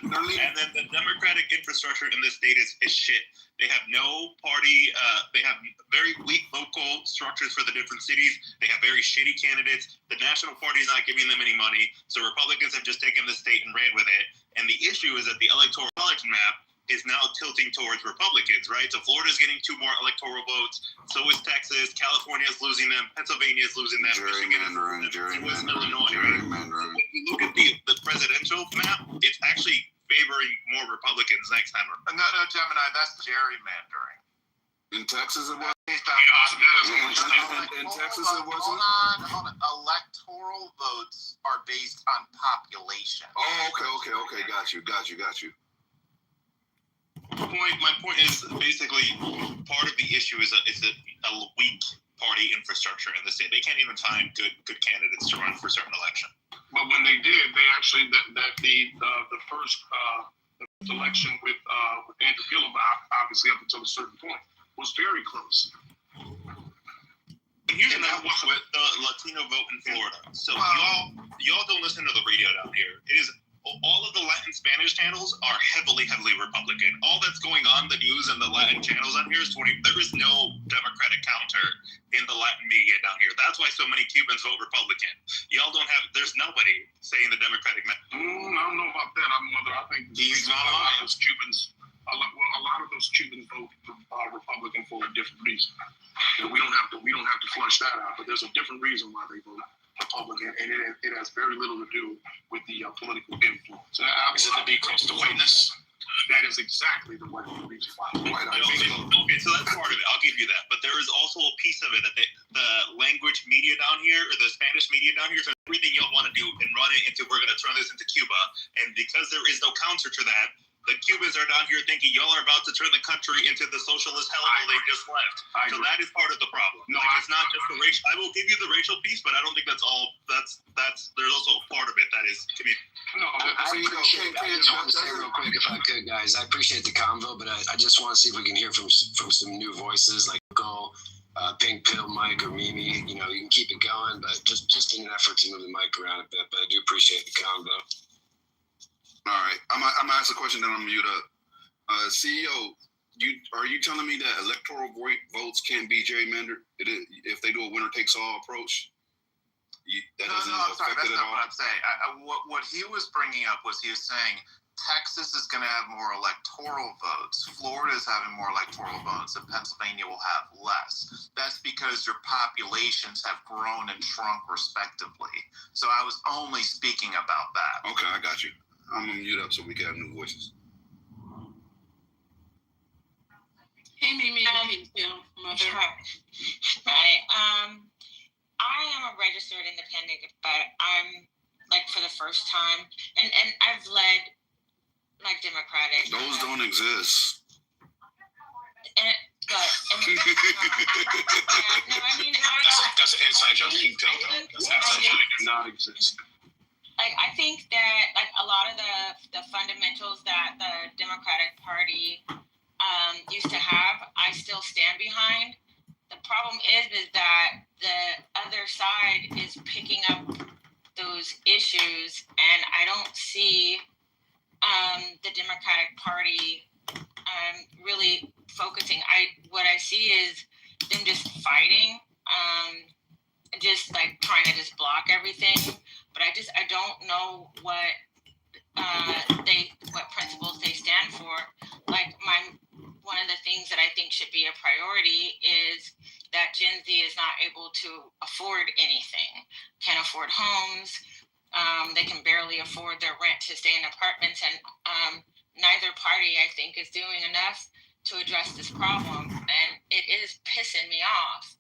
And then the Democratic infrastructure in this state is shit. They have no party. They have very weak local structures for the different cities. They have very shitty candidates. The national party is not giving them any money. So Republicans have just taken the state and ran with it. And the issue is that the electoral college map is now tilting towards Republicans, right? So Florida's getting 2 more electoral votes. So is Texas. California is losing them. Pennsylvania is losing them. Gerrymandering. Illinois. Right? If you look at the presidential map, it's actually favoring more Republicans next time. No, Gemini, that's gerrymandering. In Texas, it was. In Texas, it wasn't. Hold on. Electoral votes are based on population. Oh, okay. Got you. My point is basically part of the issue is a weak party infrastructure in the state. They can't even find good candidates to run for certain election. But when they did, they actually the first election with Andrew Gillum, obviously up until a certain point, was very close. And here's another one with the Latino vote in Florida. So y'all don't listen to the radio down here. It is all of the Latin Spanish channels are heavily Republican. All that's going on the news and the Latin channels on here is there is no Democratic counter in the Latin media down here. That's why so many Cubans vote Republican. Y'all don't have. There's nobody saying the Democratic. I don't know about that. I think he's not a lot of those Cubans. A lot of those Cubans vote Republican for a different reason. We don't have to flush that out. But there's a different reason why they vote Republican, and it has very little to do with the political influence. Is it to be close to whiteness? That is exactly the reason why. Okay, so that's part of it. I'll give you that. But there is also a piece of it that the language media down here, or the Spanish media down here, so everything y'all want to do and run it into, we're going to turn this into Cuba. And because there is no counter to that, the Cubans are down here thinking y'all are about to turn the country into the socialist hellhole they just left. So that is part of the problem. No, it's not just the racial. I will give you the racial piece, but I don't think that's all. That's there's also a part of it that is community. No, I just want to say real quick, if I could, guys. I appreciate the convo, but I just want to see if we can hear from some new voices like Go, Pink Pill, Mike, or Mimi. You can keep it going, but just in an effort to move the mic around a bit. But I do appreciate the convo. All right, I'm gonna ask a question, then I'm gonna mute up. CEO, are you telling me that electoral votes can't be gerrymandered if they do a winner takes all approach? That's not what I'm saying. What he was bringing up was he was saying Texas is going to have more electoral votes, Florida is having more electoral votes, and Pennsylvania will have less. That's because your populations have grown and shrunk respectively. So I was only speaking about that. Okay, I got you. I'm going to mute up so we can have new voices. Hey, Mimi. Hi. I am a registered independent, but I'm for the first time, and I've led Democratic. Those don't exist. That's an inside joke. Keep telling them. That's absolutely do not exist. I think that a lot of the fundamentals that the Democratic Party used to have, I still stand behind. The problem is that the other side is picking up those issues, and I don't see the Democratic Party really focusing. What I see is them just fighting, just trying to just block everything. But I don't know what principles they stand for. One of the things that I think should be a priority is that Gen Z is not able to afford anything, can't afford homes. They can barely afford their rent to stay in apartments, and neither party, I think, is doing enough to address this problem, and it is pissing me off.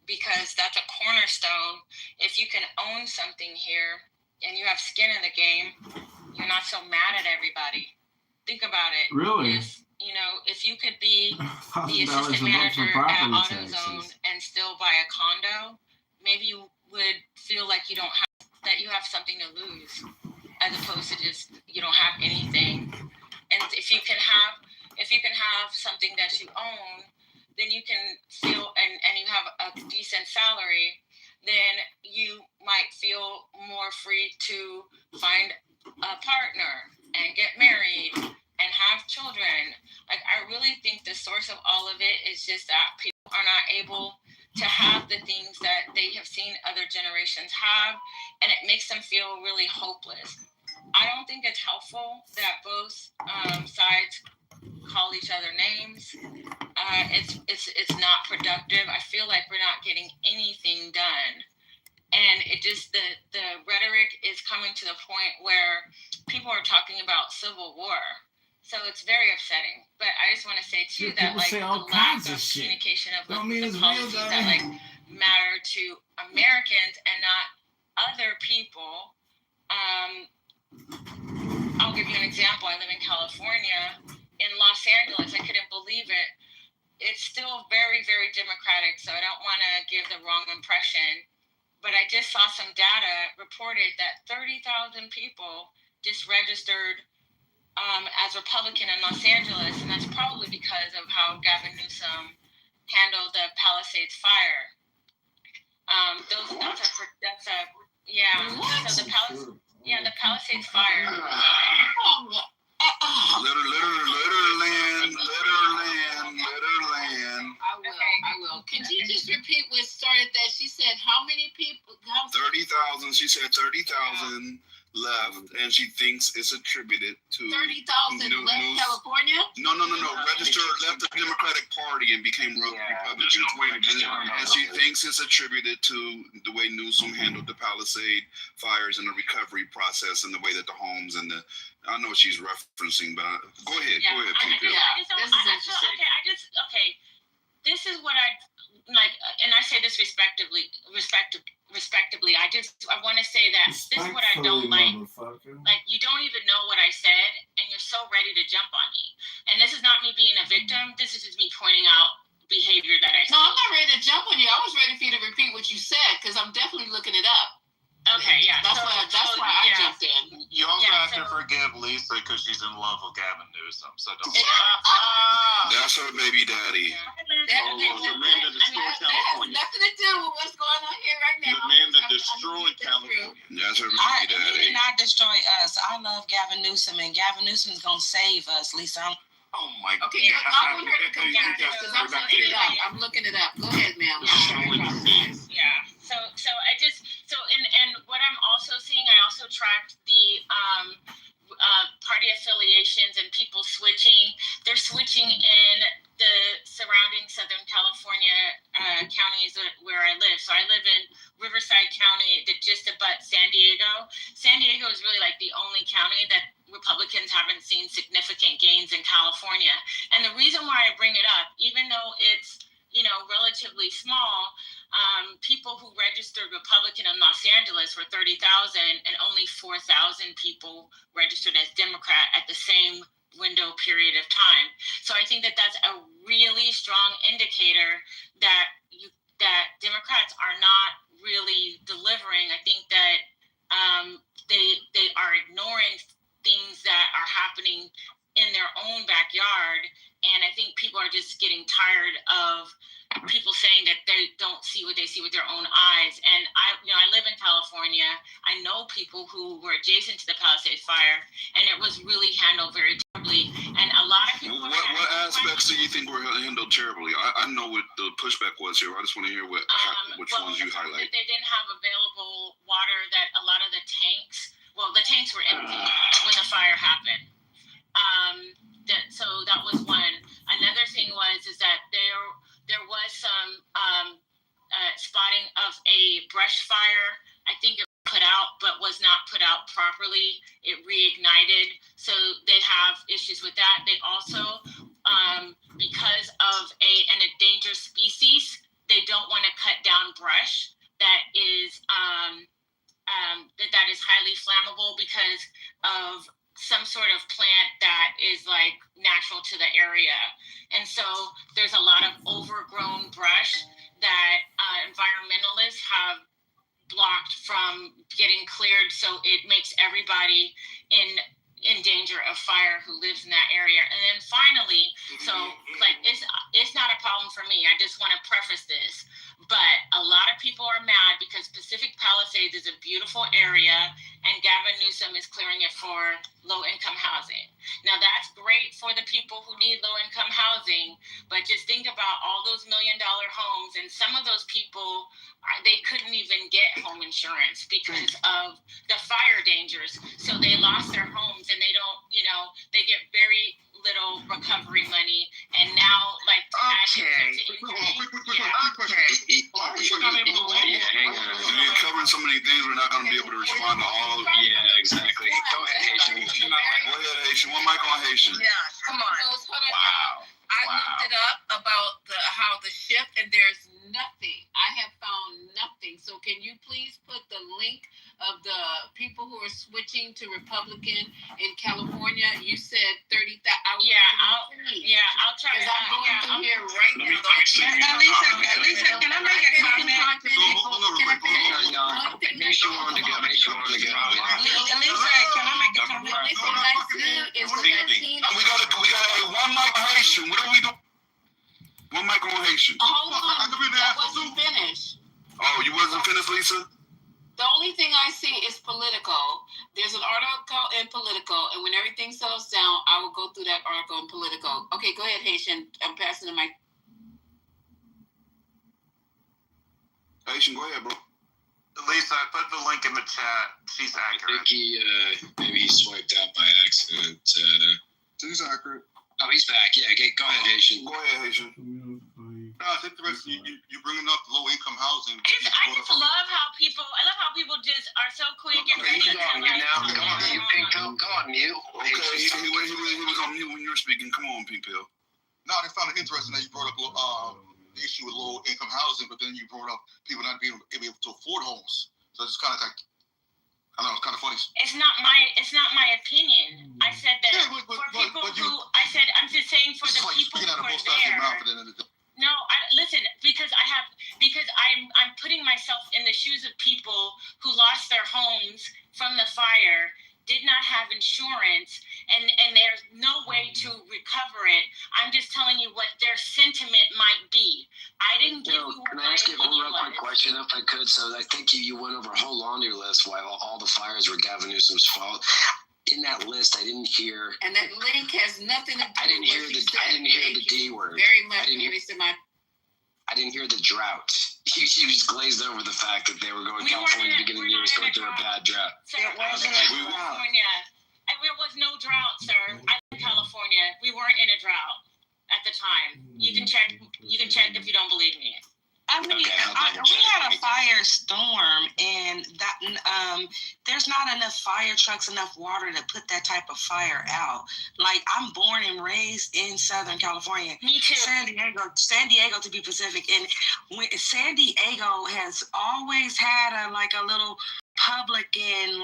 Because that's a cornerstone. If you can own something here and you have skin in the game, you're not so mad at everybody. Think about it. Really? If you could be the assistant manager at AutoZone and still buy a condo, maybe you would feel like you have something to lose, as opposed to just you don't have anything. And if you can have something that you own, then you can feel, and you have a decent salary, then you might feel more free to find a partner and get married source of all of it is just that people are not able to have the things that they have seen other generations have, and it makes them feel really hopeless. I don't think it's helpful that both sides call each other names. It's not productive. I feel like we're not getting anything done. And it just, the rhetoric is coming to the point where people are talking about civil war. So it's very upsetting. But I just want to say too that like the lack of communication of like, the policies that like matter to Americans and not other people. I'll give you an example. I live in California. In Los Angeles, I couldn't believe it. It's still very, very Democratic, so I don't want to give the wrong impression. But I just saw some data reported that 30,000 people just registered as Republican in Los Angeles, and that's probably because of how Gavin Newsom handled the Palisades fire. So the Palisades fire. Let her land. I will. Could you just repeat what started that? She said how many people? 30,000. She said 30,000 left, and she thinks it's attributed to 30,000 left California. No. Registered, left the Democratic Party and became Republican. And she thinks it's attributed to the way Newsom handled the Palisade fires and the recovery process, and the way that the homes and the, I know what she's referencing, but go ahead. This is what I like, and I say this respectively. I want to say that this is what I don't like. Like, you don't even know what I said, and you're so ready to jump on me. And this is not me being a victim. This is just me pointing out behavior that I see. No, I'm not ready to jump on you. I was ready for you to repeat what you said, because I'm definitely looking it up. Okay, yeah. That's why I jumped in. You also have to forgive Lisa because she's in love with Gavin Newsom. So don't. That's her baby daddy. That has nothing to do with what's going on here right now. The man that destroyed California. That's her baby daddy. He did not destroy us. I love Gavin Newsom, and Gavin Newsom is gonna save us, Lisa. Oh my God. Okay, I want her to come back because I'm looking it up. I'm looking it up. Go ahead, ma'am. Yeah. So I just and what I'm also seeing, I also tracked the party affiliations and people switching. They're switching in the surrounding Southern California counties where I live. So I live in Riverside County, that just abuts San Diego. San Diego is really like the only county that Republicans haven't seen significant gains in California. And the reason why I bring it up, even though it's relatively small, people who registered Republican in Los Angeles were 30,000, and only 4,000 people registered as Democrat at the same window period of time. So I think that that's a really strong indicator that Democrats are not really delivering. I think that they are ignoring things that are happening in their own backyard. And I think people are just getting tired of people saying that they don't see what they see with their own eyes. And I live in California. I know people who were adjacent to the Palisades fire, and it was really handled very terribly. And a lot of people. What aspects do you think were handled terribly? I know what the pushback was here. I just want to hear which ones you highlight. They didn't have available water. That a lot of the tanks. Well, the tanks were empty when the fire happened. So that was one. Another thing is that there was some spotting of a brush fire. I think it put out, but was not put out properly. It reignited, so they have issues with that. They also, because of an endangered species, they don't want to cut down brush that is that is highly flammable because of some sort of plant that is like natural to the area. And so there's a lot of overgrown brush that environmentalists have blocked from getting cleared. So it makes everybody in danger of fire who lives in that area. And then finally, so like it's not a problem for me. I just want to preface this. But a lot of people are mad because Pacific Palisades is a beautiful area and Gavin Newsom is clearing it for low-income housing. Now, that's great for the people who need low-income housing, But just think about all those $1 million homes, and some of those people, they couldn't even get home insurance because of the fire dangers. So they lost their homes, and they don't, they get very little recovery money, and now like You're covering so many things, we're not going to be able to respond to all. Yeah, exactly. Go ahead, Haitian. Go ahead, Haitian. One mic on Haitian. Yeah, come on. Wow. I looked it up about how the shift, and there's nothing. I have found nothing. So can you please put the link of the people who are switching to Republican in California? You said 30,000. I'll try. Because I'm going through here right now. Elisa, can I make a comment? Haitian wanted to go. Elisa, can I make a comment? The only thing I see is the Latino. We got one mic on Haitian. What are we doing? One mic on Haitian. Hold on. That wasn't finished. Oh, you wasn't finished, Lisa? The only thing I see is Political. There's an article in Political, and when everything settles down, I will go through that article in Political. Okay, go ahead, Haitian. I'm passing the mic. Haitian, go ahead, bro. Lisa, I put the link in the chat. She's I accurate. think maybe he swiped out by accident. He's accurate. Oh, he's back. Yeah, go ahead, Haitian. Go ahead, Haitian. No, it's interesting. You bringing up low-income housing. I just love how people just are so quick and ready to Go on mute now. Go on mute, Pink Pill. Go on mute. Okay, he was on mute when you were speaking. Come on, Pink Pill. No, I found it interesting that you brought up the issue with low-income housing, but then you brought up people not being able to afford homes. So it's kind of like, I don't know, it's kind of funny. It's not my opinion. I said that I'm just saying for the people who are there. No, listen, because I'm putting myself in the shoes of people who lost their homes from the fire, did not have insurance, and there's no way to recover it. I'm just telling you what their sentiment might be. I didn't give you what Can I ask you one real quick was. question, if I could? So I think you went over a whole laundry list while all the fires were Gavin Newsom's fault. In that list, I didn't hear. And that link has nothing to do with I didn't hear the D word. Very much. I didn't hear the drought. You just glazed over the fact that they were going California at the beginning of the year was going through a bad drought. Sir, it wasn't California. There was no drought, sir. I live in California. We weren't in a drought at the time. You can check if you don't believe me. I mean, we had a firestorm, and that there's not enough fire trucks, enough water to put that type of fire out. Like, I'm born and raised in Southern California. Me too. San Diego to be specific. And San Diego has always had a little public and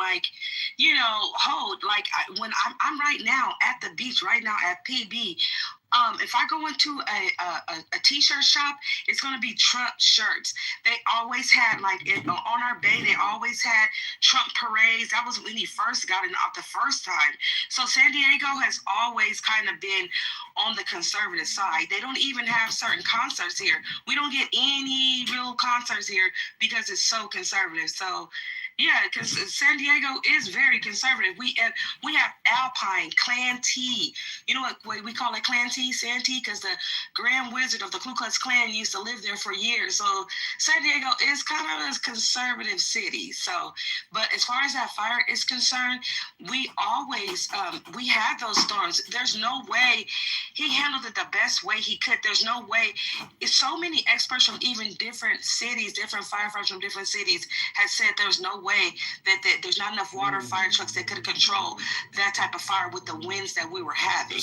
hold. Like, when I'm right now at the beach, right now at PB. If I go into a t-shirt shop, it's going to be Trump shirts. They always had, on our bay, they always had Trump parades. That was when he first got it out the first time. So San Diego has always kind of been on the conservative side. They don't even have certain concerts here. We don't get any real concerts here because it's so conservative. So yeah, because San Diego is very conservative. We have Alpine, Clan T. You know what we call it, Clan T, Santee, because the Grand Wizard of the Ku Klux Klan used to live there for years. So San Diego is kind of a conservative city. So, but as far as that fire is concerned, we always we had those storms. There's no way he handled it the best way he could. There's no way. It's so many experts from even different cities, different firefighters from different cities has said there's no way that there's not enough water fire trucks that could control that type of fire with the winds that we were having.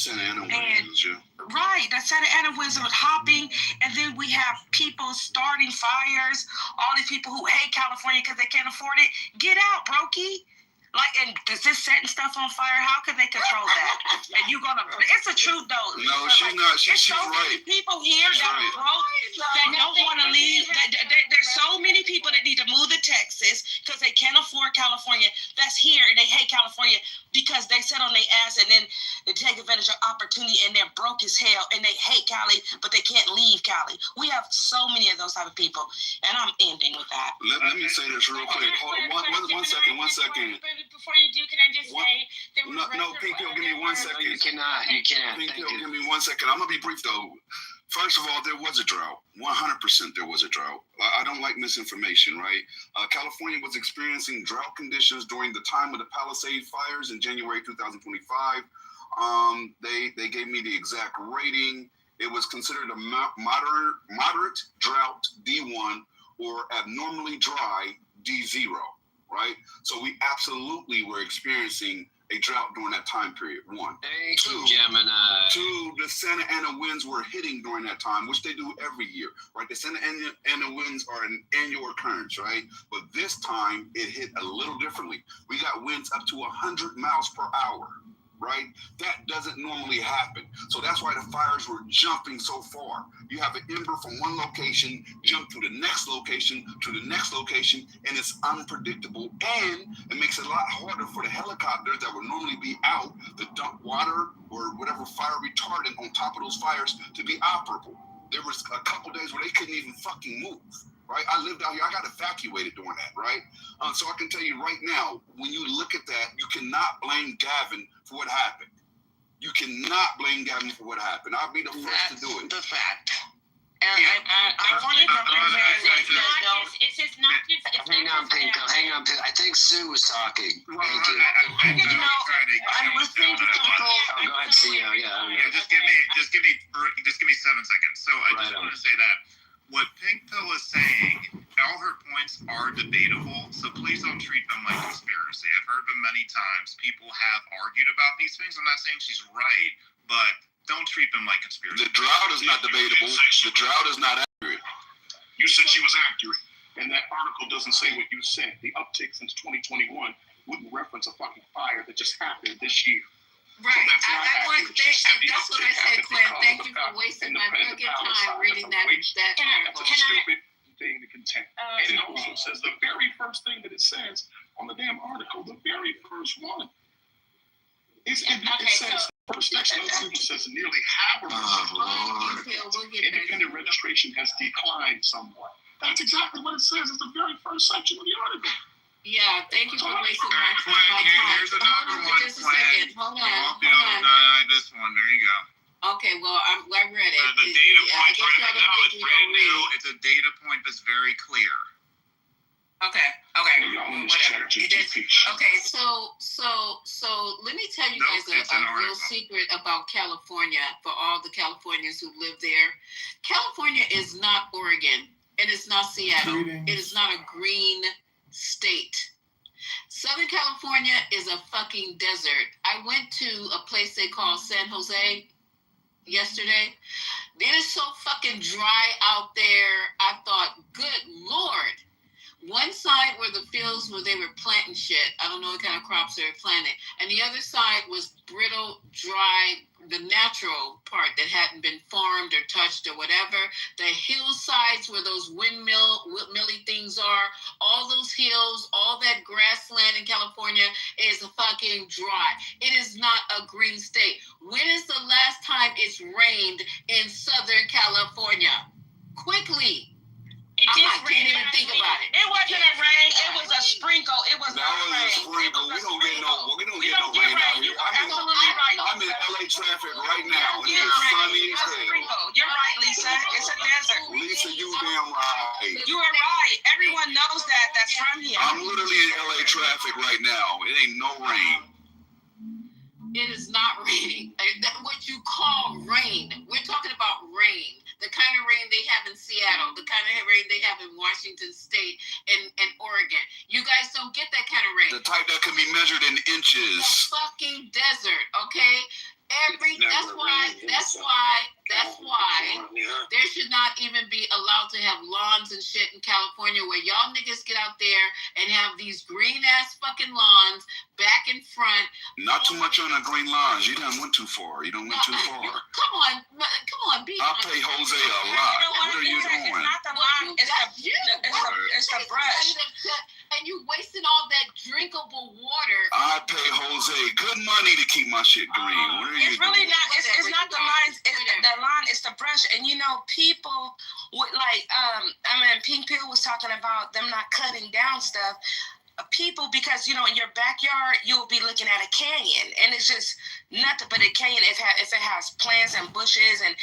Right, that Santa Ana winds were hopping, and then we have people starting fires, all these people who hate California because they can't afford it. Get out, brokey. And is this setting stuff on fire? How can they control that? And you're gonna? It's the truth, though. No, she's not. She's so right. Many people here that are broke that don't want to leave. There's so many people that need to move to Texas because they can't afford California. That's here, and they hate California because they sit on their ass and then they take advantage of opportunity, and they're broke as hell, and they hate Cali, but they can't leave Cali. We have so many of those type of people, and I'm ending with that. Let me say this real quick. Hold on, one second. Before you do, can I just say there was no, Pink Pill, give me 1 second. You cannot. Pink Pill, give me 1 second. I'm gonna be brief though. First of all, there was a drought. 100% there was a drought. I don't like misinformation, right? California was experiencing drought conditions during the time of the Palisades fires in January 2025. They gave me the exact rating. It was considered a moderate drought, D1, or abnormally dry, D0, right? So we absolutely were experiencing a drought during that time period, one. Thank you, Gemini. Two, the Santa Ana winds were hitting during that time, which they do every year, right? The Santa Ana winds are an annual occurrence, right? But this time, it hit a little differently. We got winds up to 100 miles per hour, right? That doesn't normally happen. So that's why the fires were jumping so far. You have an ember from one location, jump to the next location, and it's unpredictable. And it makes it a lot harder for the helicopters that would normally be out to dump water or whatever fire retardant on top of those fires to be operable. There was a couple days where they couldn't even fucking move. Right, I lived out here. I got evacuated during that, right? So I can tell you right now, when you look at that, you cannot blame Gavin for what happened. You cannot blame Gavin for what happened. I'll be the first to do it. The fact. And I wanted to it's just not just. Hang on, Pinko. Hang on. I think Sue was talking. Thank you. I'm listening to people. Oh, go ahead, CEO. Yeah, I don't know. Just give me 7 seconds. So I just want to say that what Pink Pill is saying, all her points are debatable, so please don't treat them like conspiracy. I've heard them many times. People have argued about these things. I'm not saying she's right, but don't treat them like conspiracy. The drought is not debatable. The drought is not accurate. You said she was accurate, and that article doesn't say what you said. The uptick since 2021 wouldn't reference a fucking fire that just happened this year. Right. That's what I said, Clint. Thank you for wasting my fucking time reading that article. That's a stupid thing to contend. And it also says the very first thing that it says on the damn article, the very first one, it says, first section of the article says nearly half of independent registration has declined somewhat. That's exactly what it says. It's the very first section of the article. Yeah, thank you for wasting my time. Here's another one. Just a second. Hold on. This one. There you go. Okay, well, I read it. The data point right now is brand new. It's a data point that's very clear. Okay. Whatever. Okay, so let me tell you guys a real secret about California for all the Californians who live there. California is not Oregon, and it's not Seattle. It is not a green state. Southern California is a fucking desert. I went to a place they call San Jose yesterday. It is so fucking dry out there. I thought, good Lord. One side were the fields where they were planting shit. I don't know what kind of crops they were planting. And the other side was brittle, dry, the natural part that hadn't been farmed or touched or whatever. The hillsides where those windmilly things are, all those hills, all that grassland in California is fucking dry. It is not a green state. When is the last time it's rained in Southern California? Quickly. I can't even think about it. It wasn't a rain. It was a sprinkle. It was not rain. We don't get no rain out here. I'm in LA traffic right now. It is sunny as hell. You're right, Lisa. It's a desert. Lisa, you damn right. You are right. Everyone knows that. That's from here. I'm literally in LA traffic right now. It ain't no rain. It is not raining. What you call rain. We're talking about rain. The kind of rain they have in Seattle, the kind of rain they have in Washington State and Oregon. You guys don't get that kind of rain. The type that can be measured in inches. The fucking desert, okay? That's why there should not even be allowed to have lawns and shit in California where y'all niggas get out there and have these green ass fucking lawns back and front. Not too much on the green lawns. You done went too far. You done went too far. Come on, be I pay Jose a lot. What are you doing? It's not the lawn. It's the brush. And you wasting all that drinkable water. I pay Jose good money to keep my shit green. What are you It's really doing? not. It's not the lines. The lawn. It's the brush. And you know, people would like. Pink Pill was talking about them not cutting down stuff. people, because in your backyard you'll be looking at a canyon, and it's just nothing but a canyon. If it has plants and bushes and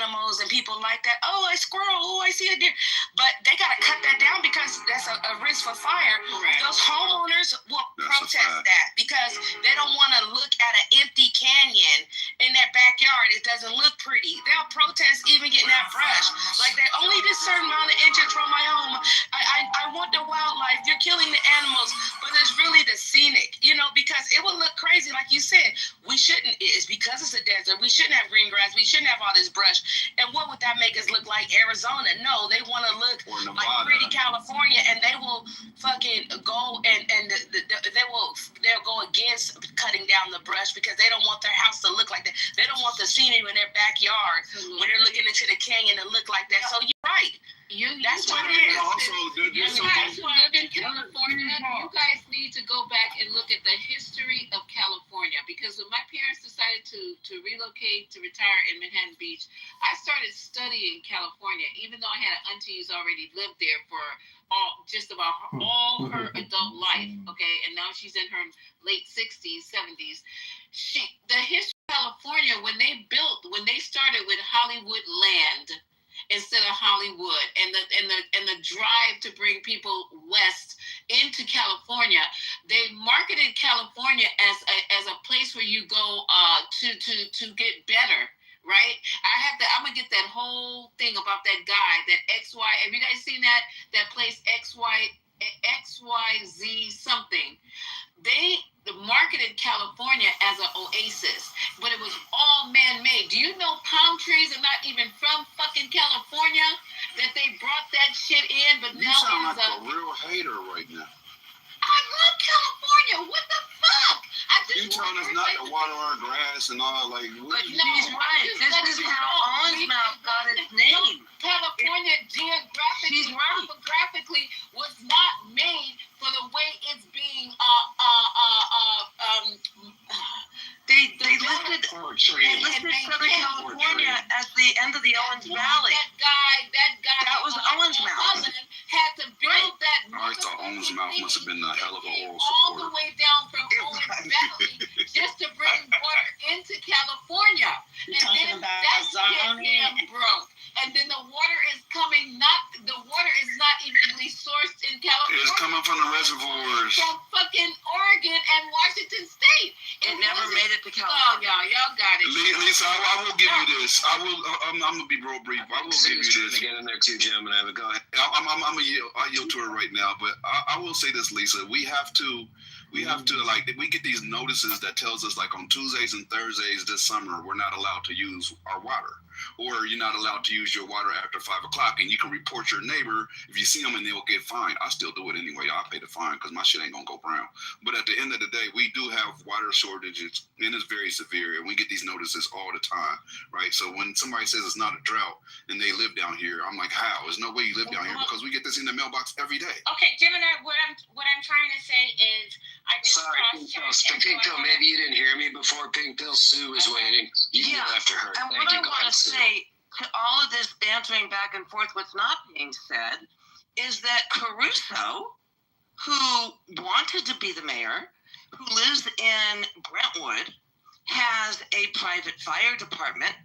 animals and people like that, oh, a squirrel, oh, I see a deer, but they got to cut that down because that's a risk for fire. Right. Those homeowners will protest that because they don't want to look at an empty canyon in their backyard. It doesn't look pretty. They'll protest even getting that brush. Like, they only this certain amount of inches from my home. I want the wildlife. You're killing the animals, but it's really the scenic, because it will look crazy. Like you said, we shouldn't. It's because it's a desert. We shouldn't have green grass. We shouldn't have all this brush. And what would that make us look like? Arizona? No, they want to look like pretty California, and they will fucking go and they'll go against cutting down the brush because they don't want their house to look like that. They don't want the scenery in their backyard when they're looking into the canyon to look like that. So you're right. That's what it is. Also, you guys who live in California, you guys need to go back and look at the history of California, because when my parents decided to relocate to retire in Manhattan Beach, I started studying California, even though I had an auntie who's already lived there for just about all her adult life, okay? And now she's in her late 60s, 70s. The history of California, when they started with Hollywood Land instead of Hollywood, and the drive to bring people west into California, they marketed California as a place where you go to get better, right? I'm gonna get that whole thing about that guy, that XY. Have you guys seen that place XYZ something? They marketed California as an oasis, but it was all man-made. Do you know palm trees are not even from fucking California? That they brought that shit in, but you now sound like a real hater right now. I love California. What the fuck? You telling us not to water our grass and all, like. But she's right. This is how Orange Mouth got its name. California topographically was not made for the way it's being They listed Southern California as the end of the Owens Valley. That guy. That was Owens Mouth. Had to build that. I thought Owens Mouth must have been a hell of a oral all supporter. the way down from Owens Valley just to bring water into California. And then that shit broke. And then the water is not evenly sourced in California. It's coming from the reservoirs. From fucking Oregon and Washington State. It never made it to California. Oh, y'all got it. Lisa, I will give you this. I'm gonna be real brief. I will give you this. Get in there too, Jim, and I would go ahead. I'll yield to her right now, but I will say this, Lisa. We have to like, we get these notices that tells us like on Tuesdays and Thursdays this summer we're not allowed to use our water, or you're not allowed to use your water after 5 o'clock, and you can report your neighbor if you see them and they'll get fined. I still do it anyway. I pay the fine because my shit ain't gonna go brown. But at the end of the day, we do have water shortages, and it's very severe, and we get these notices all the time, right? So when somebody says it's not a drought and they live down here, I'm like, how? There's no way you live down here, because we get this in the mailbox every day. Okay, Jim and I, what I'm trying to say is, I just Pink Pill, maybe you didn't hear me before. Pink Pill Sue was waiting. You go after her. And what I want to say to all of this bantering back and forth, what's not being said, is that Caruso, who wanted to be the mayor, who lives in Brentwood, has a private fire department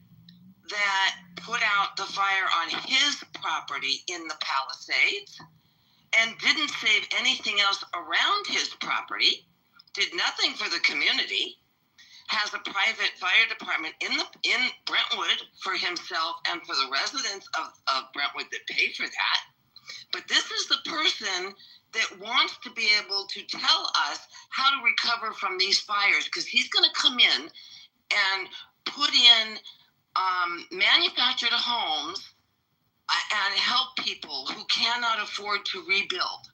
that put out the fire on his property in the Palisades and didn't save anything else around his property, did nothing for the community, has a private fire department in Brentwood for himself and for the residents of Brentwood that pay for that. But this is the person that wants to be able to tell us how to recover from these fires, because he's going to come in and put in manufactured homes and help people who cannot afford to rebuild.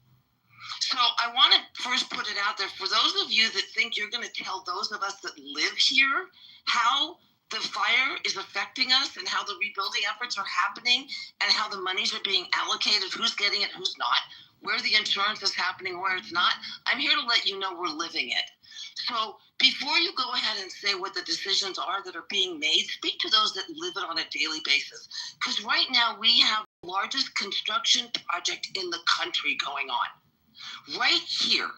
So I want to first put it out there for those of you that think you're going to tell those of us that live here how the fire is affecting us and how the rebuilding efforts are happening and how the monies are being allocated, who's getting it, who's not, where the insurance is happening, where it's not. I'm here to let you know we're living it. So before you go ahead and say what the decisions are that are being made, speak to those that live it on a daily basis. Because right now we have the largest construction project in the country going on. Right here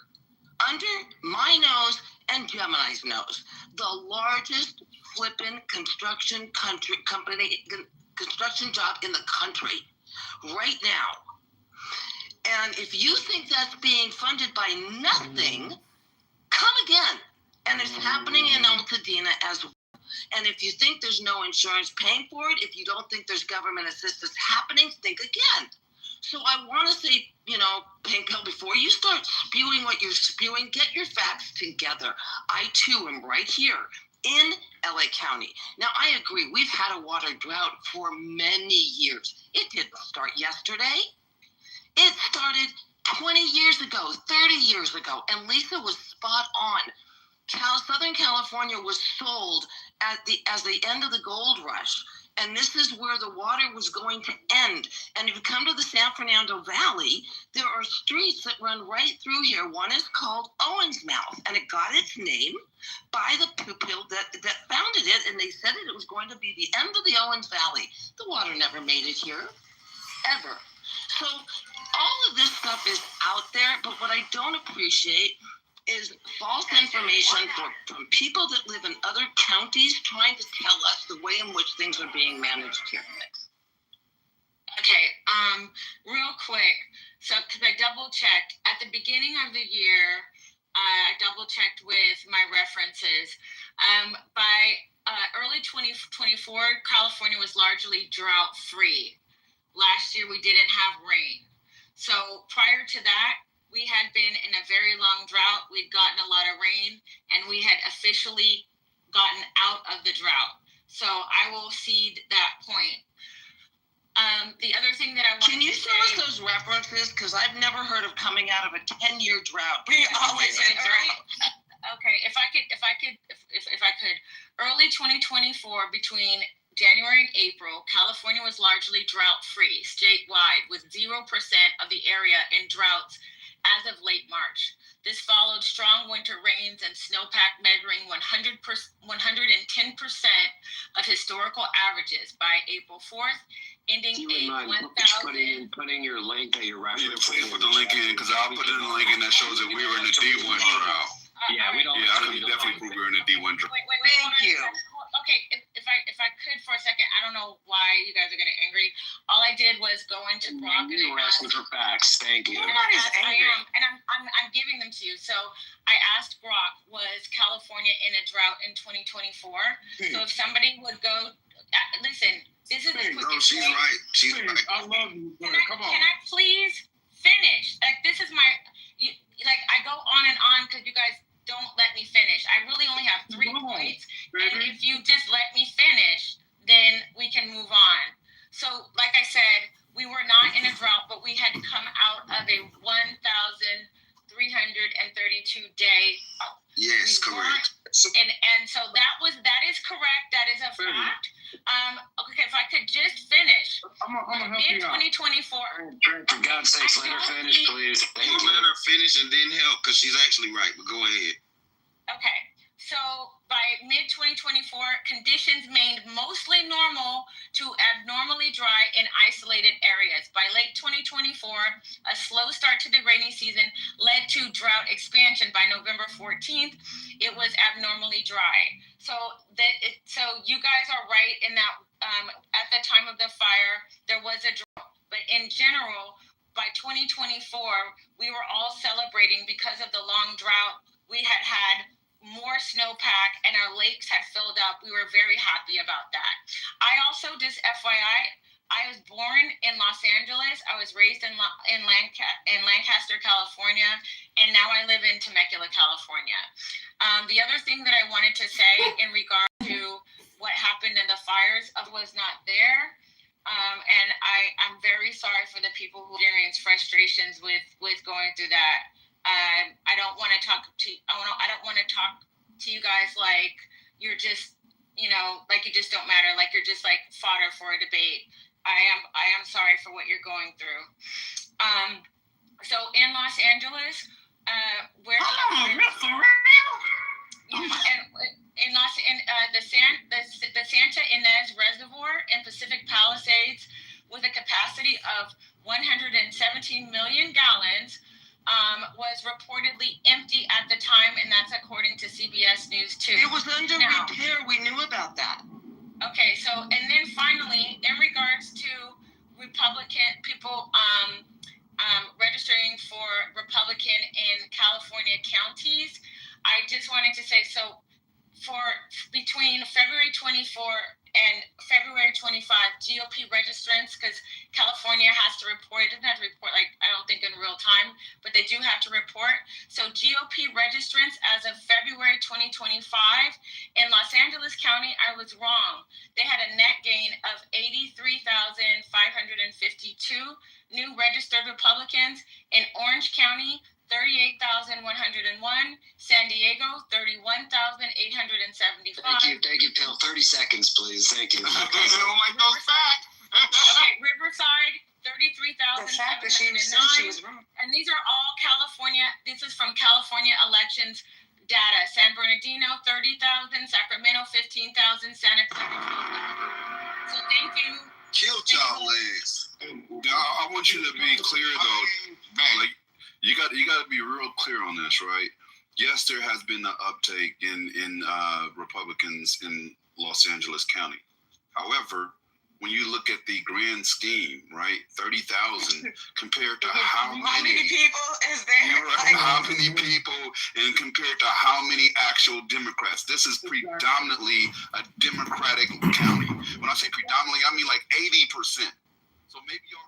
under my nose and Gemini's nose, the largest flippin' construction job in the country right now. And if you think that's being funded by nothing, come again. And it's happening in Altadena as well. And if you think there's no insurance paying for it, if you don't think there's government assistance happening, think again. So I want to say, Pink Pill, before you start spewing what you're spewing, get your facts together. I, too, am right here in LA County. Now, I agree. We've had a water drought for many years. It didn't start yesterday. It started 20 years ago, 30 years ago, and Lisa was spot on. Southern California was sold as the end of the gold rush, and this is where the water was going to end. And if you come to the San Fernando Valley, there are streets that run right through here. One is called Owens Mouth, and it got its name by the people that founded it, and they said it was going to be the end of the Owens Valley. The water never made it here, ever. So all of this stuff is out there, but what I don't appreciate is false information from people that live in other counties trying to tell us the way in which things are being managed here. Okay, real quick. So, because I double checked at the beginning of the year, I double checked with my references. By early 2024, California was largely drought free. Last year, we didn't have rain. So prior to that, we had been in a very long drought. We'd gotten a lot of rain, and we had officially gotten out of the drought. So I will cede that point. The other thing that I want Can you show us those references? Because I've never heard of coming out of a 10-year drought. We always in drought. Okay, if I could, early 2024, between January and April, California was largely drought-free statewide, with 0% of the area in droughts as of late March. This followed strong winter rains and snowpack measuring 110% of historical averages by April 4th, ending in 1,000. Putting your link that you're referencing. Yeah, please put the link in, because I'll put in the link in that shows that we were in the D1 drought. Yeah, we don't. Yeah, I can definitely prove we're in the D1 drought. Wait, Thank you. Okay, if I could for a second, I don't know why you guys are getting angry. All I did was go into Brock and You were asking for facts. Thank you. Nobody's angry. I'm giving them to you. So I asked Brock, was California in a drought in 2024? So if somebody would go, listen, this is the No, she's right. She's right. I love you, but come on. Can I please finish? Like, this is my, I go on and on because you guys don't let me finish. I really only have 3 points. And if you just let me finish, then we can move on. So, like I said, we were not in a drought, but we had come out of a 1,332 day. Yes, correct. And so that is correct. That is a fact. Okay, if I could just finish. I'm gonna help you out. Mid-2024. For God's sakes, let her finish, please. Thank you. Let her finish and then help, because she's actually right. But go ahead. Okay, so by mid-2024, conditions remained mostly normal to abnormally dry in isolated areas. By late 2024, a slow start to the rainy season led to drought expansion. By November 14th, it was abnormally dry. So you guys are right in that at the time of the fire, there was a drought. But in general, by 2024, we were all celebrating because of the long drought. We had more snowpack and our lakes had filled up. We were very happy about that. I also, just FYI, I was born in Los Angeles. I was raised in Lancaster, California, and now I live in Temecula, California. The other thing that I wanted to say in regard to what happened in the fires, I was not there. And I'm very sorry for the people who experienced frustrations with going through that. I don't want to talk to you guys like you're just, like you just don't matter, like you're just like fodder for a debate. I am sorry for what you're going through. So in Los Angeles, where the Santa Ynez Reservoir in Pacific Palisades, with a capacity of 117 million gallons, was reportedly empty at the time, and that's according to CBS News 2. It was under repair. We knew about that. Okay, so, and then finally, in regards to Republican people registering for Republican in California counties, I just wanted to say, so for between February 24 and February 25, GOP registrants, because California has to report, it doesn't have to report, like, I don't think in real time, but they do have to report. So GOP registrants as of February 2025 in Los Angeles County, I was wrong. They had a net gain of 83,552 new registered Republicans. In Orange County, 38,101, San Diego, 31,875. Thank you, Pill. 30 seconds, please. Thank you. Okay, Riverside, 33,709. And these are all California. This is from California elections data. San Bernardino, 30,000. Sacramento, 15,000. Santa Clara, 12,000. So thank you. Kill y'all ass. I want you to be clear though. Like, you got to be real clear on this, right? Yes, there has been an uptake in Republicans in Los Angeles County. However, when you look at the grand scheme, right, 30,000 compared to how many people is there? Right, how many people, and compared to how many actual Democrats? This is predominantly a Democratic county. When I say predominantly, I mean like 80%. So maybe y'all.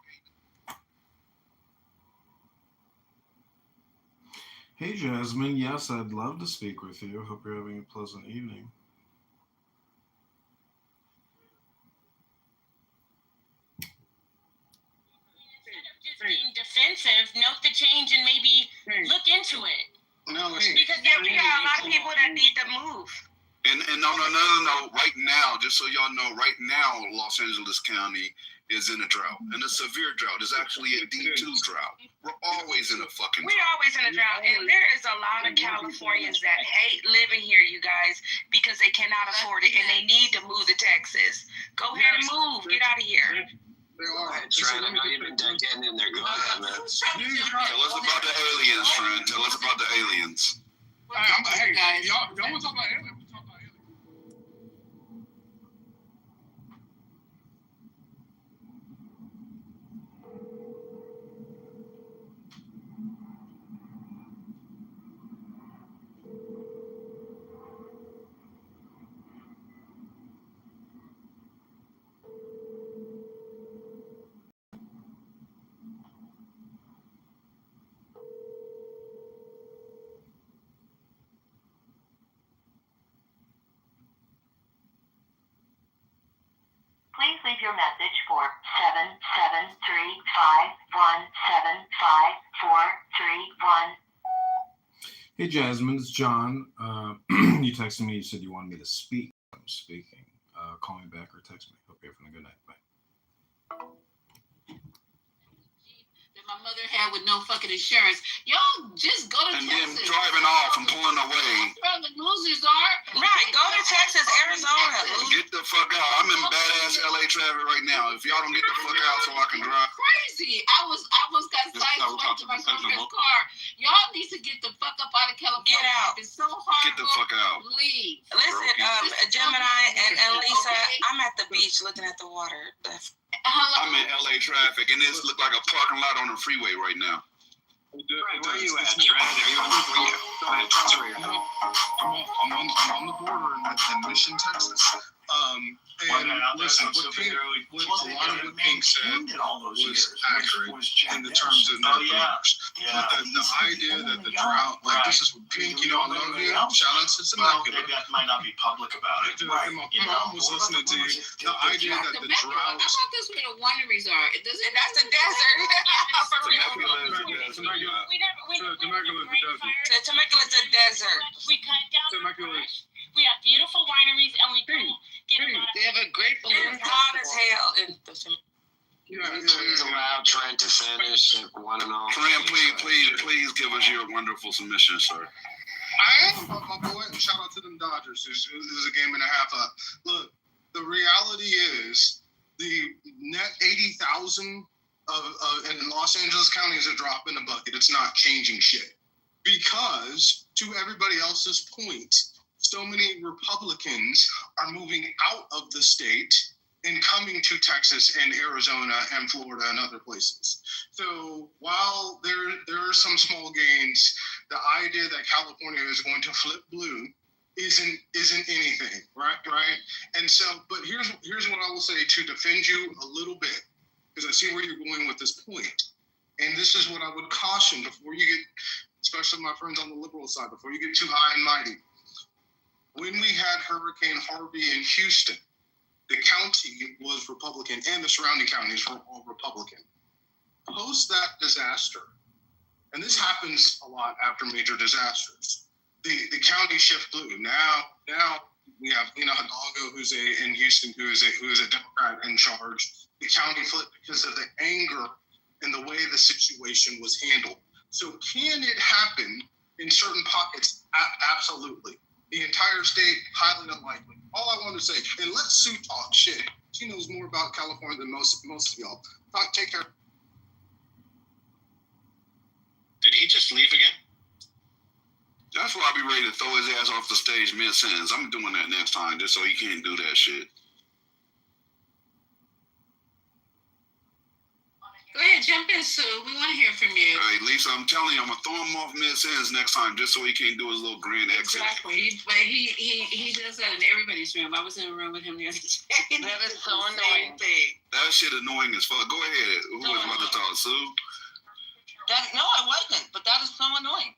Hey, Jasmine. Yes, I'd love to speak with you. Hope you're having a pleasant evening. Instead of just being defensive, note the change and maybe look into it. No, Because we got a lot of people that need to move. And no. Right now, just so y'all know, right now, Los Angeles County is in a drought, and a severe drought. It's actually a D2 drought. We're always in a fucking drought. We're always in a drought, and there is a lot of Californians that hate living here, you guys, because they cannot afford it, and they need to move to Texas. Go ahead and move. Get out of here. Go ahead, Trent. I know you've been getting in there. Go ahead, man. Tell us about the aliens, friend. Tell us about the aliens. Hey, y'all want to talk about aliens? Please leave your message for 773-517-5431. Hey, Jasmine, it's John. You texted me. You said you wanted me to speak. I'm speaking. Call me back or text me. Hope you're having a good night. Bye. My mother had with no fucking insurance. Y'all just go to and Texas. then driving off and pulling away. That's where the losers are. Right, go to Texas, Arizona. Get the fuck out. I'm in badass LA traffic right now. If y'all don't get the fuck out so I can drive. Crazy. I was got sideswiped to my girlfriend's car. Y'all need to get the fuck up out of California. Get out. It's so hard. Get the fuck out. Leave. Listen, Gemini and Lisa, I'm at the beach looking at the water. I'm in LA traffic, and this look like a parking lot on the freeway right now. Right, where are you at, Trent? Are you on the freeway? Go ahead, tell us where you're at. I'm on the border in Mission, Texas. And listen, what a lot of what Pink said was accurate in the terms of their beliefs. But the idea that the drought, like this is what Pink, I love you. Shout out to Temecula. That might not be public about it. My mom was listening to you. The idea that the drought. I thought this where the wineries are. That's the desert. Temecula is a desert. We cut down the brush. We have beautiful wineries, and we don't get a lot of. They have a great balloon. It's hot as hell in the Please allow Trent to finish one and all. Trent, please give us your wonderful submission, sir. I am, my boy. Shout out to them Dodgers. This is a game and a half up. Look, the reality is the net 80,000 and Los Angeles County is a drop in the bucket. It's not changing shit. Because, to everybody else's point, so many Republicans are moving out of the state and coming to Texas and Arizona and Florida and other places. So while there are some small gains, the idea that California is going to flip blue isn't anything, right? And so, but here's what I will say to defend you a little bit, because I see where you're going with this point. And this is what I would caution before you get, especially my friends on the liberal side, before you get too high and mighty. When we had Hurricane Harvey in Houston, the county was Republican and the surrounding counties were all Republican. Post that disaster, and this happens a lot after major disasters, the county shift blue. Now we have Hidalgo, who's in Houston, who is a Democrat in charge. The county flipped because of the anger and the way the situation was handled. So can it happen in certain pockets? Absolutely. The entire state, highly unlikely. All I want to say, and let Sue talk shit. She knows more about California than most of y'all. Take care. Did he just leave again? That's why I'll be ready to throw his ass off the stage mid-sentence. I'm doing that next time just so he can't do that shit. Go ahead, jump in, Sue. We want to hear from you. Hey, Lisa, I'm telling you, I'm going to throw him off mid-sentence next time just so he can't do his little grand exit. Exactly. He does that in everybody's room. I was in a room with him the other day. That is so annoying. That shit annoying as fuck. Go ahead. Who was about to talk, Sue? No, I wasn't, but that is so annoying.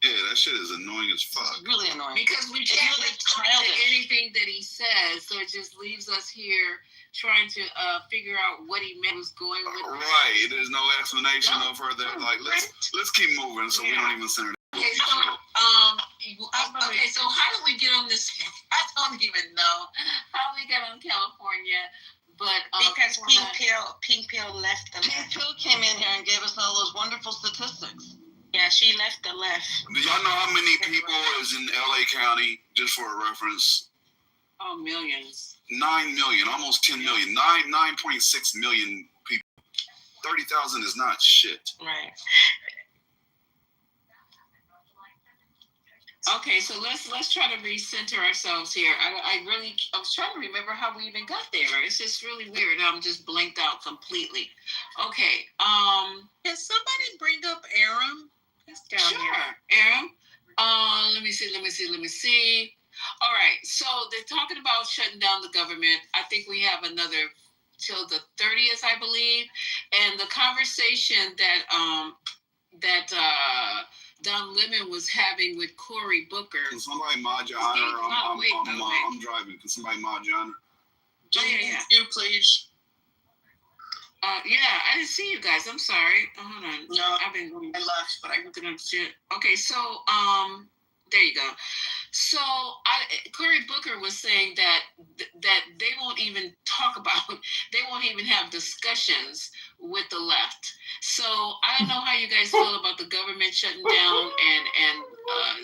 Yeah, that shit is annoying as fuck. It's really annoying. Because we can't respond to anything that he says, so it just leaves us here trying to figure out what he meant was going with. Right. There's no explanation no further. Like, let's keep moving so we don't even center. Okay, so so how did we get on this? I don't even know how we got on California. But because Pink Pill left the left. Pink Pill came in here and gave us all those wonderful statistics. Yeah, she left the left. Do y'all know how many people is in LA County, just for a reference? Oh, millions. 9 million, almost 10 million. 9.6 million people. 30,000 is not shit. Right. Okay, so let's try to recenter ourselves here. I was trying to remember how we even got there. It's just really weird. I'm just blanked out completely. Okay. Can somebody bring up Aram? He's down here. Aram. Let me see. All right. So they're talking about shutting down the government. I think we have another till the 30th, I believe. And the conversation that Don Lemon was having with Cory Booker. Can somebody mod your honor? I'm driving. Can somebody mod your honor? You, please. Yeah, I didn't see you guys. I'm sorry. Hold on. No, I left, but I looked at shit. Okay, so there you go. So Cory Booker was saying that they won't even talk about, they won't even have discussions with the left. So I don't know how you guys feel about the government shutting down and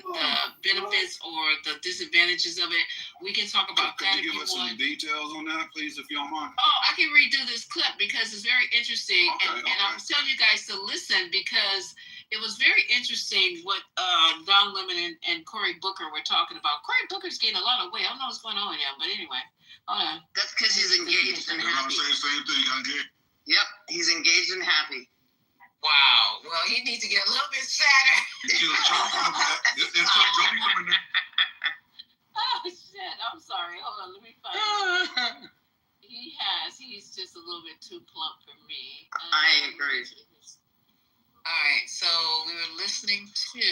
the benefits or the disadvantages of it. We can talk about that if you want. Can you give us some details on that, please, if you don't mind? Oh, I can redo this clip because it's very interesting. Okay, and I was telling you guys to listen because it was very interesting what Don Lemon and Cory Booker were talking about. Cory Booker's gained a lot of weight. I don't know what's going on with him, but anyway, hold on. That's because he's engaged and happy. I'm saying the same thing. I'm engaged. Yep, he's engaged and happy. Wow. Well, he needs to get a little bit sadder. Oh, shit. I'm sorry. Hold on. Let me find it. He's just a little bit too plump for me. I agree. All right. So we were listening to.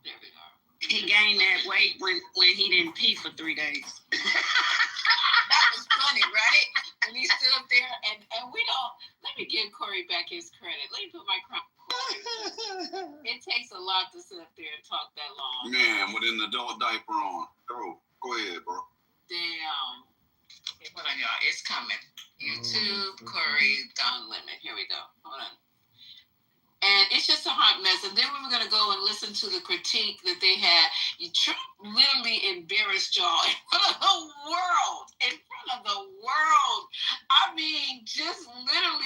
There we are. He gained that weight when he didn't pee for 3 days. That was funny, right? When he stood up there and we don't. Let me give Cory back his credit. Let me put my Cory. It takes a lot to sit up there and talk that long. Man, with an adult diaper on. Go ahead, bro. Damn. Okay, hold on, y'all. It's coming. YouTube, Cory, Don Lemon. Here we go. Hold on. And it's just a hot mess. And then we were going to go and listen to the critique that they had. Trump literally embarrassed y'all in front of the world. In front of the world. I mean, just literally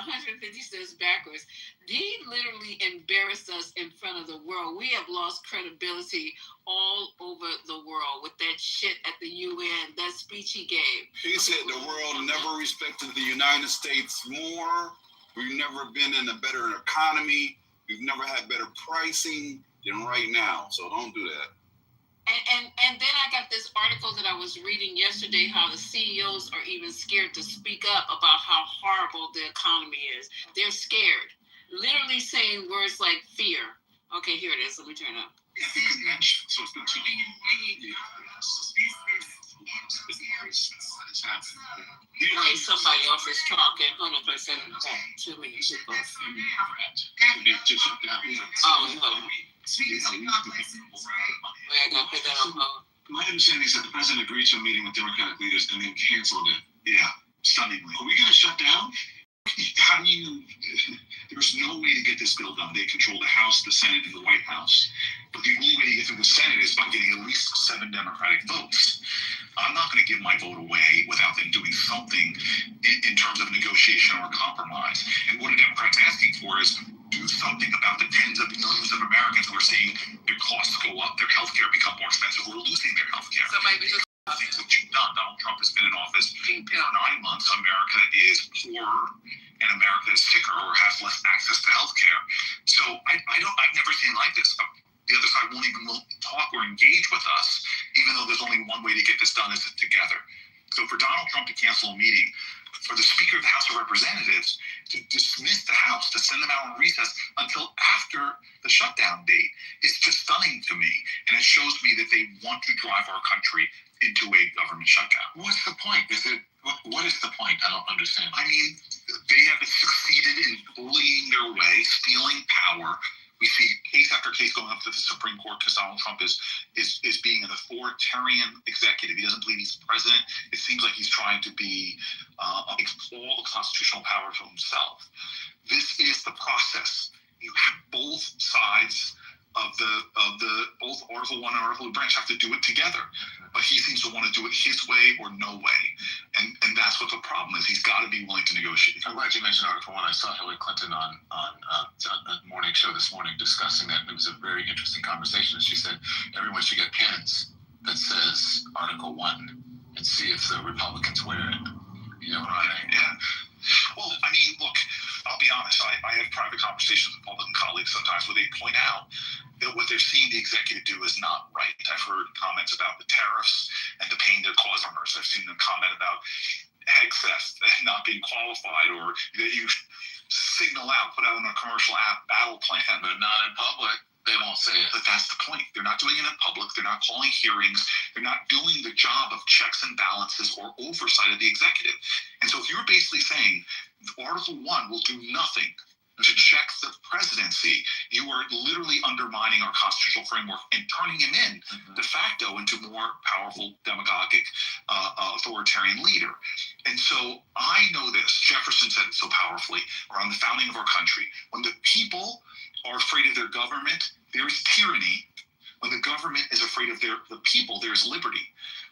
150 steps backwards. He literally embarrassed us in front of the world. We have lost credibility all over the world with that shit at the UN, that speech he gave. He said the world never respected the United States more. We've never been in a better economy. We've never had better pricing than right now. So don't do that. And then I got this article that I was reading yesterday, how the CEOs are even scared to speak up about how horrible the economy is. They're scared, literally saying words like fear. Okay, here it is. Let me turn it up. Somebody else is talking. Hold on, send it back to me. My understanding is that the president agreed to a meeting with Democratic leaders and then canceled it. Yeah, stunningly. Are we going to shut down? How do you? There's no way to get this bill done. They control the House, the Senate, and the White House. But the only way to get through the Senate is by getting at least 7 Democratic votes. I'm not going to give my vote away without them doing something in terms of negotiation or compromise. And what a Democrat's asking for is do something about the tens of millions of Americans who are seeing their costs go up, their health care become more expensive, who are losing their health care. Things that you've done. Donald Trump has been in office for 9 months. America is poorer and America is sicker or has less access to health care. So I've never seen like this. The other side won't even talk or engage with us, even though there's only one way to get this done is together. So for Donald Trump to cancel a meeting, for the Speaker of the House of Representatives to dismiss the House, to send them out on recess until after the shutdown date, is just stunning to me. And it shows me that they want to drive our country into a government shutdown. What's the point? What is the point? I don't understand. I mean, they have succeeded in bullying their way, stealing power. We see case after case going up to the Supreme Court because Donald Trump is being an authoritarian executive. He doesn't believe he's president. It seems like he's trying to be all the constitutional power to himself. This is the process. You have both sides of the both Article 1 and Article 2 branch have to do it together. But he seems to want to do it his way or no way. And that's what the problem is. He's got to be willing to negotiate. I'm glad you mentioned Article 1. I saw Hillary Clinton on a morning show this morning discussing that. It was a very interesting conversation. She said everyone should get pens that says Article 1 and see if the Republicans wear it. You know, right? Yeah. Well, I mean, look, I'll be honest. I have private conversations with Republican colleagues sometimes where they point out that what they're seeing the executive do is not right. I've heard comments about the tariffs and the pain they're causing us. I've seen them comment about egg theft and not being qualified, or that you signal out, put out on a commercial app battle plan, but not in public. They won't say it. But that's the point. They're not doing it in public. They're not calling hearings. They're not doing the job of checks and balances or oversight of the executive. And so if you're basically saying Article 1 will do nothing to check the presidency, you are literally undermining our constitutional framework and turning him in de facto into more powerful, demagogic, authoritarian leader. And so I know this. Jefferson said it so powerfully around the founding of our country. When the people are afraid of their government, there is tyranny. When the government is afraid of the people, there's liberty.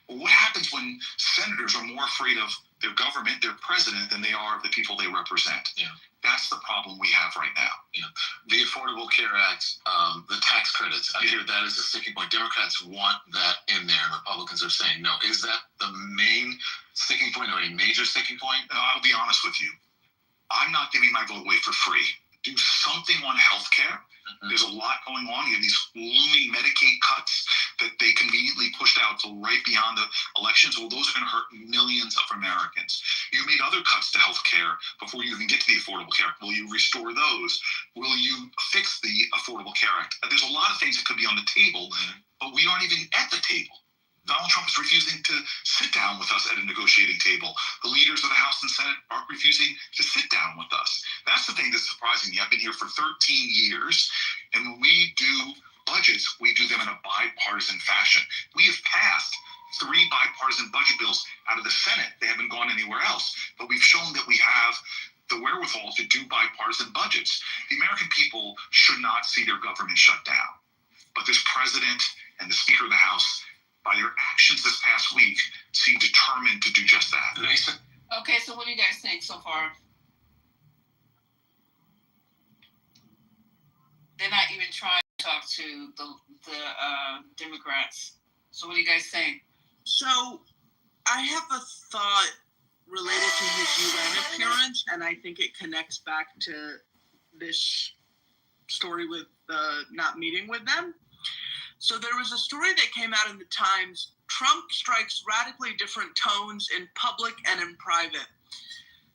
Well, what happens when senators are more afraid of their government, their president, than they are of the people they represent? Yeah. That's the problem we have right now. Yeah. The Affordable Care Act, the tax credits, I hear that is a sticking point. Democrats want that in there, and Republicans are saying no. Is that the main sticking point or a major sticking point? I'll be honest with you. I'm not giving my vote away for free. Do something on health care. There's a lot going on. You have these looming Medicaid cuts that they conveniently pushed out till right beyond the elections. Well, those are going to hurt millions of Americans. You made other cuts to health care before you even get to the Affordable Care Act. Will you restore those? Will you fix the Affordable Care Act? There's a lot of things that could be on the table, but we aren't even at the table. Donald Trump is refusing to sit down with us at a negotiating table. The leaders of the House and Senate are refusing to sit down with us. That's the thing that's surprising me. I've been here for 13 years, and when we do budgets, we do them in a bipartisan fashion. We have passed 3 bipartisan budget bills out of the Senate. They haven't gone anywhere else, but we've shown that we have the wherewithal to do bipartisan budgets. The American people should not see their government shut down, but this president and the Speaker of the House, by their actions this past week, seem determined to do just that. Okay, so what do you guys think so far? talk to the Democrats. So what do you guys think? So I have a thought related to his UN appearance, and I think it connects back to this story with not meeting with them. So there was a story that came out in the Times. Trump strikes radically different tones in public and in private.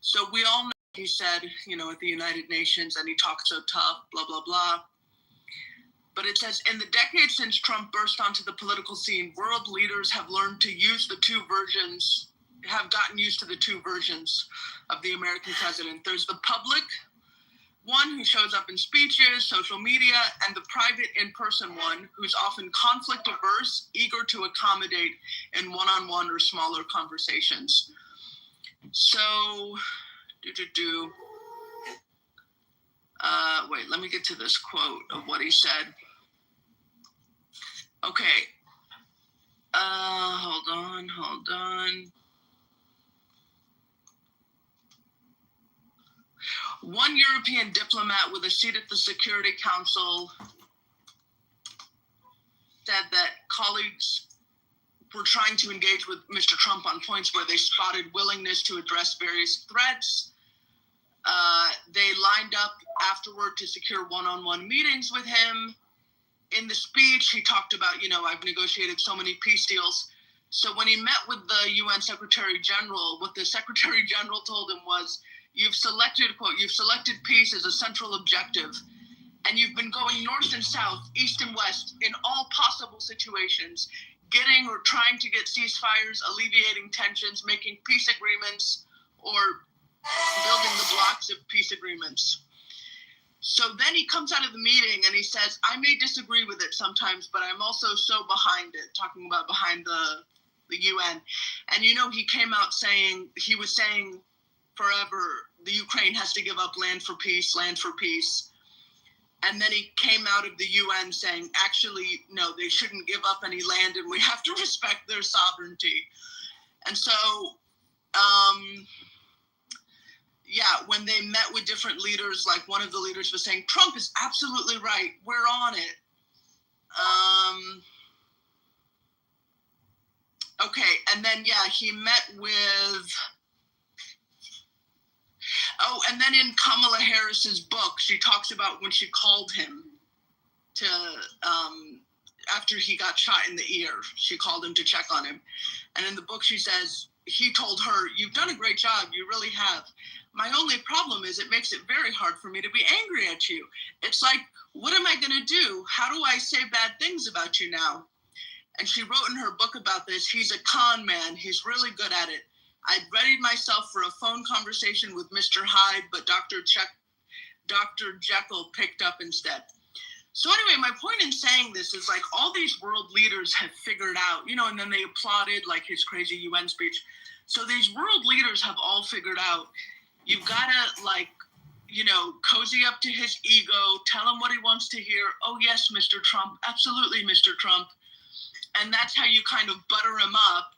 So we all know he said, at the United Nations, and he talked so tough, blah, blah, blah. But it says, in the decades since Trump burst onto the political scene, world leaders have gotten used to the two versions of the American president. There's the public one who shows up in speeches, social media, and the private in-person one who's often conflict averse, eager to accommodate in one-on-one or smaller conversations. So, wait, let me get to this quote of what he said. Okay. Hold on. One European diplomat with a seat at the Security Council said that colleagues were trying to engage with Mr. Trump on points where they spotted willingness to address various threats. They lined up afterward to secure one-on-one meetings with him. In the speech, he talked about, I've negotiated so many peace deals. So when he met with the UN Secretary General, what the Secretary General told him was, you've selected peace as a central objective, and you've been going north and south, east and west, in all possible situations, getting or trying to get ceasefires, alleviating tensions, making peace agreements, or building the blocks of peace agreements. So then he comes out of the meeting and he says, I may disagree with it sometimes, but I'm also so behind it, talking about behind the UN. And he came out saying, he was saying forever, the Ukraine has to give up land for peace. And then he came out of the UN saying, actually, no, they shouldn't give up any land and we have to respect their sovereignty. And so, when they met with different leaders, like one of the leaders was saying, Trump is absolutely right. We're on it. Okay. And then, he met with, and then in Kamala Harris's book, she talks about when she called him to, after he got shot in the ear, she called him to check on him. And in the book, she says, he told her, you've done a great job. You really have. My only problem is it makes it very hard for me to be angry at you. It's like, what am I going to do? How do I say bad things about you now? And she wrote in her book about this, he's a con man. He's really good at it. I'd readied myself for a phone conversation with Mr. Hyde, but Dr. Jekyll picked up instead. So anyway, my point in saying this is all these world leaders have figured out, and then they applauded his crazy UN speech. So these world leaders have all figured out, you've got to cozy up to his ego, tell him what he wants to hear. Oh yes, Mr. Trump. Absolutely, Mr. Trump. And that's how you kind of butter him up.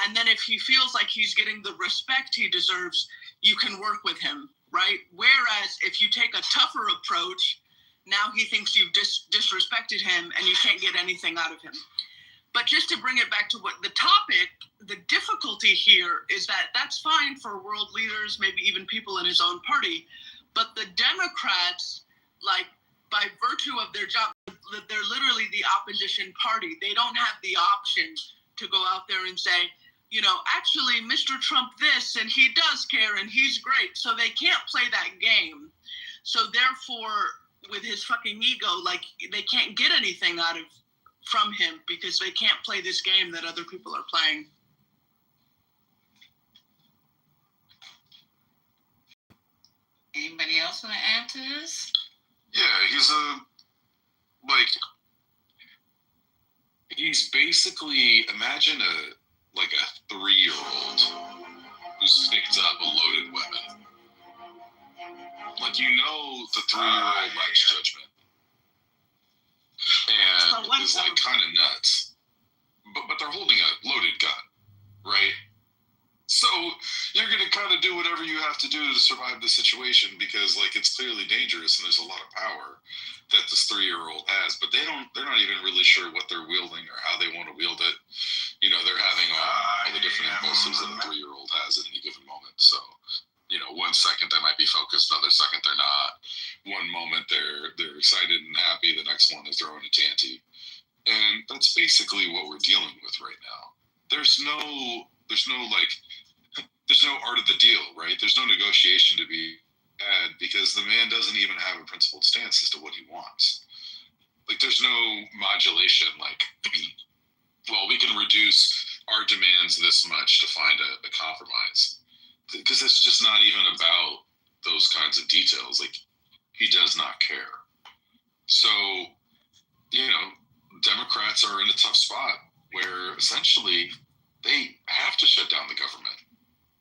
And then if he feels like he's getting the respect he deserves, you can work with him, right? Whereas if you take a tougher approach, now he thinks you've disrespected him and you can't get anything out of him. But just to bring it back to what the topic, the difficulty here is that that's fine for world leaders, maybe even people in his own party. But the Democrats, by virtue of their job, they're literally the opposition party. They don't have the option to go out there and say, actually, Mr. Trump this, and he does care, and he's great. So they can't play that game. So therefore, with his fucking ego, they can't get anything from him because they can't play this game that other people are playing. Anybody else want to add to this? Yeah, he's basically, imagine a 3-year-old who's picked up a loaded weapon. The 3-year-old lacks judgment. And is kind of nuts. But they're holding a loaded gun, right? So you're going to kind of do whatever you have to do to survive the situation because, like, it's clearly dangerous and there's a lot of power that this 3-year-old has. But they're not even really sure what they're wielding or how they want to wield it. You know, they're having all the different impulses that a 3-year-old has at any given moment. So, you know, 1 second they might be focused, another second they're not. One moment they're excited and happy, the next one they're throwing a tanty. And that's basically what we're dealing with right now. There's no art of the deal, right? There's no negotiation to be had because the man doesn't even have a principled stance as to what he wants. Like, there's no modulation, like, well, we can reduce our demands this much to find a compromise. Because it's just not even about those kinds of details. Like, he does not care. So, you know, Democrats are in a tough spot where essentially they have to shut down the government.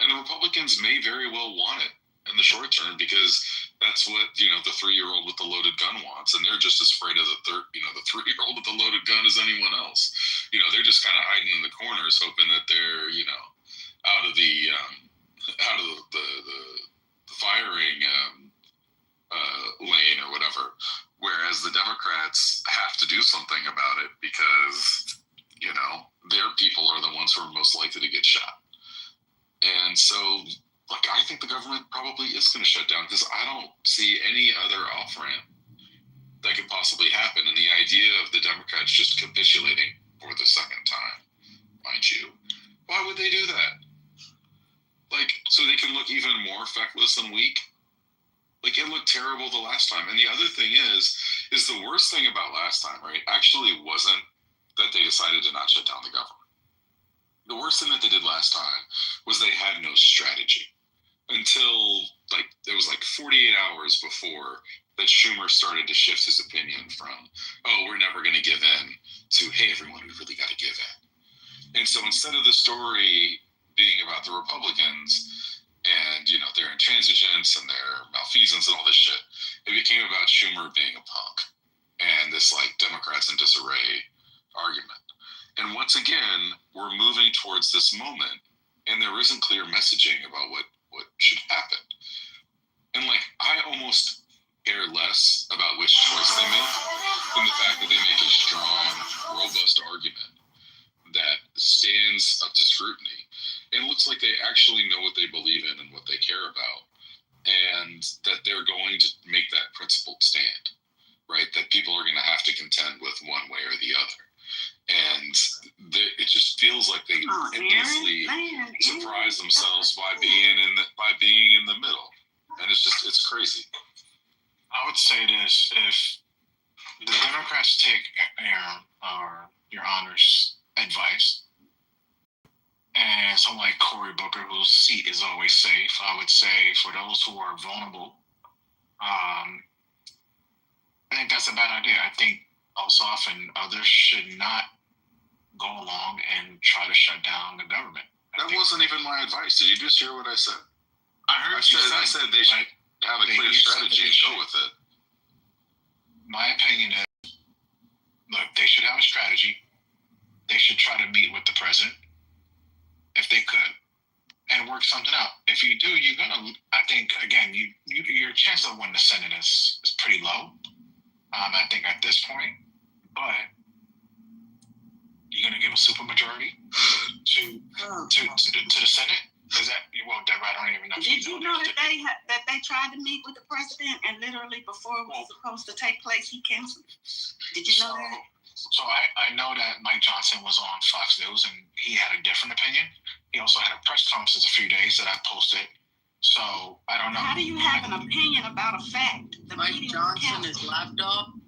And the Republicans may very well want it in the short term because that's what, you know, the 3-year-old with the loaded gun wants. And they're just as afraid of the 3-year-old with the loaded gun as anyone else. You know, they're just kind of hiding in the corners hoping that they're, you know, out of the firing lane or whatever. Whereas the Democrats have to do something about it because, you know, their people are the ones who are most likely to get shot. And so, like, I think the government probably is going to shut down because I don't see any other off-ramp that could possibly happen. And the idea of the Democrats just capitulating for the second time, mind you, why would they do that? Like, so they can look even more feckless and weak? Like, it looked terrible the last time. And the other thing is the worst thing about last time, right, actually wasn't that they decided to not shut down the government. The worst thing that they did last time was they had no strategy until, like, it was like 48 hours before that Schumer started to shift his opinion from, oh, we're never going to give in, to, hey, everyone, we really got to give in. And so instead of the story being about the Republicans and, you know, their intransigence and their malfeasance and all this shit, it became about Schumer being a punk and this, like, Democrats in disarray argument. And once again, we're moving towards this moment, and there isn't clear messaging about what should happen. And, like, I almost care less about which choice they make than the fact that they make a strong, robust argument that stands up to scrutiny. And it looks like they actually know what they believe in and what they care about, and that they're going to make that principled stand, right? That people are going to have to contend with one way or the other. And it just feels like they endlessly surprise themselves by being in the middle, and it's crazy. I would say this: if the Democrats take your Honor's advice, and someone like Cory Booker, whose seat is always safe, I would say for those who are vulnerable, I think that's a bad idea. I think Ossoff and others should not go along and try to shut down the government. That wasn't even my advice. Did you just hear what I said? I said they should have a clear strategy and go with it. My opinion is, look, they should have a strategy. They should try to meet with the president if they could and work something out. If you do, you're gonna. I think again, your chances of winning the Senate is pretty low. I think at this point, but you're going to give a supermajority to the Senate? Is that, well, Deborah, I don't even know. Did you know that they tried to meet with the president and literally before it was supposed to take place, he canceled? Did you know that? So I know that Mike Johnson was on Fox News and he had a different opinion. He also had a press conference a few days that I posted. So I don't know. How do you have an opinion about a fact? Mike Johnson is lapdog.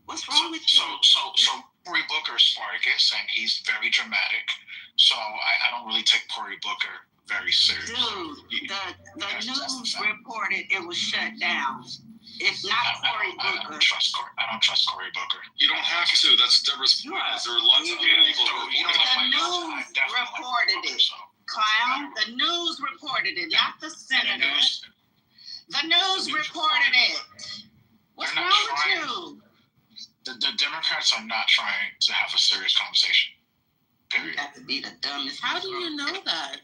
What's wrong with you? So Cory Booker is Spartacus, and he's very dramatic. So I don't really take Cory Booker very serious. Dude, the news reported it was shut down. If not Cory Booker. I don't trust Cory Booker. You don't have to. That's Deborah's point. There are lots of people who The news reported it. Clown. The news reported it, not the senators. The news reported it. What's wrong with you? The Democrats are not trying to have a serious conversation. Period. You have to be the dumbest. How do you know that?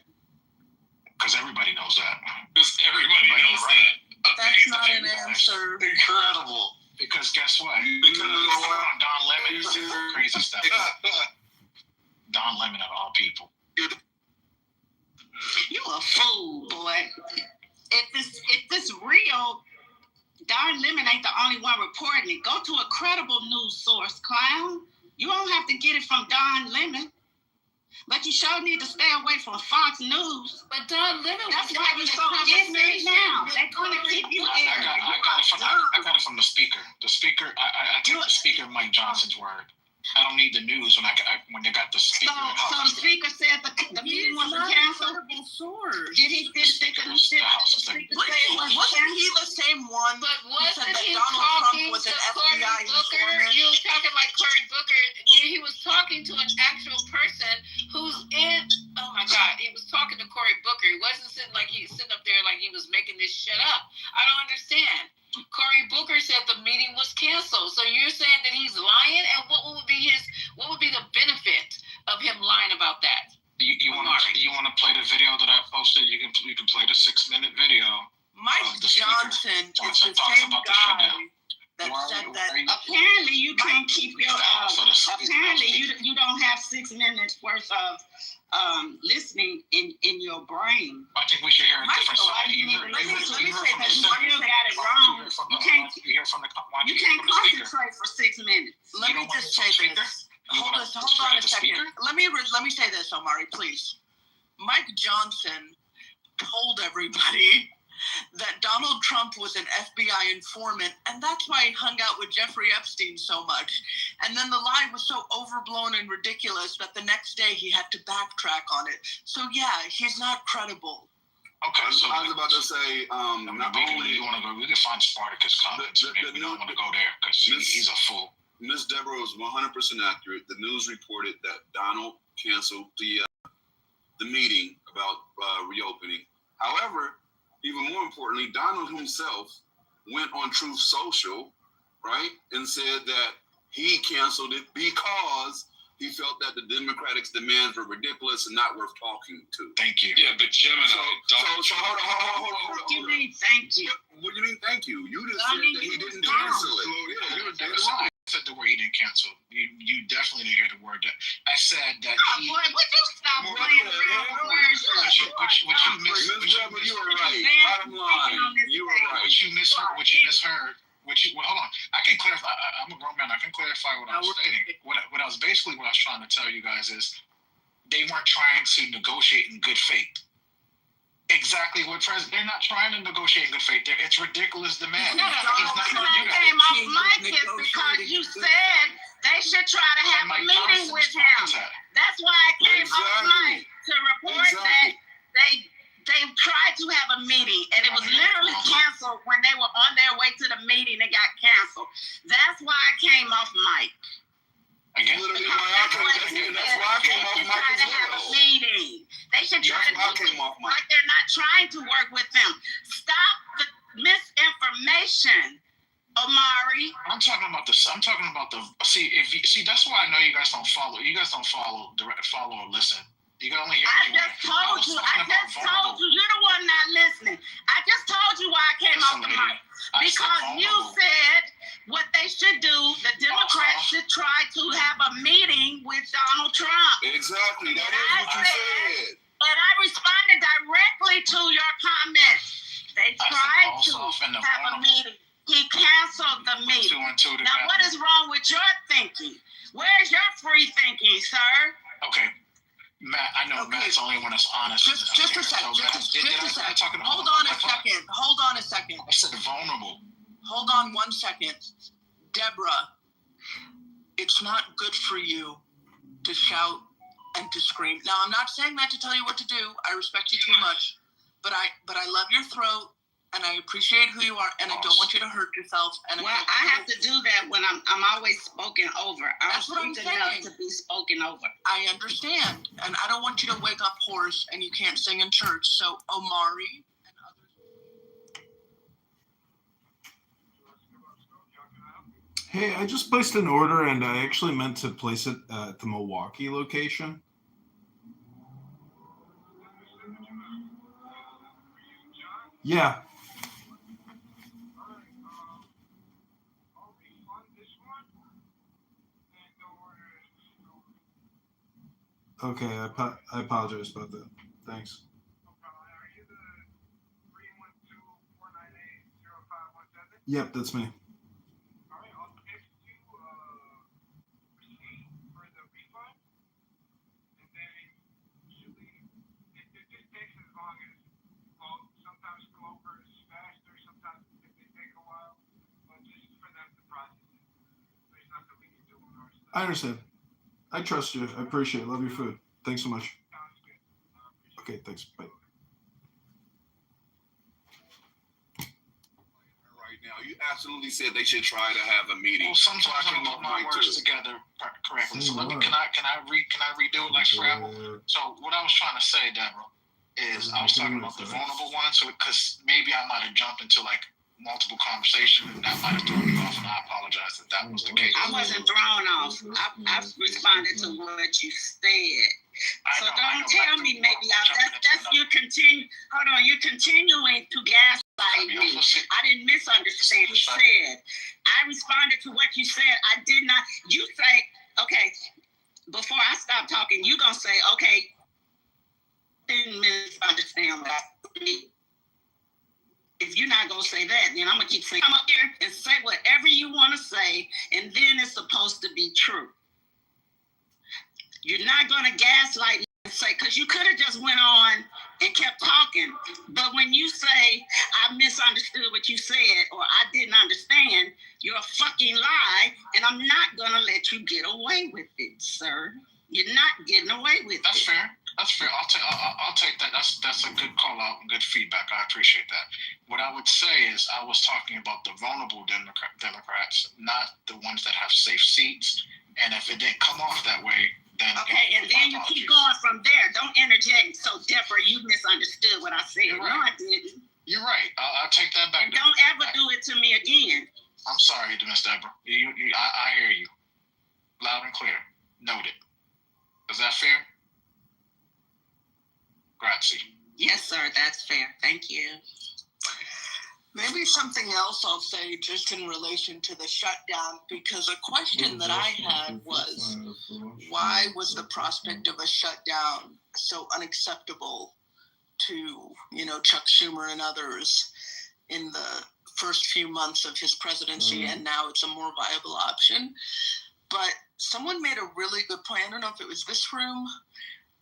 Because everybody knows that. Because everybody knows that. That's not an answer. Incredible. Because guess what? Because Don Lemon is crazy stuff. Don Lemon of all people. You a fool, boy. If this real, Don Lemon ain't the only one reporting it. Go to a credible news source, clown. You don't have to get it from Don Lemon. But you sure need to stay away from Fox News. But Don Lemon, that's why you're so ignorant now. They're going to keep you ignorant. I got it from the speaker. The speaker, I take the speaker Mike Johnson's word. I don't need the news when they got the speaker. So the speaker said the meeting wasn't canceled. Did he? Did the speaker wasn't he the same one? But wasn't he Donald talking Trump was to an Cory FBI Booker? informant? You were talking like Cory Booker. He was talking to an actual person who's in. Oh my God, he was talking to Cory Booker. He wasn't sitting up there like he was making this shit up. I don't understand. Cory Booker said the meeting was canceled. So you're saying that he's lying? And what would be the benefit of him lying about that? You want to play the video that I posted? You can play the 6-minute video. Mike Johnson is the same guy that said that. Apparently you can't keep your. Apparently you don't have 6 minutes worth of listening in your brain. I think we should hear a different side. Let me say that you got it wrong. You can't concentrate for 6 minutes. Let me just say this. Hold on a second. Let me say this, Omari, please. Mike Johnson told everybody that Donald Trump was an FBI informant, and that's why he hung out with Jeffrey Epstein so much. And then the lie was so overblown and ridiculous that the next day he had to backtrack on it. So yeah, he's not credible. Okay, so I was about to say, we can find Spartacus comments. We don't want to go there because he's a fool. Ms. Deborah was 100% accurate. The news reported that Donald canceled the meeting about reopening. However, even more importantly, Donald himself went on Truth Social, right, and said that he canceled it because he felt that the Democrats' demands were ridiculous and not worth talking to. Thank you. Yeah, but Gemini, So hold on. What do you mean, thank you? What do you mean, thank you? You just said that he didn't cancel it. Yeah, you were dead wrong. I said the word he didn't cancel. You definitely didn't hear the word that I said that. Boy, would you stop playing around with words? Which you missed. Ms. Deborah, you were right. Bottom line, you were right. What you misheard. Hold on. I can clarify. I'm a grown man. I can clarify what I was stating. What I was trying to tell you guys is they weren't trying to negotiate in good faith. Exactly what they're not trying to negotiate in good faith. It's ridiculous demand. The reason I came off mic is because you said they should try to have a meeting with him. That's why I came off mic to report that they tried to have a meeting and it was literally canceled when they were on their way to the meeting. It got canceled. That's why I came off mic. Again, Literally, that's why I came off mic as well. Meeting. They should try to do it like they're not trying to work with them. Stop the misinformation, Omari. I'm talking about the. See. That's why I know you guys don't follow. You guys don't follow or listen. You can only hear. I just told you. You're the one not listening. I just told you why I came off the mic. Because you said what they should do, the Democrats should try to have a meeting with Donald Trump. Exactly. That is what you said. And I responded directly to your comments. They tried to have a meeting. He canceled the meeting. Now, what is wrong with your thinking? Where's your free thinking, sir? Okay. Matt, I know Matt's the only one that's honest. Just a second. Hold on a second. I said vulnerable. Hold on 1 second. Deborah, it's not good for you to shout and to scream. Now, I'm not saying that to tell you what to do. I respect you too much. But I love your throat. And I appreciate who you are, and I don't want you to hurt yourself. And I have to do that when I'm always spoken over. That's what I'm saying. To be spoken over. I understand, and I don't want you to wake up hoarse and you can't sing in church. So Omari and others. Hey, I just placed an order, and I actually meant to place it at the Milwaukee location. Yeah. Okay, I apologize about that. Thanks. Yep, that's me. I understand. I trust you. I appreciate it. Love your food. Thanks so much. Okay, thanks. Bye. Right now, you absolutely said they should try to have a meeting. Well, sometimes I don't put my words together correctly. So let me, can I redo it like Scrabble? So what I was trying to say, Deborah, is I was talking about the vulnerable one. So because maybe I might have jumped into like multiple conversations and that might have thrown me off, and I apologize if that was the case. I wasn't thrown off. I responded to what you said. So don't tell me maybe that's you continue. Hold on, you're continuing to gaslight me. I didn't misunderstand what you said. I responded to what you said. I did not. You say, okay, before I stop talking, you're gonna say, okay, didn't misunderstand what I said. If you're not going to say that, then I'm going to keep saying, come up here and say whatever you want to say, and then it's supposed to be true. You're not going to gaslight me and say, because you could have just went on and kept talking. But when you say, I misunderstood what you said, or I didn't understand, you're a fucking lie, and I'm not going to let you get away with it, sir. You're not getting away with it. That's fair. That's fair. I'll take that. That's a good call out and good feedback. I appreciate that. What I would say is I was talking about the vulnerable Democrats, not the ones that have safe seats. And if it didn't come off that way, then okay. And then you keep going from there. Don't interject. So, Deborah, you misunderstood what I said. Right. No, I didn't. You're right. I'll take that back. And don't ever do it to me again. I'm sorry, Miss Deborah. I hear you, loud and clear. Noted. Is that fair? Grazie. Yes, sir. That's fair. Thank you. Maybe something else I'll say just in relation to the shutdown, because a question that I had was, why was the prospect of a shutdown so unacceptable to, Chuck Schumer and others in the first few months of his presidency, and now it's a more viable option? But someone made a really good point. I don't know if it was this room,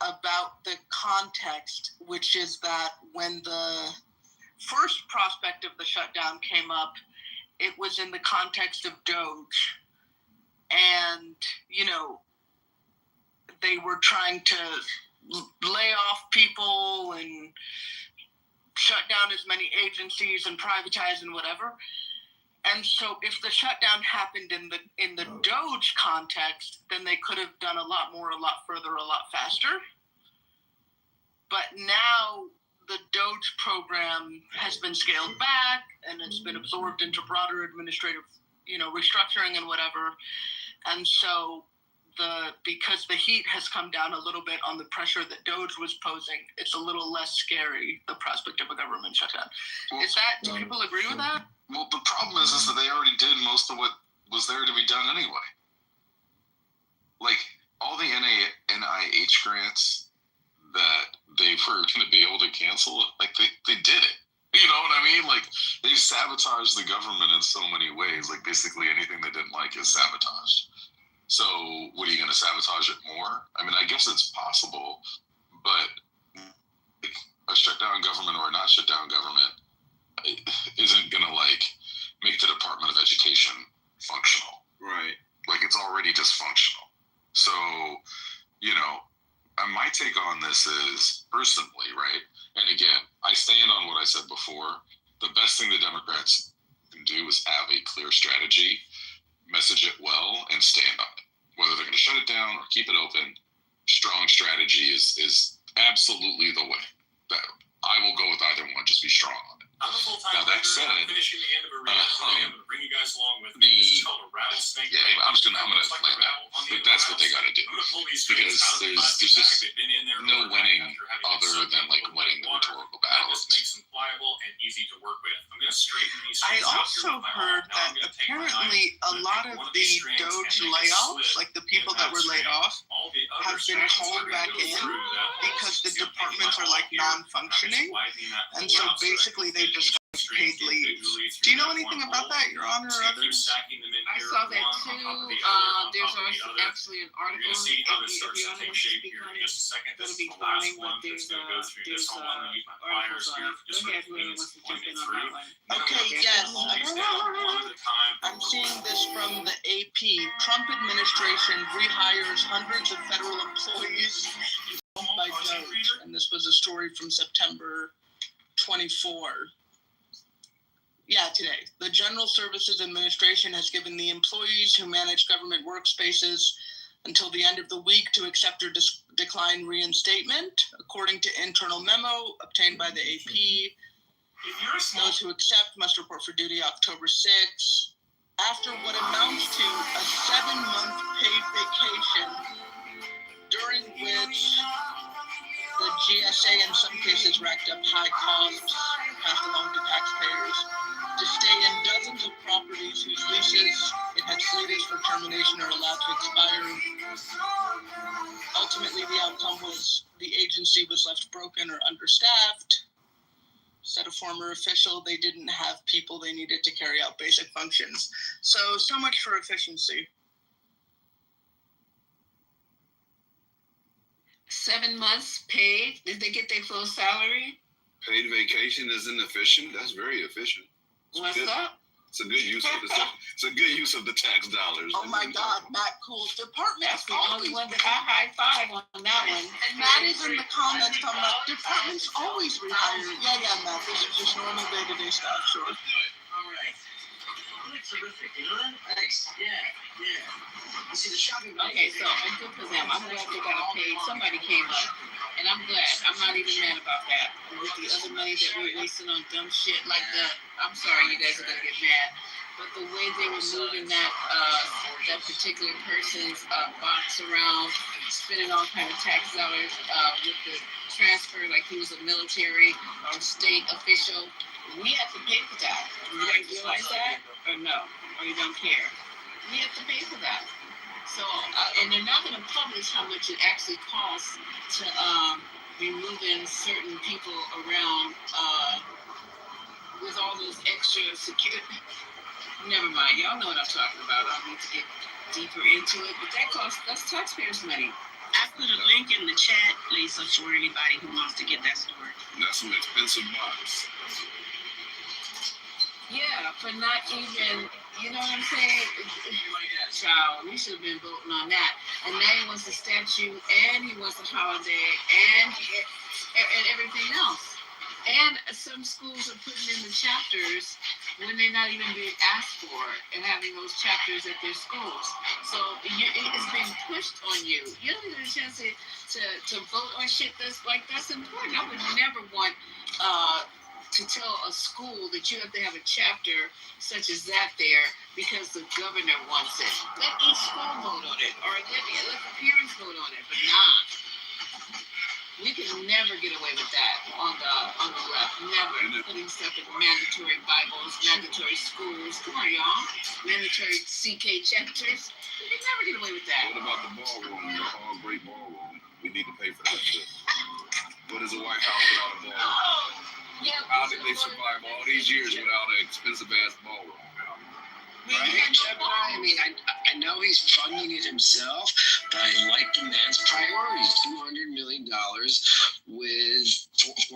about the context, which is that when the first prospect of the shutdown came up, it was in the context of Doge. And, they were trying to lay off people and shut down as many agencies and privatize and whatever. And so if the shutdown happened in the Doge context, then they could have done a lot more, a lot further, a lot faster. But now the Doge program has been scaled back and it's been absorbed into broader administrative, restructuring and whatever. And so because the heat has come down a little bit on the pressure that Doge was posing, it's a little less scary, the prospect of a government shutdown. Do people agree with that? Well, the problem is that they already did most of what was there to be done anyway. Like, all the NIH grants that they were going to be able to cancel, like, they did it. You know what I mean? Like, they sabotaged the government in so many ways. Like, basically anything they didn't like is sabotaged. So, what, are you going to sabotage it more? I mean, I guess it's possible, but a shutdown government or a not shutdown government isn't going to, like, make the Department of Education functional. Right. Like, it's already dysfunctional. So, my take on this is, personally, right? And again, I stand on what I said before. The best thing the Democrats can do is have a clear strategy, message it well, and stand on it. Whether they're going to shut it down or keep it open, strong strategy is absolutely the way. That I will go with either one. Just be strong on it. I'm a full-time Now, that said, finishing the end of a reality. I'm going to bring you guys along with this is called a rattlesnake. Yeah, I'm gonna but that's what they got to do. Because there's just no winning other than, like, winning the rhetorical battles. reliable and easy to work with. I'm going to straighten these I strings out also here with my heard arm. Now I'm that gonna take my knife, apparently a I'm gonna lot take of one the these strings and Doge make a layoffs, slit like the people in that were laid string. off, All the other have been strands called are back gonna go in through that hole. because the See, I'm taking departments my are like hole here, I'm just non-functioning, widening that and hole so out so I basically can they fit just each got string paid leave. individually Do through you know that anything one about hole. that, Your Honor, or So you keep others? stacking them in I here, saw that one too. on top of the other, on There's top of the also other. actually an You're article gonna on see it. how If this you starts to want take to shape speak here on in it, just a second. that'll This be is the last fine. But one that's there's gonna go through this there's hole. I'm gonna use my articles pliers on here it. just Go for ahead, the whoever cleans wants to jump pointing in on through. that one. Okay, Take yes. all these down one at a time. I'm seeing this from the AP. Trump administration rehires hundreds of federal employees by Doge. And this was a story from September 24. Yeah, today. The General Services Administration has given the employees who manage government workspaces until the end of the week to accept or decline reinstatement, according to internal memo obtained by the AP. Those who accept must report for duty October 6th. After what amounts to a 7-month paid vacation, during which the GSA in some cases racked up high costs passed along to taxpayers to stay in dozens of properties whose leases it had slated for termination are allowed to expire. Ultimately, the outcome was the agency was left broken or understaffed. Said a former official, they didn't have people they needed to carry out basic functions. So much for efficiency. 7 months paid. Did they get their full salary? Paid vacation is inefficient. That's very efficient. What's good. up? It's a good use of the it's a good use of the tax dollars. Oh my God, Matt Cool's department. That's the only one that I high five on that one. And Matt is in the comments talking about departments always rehire. Yeah, Matt. This is just normal day-to-day stuff. Sure. All right. Terrific, you know that? Thanks. Yeah. You see the shopping. Okay, so I'm good for them. I'm glad they got paid. Somebody came up, and I'm glad. I'm not even mad about that. With the other money that we're wasting on dumb shit like that, I'm sorry you guys are gonna get mad. But the way they were moving that particular person's box around, spending all kind of tax dollars with the transfer, like he was a military or state official, we have to pay for that. You guys realize that, or no, or you don't care? We have to pay for that. So, and they're not going to publish how much it actually costs to be moving certain people around with all those extra security. Never mind, y'all know what I'm talking about. I don't need to get deeper into it, but that's taxpayers' money. I put a link in the chat, Lisa, for anybody who wants to get that story. That's an expensive box. Yeah, for not even, you know what I'm saying? Child, we should have been voting on that. And now he wants a statue, and he wants a holiday, and everything else. And some schools are putting in the chapters when they're not even being asked for and having those chapters at their schools. So it's being pushed on you. You don't get a chance to vote on shit that's important. I would never want to tell a school that you have to have a chapter such as that there because the governor wants it. Let each school vote on it, or let the parents vote on it. But nah, we can never get away with that on the left. Never putting stuff in mandatory Bibles, mandatory schools. Come on, y'all. Mandatory CK chapters. We can never get away with that. What about the ballroom? The all great ballroom. We need to pay for that too. What is a White House without a ballroom? Yeah, how did they survive all these years without an expensive ass ballroom? Right? I mean, I know he's funding it himself, but I like the man's priorities. $200 million for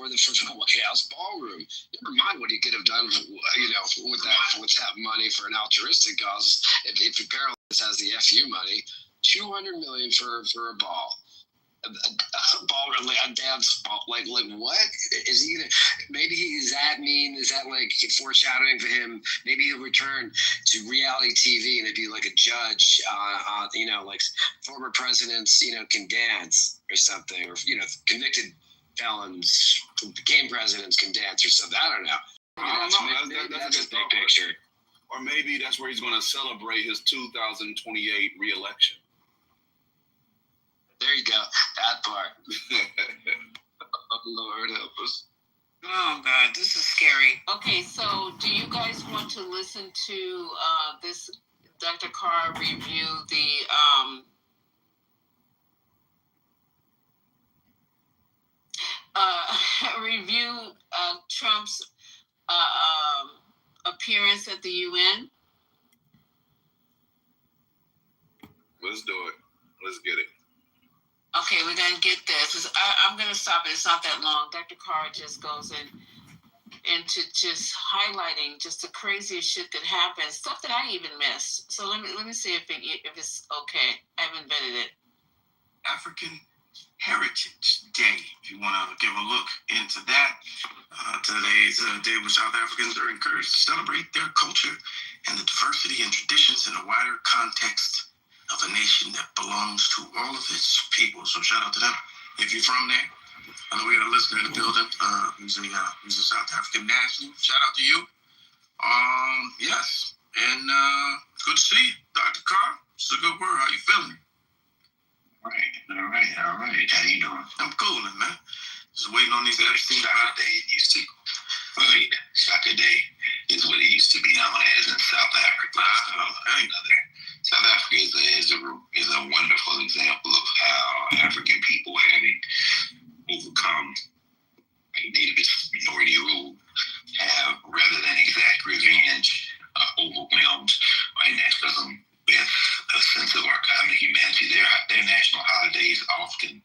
the White House ballroom. Never mind what he could have done, with that money for an altruistic cause. If he has the FU money, $200 million for a ball. A ballroom, like a dance ball, like what is he gonna? Maybe is that like foreshadowing for him? Maybe he'll return to reality TV and it'd be like a judge, like former presidents, can dance or something, or convicted felons who became presidents can dance or something. I don't know. That's a big picture. Or maybe that's where he's going to celebrate his 2028 re-election. There you go. That part. Oh, Lord help us. Go Oh God, this is scary. Okay, so do you guys want to listen to this Dr. Carr review the Trump's appearance at the UN? Let's do it. Let's get it. Okay, we're gonna get this. I'm gonna stop it. It's not that long. Dr. Carr just goes into just highlighting just the craziest shit that happens, stuff that I even missed. So let me see if it's okay. I haven't vetted it. African Heritage Day. If you want to give a look into that, today's a day when South Africans are encouraged to celebrate their culture and the diversity and traditions in a wider context of a nation that belongs to all of its people. So shout out to them. If you're from there, I know we got a listener in the building who's a South African national. Shout out to you. Yes, and good to see you, Dr. Carr. It's a good word. How you feeling? All right. How you doing? I'm coolin', man. Just waiting on these guys to see Soccer Day it used to. Soccer Day is what it used to be known as in South Africa. South Africa is a wonderful example of how African people having overcome a native minority rule have, rather than exact revenge, overwhelmed white nationalism with a sense of our common humanity. Their national holidays often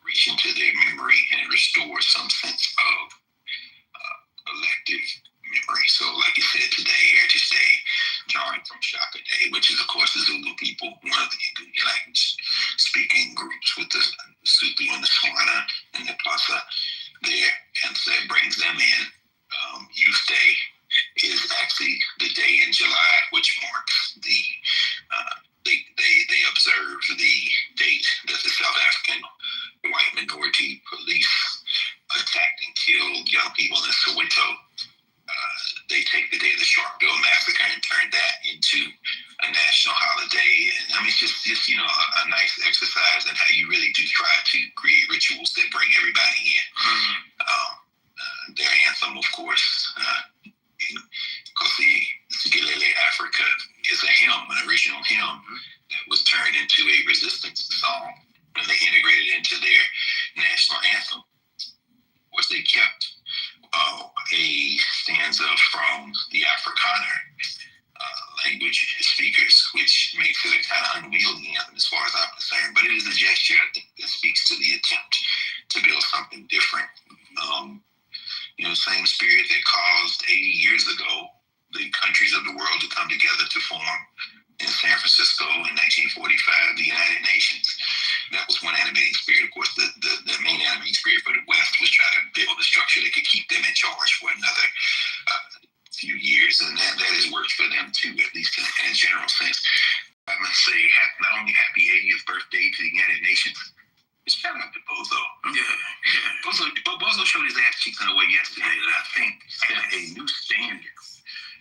reach into their memory and restore some sense of collective memory. So, like you said, today, Heritage Day, drawing from Shaka Day, which is, of course, the Zulu people, one of the Nguni language-speaking groups with the Sutu and the Swana and the Xhosa there, and so that brings them in. Youth Day is actually the day in July, which marks they observe the date that the South African white minority police attacked and killed young people in Soweto. They take the day of the Sharpeville massacre and turn that into a national holiday. And I mean, it's just a nice exercise in how you really do try to create rituals that bring everybody in. Their anthem, of course, because the Sigelele Africa is a hymn, an original hymn that was turned into a resistance song, and they integrated it into their national anthem. Of course, they kept a stanza from the Afrikaner language speakers, which makes it a kind of unwieldy anthem as far as I'm concerned. But it is a gesture, I think, that speaks to the attempt to build something different. Same spirit that caused 80 years ago the countries of the world to come together to form in San Francisco in 1945 the United Nations. That was one animating spirit. Of course, the main animating spirit for the West was trying to build a structure that could keep them in charge for another few years, and that has worked for them too, at least in a general sense. I must say, not only happy 80th birthday to the United Nations, shout out to Bozo. Bozo showed his ass cheeks in a way yesterday that I think set a new standard,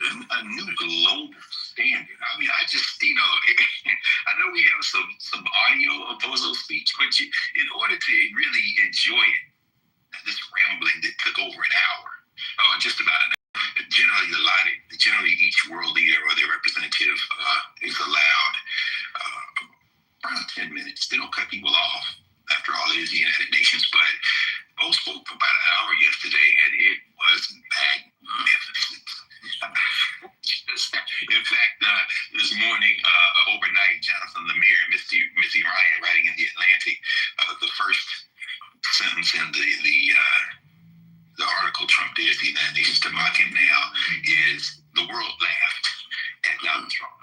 a new global standard. I mean, I just, I know we have some audio of Bozo's speech, but in order to really enjoy it, this rambling that took over an hour, just about an hour, generally each world leader or their representative is allowed around 10 minutes. They don't cut people off. After all, it is the United Nations, but Bo spoke for about an hour yesterday, and it was magnificent. In fact, this morning, overnight, Jonathan Lemire and Missy Ryan, writing in The Atlantic, the first sentence in the article Trump did to the United Nations to mock him now is, the world laughed at Donald Trump.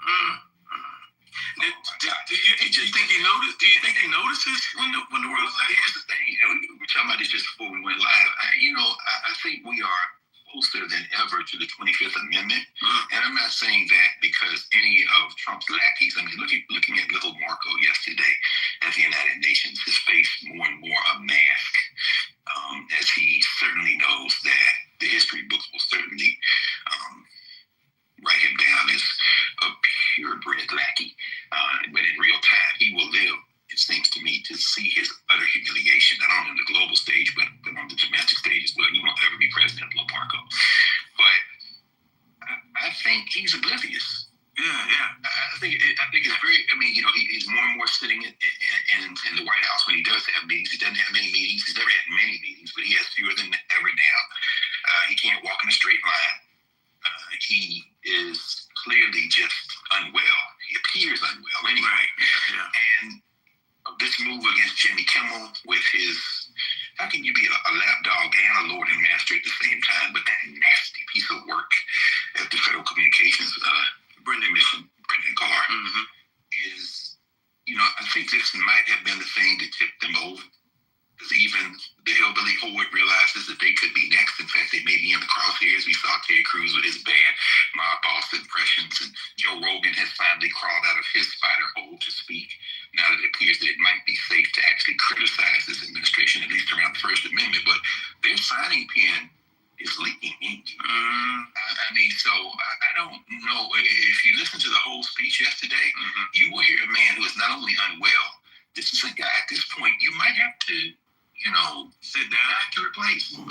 Do you think he noticed? Do you think he notices when the world is like? Here's the thing. We were talking about this just before we went live. I think we are closer than ever to the 25th Amendment, and I'm not saying that because any of Trump's lackeys. I mean, looking at little Marco yesterday at the United Nations, his face more and more a mask, as he certainly knows that the history books will certainly write him down as a purebred lackey. But in real time, he will live, it seems to me, to see his utter humiliation, not only on the global stage, but on the domestic stage as well. He won't ever be president of have meetings. He doesn't have many meetings. He's never had many meetings, but he has fewer than ever now. He can't walk in a straight line. He is clearly just unwell. He appears unwell anyway. Right. Yeah. And this move against Jimmy Kimmel with his, how can you be a lapdog and a Lord and Master at the same time? But that nasty piece of work at the Federal Communications, Brendan Carr, is, I think this might have been the thing that tipped them over. Because even the hillbilly horde realizes that they could be next. In fact, they may be in the crosshairs. We saw Ted Cruz with his bad mob boss impressions, and Joe Rogan has finally crawled out of his spider hole to speak. Now that it appears that it might be safe to actually criticize this administration, at least around the First Amendment, but their signing pen is leaking ink. So I don't know. If you listen to the whole speech yesterday, you will hear a man who is not only unwell. This is a guy at this point you might have to, sit down to replace. Because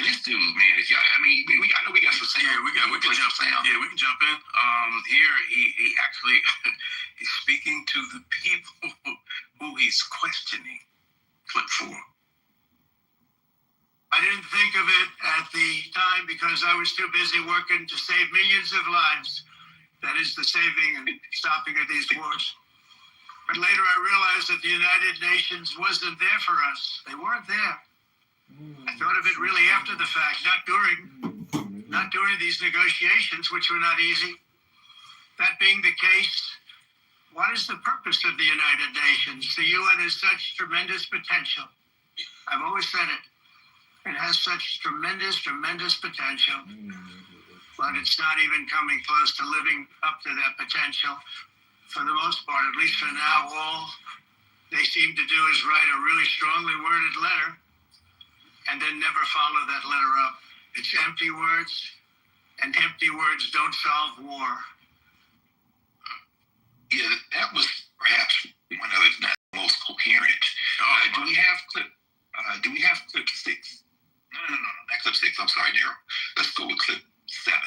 this dude, man, if y'all, I know we got some sound. Yeah, we can jump sound. Yeah, we can jump in. Here he actually he's speaking to the people who he's questioning. Clip 4. I didn't think of it at the time because I was too busy working to save millions of lives. That is the saving and stopping of these wars. But later I realized that the United Nations wasn't there for us. They weren't there. I thought of it really after the fact, not during these negotiations, which were not easy. That being the case, what is the purpose of the United Nations? The UN has such tremendous potential. I've always said it. It has such tremendous potential. But it's not even coming close to living up to that potential. For the most part, at least for now, all they seem to do is write a really strongly worded letter and then never follow that letter up. It's empty words, and empty words don't solve war. Yeah, that was perhaps one of, if not the most coherent. Do we have clip 6? No, not clip 6. I'm sorry, Daryl. Let's go with clip 7.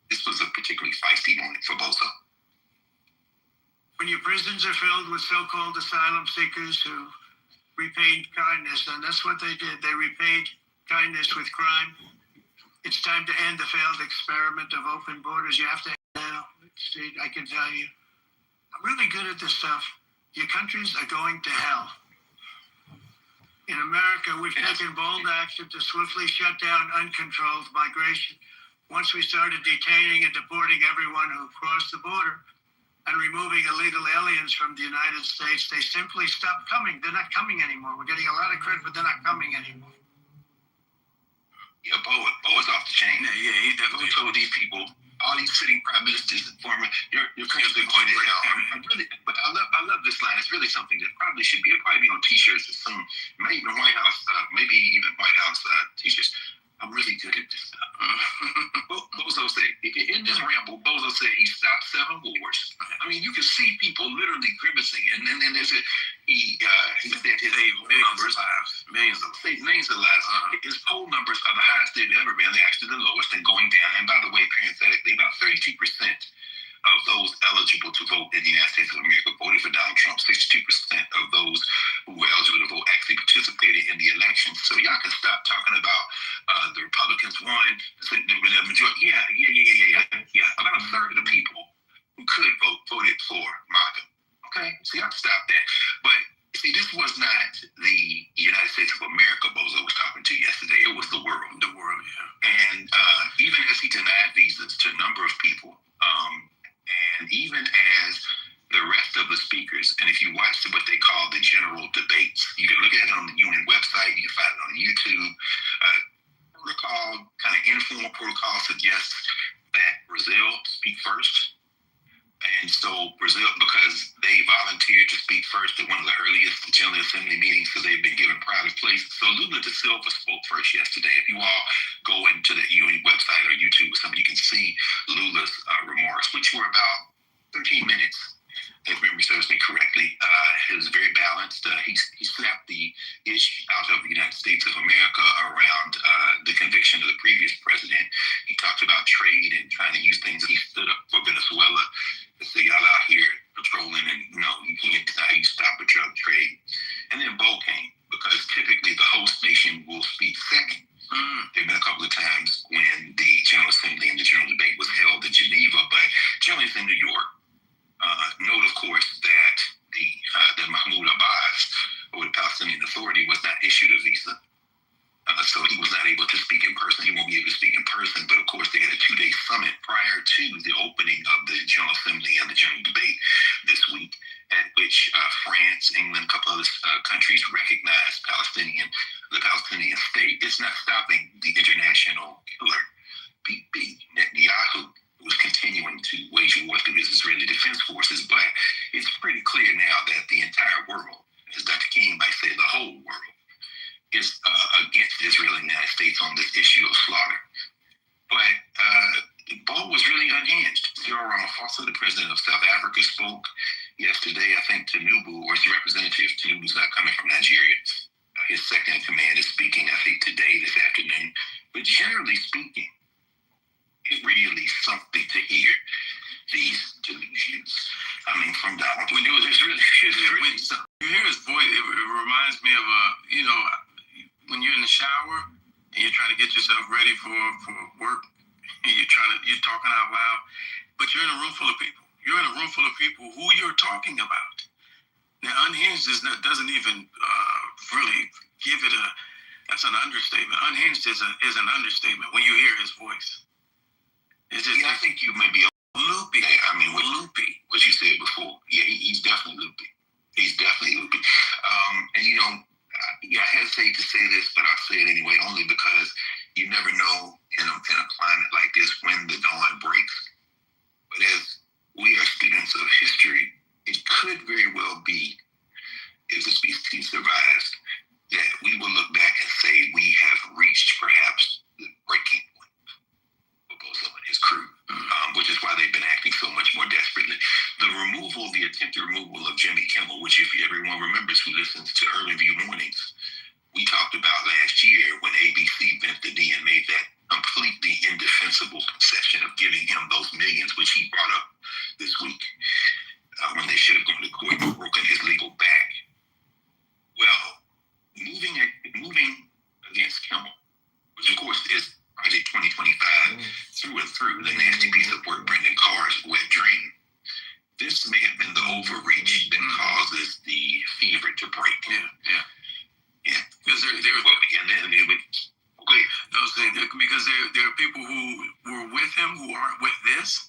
This was a particularly feisty moment for Bozo. When your prisons are filled with so-called asylum seekers who repaid kindness, and that's what they did. They repaid kindness with crime. It's time to end the failed experiment of open borders. You have to end now. See, I can tell you, I'm really good at this stuff. Your countries are going to hell. In America, we've taken bold action to swiftly shut down uncontrolled migration. Once we started detaining and deporting everyone who crossed the border and removing illegal aliens from the United States, they simply stopped coming. They're not coming anymore. We're getting a lot of credit, but they're not coming anymore. Yeah, Bo is off the chain. Yeah, he definitely told these people, all these sitting prime ministers and former, your country's going to hell. I love this line. It's really something that probably should be, it'll probably be on t-shirts or some, maybe even White House t-shirts. I'm really good at this stuff. Bozo said, in this ramble, Bozo said he stopped 7 wars. I mean, you can see people literally grimacing. And then there's he said his millions of lives. His poll numbers are the highest they've ever been. They're actually the lowest and going down. And by the way, parenthetically, about 32% of those eligible to vote in the United States of America voted for Donald Trump. 62% of those who were eligible to vote actually participated in the election. So y'all can stop talking about the Republicans won. The majority. Yeah. About a third of the people who could vote voted for MAGA. Okay, so y'all can stop that. But see, this was not the United States of America Bozo was talking to yesterday. It was the world. The world, yeah. And even as he denied visas to a number of people, and even as the rest of the speakers, and if you watch what they call the general debates, you can look at it on the UN website, you can find it on YouTube. Informal protocol suggests that Brazil speak first. And so Brazil, because they volunteered to speak first at one of the earliest General Assembly meetings, so they've been given pride of place. So Lula da Silva spoke first yesterday. If you all go into the UN website or YouTube or something, you can see Lula's remarks, which were about 13 minutes, if memory serves me correctly. It was very balanced. He snapped the issue out of the United States of America around the conviction of the previous president. He talked about trade and trying to use ththings. He stood up for Venezuela. So y'all out here patrolling, and you can't deny he France, England, a couple other countries recognize the Palestinian state. It's not stopping the international killer, Bibi Netanyahu, who is continuing to wage war through his Israeli Defense Forces. But it's pretty clear now that the entire world, as Dr. King might say, the whole world, is against Israel and the United States on this issue of slaughter. But the ball was really unhinged. Cyril Ramaphosa, the president of South Africa, spoke yesterday, I think, Tinubu, or his representative. Tinubu's not coming from Nigeria. His second in command is speaking, I think, today, this afternoon. But generally speaking, it's really something to hear these delusions coming from Donald. When you hear his voice, it reminds me of when you're in the shower and you're trying to get yourself ready for work, and you're talking out loud, but you're in a room full of people. You're in a room full of people who you're talking about. Now, unhinged doesn't even really give it that's an understatement. Unhinged is an understatement when you hear his voice. It's just, I think you may be loopy. I mean, loopy, what you said before. Yeah, he's definitely loopy. He's definitely loopy. And I hesitate to say this, but I'll say it anyway, only because you never know in a climate like this when the dawn breaks. But as we are students of history, it could very well be, if the species survives, that we will look back and say we have reached perhaps the breaking point for Bozo and his crew, which is why they've been acting so much more desperately. The attempted removal of Jimmy Kimmel, which if everyone remembers who listens to Early View Mornings, we talked about last year when ABC bent the knee and made that completely indefensible concession of giving him those millions, which he brought up this week, when they should have gone to court and broken his legal back. Well, moving against Kimmel, which of course is Project 2025 through and through, the nasty piece of work, Brendan Carr's wet dream. This may have been the overreach that causes the fever to break. Yeah. Because because there are people who were with him who aren't with this,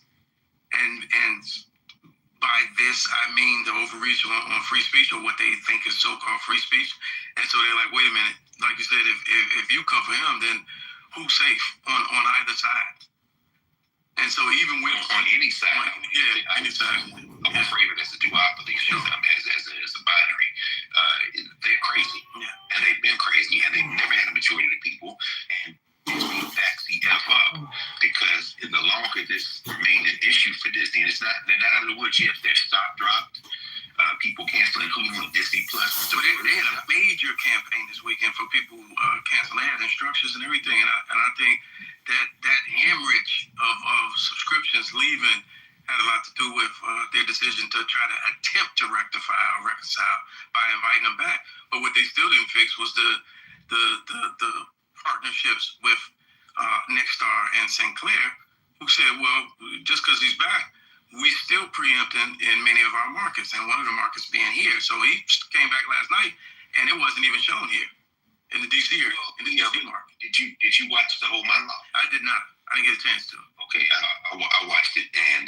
and by this I mean the overreach on free speech, or what they think is so-called free speech. And so they're like, wait a minute, like you said, if you come for him, then who's safe on either side? And so even with on any side, any side, I'm afraid that that's a duopoly. As a binary, they're crazy, and they've been crazy, and they've never had a majority of the people. And we back the F up, because the longer this remained an issue for Disney, and they're not out of the woods yet. Their stock dropped. People canceling Hulu and Disney Plus. So they had a major campaign this weekend for people canceling. They had instructions and everything, and I think that hemorrhage of subscriptions leaving had a lot to do with their decision to try to attempt to rectify or reconcile by inviting them back. But what they still didn't fix was the partnerships with Nexstar and Sinclair, who said, well, just because he's back, we still preempt in many of our markets, and one of the markets being here. So he came back last night, and it wasn't even shown here in the DC area, in the DC market. Did you watch the whole monologue? I did not. I didn't get a chance to. Okay, I watched it, and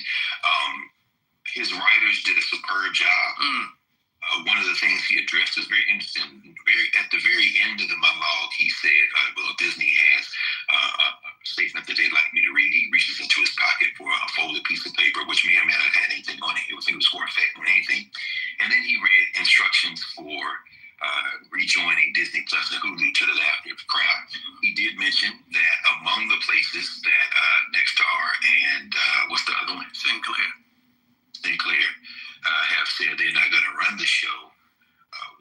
his writers did a superb job. One of the things he addressed is very interesting. At the very end of the monologue, he said, well, Disney has a statement that they'd like me to read. He reaches into his pocket for a folded piece of paper, which may or may not have had anything on it. It was for a fact or anything. And then he read instructions for rejoining Disney Plus and Hulu to the laughter of the crowd. He did mention that among the places that Nexstar and what's the other one? Sinclair have said they're not going to run the show,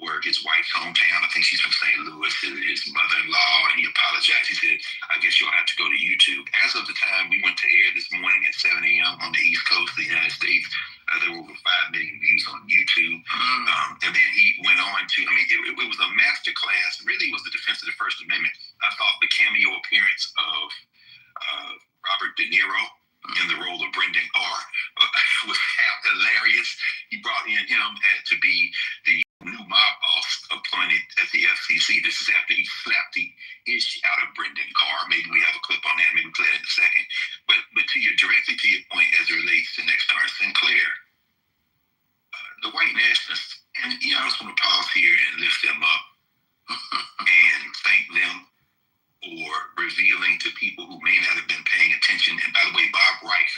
where his wife's hometown, I think she's from St. Louis, his mother-in-law, and he apologized. He said, I guess you'll have to go to YouTube. As of the time we went to air this morning at 7 a.m. on the East Coast of the United States, there were over 5 million views on YouTube. And then he went on to, it was a master class. Really, it was the defense of the First Amendment. I thought the cameo appearance of Robert De Niro in the role of Brendan Carr was hilarious. He brought in him to be the new mob boss appointed at the FCC. This is after he slapped the ish out of Brendan Carr. Maybe we have a clip on that. Maybe we'll play it in a second. But directly to your point, as it relates to Nexstar and And I just want to pause here and lift them up and thank them for revealing to people who may not have been paying attention. And by the way, Bob Reif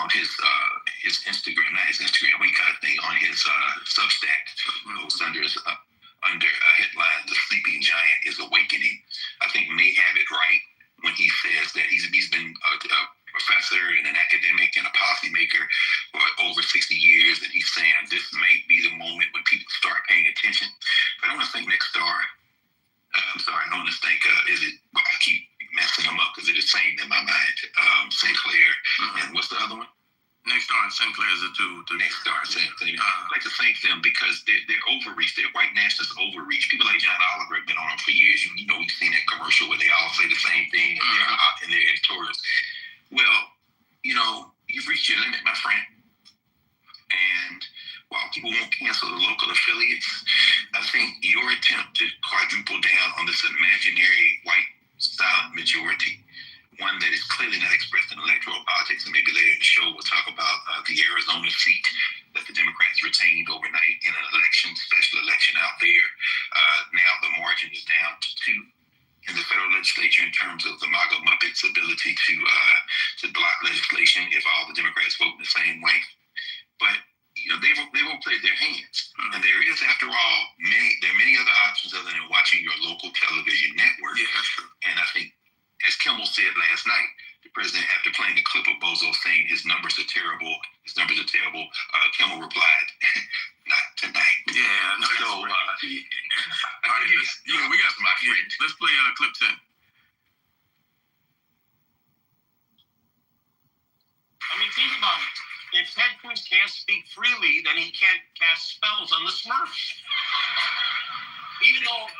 on his Instagram, not his Instagram, we got a thing on his Substack, post under a headline, "The Sleeping Giant is Awakening." I think may have it right when he says that he's been a professor and an academic and a policymaker for over 60 years, and he's saying this may be the moment when people start paying attention. But I want to thank Nick Starr. I'm sorry, I want to thank, I keep messing them up because it is same in my mind. Sinclair, and what's the other one? Nick Starr and Sinclair is the two. Nick Starr and Sinclair. I'd like to thank them because they're overreach. They're white nationalists overreach. People like John Oliver have been on them for years. You know, we've seen that commercial where they all say the same thing in their editorials. Well, you've reached your limit, my friend. And while people won't cancel the local affiliates, I think your attempt to quadruple down on this imaginary white silent majority, one that is clearly not expressed in electoral politics, and maybe later in the show we'll talk about the Arizona seat that the Democrats retained overnight in an special election out there. Now the margin is down to 2 in the federal legislature in terms of the MAGA Muppets' ability to block legislation if all the Democrats vote in the same way. But they won't play their hands. And there is, after all, there are many other options other than watching your local television network. Yeah, that's true. And I think, as Kimmel said last night, the president, after playing a clip of Bozo saying his numbers are terrible, Kimmel replied, "Not tonight." Yeah, no, so all right, we got some friends. Let's play clip 10. I mean, think about it. If Ted Cruz can't speak freely, then he can't cast spells on the Smurfs. Even though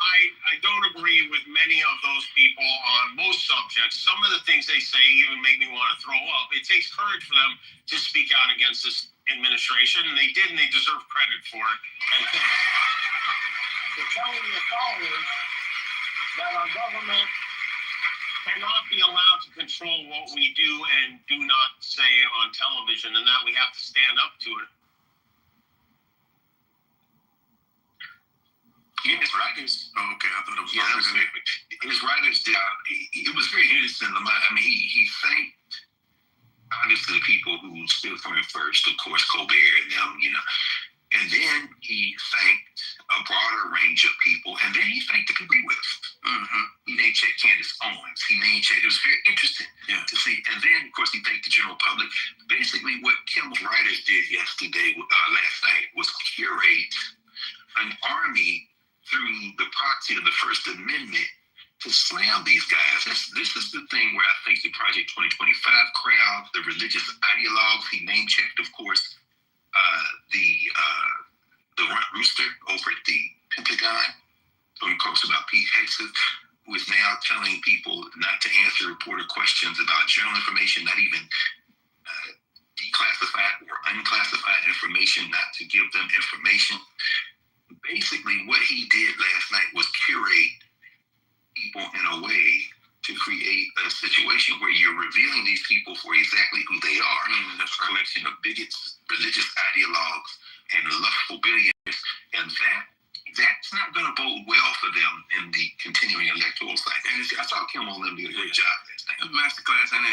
I don't agree with many of those people on most subjects, some of the things they say even make me want to throw up. It takes courage for them to speak out against this administration, and they did, and they deserve credit for it. And to tell your followers that our government cannot be allowed to control what we do and do not say on television, and that we have to stand up to it. His writers. Oh, okay, I thought it was. His writers did. It was very interesting. I mean, he thanked obviously the people who stood for him first, of course, Colbert and them, and then he thanked a broader range of people, and then he thanked the people he with. He name checked Candace Owens. He name checked. It was very interesting to see. And then, of course, he thanked the general public. Basically, what Kimmel's writers did last night, was curate an army through the proxy of the First Amendment to slam these guys. This is the thing where I think the Project 2025 crowd, the religious ideologues, he name checked, of course, the Runt Rooster over at the Pentagon, talking quotes about Pete Hegseth, who is now telling people not to answer reporter questions about general information, not even declassified or unclassified information, not to give them information. Basically, what he did last night was curate people in a way to create a situation where you're revealing these people for exactly who they are. That's a collection of bigots, religious ideologues, and lustful billionaires. And that's not going to bode well for them in the continuing electoral cycle. And I thought Kimmel and them did a great job last night. Masterclass, and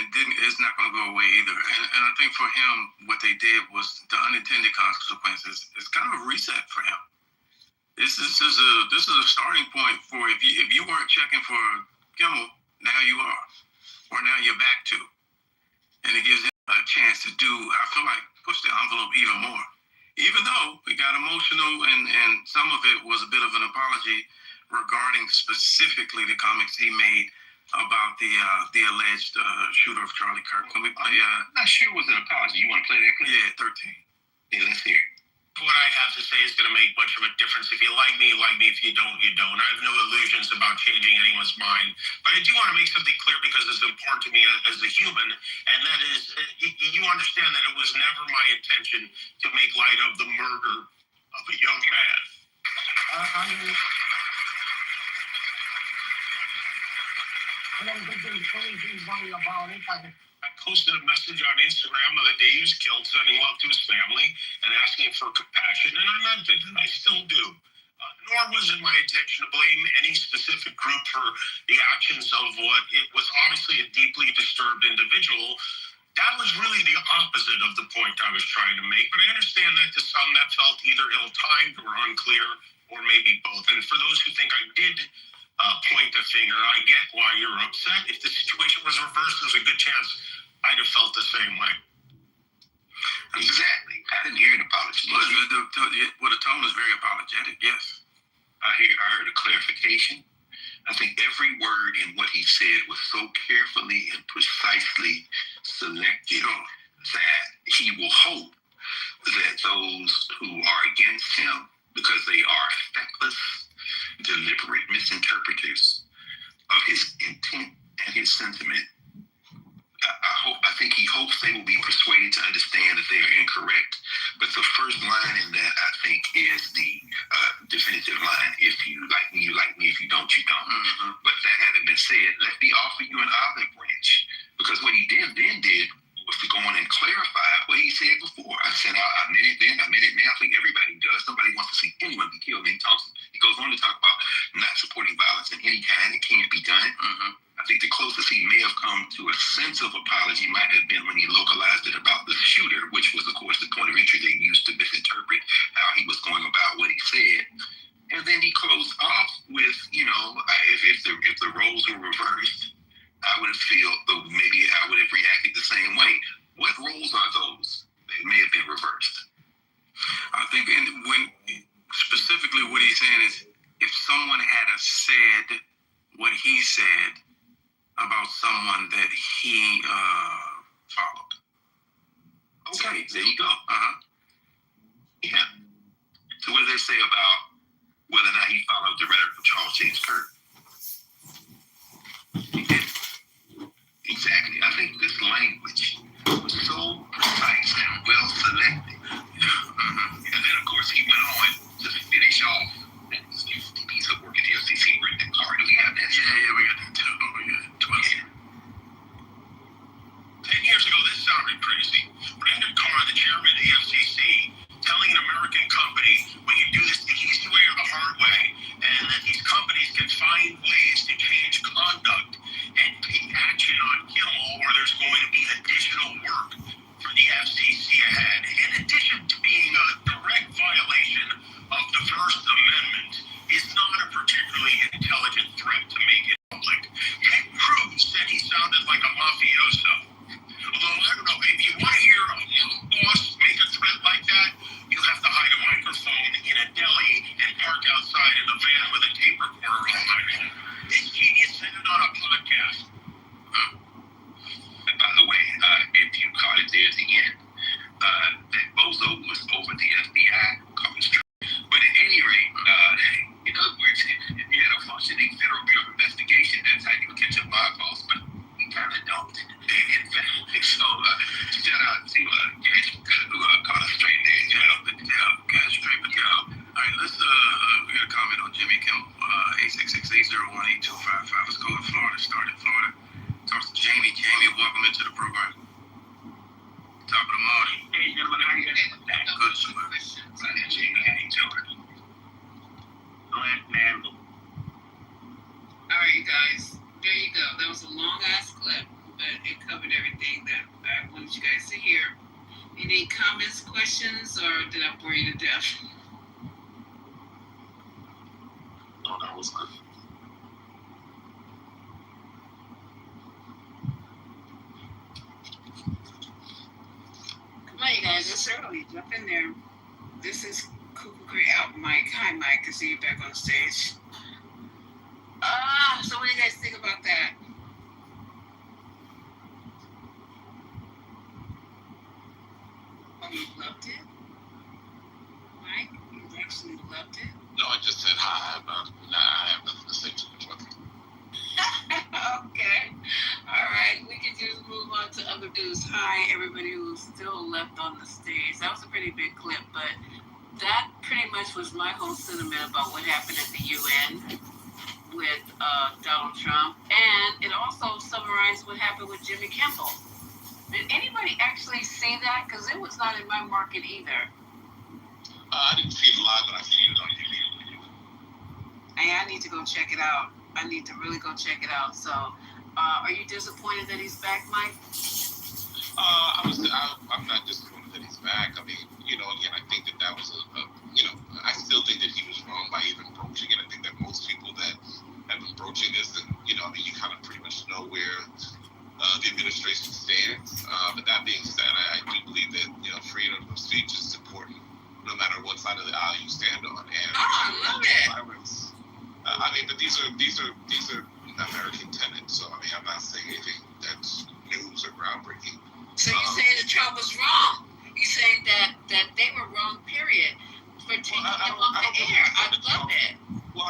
it's not going to go away either. And I think for him, what they did was the unintended consequences. It's kind of a reset for him. This is a starting point for if you weren't checking for Kimmel, now you are, or now you're back to, and it gives him a chance to I feel like push the envelope even more. Even though we got emotional and some of it was a bit of an apology regarding specifically the comments he made about the alleged shooter of Charlie Kirk. Can we play? I'm not sure it was an apology. You want to play that clip? Yeah, 13. Yeah, let's hear it. What I have to say is going to make much of a difference. If you like me, you like me. If you don't, you don't. I have no illusions about changing anyone's mind. But I do want to make something clear because it's important to me as a human, and that is, you understand that it was never my intention to make light of the murder of a young man. I don't think there's anything funny about it. I posted a message on Instagram on the day he was killed, sending love to his family and asking for compassion, and I meant it, and I still do. Nor was it my intention to blame any specific group for the actions of what it was obviously a deeply disturbed individual. That was really the opposite of the point I was trying to make, but I understand that to some that felt either ill-timed or unclear, or maybe both. And for those who think I did point a finger, I get why you're upset. If the situation was reversed, there's a good chance I'd have felt the same way. Exactly. I didn't hear an apology. Well, the tone is very apologetic, yes. I heard a clarification. I think every word in what he said was so carefully and precisely selected that he will hope that those who are against him, because they are feckless, deliberate misinterpreters of his intent and his sentiment, I think he hopes they will be persuaded to understand that they are incorrect. But the first line in that, I think, is the definitive line. If you like me, you like me. If you don't, you don't. Mm-hmm. But that having been said, let me offer you an olive branch. Because what he then did was to go on and clarify what he said before. I said, I meant it then, I meant it now. I think everybody does. Nobody wants to see anyone be killed. And he goes on to talk about not supporting violence in any kind. It can't be done. Mm-hmm. I think the closest he may have come to a sense of apology might have been when he localized it about the shooter, which was, of course, the point of entry they used to misinterpret how he was going about what he said. And then he closed off with, if the roles were reversed, I would have maybe I would have reacted the same way. What roles are those that may have been reversed? I think when specifically what he's saying is, if someone had said what he said about someone that he followed. Okay, there you go. Yeah. So what did they say about whether or not he followed the rhetoric of Charles James Kirk? He did. Exactly. I think this language was so precise and well selected. And then, of course, he went on to finish off that piece of work at the FCC written in card. Do we have that? Yeah, we got that too. Yeah. 10 years ago, this sounded crazy. Brandon Carr, the chairman of the FCC, telling an American company, we can do this the easy way or the hard way, and that these companies can find ways to change conduct and take action on Kimmel, or there's going to be additional work for the FCC ahead, in addition to being a direct violation of the First Amendment, is not a particularly intelligent threat to make it public. Ted Cruz said he sounded like a mafioso. Although, I don't know, if you want to hear a boss make a threat like that, you have to hide a microphone in a deli and park outside in a van with a tape recorder behind it. This genius said it on a podcast. And by the way, if you caught it there at the end, that bozo was over the FBI coming straight. But at any rate, in other words, if you had a functioning Federal Bureau of Investigation, that's how you would catch a mob boss, but we kind of don't. In fact, so shout out to Cash, who caught us straight there. Cash straight with y'all. All right, let's we got a comment on Jimmy Kimmel, 866-801-8255. Let's go to Florida. Start in Florida. Talk to Jamie. Jamie, welcome into the program. Top of the morning. Hey, gentlemen, how are you doing? Good, sir. Jamie, how you doing? All right, you guys. There you go. That was a long ass clip, but it covered everything that I wanted you guys to hear. Any comments, questions, or did I bore you to death? No, that was good. Come on, you guys. It's early. Jump in there. This is Cuckoo Great out, Mike. Hi, Mike. I see you back on stage. So what do you guys think about that? You loved it? Mike, you actually loved it? No, I just said hi, but I have nothing to say to it. Okay. All right. We can just move on to other news. Hi, everybody who's still left on the stage. That was a pretty big clip, but that pretty much was my whole sentiment about what happened at the UN with Donald Trump. And it also summarized what happened with Jimmy Kimmel. Did anybody actually see that? Because it was not in my market either. I didn't see it live, but I seen it on TV. Hey, I need to go check it out. I need to really go check it out. So, are you disappointed that he's back, Mike? I'm not disappointed that he's back. I mean, again, I think that was I still think that he was wrong by even broaching it. I think that most people that have been broaching this, and you kind of pretty much know where the administration stands. But that being said, I do believe that freedom of speech is important, no matter what side of the aisle you stand on. And I love it. violence. But these are American tenets. So I'm not saying anything that's news or groundbreaking. So you saying that Trump was wrong? You saying that they were wrong? Period. For taking him off the air. I love it. Well,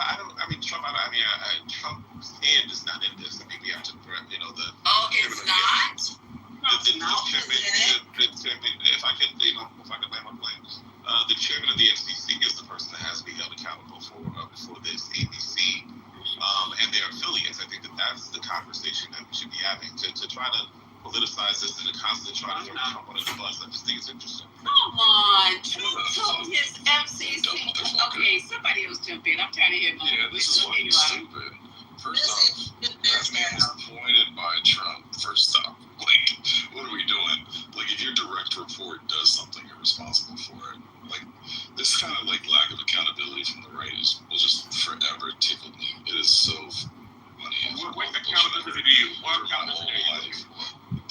Trump's hand is not in this. We have to, Oh, it's not. If I can land my plane, the chairman of the FCC is the person that has to be held accountable for this ABC and their affiliates. I think that's the conversation that we should be having to try to politicize this and to constantly try to throw Trump under the bus. I just think it's interesting. Come on, Trump told his FCC. Okay, somebody else jump in. I'm trying to hear more. Yeah, this is fucking stupid. First off, that man was appointed by Trump. First off, what are we doing? If your direct report does something, you're responsible for it. This kind of lack of accountability from the right will just forever tickle me. It is so funny. What accountability?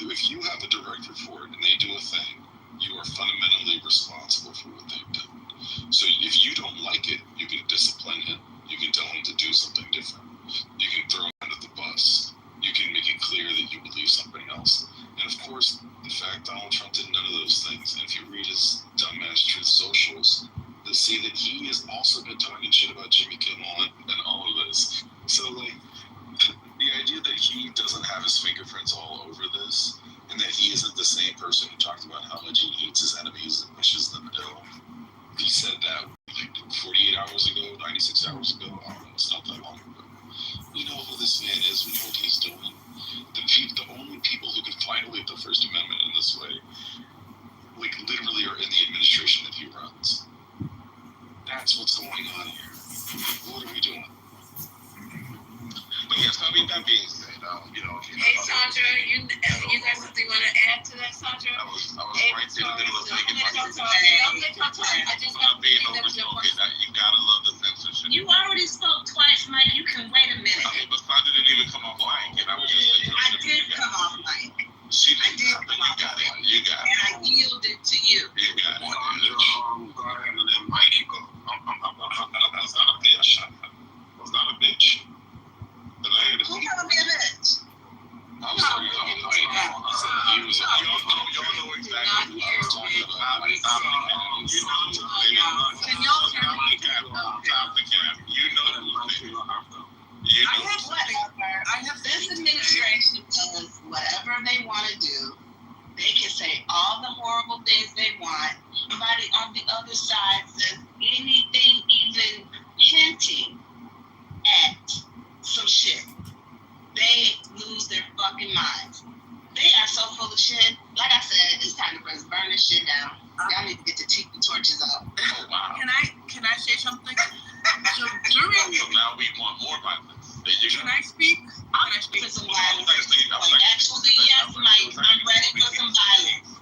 If you have a direct report and they do a thing, you are fundamentally responsible for what they've done. So if you don't like it, you can discipline him. You can tell him to do something different. You can throw him under the bus. You can make it clear that you believe something else. And of course, in fact, Donald Trump did none of those things. And if you read his dumbass Truth Socials, you'll see that he has also been talking shit about Jimmy Kimmel and all of this. So, the idea that he doesn't have his fingerprints all over this, and that he isn't the same person who talked about how much he hates his enemies and wishes them ill. He said that 48 hours ago, 96 hours ago. I don't know, it's not that long ago. You know who this man is. We know what he's doing. The only people who can violate the First Amendment in this way, literally are in the administration that he runs. That's what's going on here. What are we doing? But yes, that being said, Hey, Sandra, you got something you want to add to that, Sandra? I was right in the middle of making my Don't let y'all talk. I just got I'm being overspoken. You gotta love the censorship. You already spoke twice, Mike. You can wait a minute. But Sandra didn't even come off mic, and I was just I did come off mic. She didn't. You got it. You got it. And I yielded to you. You got it. Go ahead and then Mike, you go. That's not a bitch. That's not a bitch. But I had to Who called me a bitch? I was talking about Mike. He said he was y'all know exactly who I was talking about. Can y'all hear me? You know who I have this administration does whatever they want to do. They can say all the horrible things they want. Somebody on the other side says anything even hinting at some shit, they lose their fucking minds. They are so full of shit. Like I said, it's time to burn this shit down. Y'all need to get the tiki torches up. Oh, wow. Can I say something? So now we want more violence. Can I speak? I'm ready for some violence. Actually, yes, Mike, I'm ready for some violence.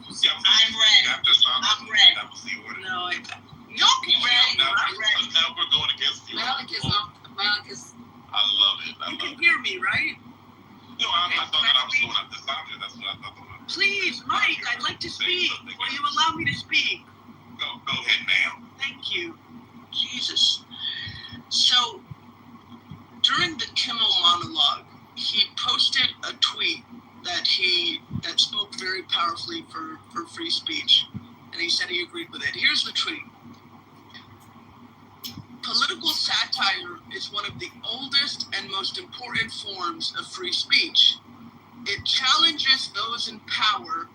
I'm ready. I'm ready. No, Don't be ready. I'm ready. Now we're going against you. I love it. You can hear me, right? No, I thought that I was going after Sandra. That's what I thought. Please, Mike, I'd like to speak. Will you allow me to speak? Go ahead, ma'am. Thank you. Jesus. So, during the Kimmel monologue, he posted a tweet that spoke very powerfully for free speech, and he said he agreed with it. Here's the tweet. Political satire is one of the oldest and most important forms of free speech. It challenges those in power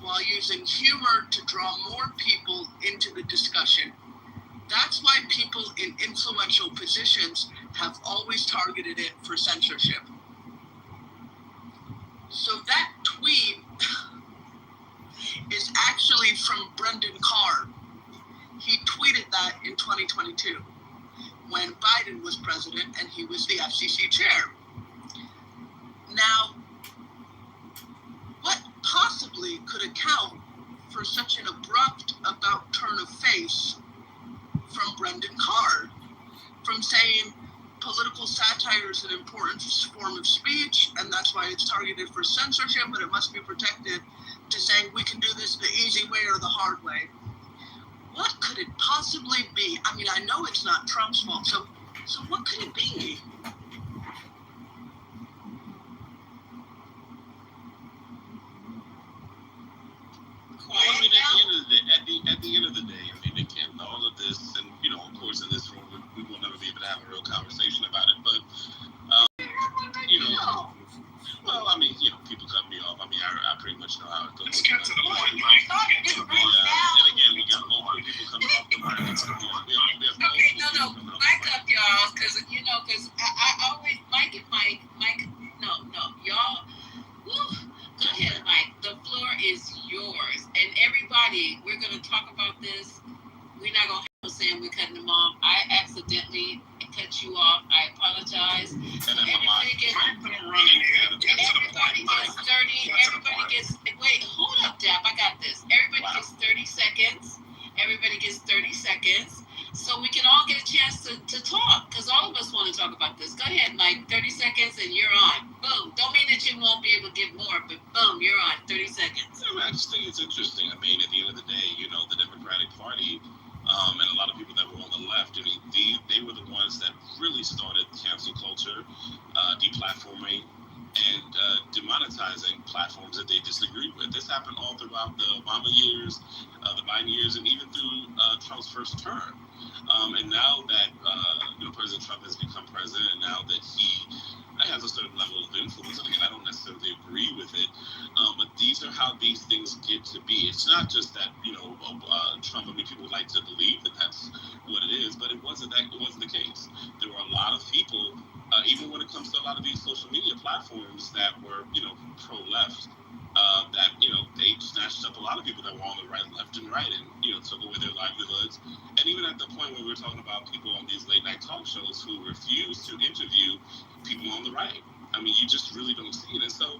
while using humor to draw more people into the discussion. That's why people in influential positions have always targeted it for censorship. So that tweet is actually from Brendan Carr. He tweeted that in 2022 when Biden was president and he was the FCC chair. Now, what possibly could account for such an abrupt about turn of face from Brendan Carr, from saying political satire is an important form of speech and that's why it's targeted for censorship, but it must be protected, to saying we can do this the easy way or the hard way? What could it possibly be? I mean, I know it's not Trump's fault, so what could it be? Well, I mean, at the end of the day, I mean, again, all of this, and of course, in this room, we will never be able to have a real conversation about it. But, well, I mean, people cut me off. I mean, I pretty much know how it goes. Let's get to the point, Mike. And again, we got multiple people coming off the mic. Okay, no, back up, y'all, because I always Mike, no, y'all. Woo. Go ahead, Mike. The floor is yours. And everybody, we're going to talk about this. We're not going to have no saying we're cutting them off. I accidentally cut you off. I apologize. Everybody gets 30. Everybody gets, wait, hold up, Dap. I got this. Everybody gets 30 seconds. Everybody gets 30 seconds. So we can all get a chance to talk, because all of us want to talk about this. Go ahead, Mike. 30 seconds and you're on. Boom. Don't mean that you won't be able to get more, but boom, you're on. 30 seconds. I just think it's interesting. I mean, at the end of the day, the Democratic Party and a lot of people that were on the left, I mean, they were the ones that really started cancel culture, deplatforming, and demonetizing platforms that they disagreed with. This happened all throughout the Obama years, the Biden years, and even through Trump's first term. And now that President Trump has become president, and now that he has a certain level of influence, and again, I don't necessarily agree with it, but these are how these things get to be. It's not just that Trump. I mean, people like to believe that that's what it is, but it wasn't the case. There were a lot of people, even when it comes to a lot of these social media platforms that were pro-left, that they snatched up a lot of people that were on the right, left, and right, and took away their livelihoods. And even at the point where we're talking about people on these late night talk shows who refuse to interview people on the right. I mean, you just really don't see it. And so,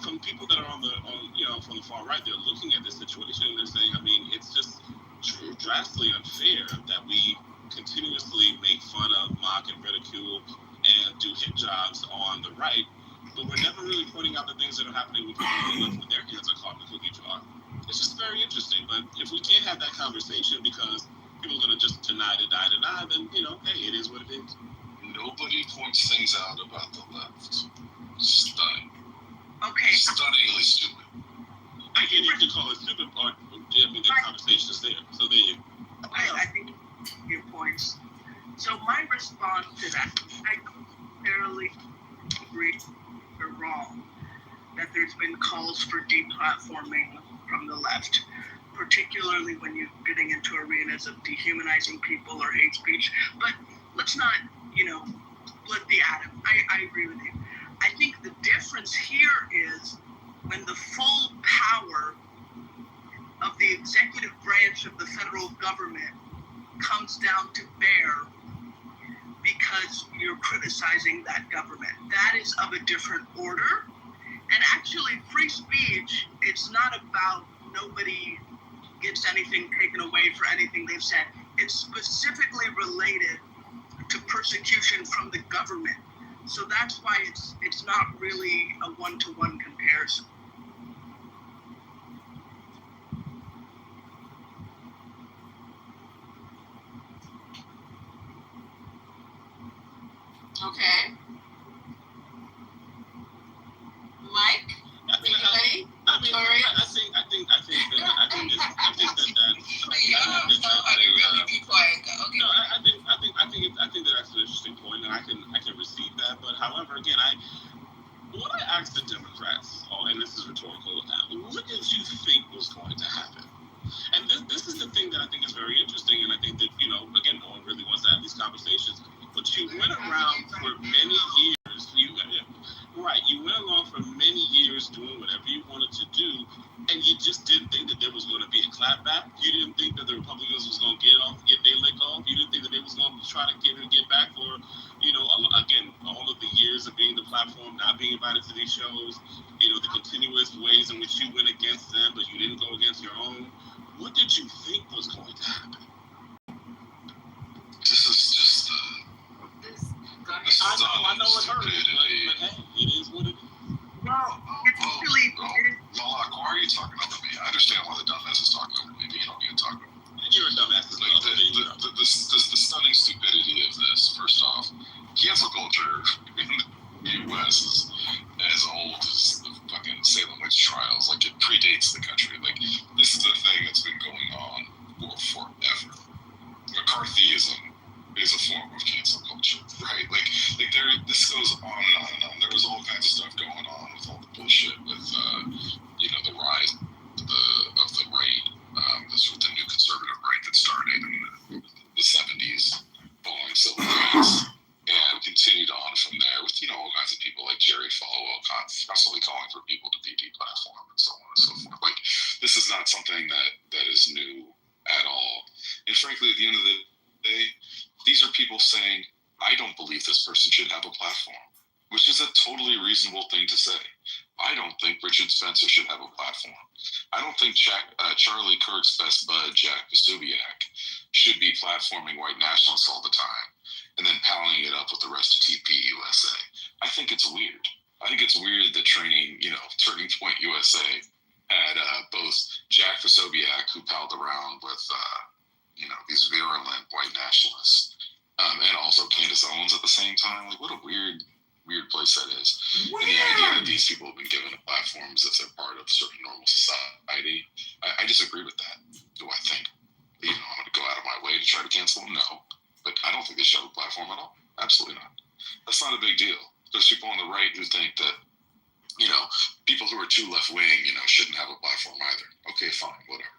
from people that are from the far right, they're looking at this situation and they're saying, I mean, it's just drastically unfair that we continuously make fun of, mock, and ridicule and do hit jobs on the right, but we're never really pointing out the things that are happening with people on the left when their hands are caught in the cookie jar. It's just very interesting. But if we can't have that conversation because people are going to just deny, then, hey, it is what it is. Nobody points things out about the left. Stunning. Okay. Stunningly stupid. Again, you can call it stupid, or the conversation is there. So there you go. I think your points. So my response to that, I don't necessarily agree or wrong that there's been calls for deplatforming from the left, particularly when you're getting into arenas of dehumanizing people or hate speech. But let's not, split the atom. I agree with you. I think the difference here is when the full power of the executive branch of the federal government comes down to bear because you're criticizing that government. That is of a different order. And actually, free speech, it's not about nobody gets anything taken away for anything they've said. It's specifically related to persecution from the government. So that's why it's not really a one-to-one comparison. Okay. Mike? Anybody? Victoria? I think that really be quiet. Okay. No, I think that that's an interesting point, and I can receive that. But however, again, what I asked the Democrats, and this is rhetorical, what did you think was going to happen? And this is the thing that I think is very interesting, and I think that again, no one really wants to have these conversations. But you went around for many years. You went along for many years doing whatever you wanted to do, try to get back for, again, all of the years of being the platform, not being invited to these shows, the continuous ways in which you went against them, but you didn't go against your own. What did you think was going to happen? This is just I know it hurts, but hey, it is what it is. Well, it's really. Malak, why are you talking over me? I understand why the dumbass is talking over me, but you don't need to talk over me. You're a dumbass. Like the stunning stupidity of this. First off, cancel culture in the U.S. is as old as the fucking Salem witch trials. Like, it predates the country. Like, this is a thing that's been going on for forever. McCarthyism is a form of cancel culture, right? Like this goes on and on and on. There was all kinds of stuff going on with all the bullshit with the rise of the right. This was the new conservative right that started in the 70s following civil rights and continued on from there with all kinds of people like Jerry Falwell constantly calling for people to be deplatformed and so on and so forth. Like, this is not something that is new at all. And frankly, at the end of the day, these are people saying, I don't believe this person should have a platform, which is a totally reasonable thing to say. I don't think Richard Spencer should have a platform. I don't think Charlie Kirk's best bud, Jack Posobiec, should be platforming white nationalists all the time and then palling it up with the rest of TP USA. I think it's weird. I think it's weird that Turning Point USA had both Jack Posobiec, who palled around with these virulent white nationalists, and also Candace Owens at the same time. Like, what a weird place that is. And the idea that these people have been given a platform as if they're part of certain normal society, I disagree with that. Do I think I'm going to go out of my way to try to cancel them? No. But I don't think they should have a platform at all. Absolutely not. That's not a big deal. There's people on the right who think that people who are too left-wing, shouldn't have a platform either. Okay, fine, whatever.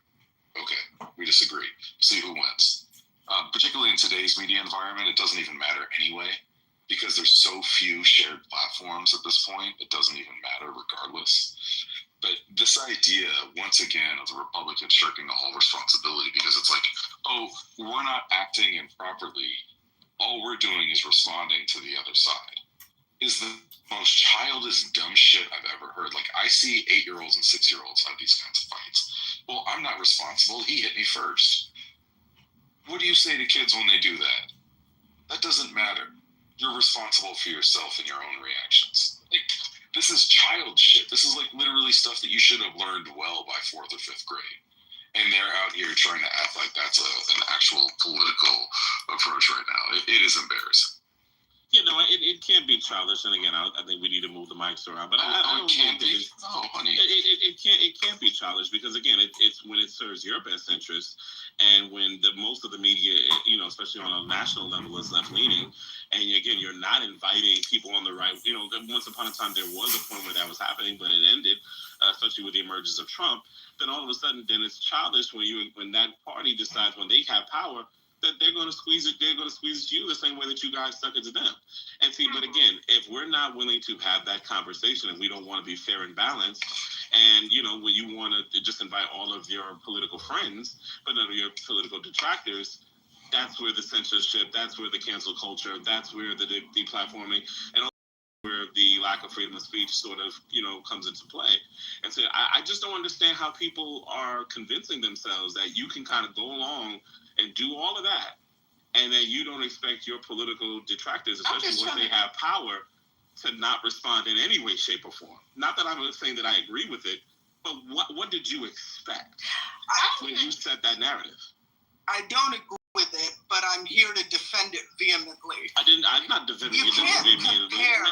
Okay, we disagree. See who wins. Particularly in today's media environment, it doesn't even matter anyway, because there's so few shared platforms at this point, it doesn't even matter regardless. But this idea, once again, of the Republicans shirking all responsibility, because it's like, oh, we're not acting improperly. All we're doing is responding to the other side, is the most childish, dumb shit I've ever heard. Like, I see 8-year-olds and 6-year-olds have these kinds of fights. Well, I'm not responsible. He hit me first. What do you say to kids when they do that? That doesn't matter. You're responsible for yourself and your own reactions. Like, this is child shit. This is like literally stuff that you should have learned well by 4th or 5th grade. And they're out here trying to act like that's an actual political approach right now. It is embarrassing. It can't be childish, and again, I think we need to move the mics around. But I don't think honey. It can't be childish because again, it's when it serves your best interest, and when most of the media, especially on a national level, is left leaning, and again, you're not inviting people on the right. Once upon a time there was a point where that was happening, but it ended, especially with the emergence of Trump. Then all of a sudden, it's childish when that party decides when they have power that they're going to squeeze it. They're going to squeeze it to you the same way that you guys stuck it to them. And see, but again, if we're not willing to have that conversation and we don't want to be fair and balanced, and when you want to just invite all of your political friends, but none of your political detractors, that's where the censorship, that's where the cancel culture, that's where the deplatforming, and where the lack of freedom of speech sort of, comes into play. And so I just don't understand how people are convincing themselves that you can kind of go along and do all of that, and that you don't expect your political detractors, especially once they have power, to not respond in any way, shape, or form. Not that I'm saying that I agree with it, but what did you expect when you set that narrative? I don't agree with it, but I'm here to defend it vehemently. I'm not defending it vehemently.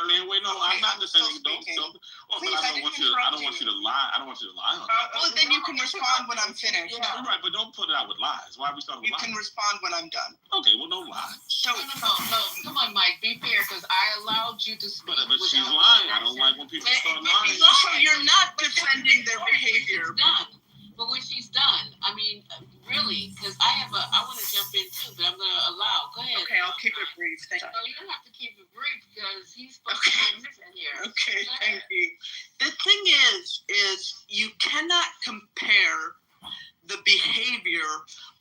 Man, wait, no, okay, I'm not defending it. Don't. Please, I don't want you to lie. I don't want you to lie on that. Well, then you can respond when I'm finished. Yeah. Right, but don't put it out with lies. Why are we starting with lies? You can respond when I'm done. Okay, well, don't lie. No. Come on, Mike, be fair, because I allowed you to speak. But she's lying. I don't like when people start lying. Also, you're not defending their behavior. But when she's done, I mean, really, because I want to jump in too, but I'm going to allow. Go ahead. Okay, I'll keep it brief. Thank you. No, you don't have to keep it brief because he's supposed to listen here. Okay, thank you. The thing is you cannot compare the behavior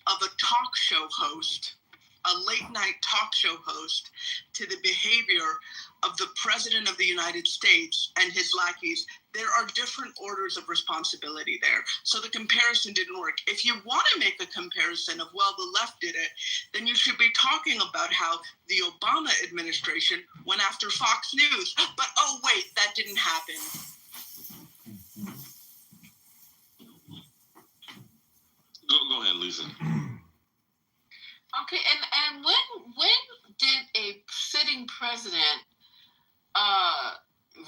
of a talk show host, a a late night talk show host to the behavior of the President of the United States and his lackeys, there are different orders of responsibility there. So the comparison didn't work. If you want to make a comparison of, well, the left did it, then you should be talking about how the Obama administration went after Fox News. But oh wait, that didn't happen. Go ahead, Lisa. Okay, and when did a sitting president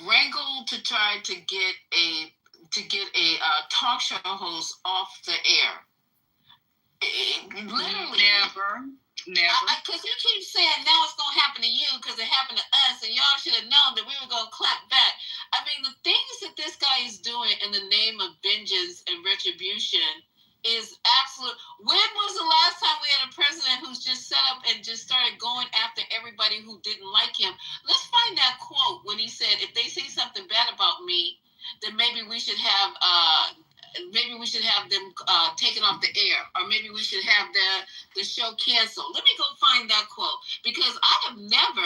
wrangle to try to get a talk show host off the air? Literally, Never. Because you keep saying now it's gonna happen to you because it happened to us, and y'all should have known that we were gonna clap back. I mean, the things that this guy is doing in the name of vengeance and retribution is absolute. When was the last time we had a president who's just set up and just started going after everybody who didn't like him? Let's find that quote when he said, "If they say something bad about me, then maybe we should have them taken off the air, or maybe we should have the show canceled." Let me go find that quote, because I have never.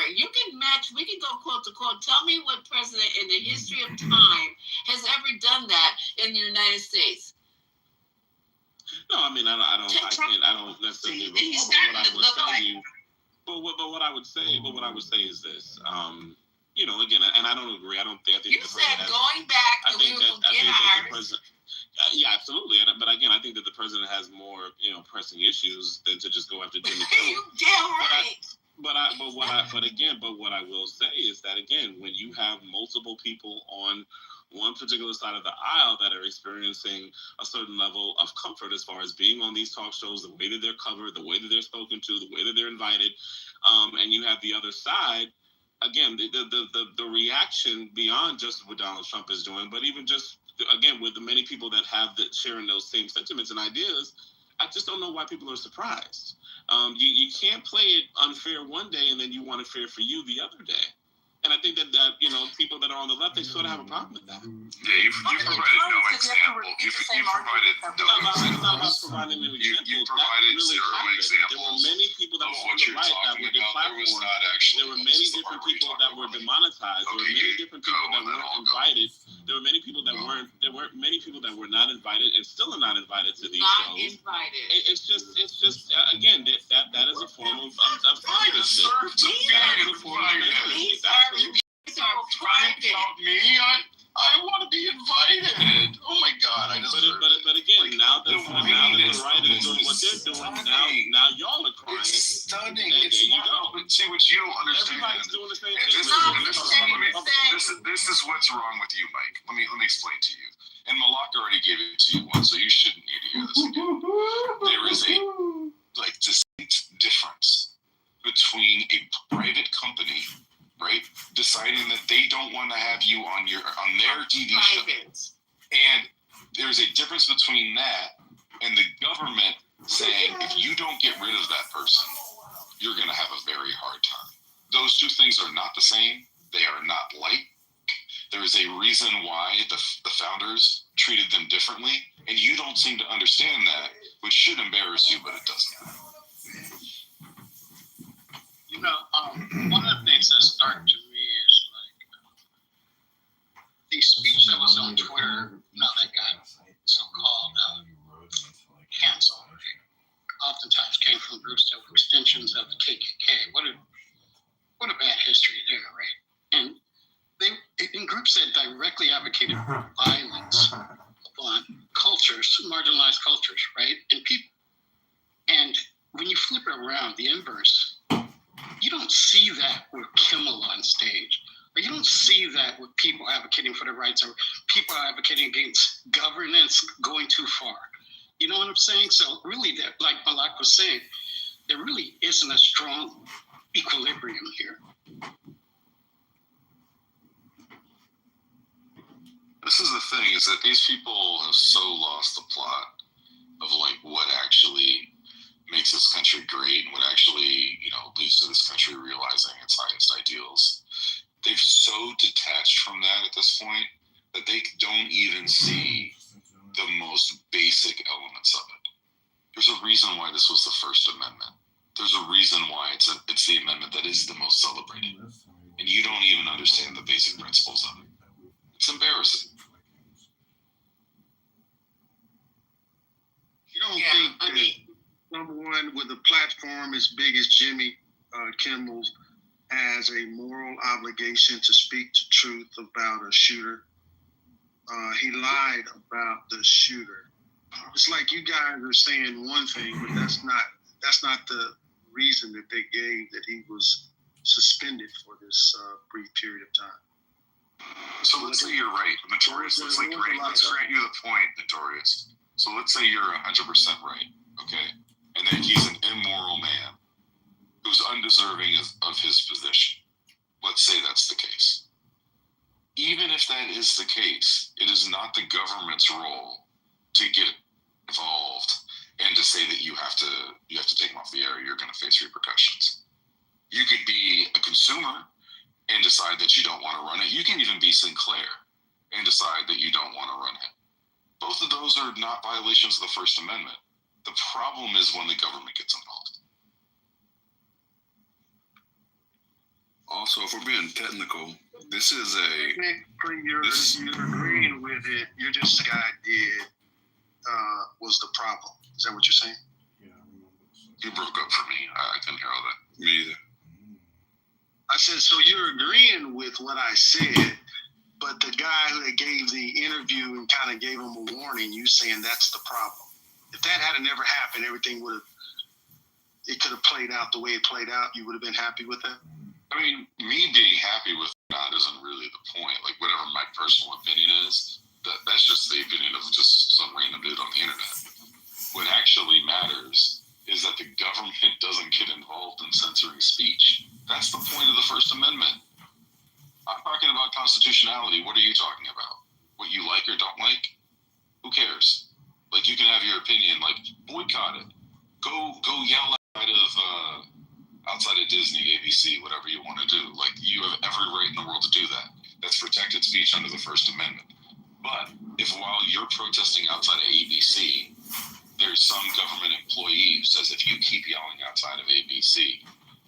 We can go quote to quote. Tell me what president in the history of time has ever done that in the United States. No, I mean, I don't necessarily recall. But what I would say is this. Again, and I don't agree. I think you said going back, and we will get ours. Yeah, absolutely. But again, I think that the president has more, pressing issues than to just go after Jimmy Kimmel. You damn right. But what I will say is that, again, when you have multiple people on one particular side of the aisle that are experiencing a certain level of comfort as far as being on these talk shows, the way that they're covered, the way that they're spoken to, the way that they're invited, and you have the other side, again, the reaction beyond just what Donald Trump is doing, but even just, again, with the many people that have sharing those same sentiments and ideas, I just don't know why people are surprised. You can't play it unfair one day and then you want it fair for you the other day. And I think that people that are on the left, they sort of have a problem with that. Yeah, you provided no example. You provided no example. You provided zero examples. There were many people that were on the right that were deplatformed. There were many different people that were demonetized. There were many different people that weren't invited. There were many people that weren't. There weren't many people that were not invited and still are not invited to these shows. Invited. It's just again that is a form of censorship. That is a form of censorship. These are private. I want to be invited. Oh my God! But again, now that the right is doing what they're doing, now y'all are crying. It's stunning. It's not. But see what you don't understand. Everybody's doing the same thing. This is what's wrong with you, Mike. Let me explain to you. And Malak already gave it to you once, so you shouldn't need to hear this again. There is a distinct difference between a private company, right, deciding that they don't want to have you on their TV show, and there's a difference between that and the government saying, if you don't get rid of that person, you're going to have a very hard time. Those two things are not the same. They are not like. There is a reason why the founders treated them differently, and you don't seem to understand that, which should embarrass you, but it doesn't. One of the things that struck to me is the speech that was on Twitter, that got so-called canceled, oftentimes came from groups that were extensions of the KKK. What a bad history there, right? And in groups that directly advocated violence upon cultures, marginalized cultures, right? And people. And when you flip it around, the inverse, you don't see that with Kimmel on stage. Or you don't see that with people advocating for the rights, or people advocating against governance going too far. You know what I'm saying? So really, that, like Malak was saying, there really isn't a strong equilibrium here. This is the thing, is that these people have so lost the plot of what actually makes this country great and what actually, leads to this country realizing its highest ideals. They've so detached from that at this point that they don't even see the most basic elements of it. There's a reason why this was the First Amendment. There's a reason why it's the amendment that is the most celebrated. And you don't even understand the basic principles of it. It's embarrassing. You don't think that someone with a platform as big as Jimmy Kimmel's has a moral obligation to speak the truth about a shooter? He lied about the shooter. It's like you guys are saying one thing, but that's not the reason that they gave that he was suspended for this brief period of time. So let's say you're right, Notorious. Let's grant you the point, Notorious. So let's say you're 100% right, okay? And that he's an immoral man who's undeserving of his position. Let's say that's the case. Even if that is the case, it is not the government's role to get involved and to say that you have to take him off the air. You're going to face repercussions. You could be a consumer and decide that you don't want to run it. You can even be Sinclair and decide that you don't want to run it. Both of those are not violations of the First Amendment. The problem is when the government gets involved. Also, if we're being technical, this is you're agreeing with it. You're just the guy did was the problem. Is that what you're saying? You broke up for me. I couldn't hear all that. Me either. I said, so you're agreeing with what I said, but the guy who gave the interview and kind of gave him a warning, you saying that's the problem. If that had never happened, everything it could have played out the way it played out. You would have been happy with that? I mean, me being happy with God isn't really the point. Like, whatever my personal opinion is, that's just the opinion of just some random dude on the internet. What actually matters is that the government doesn't get involved in censoring speech. That's the point of the First Amendment. I'm talking about constitutionality. What are you talking about? What you like or don't like? Who cares? Like, you can have your opinion. Like, boycott it. Go yell outside of Disney, ABC, whatever you want to do. Like, you have every right in the world to do that. That's protected speech under the First Amendment. But if while you're protesting outside of ABC, there's some government employee who says, if you keep yelling outside of ABC,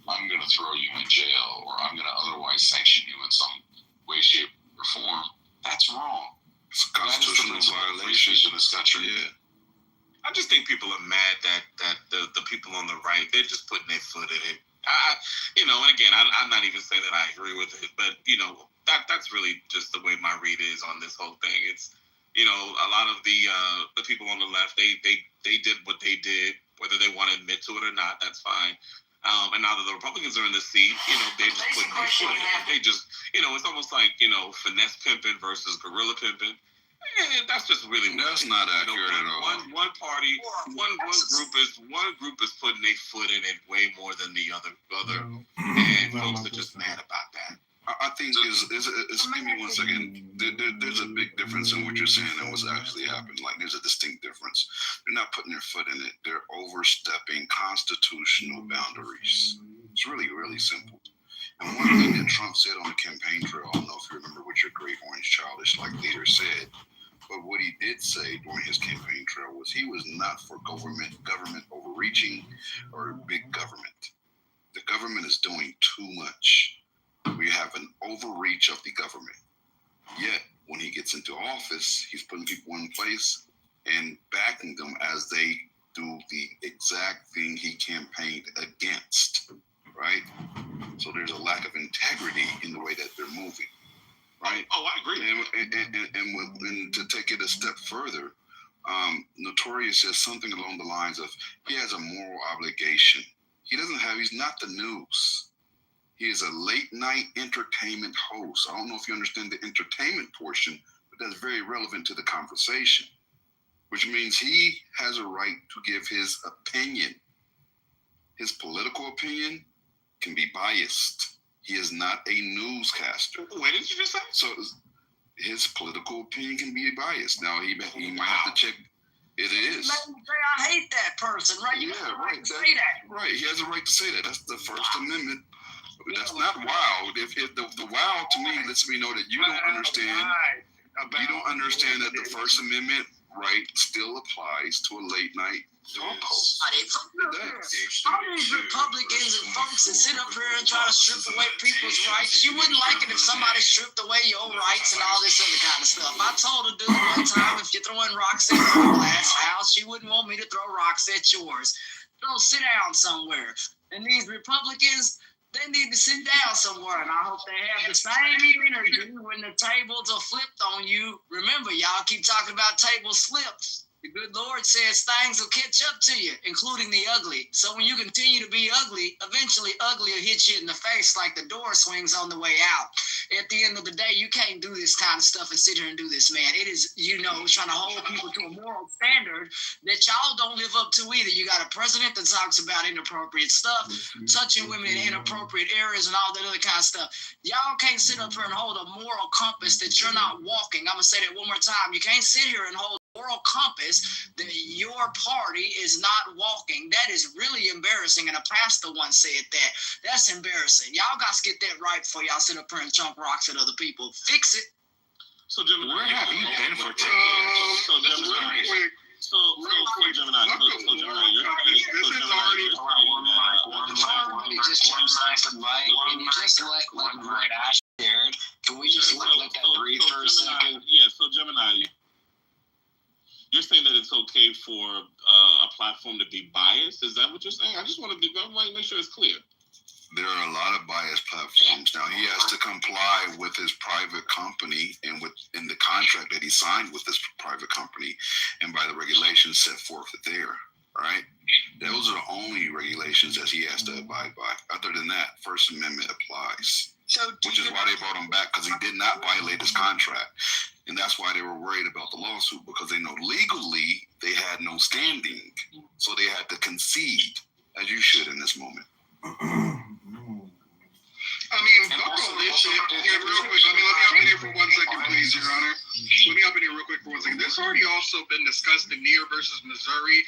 I'm going to throw you in jail, or I'm going to otherwise sanction you in some way, shape, or form, that's wrong. It's a constitutional violation in this country. Yeah. I just think people are mad that the people on the right, they're just putting their foot in it. And again, I'm not even saying that I agree with it, but, that's really just the way my read is on this whole thing. It's, a lot of the people on the left, they did what they did, whether they want to admit to it or not, that's fine. And now that the Republicans are in the seat, they're just putting their foot in it. They just, it's almost like, finesse pimping versus guerrilla pimping. That's just really that's not accurate at all. One party, one group is putting their foot in it way more than the other, and folks are just mad about that. I think give me 1 second. There's a big difference in what you're saying and what's actually happened. Like, there's a distinct difference. They're not putting their foot in it. They're overstepping constitutional boundaries. It's really, really simple. And one thing that Trump said on the campaign trail, I don't know if you remember what your great orange childish-like leader said, but what he did say during his campaign trail was he was not for government overreaching or big government. The government is doing too much. We have an overreach of the government. Yet, when he gets into office, he's putting people in place and backing them as they do the exact thing he campaigned against, right? So there's a lack of integrity in the way that they're moving, right? Oh, I agree. And to take it a step further, Notorious says something along the lines of he has a moral obligation. He's not the news. He is a late night entertainment host. I don't know if you understand the entertainment portion, but that's very relevant to the conversation, which means he has a right to give his opinion. His political opinion can be biased. He is not a newscaster. Wait, did you just say? So his political opinion can be biased. Now he might have to check. It is. Let me say I hate that person, right? You have the right to say that. Right, he has a right to say that. That's the First Amendment. That's not wild. If the wild to me lets me know that you don't understand. You don't understand that the First Amendment right still applies to a late night All these Republicans and folks that sit up here and try to strip away people's rights, you wouldn't like it if somebody stripped away your rights and all this other kind of stuff. I told a dude one time, if you're throwing rocks at my glass house, you wouldn't want me to throw rocks at yours. Go sit down somewhere. And these Republicans, they need to sit down somewhere, and I hope they have the same energy when the tables are flipped on you. Remember, y'all keep talking about tables flipped. The good Lord says things will catch up to you, including the ugly. So when you continue to be ugly, eventually ugly will hit you in the face like the door swings on the way out. At the end of the day, you can't do this kind of stuff and sit here and do this, man. It is, trying to hold people to a moral standard that y'all don't live up to either. You got a president that talks about inappropriate stuff, touching women in inappropriate areas and all that other kind of stuff. Y'all can't sit up here and hold a moral compass that you're not walking. I'm going to say that one more time. You can't sit here and hold moral compass that your party is not walking. That is really embarrassing, and a pastor once said that. That's embarrassing. Y'all got to get that right before y'all sit up here and chunk rocks at other people. Fix it. So, Gemini, where have you been for 10 years? So, Gemini, Gemini, Can we just let that breathe for a second? Yeah, so Gemini, you're saying that it's okay for a platform to be biased? Is that what you're saying? I just want to make sure it's clear. There are a lot of biased platforms. Now he has to comply with his private company and in the contract that he signed with this private company, and by the regulations set forth there. Right? Those are the only regulations that he has to abide by. Other than that, First Amendment applies. Which is why they brought him back, because he did not violate his contract. And that's why they were worried about the lawsuit, because they know legally they had no standing. So they had to concede, as you should in this moment. I mean, fuck all this shit. Yeah, real quick. Let me hop in here for 1 second, please, Your Honor. Let me hop in here real quick for 1 second. This already also been discussed in Neer versus Missouri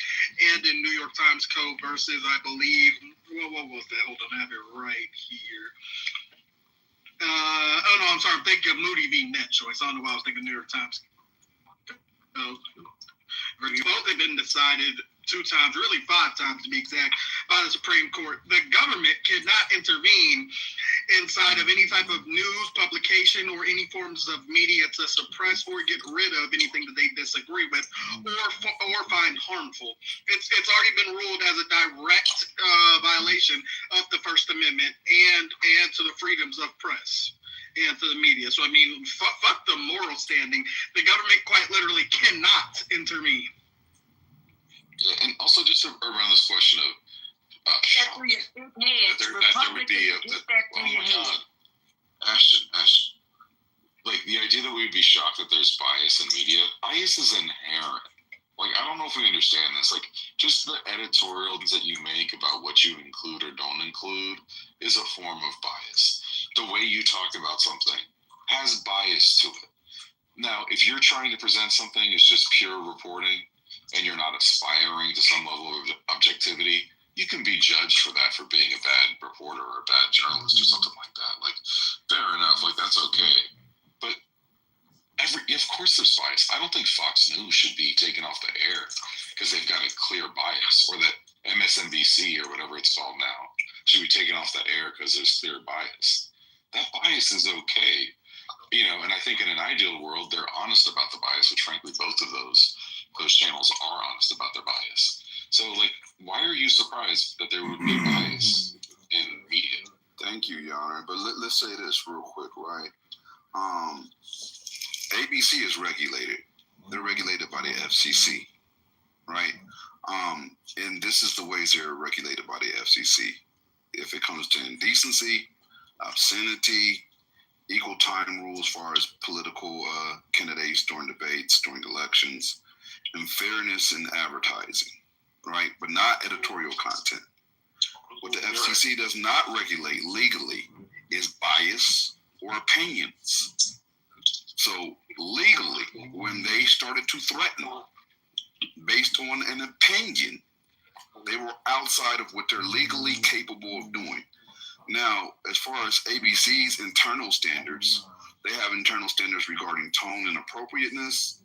and in New York Times Co. versus, I believe, what was that? Hold on, I have it right here. I'm sorry. I'm thinking of Moody v. Net Choice. I don't know why I was thinking New York Times. Both have been decided 2 times, really 5 times to be exact, by the Supreme Court. The government cannot intervene inside of any type of news publication or any forms of media to suppress or get rid of anything that they disagree with or find harmful. It's already been ruled as a direct violation of the First Amendment and to the freedoms of press and to the media. So, I mean, fuck the moral standing. The government quite literally cannot intervene. And also, just around this question of that there would be oh my God, Ashton, like the idea that we'd be shocked that there's bias in media. Bias is inherent. Like, I don't know if we understand this. Like, just the editorials that you make about what you include or don't include is a form of bias. The way you talk about something has bias to it. Now, if you're trying to present something as just pure reporting and you're not aspiring to some level of objectivity, you can be judged for that, for being a bad reporter or a bad journalist or something like that. Like, fair enough. Like, that's okay. But of course there's bias. I don't think Fox News should be taken off the air because they've got a clear bias, or that MSNBC or whatever it's called now should be taken off the air because there's clear bias. That bias is okay. And I think in an ideal world, they're honest about the bias, which frankly, both of those channels are honest about their bias. So, like, why are you surprised that there would be bias in media? Thank you, Your Honor. But let's say this real quick, right? ABC is regulated. They're regulated by the FCC, right? And this is the ways they're regulated by the FCC. If it comes to indecency, obscenity, equal time rules as far as political candidates during debates, during elections, and fairness in advertising, right? But not editorial content. What the FCC does not regulate legally is bias or opinions. So legally, when they started to threaten based on an opinion, they were outside of what they're legally capable of doing. Now, as far as ABC's internal standards, they have internal standards regarding tone and appropriateness,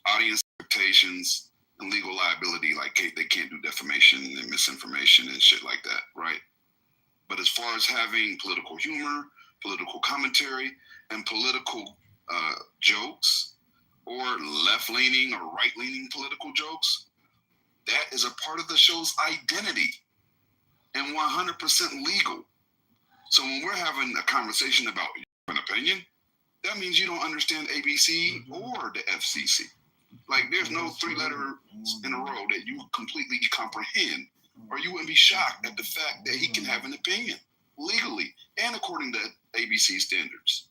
audience expectations, and legal liability, like they can't do defamation and misinformation and shit like that, right? But as far as having political humor, political commentary, and political jokes, or left-leaning or right-leaning political jokes, that is a part of the show's identity and 100% legal. So when we're having a conversation about an opinion, that means you don't understand ABC or the FCC. Like, there's no 3 letters in a row that you completely comprehend, or you wouldn't be shocked at the fact that he can have an opinion legally and according to ABC standards.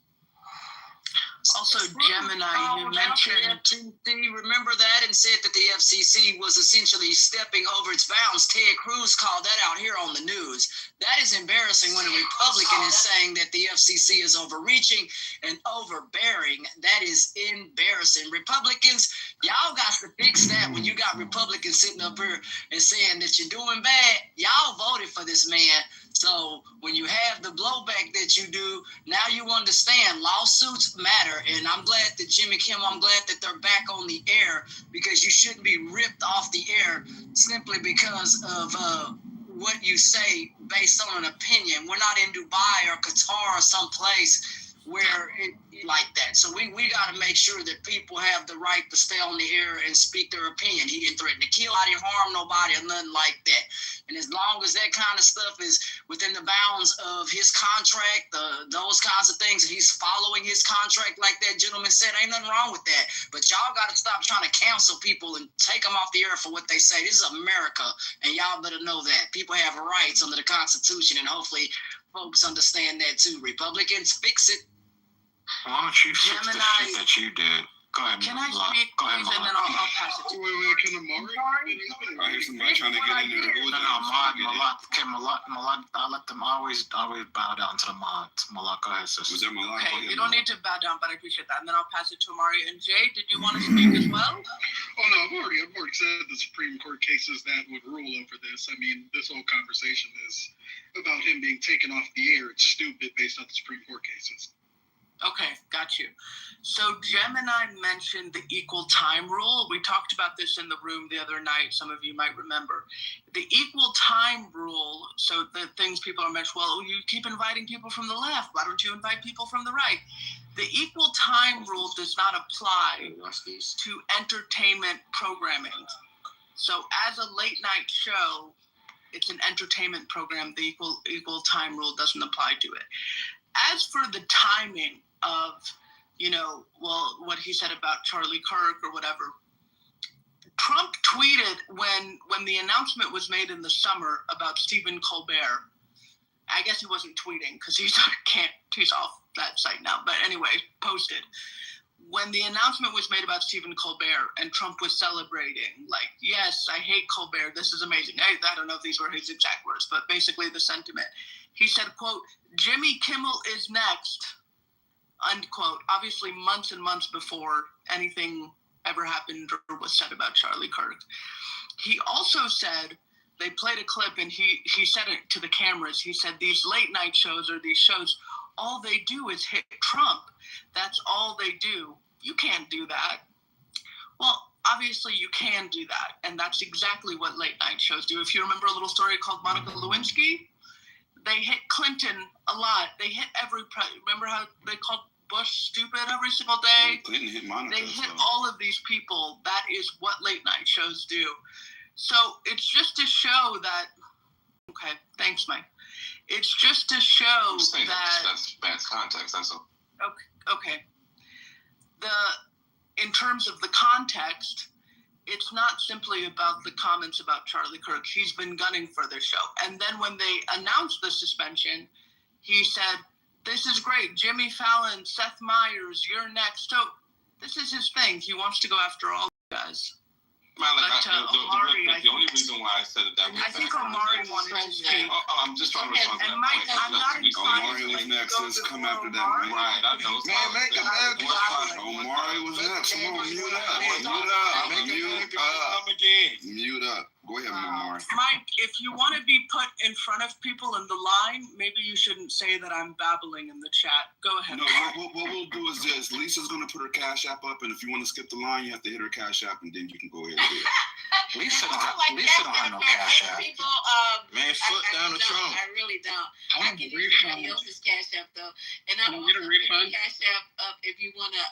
Also, Gemini, you mentioned. Remember that and said that the FCC was essentially stepping over its bounds. Ted Cruz called that out here on the news. That is embarrassing when a Republican is saying that the FCC is overreaching and overbearing. That is embarrassing. Republicans, y'all got to fix that. When you got Republicans sitting up here and saying that you're doing bad, y'all voted for this man. So when you have the blowback that you do, now you understand lawsuits matter. And I'm glad that Jimmy Kimmel, I'm glad that they're back on the air, because you shouldn't be ripped off the air simply because of what you say based on an opinion. We're not in Dubai or Qatar or someplace where it like that. So we got to make sure that people have the right to stay on the air and speak their opinion. He didn't threaten to kill nobody, harm nobody, or nothing like that. And as long as that kind of stuff is within the bounds of his contract, those kinds of things, and he's following his contract like that gentleman said, ain't nothing wrong with that. But y'all got to stop trying to cancel people and take them off the air for what they say. This is America, and y'all better know that. People have rights under the Constitution, and hopefully folks understand that too. Republicans, fix it. Why don't you fix the shit that you did? Go ahead, Can I Malak. speak, Go ahead, please, and then I'll pass it to you. Wait, can Amari? I hear somebody trying to get in there. Who is that? Malak. Okay, Malak. I let them always bow down to the mods. Malak, go ahead, sis. Was that Malak? Okay, you don't need to bow down, but I appreciate that. And then I'll pass it to Amari. And Jay, did you want to speak as well? Oh no, I've already said the Supreme Court cases that would rule over this. I mean, this whole conversation is about him being taken off the air. It's stupid based on the Supreme Court cases. Okay, got you. So Gemini mentioned the equal time rule. We talked about this in the room the other night. Some of you might remember. The equal time rule, so the things people are mentioning, well, you keep inviting people from the left. Why don't you invite people from the right? The equal time rule does not apply to entertainment programming. So as a late night show, it's an entertainment program. The equal time rule doesn't apply to it. As for the timing of, what he said about Charlie Kirk or whatever, Trump tweeted when the announcement was made in the summer about Stephen Colbert. I guess he wasn't tweeting because he's off that site now. But anyway, posted. When the announcement was made about Stephen Colbert and Trump was celebrating, like, yes, I hate Colbert. This is amazing. I don't know if these were his exact words, but basically the sentiment. He said, quote, Jimmy Kimmel is next, unquote. Obviously months and months before anything ever happened or was said about Charlie Kirk. He also said, they played a clip and he said it to the cameras. He said, these late night shows or these shows, all they do is hit Trump. That's all they do. You can't do that. Well, obviously you can do that. And that's exactly what late night shows do. If you remember a little story called Monica Lewinsky, they hit Clinton a lot. They hit remember how they called Bush stupid every single day? Clinton hit Monica. They hit all of these people. That is what late night shows do. So it's just to show that, okay, thanks, Mike. It's just to show that that's bad context. That's all. Okay. In terms of the context, it's not simply about the comments about Charlie Kirk. He's been gunning for this show. And then when they announced the suspension, he said, this is great. Jimmy Fallon, Seth Meyers, you're next. So this is his thing. He wants to go after all you guys. The only reason why I said it that way. I think Omari wanted to speak. I'm just trying to respond to that. And Mike, I'm not Omari was next. Let's come after that, Mike. Right, I know. Omari was next. Come on, mute up. Mute up. Go ahead, Mari. Mike, if you want to be put in front of people in the line, maybe you shouldn't say that I'm babbling in the chat. Go ahead. No, what we'll do is this. Lisa's going to put her Cash App up, and if you want to skip the line, you have to hit her Cash App, and then you can go ahead and do it. Lisa don't have no Cash App. People, Man, foot down the trunk. I really don't. I I want can a use somebody refund. else's Cash App though, and I'm Can I also get a refund? Cash App up if you want to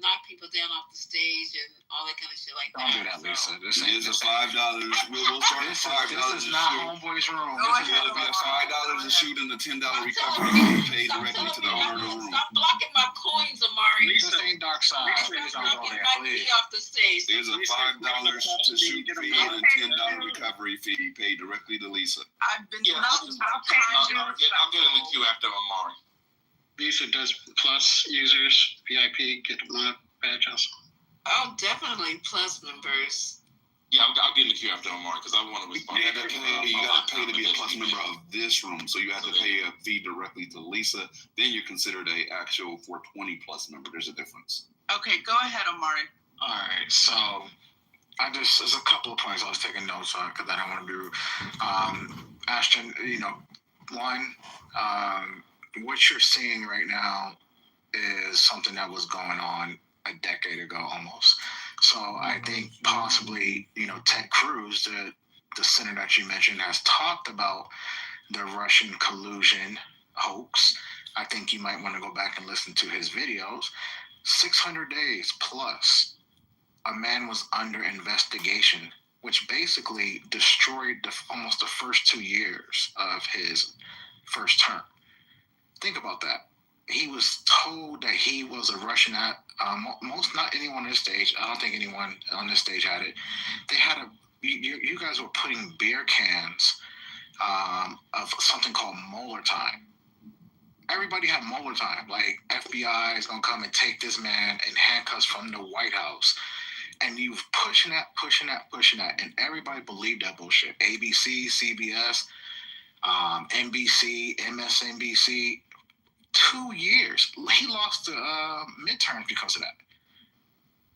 knock people down off the stage and all that kind of shit like Don't do that, Lisa. This It is a $5. We'll start at $5. This is not Homeboy's room. It'll be a $5 a shoot and a $10 recovery fee paid directly to the owner of the room. Stop blocking my coins, Amari. Lisa ain't dark side. Please don't go there, please. Off the stage. There's a $5 to shoot fee and a $10 recovery fee paid directly to Lisa. I've been I'll get in the queue after Amari. Lisa does plus users, VIP, get one badge also. Oh, definitely plus members. Yeah, I'll get in the queue after Amari because I want to respond. You gotta pay to be a plus member of this room, so you have to pay a fee directly to Lisa. Then you're considered a actual 420 plus member. There's a difference. Okay, go ahead, Amari. All right, so there's a couple of points I was taking notes on because I don't want to do. Ashton, one, what you're seeing right now is something that was going on a decade ago almost. So I think possibly, Ted Cruz, the senator that you mentioned, has talked about the Russian collusion hoax. I think you might want to go back and listen to his videos. 600 days plus, a man was under investigation, which basically destroyed almost the first 2 years of his first term. Think about that. He was told that he was a Russian. Not anyone on this stage. I don't think anyone on this stage had it. They had you guys were putting beer cans of something called molar time. Everybody had molar time. Like FBI is gonna come and take this man in handcuffs from the White House, and you pushing that, and everybody believed that bullshit. ABC, CBS, NBC, MSNBC. 2 years. He lost the midterms because of that.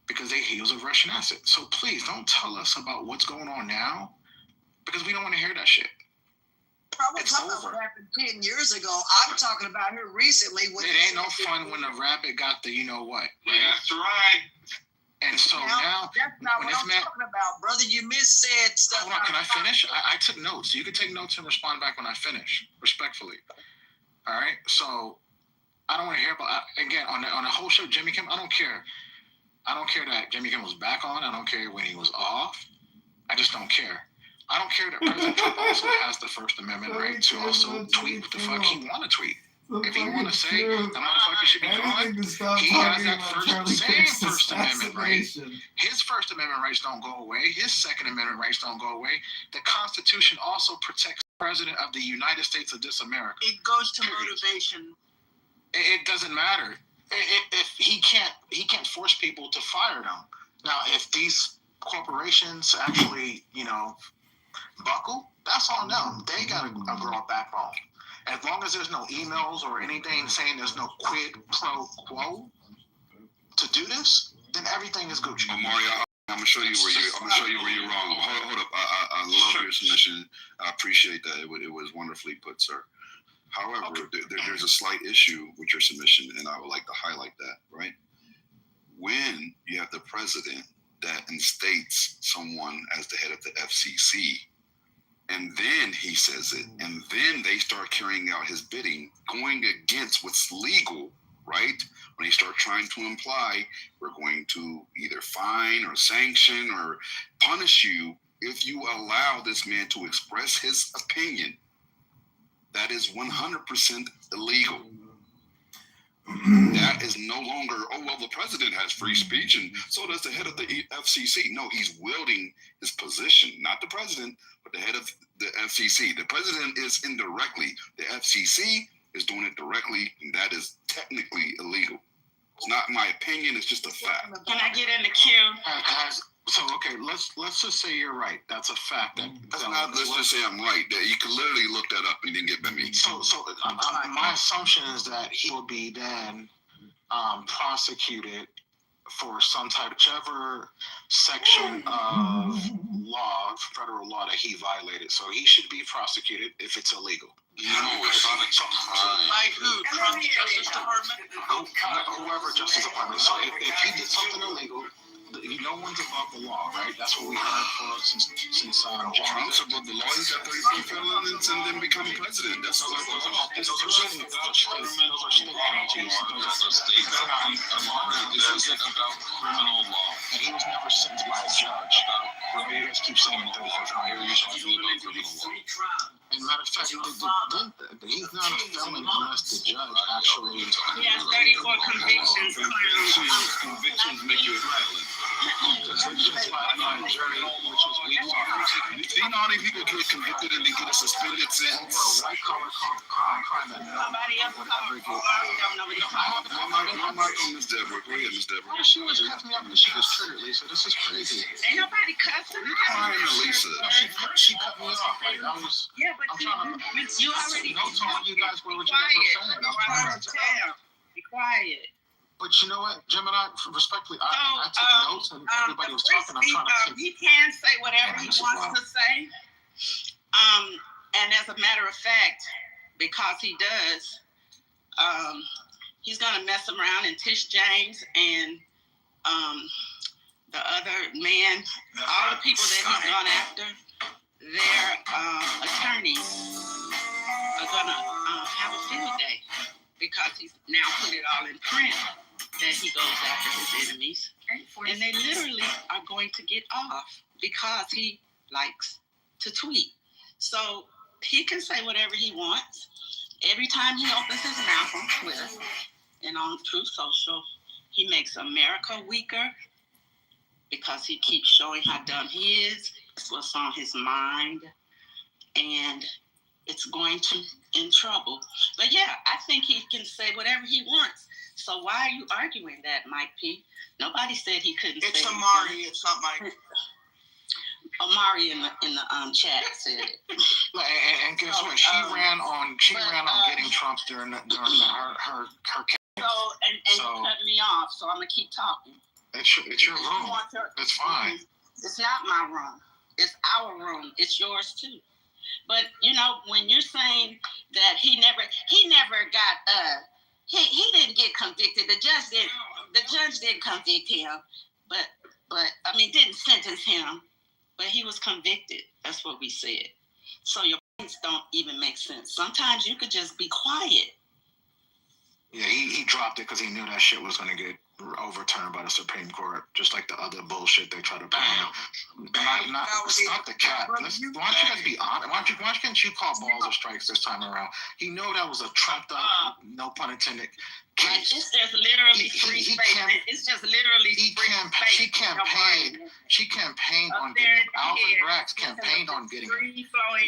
Because he was a Russian asset. So please don't tell us about what's going on now, because we don't want to hear that shit. It's over. What happened 10 years ago. I'm talking about here recently. It ain't no fun when the rabbit got the you know what. Right? Yeah, that's right. And so now that's not what I'm talking about, brother. You missaid stuff. Hold on, can I finish? I took notes. You can take notes and respond back when I finish, respectfully. All right. So I don't want to hear about again on the whole show. Jimmy Kimmel. I don't care. I don't care that Jimmy Kimmel was back on. I don't care when he was off. I just don't care. I don't care that President Trump also has the First Amendment right to also tweet what the fuck he want to tweet. If he want to say the motherfucker should be gone, he has that same First Amendment right. His First Amendment rights don't go away. His Second Amendment rights don't go away. The Constitution also protects the President of the United States of this America. It goes to motivation. It doesn't matter. If he can't force people to fire them. Now, if these corporations actually, buckle, that's on them. They got to grow a backbone. As long as there's no emails or anything saying there's no quid pro quo to do this, then everything is Gucci. Mario, I'm gonna show you where you're wrong. Hold up. I love your submission. I appreciate that. It was wonderfully put, sir. However, there's a slight issue with your submission, and I would like to highlight that, right? When you have the president that instates someone as the head of the FCC, and then he says it, and then they start carrying out his bidding, going against what's legal, right? When they start trying to imply we're going to either fine or sanction or punish you if you allow this man to express his opinion, that is 100% illegal. That is no longer, the president has free speech and so does the head of the FCC. No, he's wielding his position, not the president, but the head of the FCC. The president is indirectly. The FCC is doing it directly, and that is technically illegal. It's not my opinion, it's just a fact. Can I get in the queue? Guys, so, okay, let's just say you're right. That's a fact. Let's just say I'm right. You can literally look that up and then get back me. So my assumption is that he will be then prosecuted for some type, whichever section of law, federal law that he violated. So he should be prosecuted if it's illegal. No, it's not a crime. Like who? Trump's Justice Department? Whoever Justice Department. So if he did something illegal, no one's above the law, right? That's what we heard for since Trump's above the law. He's got 34 felonies and then become president. That's all. Those are state penalties. Those are state penalties. This isn't about criminal law. And he was never sentenced by a judge. You guys keep saying that. Why are you talking about criminal law? And matter of fact, he's not a felon unless the judge actually. He has 34 convictions. Convictions make you a felon. Convictions by a jury, which is weak. Do you know how many people get convicted and they get a suspended sentence? White collar crime that Somebody else would ever get. I'm not on Miss Deborah. Go ahead, Miss Deborah. She was cussing me up because she was triggered, Lisa. This is crazy. Ain't nobody cussing. You're crying to Lisa. She cut me off. Like I was. Yeah, but you already. No telling you guys what you guys were saying. I'm trying to tell. Be quiet. But you know what, Gemini, respectfully, I took notes and everybody was talking. I'm trying to take. He can say whatever he wants to say. And as a matter of fact, because he does, he's gonna mess around and Tish James and the other man, all the people that he's gone after, their attorneys are gonna have a field day because he's now put it all in print that he goes after his enemies. And they literally are going to get off because he likes to tweet. So he can say whatever he wants. Every time he opens his mouth on Twitter and on Truth Social, he makes America weaker because he keeps showing how dumb he is. It's what's on his mind. And it's going to in trouble. But yeah, I think he can say whatever he wants. So why are you arguing that, Mike P? Nobody said he couldn't. It's say Amari. anything. It's not Mike. Amari in the chat said it. And guess what? She ran on getting Trump during her campaign. So you cut me off. So I'm gonna keep talking. It's your room. It's fine. It's not my room. It's our room. It's yours too. But you know, when you're saying that he never got he didn't get convicted. The judge didn't convict him, but I mean didn't sentence him, but he was convicted. That's what we said. So your points don't even make sense. Sometimes you could just be quiet. Yeah, he dropped it because he knew that shit was gonna get overturned by the Supreme Court, just like the other bullshit they try to bring. Stop the cat. Why don't you guys be honest? Why can't you call balls or strikes this time around? He knew that was a trumped up, no pun intended, case. It's just literally free space. It's just literally free space. She campaigned on getting Alvin Braggs campaigned on getting.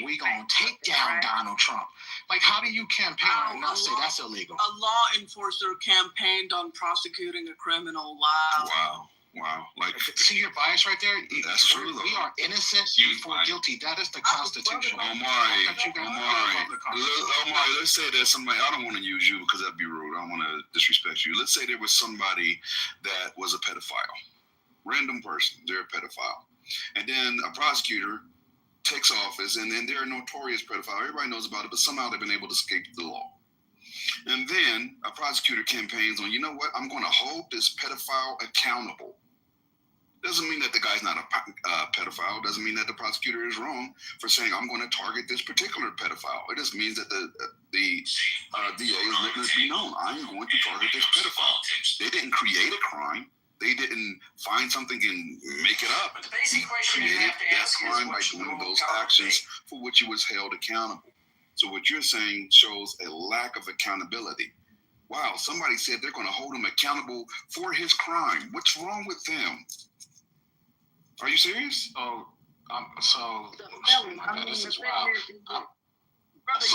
We gonna take down Donald Trump. Like, how do you campaign and not say that's illegal? A law enforcer campaigned on prosecuting a criminal. Wow. Like, see your bias right there? That's true. We are innocent before guilty. That is the Constitution. Omari, let's say there's somebody, I don't want to use you because that'd be rude. I don't want to disrespect you. Let's say there was somebody that was a pedophile. Random person, they're a pedophile. And then a prosecutor takes office, and then they're a notorious pedophile. Everybody knows about it, but somehow they've been able to escape the law. And then a prosecutor campaigns on, you know what, I'm going to hold this pedophile accountable. Doesn't mean that the guy's not a pedophile. Doesn't mean that the prosecutor is wrong for saying, I'm going to target this particular pedophile. It just means that the DA is letting it be known, I'm going to target this pedophile. They didn't create a crime. They didn't find something and make it up. He created that crime by doing those actions for which he was held accountable. So what you're saying shows a lack of accountability. Wow, somebody said they're going to hold him accountable for his crime. What's wrong with them? Are you serious? This is wild. This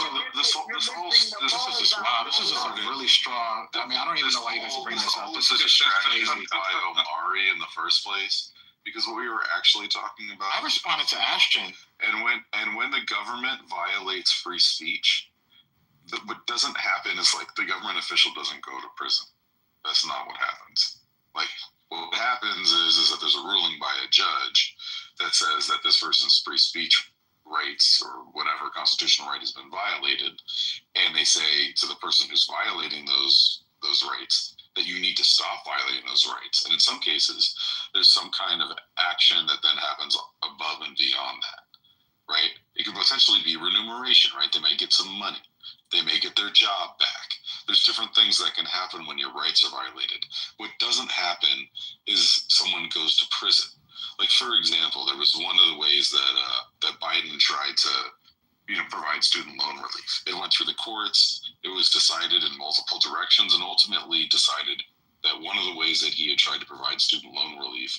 is wow. This is a really strong. I mean, I don't even know why you guys bring this up. This is a strategy by Omari in the first place, because what we were actually talking about. I responded to Ashton. And when the government violates free speech, what doesn't happen is like the government official doesn't go to prison. That's not what happens. Like what happens is that there's a ruling by a judge that says that this person's free speech rights or whatever constitutional right has been violated, and they say to the person who's violating those rights that you need to stop violating those rights. And in some cases, there's some kind of action that then happens above and beyond that, right? It could potentially be remuneration, right? They may get some money. They may get their job back. There's different things that can happen when your rights are violated. What doesn't happen is someone goes to prison. Like, for example, there was one of the ways that Biden tried to, provide student loan relief. It went through the courts. It was decided in multiple directions, and ultimately decided that one of the ways that he had tried to provide student loan relief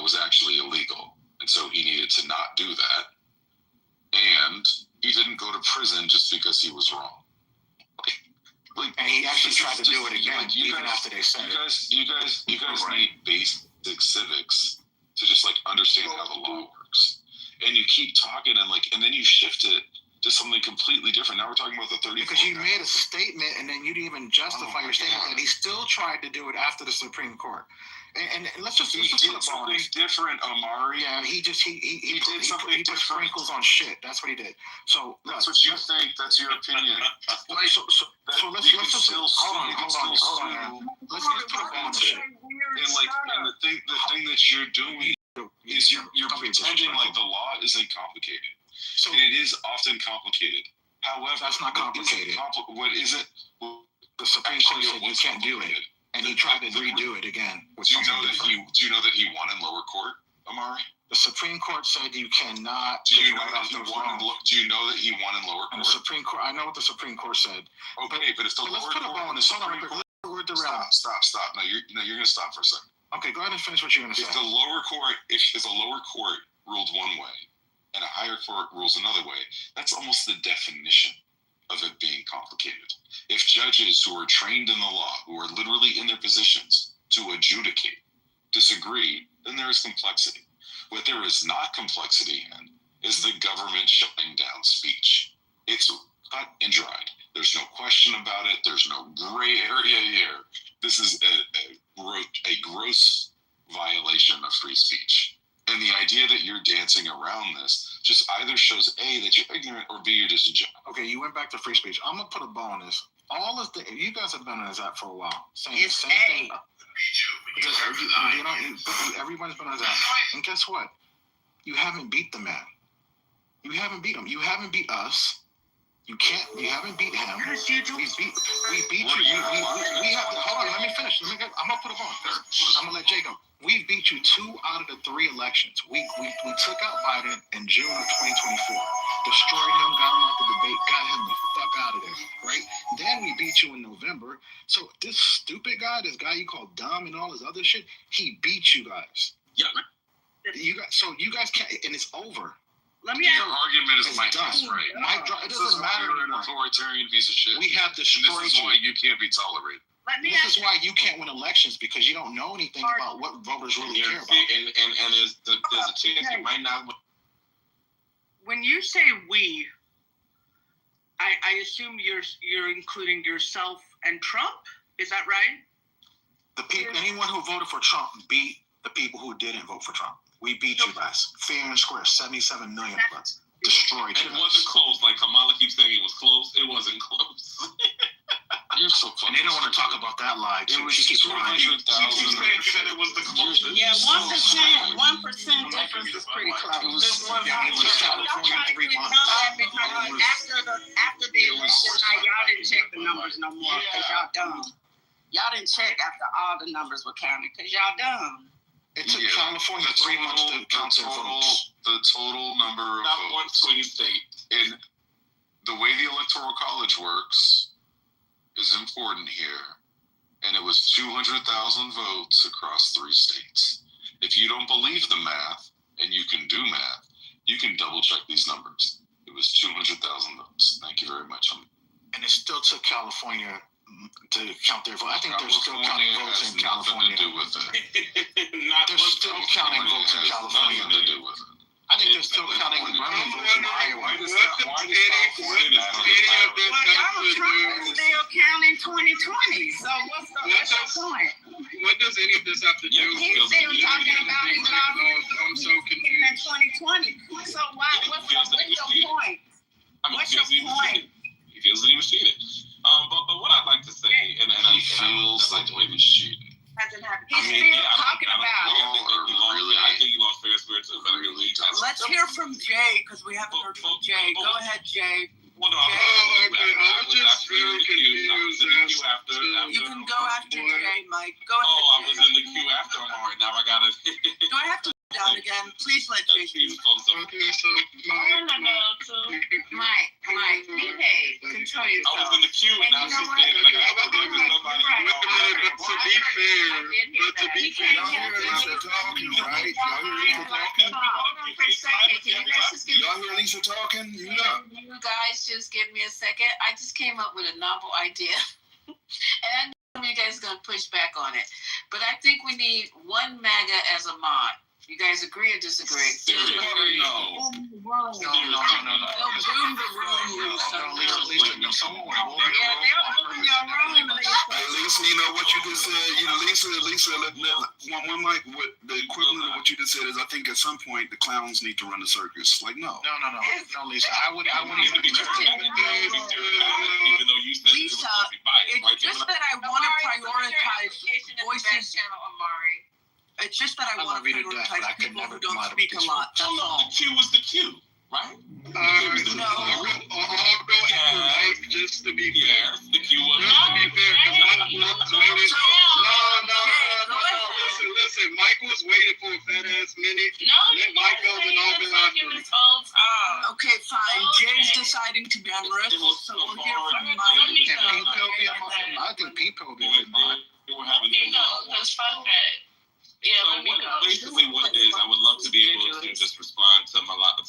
was actually illegal. And so he needed to not do that. And he didn't go to prison just because he was wrong. And he actually tried to do it again, even after they said it. You guys need basic civics to just understand how the law works. And you keep talking and then you shift it to something completely different. Now we're talking about the 30. Because you made a statement and then you didn't even justify your statement that he still tried to do it after the Supreme Court. And let's just did something different, Amari. Yeah, he did something. He put sprinkles on shit. That's what he did. So that's what you think. That's your opinion. So let's just hold on. Let's put a ball on shit. And the thing that you're doing is you're pretending like the law isn't complicated. So it is often complicated. However, that's not complicated. What is it? The Supreme Court said you can't do it. And he tried to redo it again. Do you know that he won in lower court, Amari? The Supreme Court said you cannot. Do you know that he won in lower court? And the Supreme Court. I know what the Supreme Court said. Okay, but it's the lower court. Let's put a ball on this. Hold on. Stop. No, you're gonna stop for a second. Okay, go ahead and finish what you're gonna say. If a lower court ruled one way and a higher court rules another way, that's almost the definition of it being complicated. If judges who are trained in the law, who are literally in their positions to adjudicate, disagree, then there is complexity. What there is not complexity in is the government shutting down speech. It's cut and dried. There's no question about it. There's no gray area here. This is a gross violation of free speech. And the idea that you're dancing around this just either shows A, that you're ignorant, or B, you're disingenuous. Okay, you went back to free speech. I'm going to put a ball on this. You guys have been on this app for a while. Saying the same thing. Everyone's been on this app. And guess what? You haven't beat the man. You haven't beat him. You haven't beat us. You haven't beat him. We beat you. We have to, hold on, let me finish. I'm gonna put a ball. I'm gonna let Jay go. We beat you 2 out of the 3 elections. We took out Biden in June of 2024. Destroyed him, got him out the debate, got him the fuck out of there, right? Then we beat you in November. So this stupid guy, this guy you call dumb and all this other shit, he beat you guys. Yeah. You guys can't, and it's over. Let me Your argument is Mike is right. It doesn't matter. You're an authoritarian piece of shit. We have destroyed you. And this is why you can't be tolerated. This is why you can't win elections, because you don't know anything about what voters really care about. And there's a chance you might not win. When you say we, I assume you're including yourself and Trump. Is that right? The people, anyone who voted for Trump beat the people who didn't vote for Trump. We beat you guys fair and square. 77 million votes. Destroyed you. And it wasn't close. Like Kamala keeps saying it was close. It wasn't close. You're so funny. And they don't want to talk about that lie. It was 200,000. She said that it was the closest. Yeah, 1% difference is pretty close. After the election, y'all didn't check the numbers no more because y'all dumb. Y'all didn't check after all the numbers were counted because y'all dumb. It took California 3 months to count their votes. The total number of Not votes. one swing state. And the way the Electoral College works is important here. And it was 200,000 votes across 3 states. If you don't believe the math, and you can do math, you can double check these numbers. It was 200,000 votes. Thank you very much. And it still took California to count their votes. I think they're still counting votes in California. Nothing to do with it. They're still counting votes in California. Nothing to do with it. I think they're still counting Bernie votes in Iowa. Why does California Well, y'all was still counting 2020. So what's the point? what does any of this have to do with? They were talking about it I'm so confused. in 2020. So what's your point? What's your point? He feels that he was cheated. But what I'd like to say, and I feels like the way he was cheated. Hasn't happened. He's still talking about it. I think he lost fair spirits to better league. Let's hear from Jay because we haven't heard from Jay. Go ahead, Jay. Okay, I'm just very confused. You can go after Jay, Mike. Go ahead. Oh, I was in the queue after Amari. Now I gotta. Do I have to down again? Please let Jay speak. Okay, so Mike, behave. Control yourself. I was in the queue and I was just thinking like I was like nobody. But to be fair, y'all hear Lisa talking, right? Y'all hear Lisa talking? Hold on for a second. Can you guys just give Y'all hear Lisa talking? Mute up. You guys just give me a second. I just came up with a novel idea. And I know you guys are going to push back on it. But I think we need one MAGA as a mod. You guys agree or disagree? No. No. They'll boom the room. Lisa, no, someone will. Yeah, they'll boom your room. Hey, Lisa, you know what you just said? You know, Lisa, one mic, what the equivalent of what you just said is I think at some point the clowns need to run the circus. Like, no. No, Lisa. I wouldn't even be Even though you said Lisa, it's just that I want to prioritize voices. It's just that I want to prioritize people who don't speak a lot. That's all. The queue was the queue, right? No. I'll go after Mike just to be fair. The queue was. Just to be fair, because Listen, Mike was waiting for a fat ass minute. Let Mike go and all go after him. Okay, fine. Jay's deciding to be generous, so we'll hear from Mike. I think people will be a mod. We were having basically what it is, I would love to be able to just respond to Malak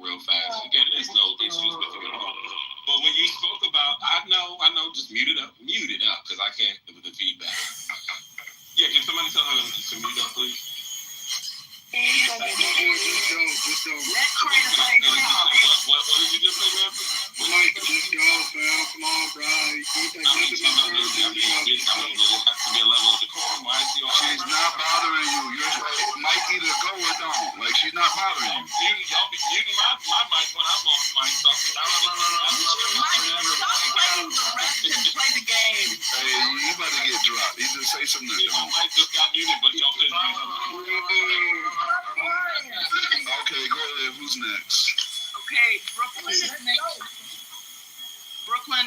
real fast. Again, there's no issues with you at all. But when you spoke about, I know, just mute it up, because I can't with the feedback. Yeah, can somebody tell her to mute up, please? Just don't. What did you just say, man? Mike, just go, fam. Come on, bro. There has to be a level of decorum. Why is she all She's not bothering you. Mike either go or don't. Like, she's not bothering you. Y'all be muting my mic when I'm off mic. Mike, stop playing the rest and play the game. Hey, you about to get dropped. You just say something to my mic just got muted, but y'all couldn't mute him. Okay, go ahead. Who's next? Okay, Brooklyn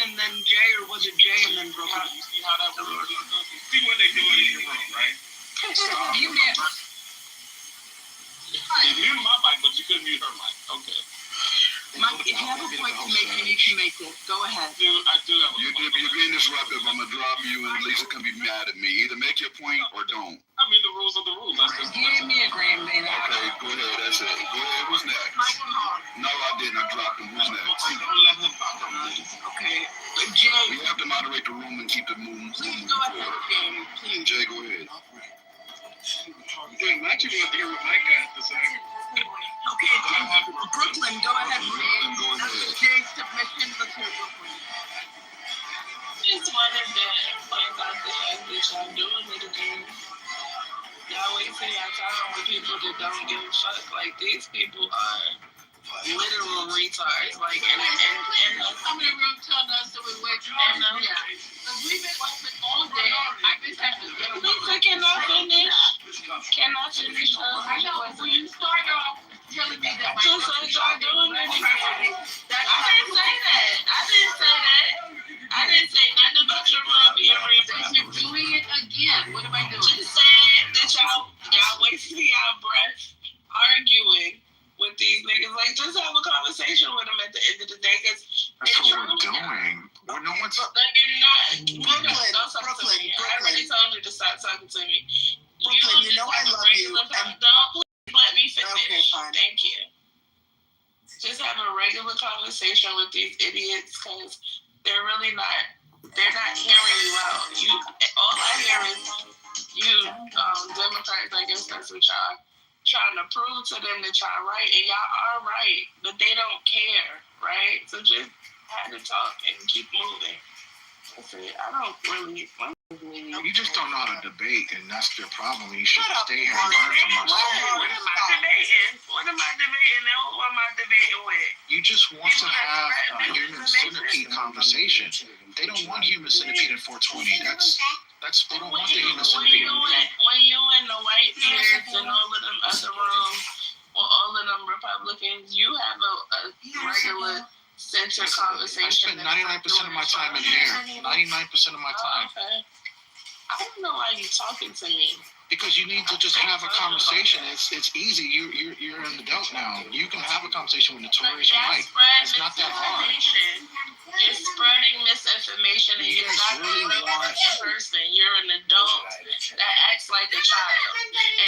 and then Jay, or was it Jay and then Brooklyn? You see how that works? See what they doing in your room, right? You mute. You muted my mic, but you couldn't mute her mic. Okay. Mike, if you have a point to make, you need to make it. Go ahead. I do have a point. You're being disruptive. I'm going to drop you and Lisa can be mad at me. Either make your point or don't. I mean, the rules are the rules. That's just Give me a green bean. Okay, go ahead. That's it. Go ahead. Who's next? No, I didn't. I dropped him. Who's next? Okay. Jay. We have to moderate the room and keep the moving forward. Jay, go ahead. I'm actually going to hear what Mike got to say. Okay, Brooklyn, go ahead. Jay's submission. Let's hear Brooklyn. Just wanted to point out the fact that y'all doing it again. Y'all wasting your time with people that don't give a fuck. Like, these people are literal retards. Like, and Come in the room telling us that we're working on them. Because we've been open all day. I've been having to Lisa, can I finish? Can I finish? I know. When you start off telling me that my just like y'all doing it again. I didn't say that. I didn't say nothing about your room being real. You're doing it again. What am I doing? Just saying that y'all wasting y'all breath arguing with these niggas. Like, just have a conversation with them at the end of the day. That's what we're doing. No one's up. No, you're not. Brooklyn. I already told you to stop talking to me. Brooklyn, you know I love you. Don't let me finish. Okay, fine. Thank you. Just have a regular conversation with these idiots because they're really not. They're not hearing you out. All I hear is you, Democrats. I guess that's what y'all trying to prove to them that y'all right, and y'all are right, but they don't care, right? So just have to talk and keep moving. I don't really. You just don't know how to debate, and that's your problem. You should Shut up, stay here and learn from us. What am I debating? What am I debating? What am I debating with? You just want to have a human centipede conversation. They don't want human centipede in 420. That's they don't want the human centipede. When you and the white beards and all of them other rooms, or all of them Republicans, you have a regular center conversation. I spend 99% of my time in here. 99% of my time. Okay. I don't know why you're talking to me. Because you need to just have a conversation. It's easy. You're an adult now. You can have a conversation with Notorious and Mike. It's not that hard. You're spreading misinformation, and you're not really a person. You're an adult that acts like a child.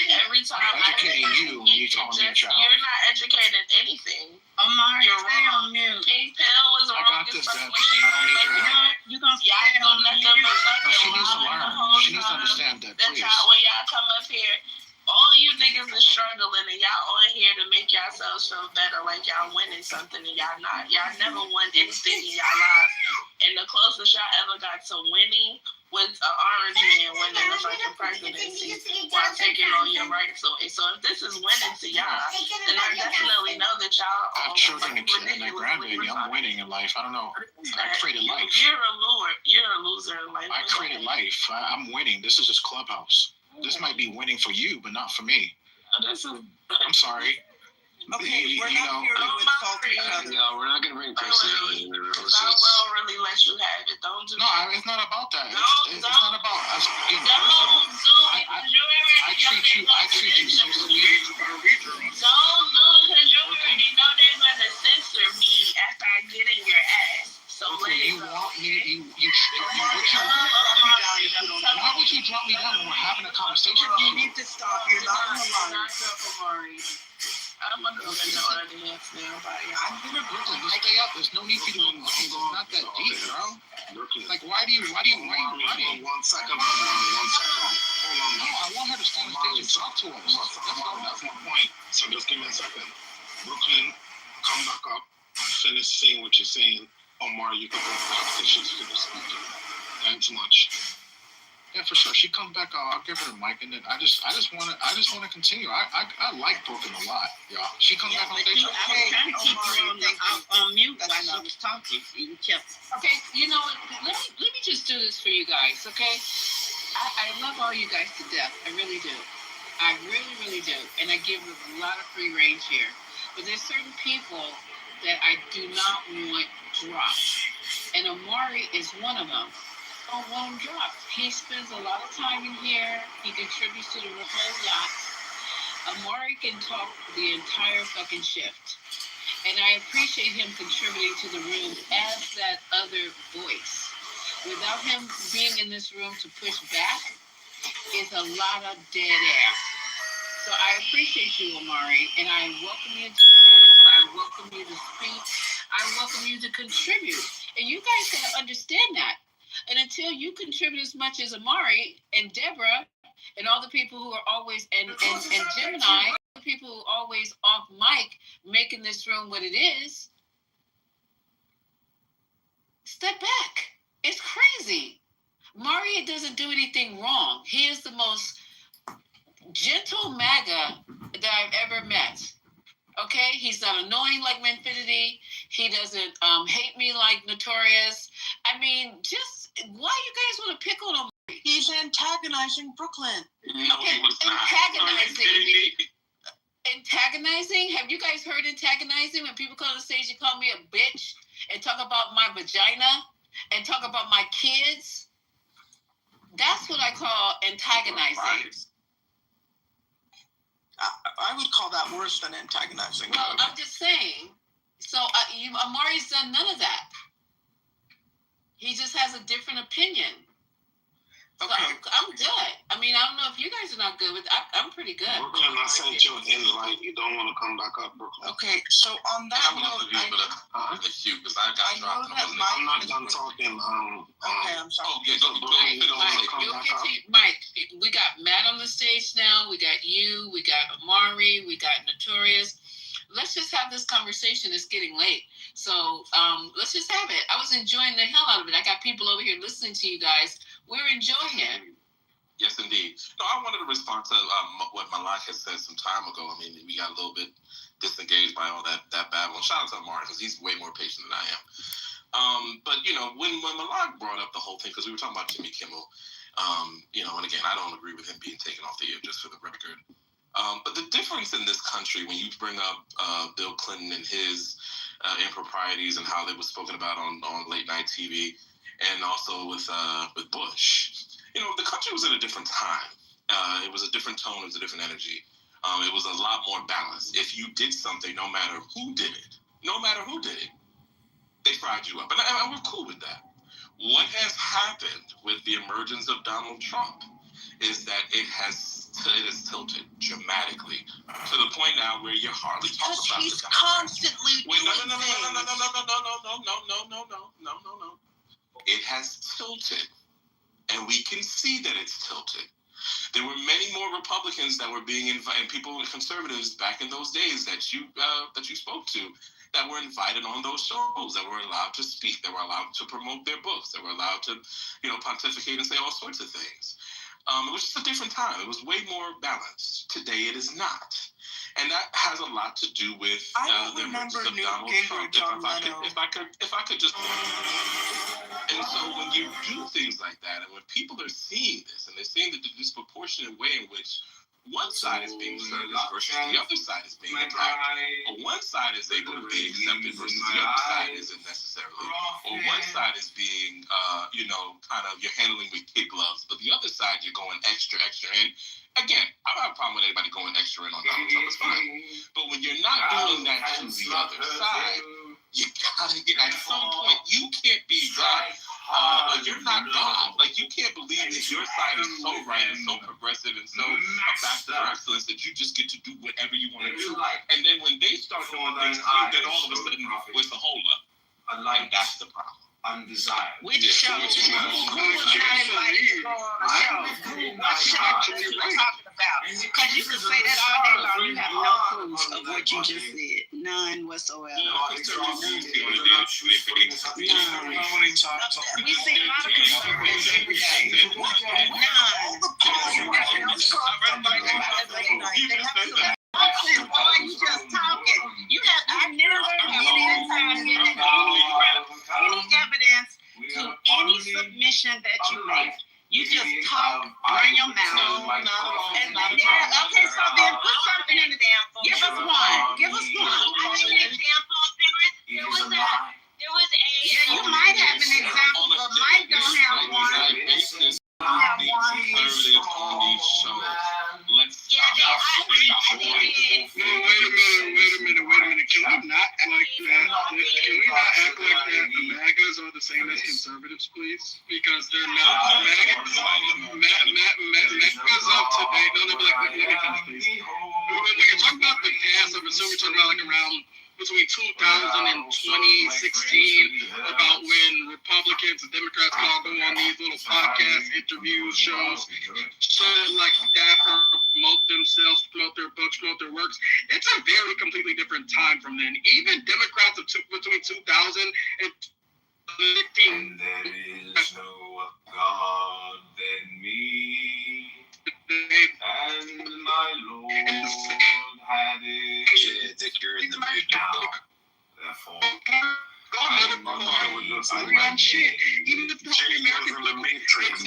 And every time I'm educating you when you call me a child. You're not educating anything. Omar, you're stay wrong. on mute. Pink Pill was I wrong. got this, Deb. I don't need your help. You gonna stay on mute? No, she needs to learn. She needs to understand that, That's please. how when y'all come up here, all you niggas is struggling, and y'all on here to make yourselves feel better, like y'all winning something, and y'all not. Y'all never won anything in y'all lives. And the closest y'all ever got to winning was an orange man winning the fucking presidency while taking all your rights away. So if this is winning to y'all, then I definitely know that y'all I have children and a grandbaby. I'm winning in life. I don't know. I created life. You're a lord. You're a loser in life. I created life. I'm winning. This is just Clubhouse. This might be winning for you, but not for me. I'm sorry. Okay, we're not here to insult each other. No, we're not going to bring personality into it. I will really let you have it. Don't do No, it's not about that. It's not about us getting personal. I treat you so sweet. Don't do it because you already know they're going to censor me after I get in your ass. So Okay, you want me? Why would you drop me down when we're having a conversation? You need to stop. You're not allowed. I'm gonna go to the audience now. I'm gonna Brooklyn. Just stay up. There's no need for you to. It's not that deep, bro. Like, why are you running? 1 second. 1 second. Hold on. No, I want her to stay on stage and talk to us. That's my point. So just give me a second. Brooklyn, come back up. Finish saying what you're saying. Omar, you can go back if she's finished speaking. Thanks much. Yeah, for sure. She comes back. I'll give her the mic, and then I just want to continue. I like Brooklyn a lot, y'all. She comes back on stage. I was trying to keep you on mute while I was talking. You kept. Okay, you know what? Let me just do this for you guys, okay? I love all you guys to death. I really do. I really, really do. And I give them a lot of free range here. But there's certain people that I do not want dropped. And Amari is one of them. I don't want him dropped. He spends a lot of time in here. He contributes to the whole lot. Amari can talk the entire fucking shift. And I appreciate him contributing to the room as that other voice. Without him being in this room to push back, it's a lot of dead air. So I appreciate you, Amari, and I welcome you to the room. I welcome you to speak. I welcome you to contribute. And you guys gotta understand that. And until you contribute as much as Amari and Deborah and all the people who are always, and Gemini, the people who are always off mic making this room what it is, step back. It's crazy. Mario doesn't do anything wrong. He is the most gentle MAGA that I've ever met. Okay? He's not annoying like Manfinity. He doesn't hate me like Notorious. I mean, just why you guys want to pick on him? He's antagonizing Brooklyn. Okay, antagonizing? Have you guys heard antagonizing? When people come on stage and call me a bitch and talk about my vagina and talk about my kids? That's what I call antagonizing. I would call that worse than antagonizing. Well, I'm just saying. So Amari's done none of that. He just has a different opinion. So okay. I'm good. I mean, I don't know if you guys are not good, but I'm pretty good. Brooklyn, I sent you an invite. You don't want to come back up, Brooklyn. Okay, so on that note, I'm not done talking. Okay, I'm sorry. Mike, we got Matt on the stage now. We got you. We got Amari. We got Notorious. Let's just have this conversation. It's getting late. So let's just have it. I was enjoying the hell out of it. I got people over here listening to you guys. We're enjoying it. Yes, indeed. No, I wanted to respond to what Malak had said some time ago. I mean, we got a little bit disengaged by all that babble. Shout out to Amari, because he's way more patient than I am. But, when Malak brought up the whole thing, because we were talking about Jimmy Kimmel, and again, I don't agree with him being taken off the air, just for the record. But the difference in this country, when you bring up Bill Clinton and his improprieties and how they were spoken about on late night TV, and also with Bush, the country was at a different time. It was a different tone. It was a different energy. It was a lot more balanced. If you did something, no matter who did it, they fried you up. And we're cool with that. What has happened with the emergence of Donald Trump is that it has tilted dramatically to the point now where you hardly talk about he's the constantly Wait, doing no. It has tilted, and we can see that it's tilted. There were many more Republicans that were being invited, and people and conservatives back in those days that you spoke to, that were invited on those shows, that were allowed to speak, that were allowed to promote their books, that were allowed to, pontificate and say all sorts of things. It was just a different time. It was way more balanced. Today it is not. And that has a lot to do with the emergence of Donald Trump. If I could just... And so when you do things like that, and when people are seeing this, and they're seeing the disproportionate way in which one side is being serviced versus the other side is being attacked, or one side is able to be accepted versus the other side isn't necessarily, or one side is being, you're handling with kid gloves, but the other side you're going extra in. Again, I don't have a problem with anybody going extra in on Donald Trump, it's fine. But when you're not doing that to the other side, you gotta get, at some point, you can't be God. You're not God. Like, you can't believe that your side is so right and so progressive and so a bastion for excellence that you just get to do whatever you want to do. And then when they start doing things to you, then all of a sudden, what's the hold up? And that's the problem. Undesired. Which show? Who was not invited to go on the show? What show that you were talking about? Because you can say that all day long. You have no proof of what you just said. None whatsoever. None. We see a lot of conservatives every day. None. Boy, you just talking. You have I never any evidence to any submission that you make. You just talk, run your mouth. Okay, so then put something in the damn phone. Give us one. Give us one. I have an example. There was a. Yeah, you might have an example, but Mike don't have one. Conservative on these shows. Let's stop. No, wait a minute. Can we not act like that? Can we not act like that? The MAGAs are the same as conservatives, please? Because they're not. MAGAs of today. No, let me finish, please. When you're talking about the gas, I'm assuming we're talking about like around between 2000 and 2016 about when Republicans and Democrats can all go on these little podcast interviews, shows, so like that promote themselves, promote their books, promote their works. It's a very completely different time from then. Even Democrats of between 2000 and 2015. There is no God than me, and my Lord had it. That you're in the mood now. Therefore, shit. Even if the American in the Matrix.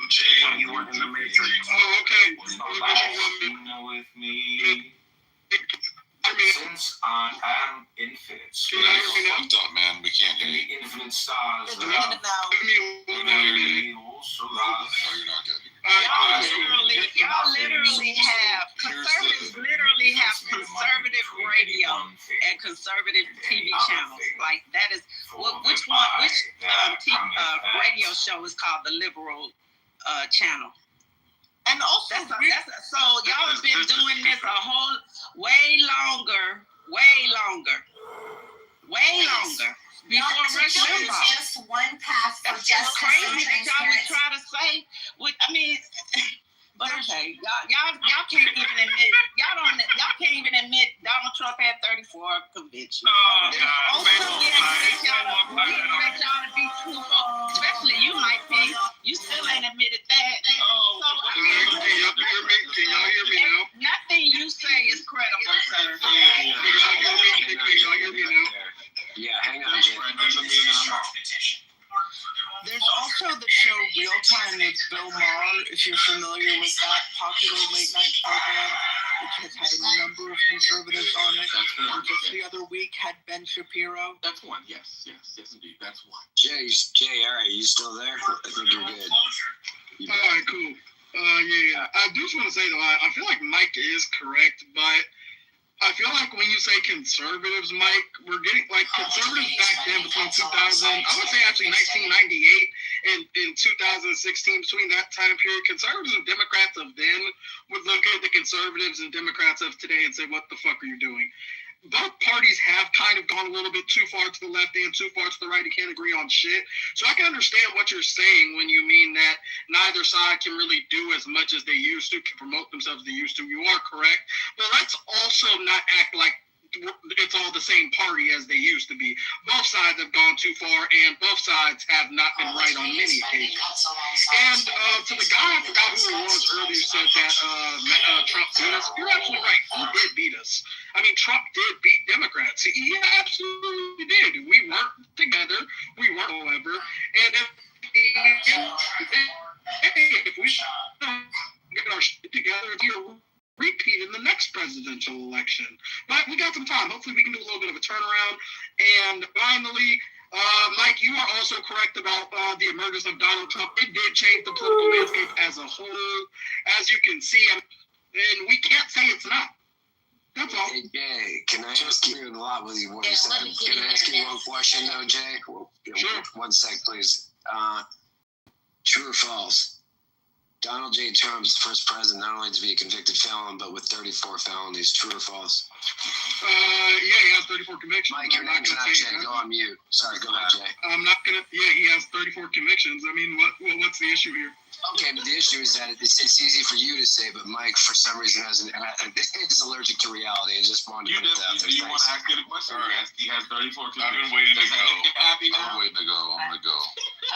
Jay, you were in the Matrix. Oh, okay. With me. Since I am infinite. Fucked up, man. We can't hear you. Infinite stars. Y'all literally have conservatives literally have conservative radio and conservative TV channels. Like that is which radio show is called the liberal channel? And also, so y'all have been doing this a whole way longer. Before Rush Limbaugh. Just one path for That's justice crazy and that y'all would transparency. try to say. But Okay, y'all can't even admit y'all can't even admit Donald Trump had 34 convictions. Oh, There's also we expect y'all to be truthful, especially you, Mike Pence. You still ain't admitted that. Can y'all hear me now? Nothing you say is credible, sir. Can y'all hear me now? Yeah, hang on, Jay. There's also the show Real Time with Bill Maher, if you're familiar with that popular late night program, which has had a number of conservatives on it. And just the other week had Ben Shapiro. That's one. Yes, indeed. That's one. Jay, all right, you still there? I think you're good. All right, cool. Yeah. I do just want to say, though, I feel like Mike is correct, but I feel like when you say conservatives, Mike, we're getting like conservatives back then between 2000, I would say actually 1998 and in 2016, between that time period, conservatives and Democrats of then would look at the conservatives and Democrats of today and say, what the fuck are you doing? Both parties have kind of gone a little bit too far to the left and too far to the right. You can't agree on shit. So I can understand what you're saying when you mean that neither side can really do as much as they used to, can promote themselves as they used to. You are correct. But let's also not act like it's all the same party as they used to be. Both sides have gone too far, and both sides have not been right on many occasions. And to the guy, I forgot who it was earlier, said that Trump beat us. You're absolutely right. He did beat us. I mean, Trump did beat Democrats. He absolutely did. We weren't together. We weren't, however. And if we don't get our shit together, he'll repeat in the next presidential election. But we got some time. Hopefully we can do a little bit of a turnaround. And finally, Mike, you are also correct about the emergence of Donald Trump. It did change the political landscape as a whole, as you can see. And we can't say it's not. That's all. Hey, Jay, can I ask you a lot with what you said? Can I ask you one question, though, Jay? Sure. 1 sec, please. True or false? Donald J. Trump's first president not only to be a convicted felon, but with 34 felonies. True or false? Yeah, he has 34 convictions. Mike, your name's not Jay. Go on mute. Sorry, go ahead, Jay. I'm not gonna. Yeah, he has 34 convictions. I mean, what's the issue here? Okay, but the issue is that it's easy for you to say, but Mike, for some reason, is allergic to reality. I just wanted to put it out there. You want to ask it a question? All right. He has 34 convictions. I've been waiting to go. Happy now? I'm waiting to go. I'm gonna go.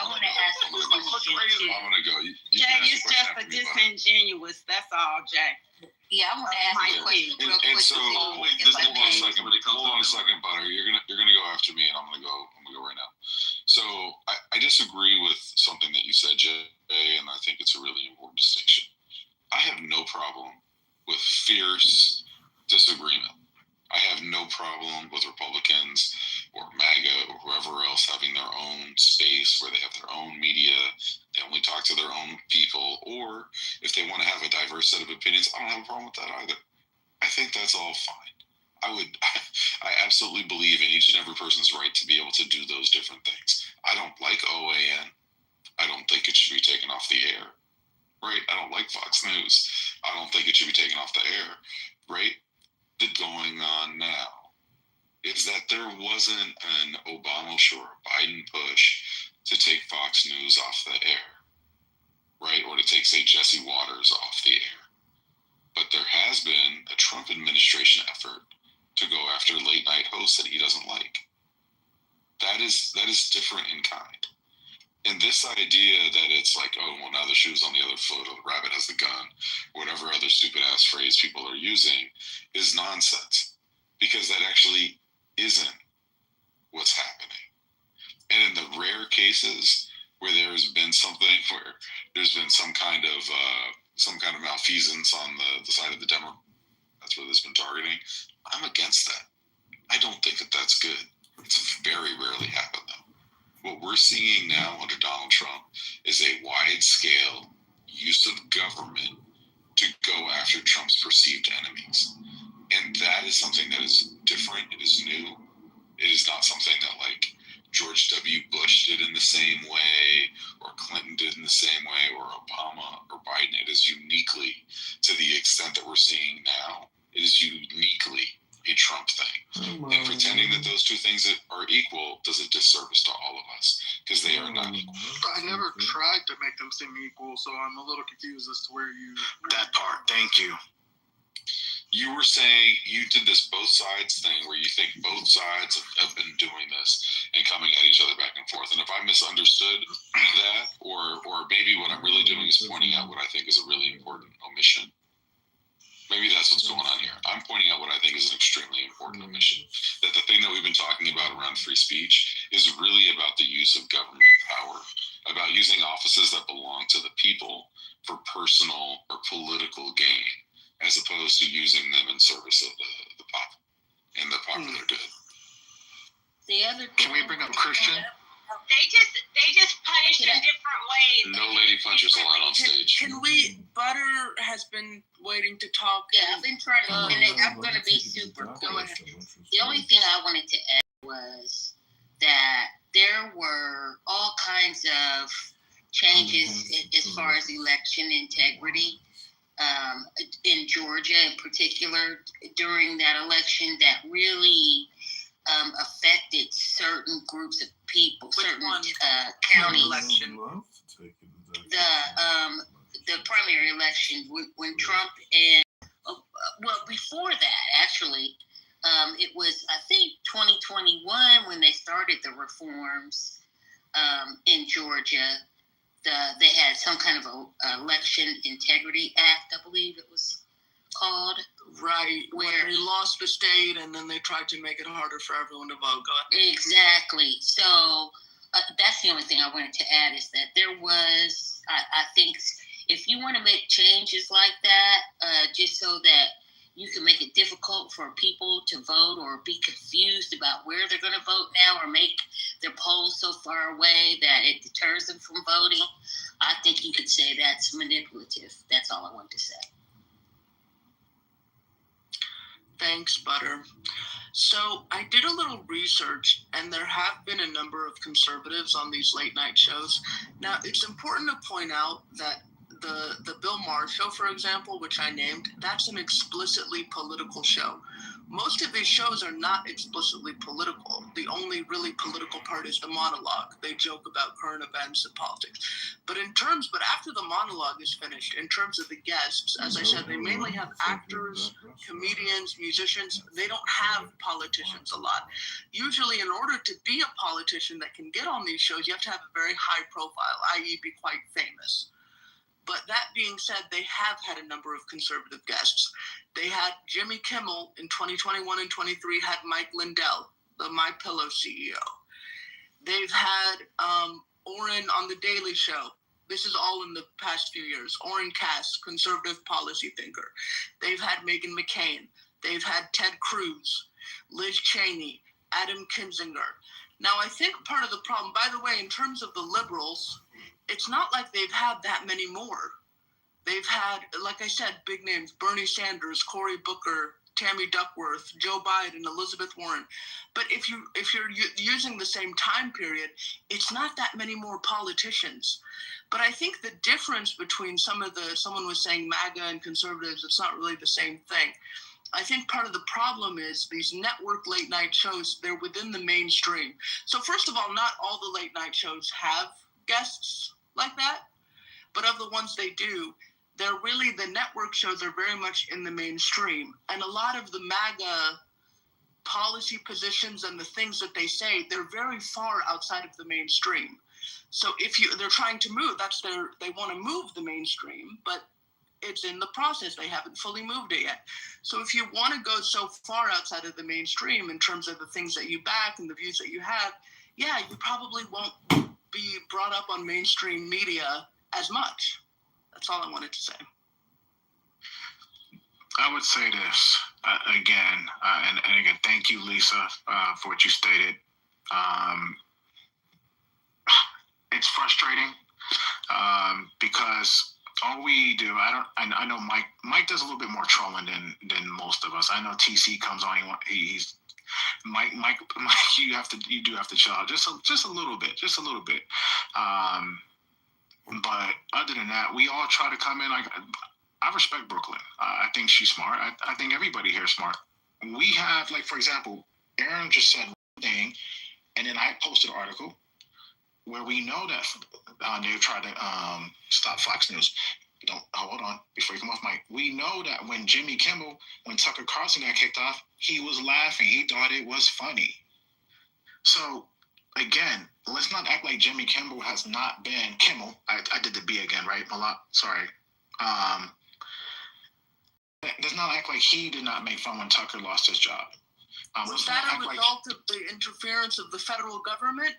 I want to ask you a question. I'm gonna go. Jay, it's just for disingenuous. That's all, Jay. Yeah, I want to ask you a question real quick. And so, hold on a second, Butter. You're gonna go after me, and I'm gonna go right now. So I disagree with something that you said, Jay, and I think it's a really important distinction. I have no problem with fierce disagreement. I have no problem with Republicans or MAGA or whoever else having their own space where they have their own media, they only talk to their own people, or if they want to have a diverse set of opinions, I don't have a problem with that either. I think that's all fine. I absolutely believe in each and every person's right to be able to do those different things. I don't like OAN. I don't think it should be taken off the air, right? I don't like Fox News. I don't think it should be taken off the air, right? The going on now is that there wasn't an Obama or Biden push to take Fox News off the air, right? Or to take, say, Jesse Waters off the air. But there has been a Trump administration effort to go after late night hosts that he doesn't like. That is different in kind. And this idea that it's like, oh, well, now the shoe's on the other foot, or the rabbit has the gun, whatever other stupid ass phrase people are using, is nonsense. Because that actually isn't what's happening. And in the rare cases where there has been something where there's been some kind of malfeasance on the side of the Democrats, that's where there's been targeting, I'm against that. I don't think that that's good. It's very rarely happened, though. What we're seeing now under Donald Trump is a wide-scale use of government to go after Trump's perceived enemies. And that is something that is different. It is new. It is not something that, like, George W. Bush did in the same way, or Clinton did in the same way, or Obama or Biden. It is uniquely, to the extent that we're seeing now, it is uniquely a Trump thing. And pretending that those two things are equal does a disservice to all of us, because they are not equal. I never tried to make them seem equal, so I'm a little confused as to where you. That part. Thank you. You were saying you did this both sides thing where you think both sides have been doing this and coming at each other back and forth. And if I misunderstood that, or maybe what I'm really doing is pointing out what I think is a really important omission. Maybe that's what's going on here. I'm pointing out what I think is an extremely important omission. That the thing that we've been talking about around free speech is really about the use of government power, about using offices that belong to the people for personal or political gain, as opposed to using them in service of the pop and the popular good. The other Can we bring up Christian? They just punish in different ways. No lady punchers allowed on stage. Can we? Butter has been waiting to talk. Yeah, I've been trying to. I'm going to be super quick. The only thing I wanted to add was that there were all kinds of changes as far as election integrity. In Georgia in particular, during that election, that really affected certain groups of people, certain counties. The primary election when Trump and before that actually, it was I think 2021 when they started the reforms in Georgia. They had some kind of a election integrity act, I believe it was called. Right, where they lost the state and then they tried to make it harder for everyone to vote. Go ahead. Exactly. So that's the only thing I wanted to add is that there was, I think, if you want to make changes like that, just so that you can make it difficult for people to vote or be confused about where they're going to vote now or make their polls so far away that it deters them from voting, I think you could say that's manipulative. That's all I want to say. Thanks, Butter. So I did a little research, and there have been a number of conservatives on these late night shows. Now, it's important to point out that the Bill Maher show, for example, which I named, that's an explicitly political show. Most of these shows are not explicitly political. The only really political part is the monologue. They joke about current events and politics. But after the monologue is finished, in terms of the guests, as I said, they mainly have actors, comedians, musicians. They don't have politicians a lot. Usually, in order to be a politician that can get on these shows, you have to have a very high profile, i.e. be quite famous. But that being said, they have had a number of conservative guests. They had Jimmy Kimmel in 2021 and 23, had Mike Lindell, the MyPillow CEO. They've had Orrin on The Daily Show. This is all in the past few years. Orrin Cass, conservative policy thinker. They've had Meghan McCain. They've had Ted Cruz, Liz Cheney, Adam Kinzinger. Now, I think part of the problem, by the way, in terms of the liberals, it's not like they've had that many more. They've had, like I said, big names, Bernie Sanders, Cory Booker, Tammy Duckworth, Joe Biden, Elizabeth Warren. But if you're using the same time period, it's not that many more politicians. But I think the difference between someone was saying MAGA and conservatives, it's not really the same thing. I think part of the problem is these network late night shows, they're within the mainstream. So first of all, not all the late night shows have guests like that, but of the ones they do, the network shows are very much in the mainstream, and a lot of the MAGA policy positions and the things that they say, they're very far outside of the mainstream. So they're trying to move, they want to move the mainstream, but it's in the process. They haven't fully moved it yet. So if you want to go so far outside of the mainstream in terms of the things that you back and the views that you have, yeah, you probably won't be brought up on mainstream media as much. That's all I wanted to say. I would say this again, and again, thank you, Lisa, for what you stated. It's frustrating because all we do, I know Mike does a little bit more trolling than most of us. I know TC comes on, he's Mike, you do have to chill out just a little bit. But other than that, we all try to come in. Like, I respect Brooklyn. I think she's smart. I think everybody here is smart. We have, like, for example, Aaron just said one thing, and then I posted an article. where we know that they tried to stop Fox News. Don't hold on before you come off mic. We know that when Jimmy Kimmel, when Tucker Carlson got kicked off, he was laughing. He thought it was funny. So again, let's not act like Jimmy Kimmel has not been Kimmel. I did the B again, right? Malak, sorry. Let's not act like he did not make fun when Tucker lost his job. Was that a result of the interference of the federal government?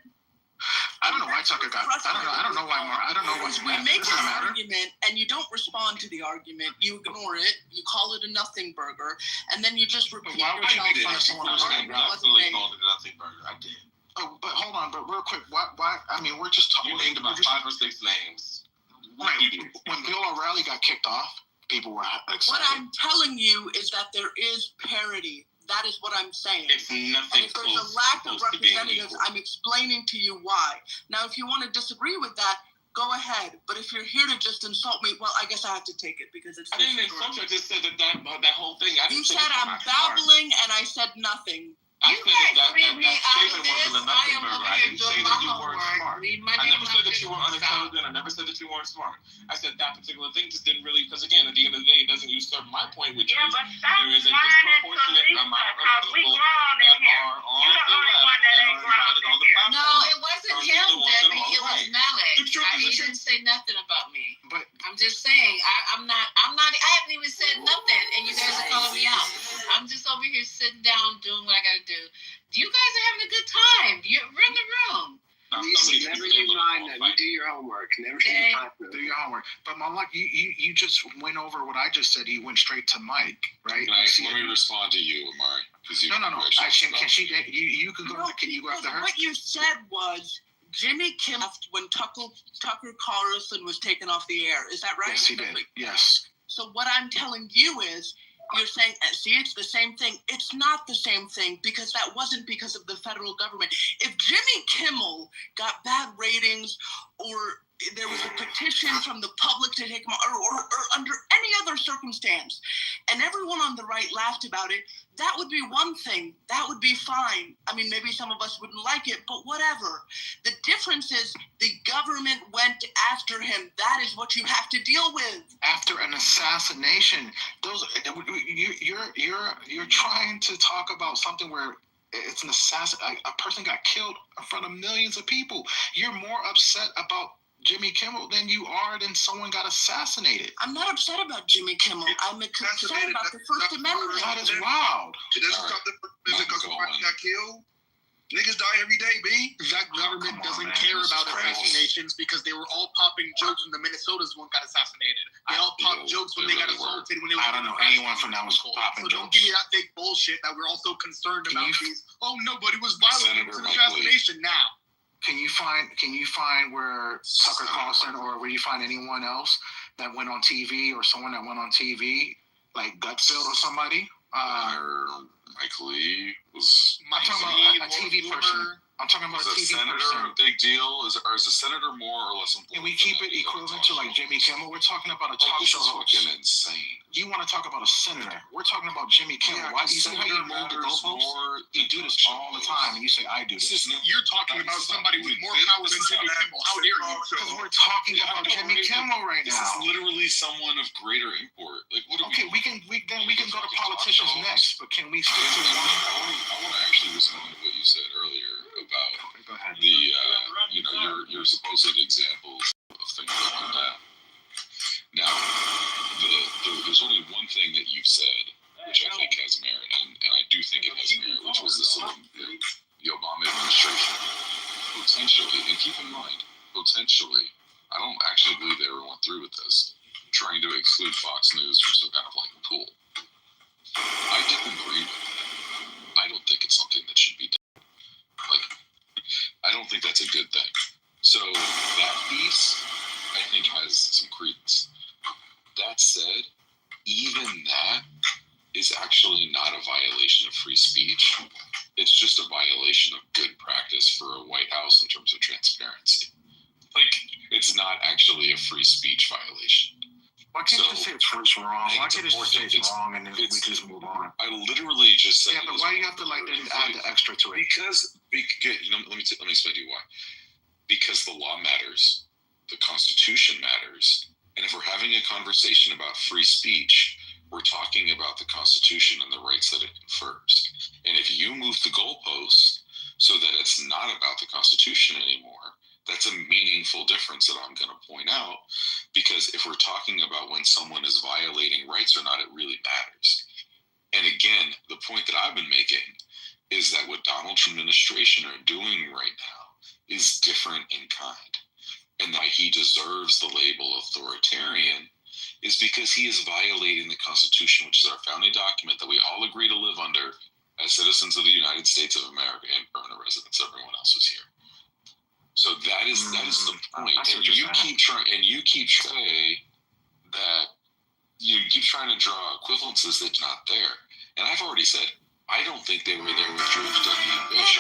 I don't know why Tucker got. I don't know why. I don't know why. We make an argument and you don't respond to the argument. You ignore it. You call it a nothing burger, and then you just repeat yourself. I definitely called it a nothing burger. I did. Oh, but hold on. But real quick, why? I mean, we're just talking. You named about 5 or 6 names. Right. When Bill O'Reilly got kicked off, people were excited. What I'm telling you is that there is parity. That is what I'm saying. It's nothing. And if there's a lack of representatives, I'm explaining to you why. Now, if you want to disagree with that, go ahead. But if you're here to just insult me, well, I guess I have to take it because it's. I didn't insult you. I just said that whole thing. You said I'm babbling, and I said nothing. I said that statement wasn't a nothing burger. I didn't say that you weren't smart. I never said that you were unintelligent. I never said that you weren't smart. I said that particular thing just didn't really, because again, at the end of the day, it doesn't usurp my point, which is there is a disproportionate amount of people that are on the left and are invited on the platform. No, it wasn't him, Debbie. It was Malik. He didn't say nothing about me. But I'm just saying, I'm not. I haven't even said nothing, and you guys are calling me out. I'm just over here sitting down doing what I gotta do. You guys are having a good time. You run the room. Lisa, never you mind that. You do your homework. Never do your homework. But Malak, you just went over what I just said. You went straight to Mike, right? Let me respond to you, Amari. No. Can she? You can go. Can you go after her? What you said was Jimmy Kimmel when Tucker Carlson was taken off the air. Is that right? Yes, he did. Yes. So what I'm telling you is, you're saying, see, it's the same thing. It's not the same thing because that wasn't because of the federal government. If Jimmy Kimmel got bad ratings or there was a petition from the public to take him or under any other circumstance and everyone on the right laughed about it, that would be one thing. That would be fine. I mean, maybe some of us wouldn't like it, but whatever. The difference is the government went after him. That is what you have to deal with. After an assassination, you're trying to talk about something where it's an assassin. A person got killed in front of millions of people. You're more upset about Jimmy Kimmel than you are than someone got assassinated. I'm not upset about Jimmy Kimmel. I'm upset about the First Amendment. That is wild. That's stop the First Amendment because somebody got killed. Niggas die every day, B. That government doesn't care about assassinations because they were all popping jokes when the Minnesota's one got assassinated. They all popped jokes when they got assaulted. When they were I don't know anyone from that was popping jokes. So don't give me that fake bullshit that we're all so concerned about these. Oh, nobody was violent. It's an assassination now. Can you find where Tucker Carlson or where you find anyone else that went on TV or someone that went on TV like Gutfield or somebody? Mike Lee was. I'm talking about a TV person. I'm talking about a TV senator person. A big deal? Is a senator more or less important? Can we keep it equivalent to like Jimmy Kimmel? We're talking about a talk show host. Fucking insane. You want to talk about a senator? We're talking about Jimmy Kimmel. Why do you see how you move the goalposts? You do this all the time, and you say I do this. You're talking about somebody with more power than Jimmy Kimmel. How dare you? Because we're talking about Jimmy Kimmel right now. This is literally someone of greater import. Like what? Okay, we can go to politicians next, but can we stick to one? I want to actually respond to what you said earlier about the your supposed examples of things that went down. Now, there's only one thing that you've said, which I think has merit, and I do think it has merit, which was the Obama administration potentially, and keep in mind, potentially, I don't actually believe they ever went through with this, trying to exclude Fox News from some kind of like pool. I didn't agree with it. I don't think it's something that should be done. Like, I don't think that's a good thing. So that piece, I think, has some credence. That said, even that is actually not a violation of free speech. It's just a violation of good practice for a White House in terms of transparency. Like, it's not actually a free speech violation. Why can't you say it's wrong? Why can't you just say it's wrong and then we just move on? I literally just said. Yeah, but why do you have to like add the extra to it? Because let me explain to you why. because the law matters, the Constitution matters, and if we're having a conversation about free speech, we're talking about the Constitution and the rights that it confers. And if you move the goalposts so that it's not about the Constitution anymore, that's a meaningful difference that I'm going to point out, because if we're talking about when someone is violating rights or not, it really matters. And again, the point that I've been making is that what Donald Trump administration are doing right now is different in kind. And that he deserves the label authoritarian is because he is violating the Constitution, which is our founding document that we all agree to live under as citizens of the United States of America and permanent residents. Everyone else is here. So that is the point. And you keep saying that you keep trying to draw equivalences that's not there. And I've already said, I don't think they were there with George W. Bush.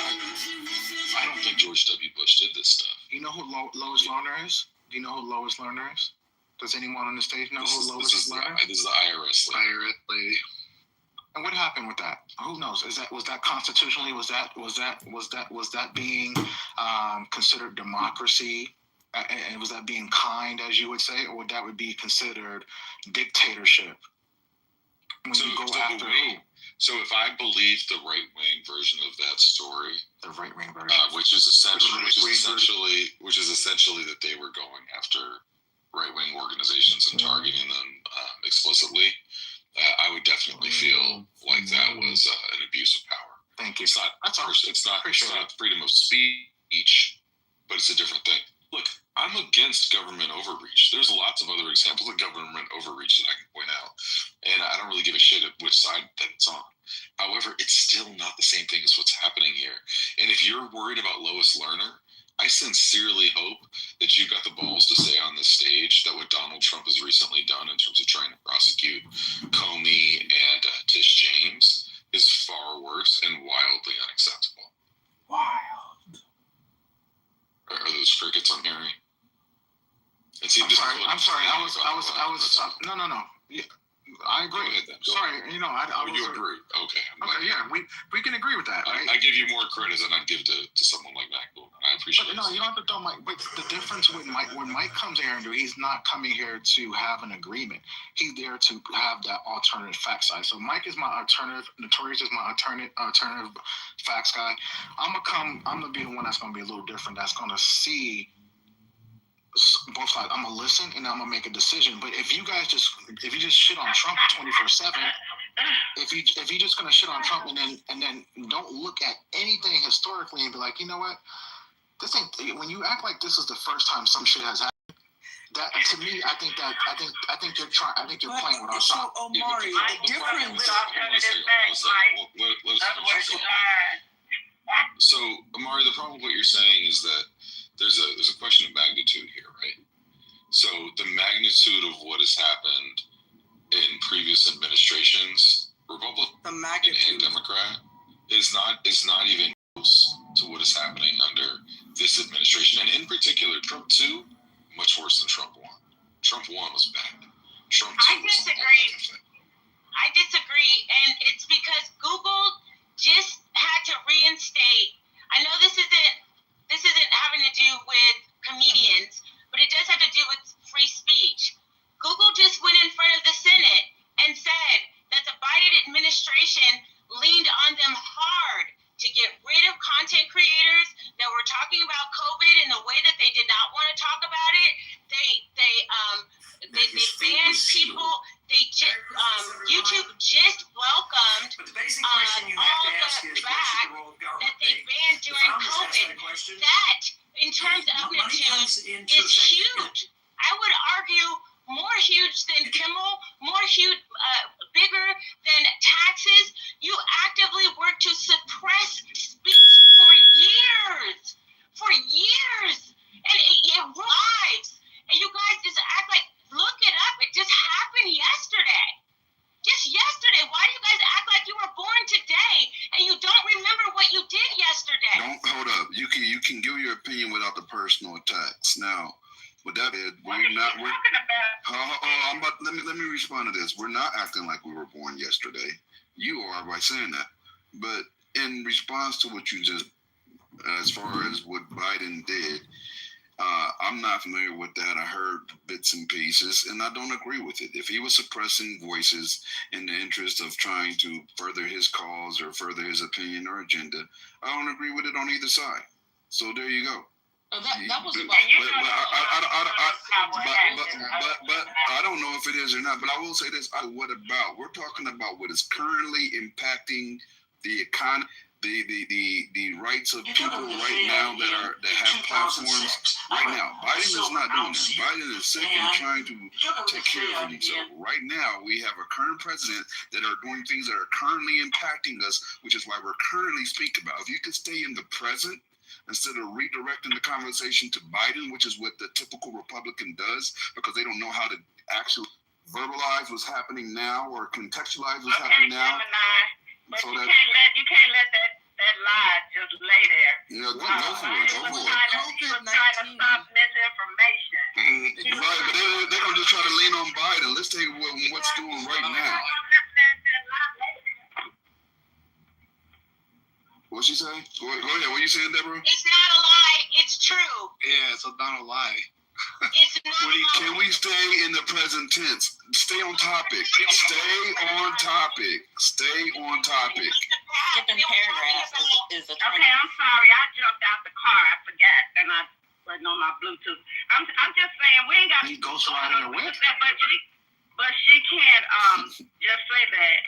I don't think George W. Bush did this stuff. You know who Lois Lerner is? Do you know who Lois Lerner is? Does anyone on the stage know who Lois Lerner is? This is the IRS lady. And what happened with that? Who knows? Was that constitutionally? Was that being considered democracy? And was that being kind, as you would say, or would that be considered dictatorship? When you go after who? So if I believe the right-wing version of that story, the right-wing version, which is essentially that they were going after right-wing organizations and targeting them explicitly, I would definitely feel like that was an abuse of power. Thank you. It's not freedom of speech, but it's a different thing. Look, I'm against government overreach. There's lots of other examples of government overreach that I can point out, and I don't really give a shit at which side that it's on. However, it's still not the same thing as what's happening here. And if you're worried about Lois Lerner, I sincerely hope that you got the balls to say on this stage that what Donald Trump has recently done in terms of trying to prosecute Comey and Tish James is far worse and wildly unacceptable. Wild. Are those crickets I'm hearing? I'm sorry. No. Yeah, I agree. Sorry, you agree. Okay. Okay, yeah, we can agree with that, right? I give you more credit than I'd give to someone like Mac Bowman. I appreciate it. No, you don't have to throw Mike. But the difference with Mike, when Mike comes here, he's not coming here to have an agreement. He's there to have that alternative fact side. So Mike is my alternative. Notorious is my alternative facts guy. I'm gonna be the one that's gonna be a little different. That's gonna see both sides. I'm gonna listen and I'm gonna make a decision. But if you just shit on Trump 24/7, if you're just gonna shit on Trump and then don't look at anything historically and be like, you know what, this ain't. When you act like this is the first time some shit has happened, that to me, I think you're playing with our So Omari, the difference. So Omari, the problem with what you're saying is that there's a question of magnitude here, right? So the magnitude of what has happened in previous administrations, Republican and Democrat, is not even close to what is happening under this administration. And in particular, Trump 2, much worse than Trump 1. Trump 1 was bad. Trump 2 was I disagree, and it's because Google just had to reinstate. I know this isn't having to do with comedians, but it does have to do with free speech. Google just went in front of the Senate and said that the Biden administration leaned on them hard to get rid of content creators that were talking about COVID in the way that they did not want to talk about it. They banned people. YouTube just welcomed all the back that they banned during COVID. That, in terms of magnitude, is huge. I would argue more huge than Kimmel, more huge, bigger than taxes. You actively work to suppress speech for years. And it lives. And you guys just act like, look it up. It just happened yesterday. Just yesterday. Why do you guys act like you were born today and you don't remember what you did yesterday? Hold up. You can give your opinion without the personal attacks. Now, with that said, let me respond to this. We're not acting like we were born yesterday. You are by saying that. But in response to what you just as far as what Biden did. I'm not familiar with that. I heard bits and pieces, and I don't agree with it. If he was suppressing voices in the interest of trying to further his cause or further his opinion or agenda, I don't agree with it on either side. So there you go. That was But about. I don't know if it is or not. But I will say this: what about? We're talking about what is currently impacting the economy. The rights of people right now that have platforms right now. Biden is not doing that. Biden is sick and trying to take care of himself. Right now, we have a current president that are doing things that are currently impacting us, which is why we're currently speaking about. If you could stay in the present instead of redirecting the conversation to Biden, which is what the typical Republican does, because they don't know how to actually verbalize what's happening now or contextualize what's happening now. But so you can't let that lie just lay there. Yeah, go for it. He was trying to stop misinformation. Right, but they're gonna just try to lean on Biden. Let's take what's doing right now. What'd she say? Go ahead. What you saying, Deborah? It's not a lie. It's true. Yeah, it's not a lie. It's not. Can we stay in the present tense? Stay on topic. Stay on topic. Stay on topic. Skipping paragraphs is a. Okay, I'm sorry. I jumped out the car. I forgot, and I wasn't on my Bluetooth. I'm just saying we ain't got. He goes riding her whip. But she can't just say that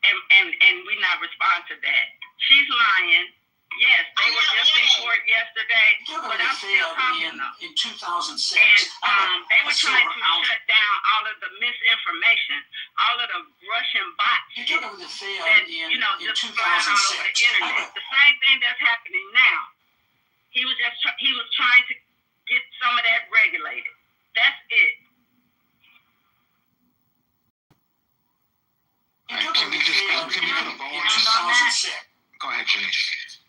and we not respond to that. She's lying. Yes, they were just in court yesterday, but I'm still talking though. In 2006. And they were trying to shut down all of the misinformation, all of the Russian bots that, just flying all over the internet. The same thing that's happening now. He was trying to get some of that regulated. That's it. Can we put a bow on this? Go ahead, Jenny.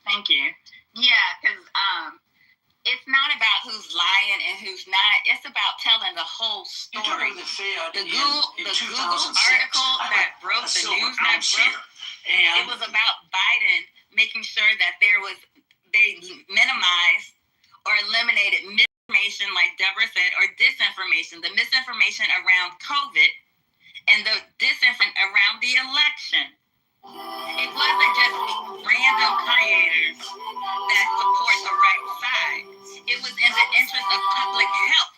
Thank you. Yeah, because it's not about who's lying and who's not. It's about telling the whole story. The Google article that broke the news that broke, it was about Biden making sure that they minimized or eliminated misinformation, like Deborah said, or disinformation. The misinformation around COVID and the disinformation around the election. It wasn't just random creators that support the right side. It was in the interest of public health.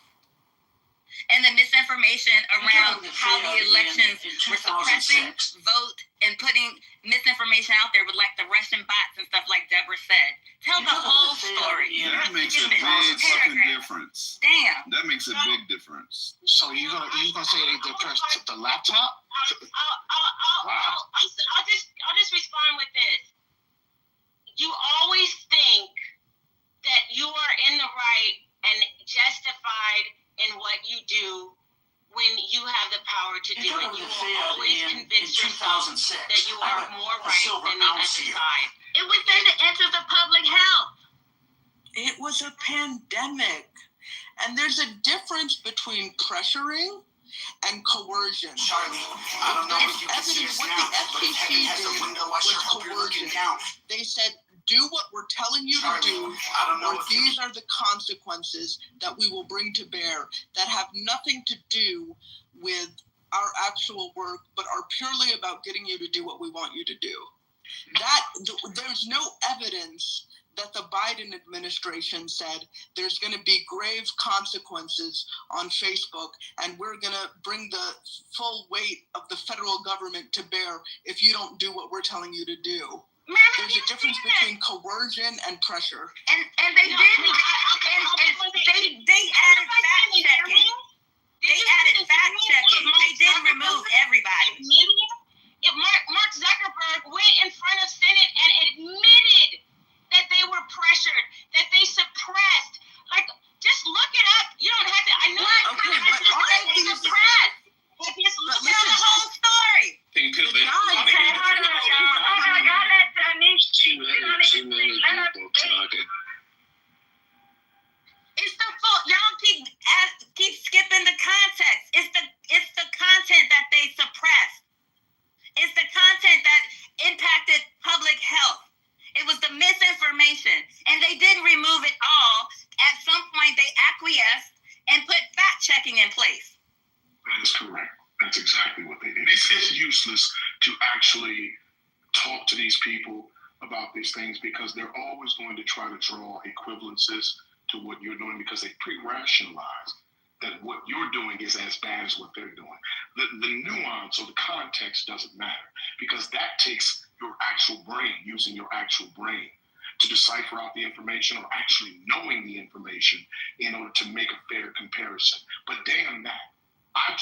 And the misinformation around how the elections were suppressing vote and putting misinformation out there with like the Russian bots and stuff like Deborah said. Tell the whole story. That makes a big fucking difference. Damn. That makes a big difference. So you gonna say they depressed the laptop? Wow. I'll just respond with this. You always think that you are in the right and justified in what you do when you have the power to do it. You will always convince yourself that you are more right than the other side. It was in the interest of public health. It was a pandemic. And there's a difference between pressuring and coercion. Charlie, I don't know if you can see us What now, the but it FCC has a did window. I sure was hope you're looking coercion. down. They said, do what we're telling you to do, I don't know or if these are the consequences that we will bring to bear that have nothing to do with our actual work, but are purely about getting you to do what we want you to do. There's no evidence that the Biden administration said there's going to be grave consequences on Facebook, and we're going to bring the full weight of the federal government to bear if you don't do what we're telling you to do. There's a difference between coercion and pressure. And they didn't. And they added fact checking. They added fact checking. They didn't remove everybody. Mark Zuckerberg went in front of Senate and admitted that they were pressured, that they suppressed. Like, just look it up. You don't have to. I know. Okay, but all of these suppressed. Tell the whole story. Too many people talking. It's the fault. Y'all putting in place. That is correct. That's exactly what they did. It's useless to actually talk to these people about these things because they're always going to try to draw equivalences to what you're doing because they pre-rationalize that what you're doing is as bad as what they're doing. The nuance or the context doesn't matter because that takes your actual brain, using your actual brain to decipher out the information or actually knowing the information in order to make a fair comparison. But damn that. I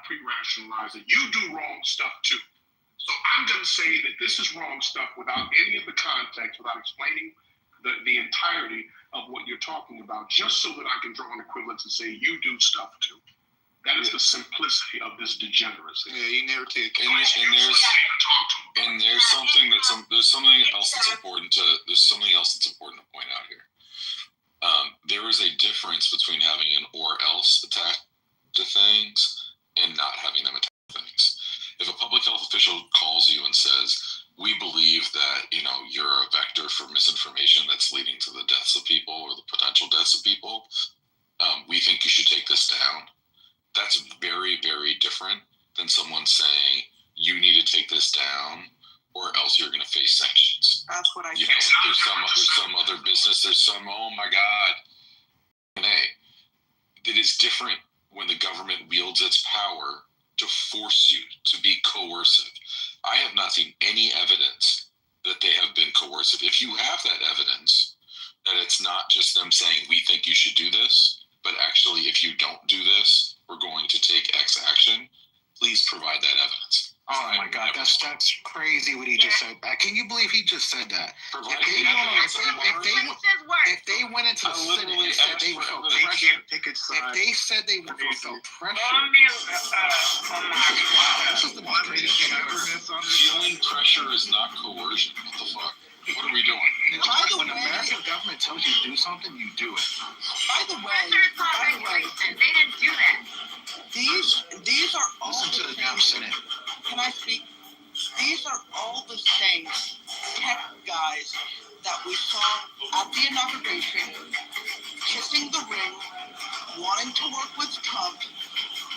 pre-rationalize that you do wrong stuff too. So I'm going to say that this is wrong stuff without any of the context, without explaining the entirety of what you're talking about, just so that I can draw an equivalence and say you do stuff too. That is the simplicity of this degeneracy. Yeah, you never take. And there's something there's something else that's important to point out here. There is a difference between having an or else attached to things and not having them attached to things. If a public health official calls you and says, we believe that, you're a vector for misinformation that's leading to the deaths of people or the potential deaths of people, we think you should take this down. That's very, very different than someone saying, you need to take this down or else you're going to face sanctions. That's what I said. There's some other business. Oh my God. It is different when the government wields its power to force you to be coercive. I have not seen any evidence that they have been coercive. If you have that evidence, that it's not just them saying, we think you should do this, but actually, if you don't do this, we're going to take X action, please provide that evidence. Oh my God, that's crazy what he just said. Can you believe he just said that? If they went into the Senate and said they felt pressure, if they said they felt pressure, wow, this is the greatest thing I've ever heard. Feeling pressure is not coercion. What the fuck? What are we doing? When the American government tells you to do something, you do it. By the way, they didn't do that. These are all Listen to the damn Senate. Can I speak? These are all the same tech guys that we saw at the inauguration, kissing the ring, wanting to work with Trump,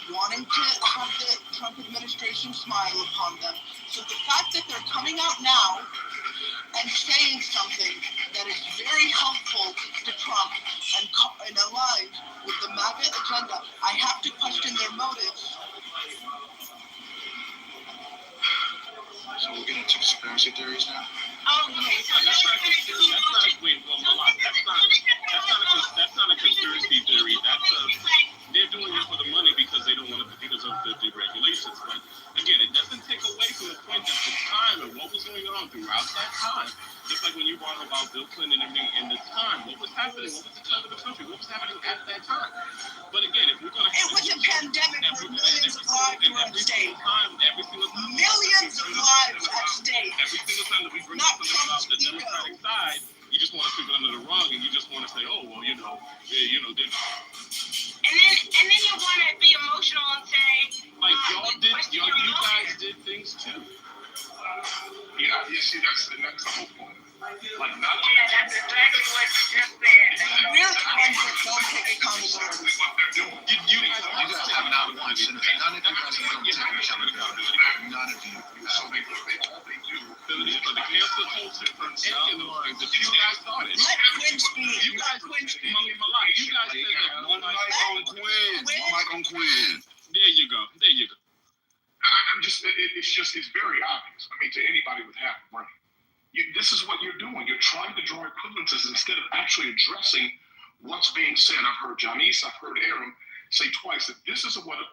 wanting to have the Trump administration smile upon them. So the fact that they're coming out now and saying something that is very helpful to Trump and aligned with the MAGA agenda, I have to question their motives. So we're getting into conspiracy theories now? That's not a conspiracy theory. They're doing it for the money because they don't want to, because of the deregulations. But again, it doesn't take away from the point that the time and what was going on throughout that time. Just like when you brought about Bill Clinton and everything in the time, what was happening? What was the time of the country? What was happening at that time? But again, if we're going to... It was a pandemic where millions of lives were at stake. Millions of lives at stake. Every single time that we bring something about the Democratic side, you just want to sweep it under the rug and you just want to say, oh, well, And then you want to be emotional and say, like, you guys did things too. Yeah, you see, that's the whole point. Like, not that's exactly what you just said. We're the ones that don't take accountability. You guys have not one since none of you guys have come to accountability. None of you. So they do. The cancel culture the few guys started. Let Quinn speak. You guys said that one Mike on Quinn. There you go. It's very obvious. I mean, to anybody with half a brain. This is what you're doing. You're trying to draw equivalences instead of actually addressing what's being said. I've heard Janice, I've heard Aaron say twice that this was about a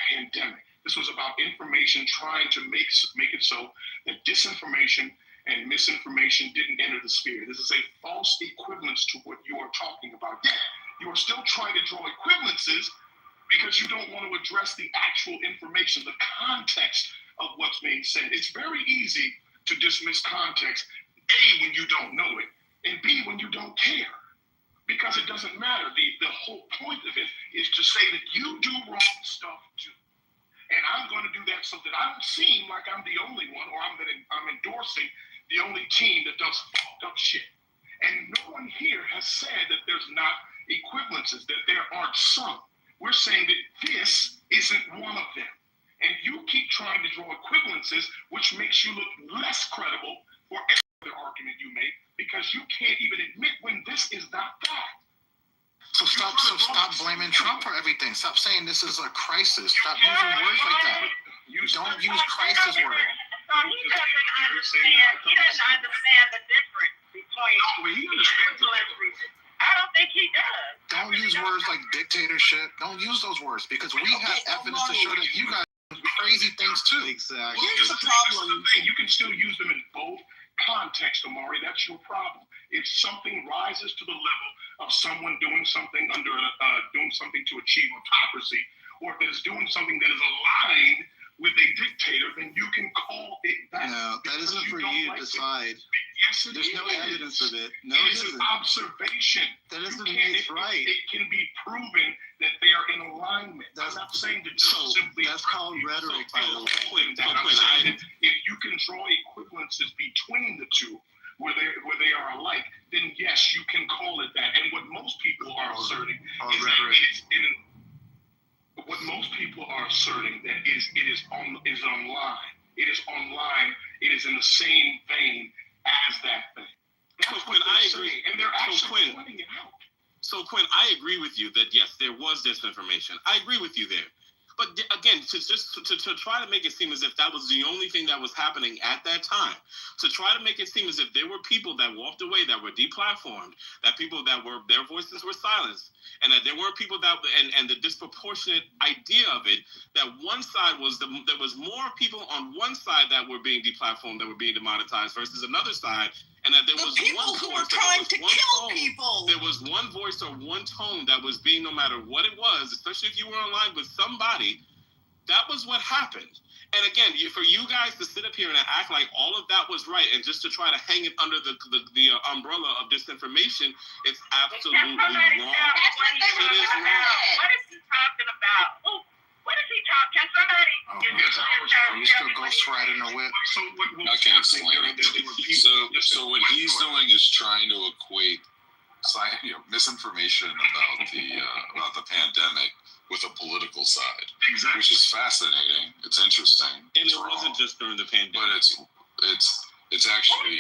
pandemic. This was about information trying to make it so that disinformation and misinformation didn't enter the sphere. This is a false equivalence to what you are talking about. Yet, you are still trying to draw equivalences because you don't want to address the actual information, the context of what's being said. It's very easy to dismiss context, A, when you don't know it, and B, when you don't care, because it doesn't matter. The whole point of it is to say that you do wrong stuff too. And I'm going to do that so that I don't seem like I'm the only one, or I'm endorsing the only team that does fucked up shit. And no one here has said that there's not equivalences, that there aren't some. We're saying that this isn't one of them. And you keep trying to draw equivalences, which makes you look less credible for every other argument you make, because you can't even admit when this is not that. So stop blaming Trump for everything. Stop saying this is a crisis. Stop using words like that. Don't use crisis word. So he doesn't understand the difference between equivalencies. I don't think he does. Don't use words like dictatorship. Don't use those words, because we have evidence to show that you guys do crazy things too. Exactly. Here's the problem. You can still use them in both contexts, Amari. That's your problem. If something rises to the level of someone doing something doing something to achieve autocracy, or if it's doing something that is aligned with a dictator, then you can call it that. No, that isn't for you to decide. Yes, There's no evidence of it. No, it is an observation. That doesn't mean it's right. It can be proven that they are in alignment. I'm not saying that simply. That's called rhetoric. I'm saying that if you can draw equivalences between the two, where they are alike, then yes, you can call it that. And what most people are asserting is that what most people are asserting that it is online. It is online. It is in the same vein as that thing. So Quinn, I agree. And they're actually pointing it out. So Quinn, I agree with you that yes, there was disinformation. I agree with you there. But again, to try to make it seem as if that was the only thing that was happening at that time, to try to make it seem as if there were people that walked away that were deplatformed, that people that were their voices were silenced, and that there were people that and the disproportionate idea of it, that one side was there was more people on one side that were being deplatformed, that were being demonetized, versus another side. And that there was people one who voice, were trying to kill people. There was one voice or one tone that was being, no matter what it was, especially if you were online with somebody, that was what happened. And again, for you guys to sit up here and act like all of that was right, and just to try to hang it under the umbrella of disinformation, it's absolutely wrong. That's what they were talking about. What is he talking about? What is he talking? Can somebody? Are you still ghost riding the whip? I can explain it. So what he's doing is trying to equate misinformation about the pandemic with a political side, which is fascinating. It's interesting. And it wasn't just during the pandemic, but it's actually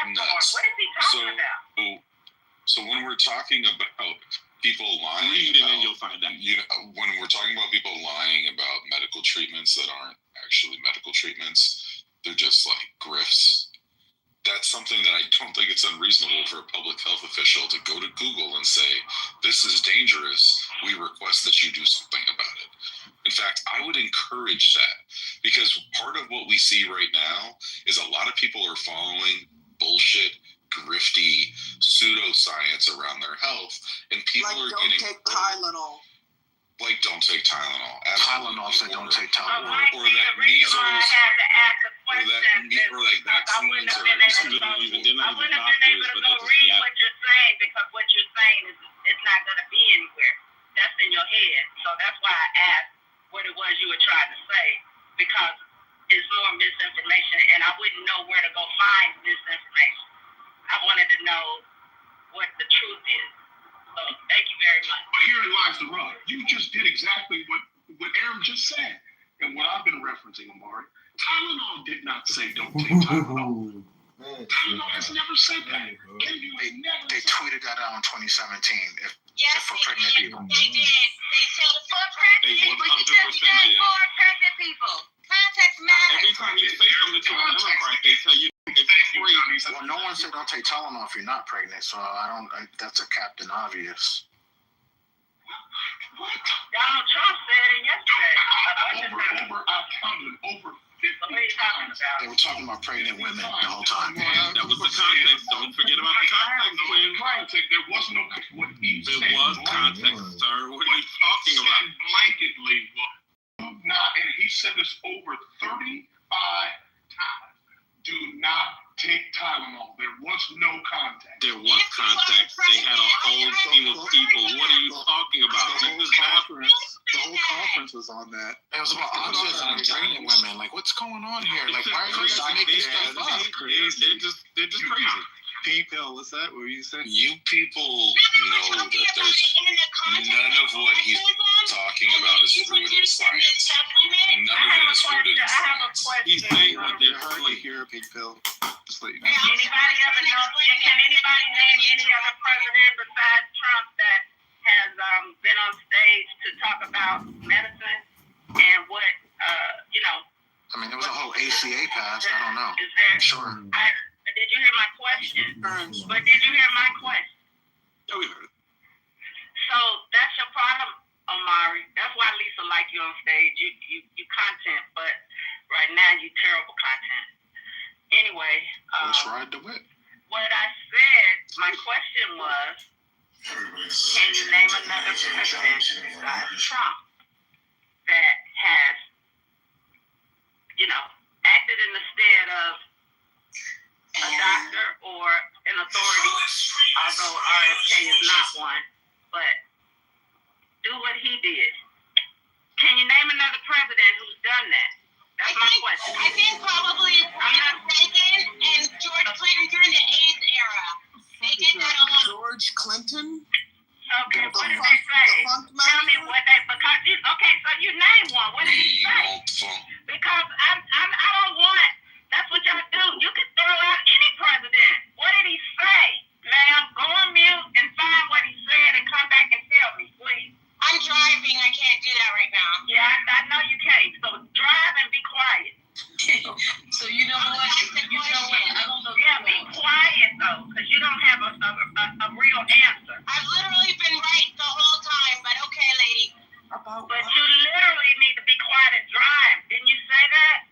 nuts. What is he talking about? So when we're talking about people lying, read it and you'll find out. When we're talking about people lying about medical treatments that aren't actually medical treatments, they're just like grifts. That's something that I don't think it's unreasonable for a public health official to go to Google and say, this is dangerous. We request that you do something about it. In fact, I would encourage that, because part of what we see right now is a lot of people are following bullshit, grifty pseudoscience around their health, and people are getting take Tylenol. Like, don't take Tylenol. Tylenol said don't take Tylenol. Or that measles. Or like vaccines are. I wouldn't have been able to go read what you're saying, because what you're saying is it's not going to be anywhere. That's in your head. So that's why I asked what it was you were trying to say, because it's more misinformation, and I wouldn't know where to go find misinformation. I wanted to know what the truth is. So thank you very much. Herein lies the rub. You just did exactly what Aaron just said, and what I've been referencing, Amari. Tylenol did not say don't take Tylenol. Tylenol has never said that. They tweeted that out in 2017. Yes, for pregnant people. They did. They said for pregnant people. You tell me that for pregnant people. Context matters. Every time you say something to a Democrat, they tell you it's free. Well, no one said don't take Tylenol if you're not pregnant, so that's a Captain Obvious. What? Donald Trump said it yesterday. I counted over 50 times. They were talking about pregnant women the whole time. That was the context. Don't forget about the context, Quinn. There was no what he said. There was context, sir. What are you talking about? Blanketly, and he said this over 35 times. Do not take Tylenol. There was no context. There was context. They had a whole team of people. What are you talking about? The whole conference was on that. It was about autism and pregnant women. Like, what's going on here? Like, why are you guys making stuff up? They're just crazy. Pink pill, what's that? What you said? You people know that there's none of He's saying what they're You're hard to doing. hear, Pink Pill. Just let you know. Anybody ever know? Can anybody name any other president besides Trump that has been on stage to talk about medicine and what I mean, there was a whole ACA passed. I don't know. Is there? Sure. Did you hear my question? But did you hear my question? Oh, we heard it. So that's your problem, Omari. That's why Lisa like you on stage. You content, but right now you terrible content. Anyway, Let's ride the whip. what I said, my question was, can you name another president besides Trump that has, acted in the stead of a doctor or an authority, although RFK is not one, but do what he did. Can you name another president who's done that? That's my question. I think probably Reagan and George Clinton during the AIDS era. They did that a lot. George Clinton? Okay, what did they say? Tell me what they, because so you name one. What did he say? Because I don't want, that's what y'all do. You can throw out any president. What did he say? Ma'am, go on mute and find what he said and come back and tell me, please. I'm driving. I can't do that right now. Yeah, I know you can't. So drive and be quiet. So you know what? I don't know. Yeah, be quiet though, because you don't have a real answer. I've literally been right the whole time, but okay, lady. But you literally need to be quiet and drive. Didn't you say that?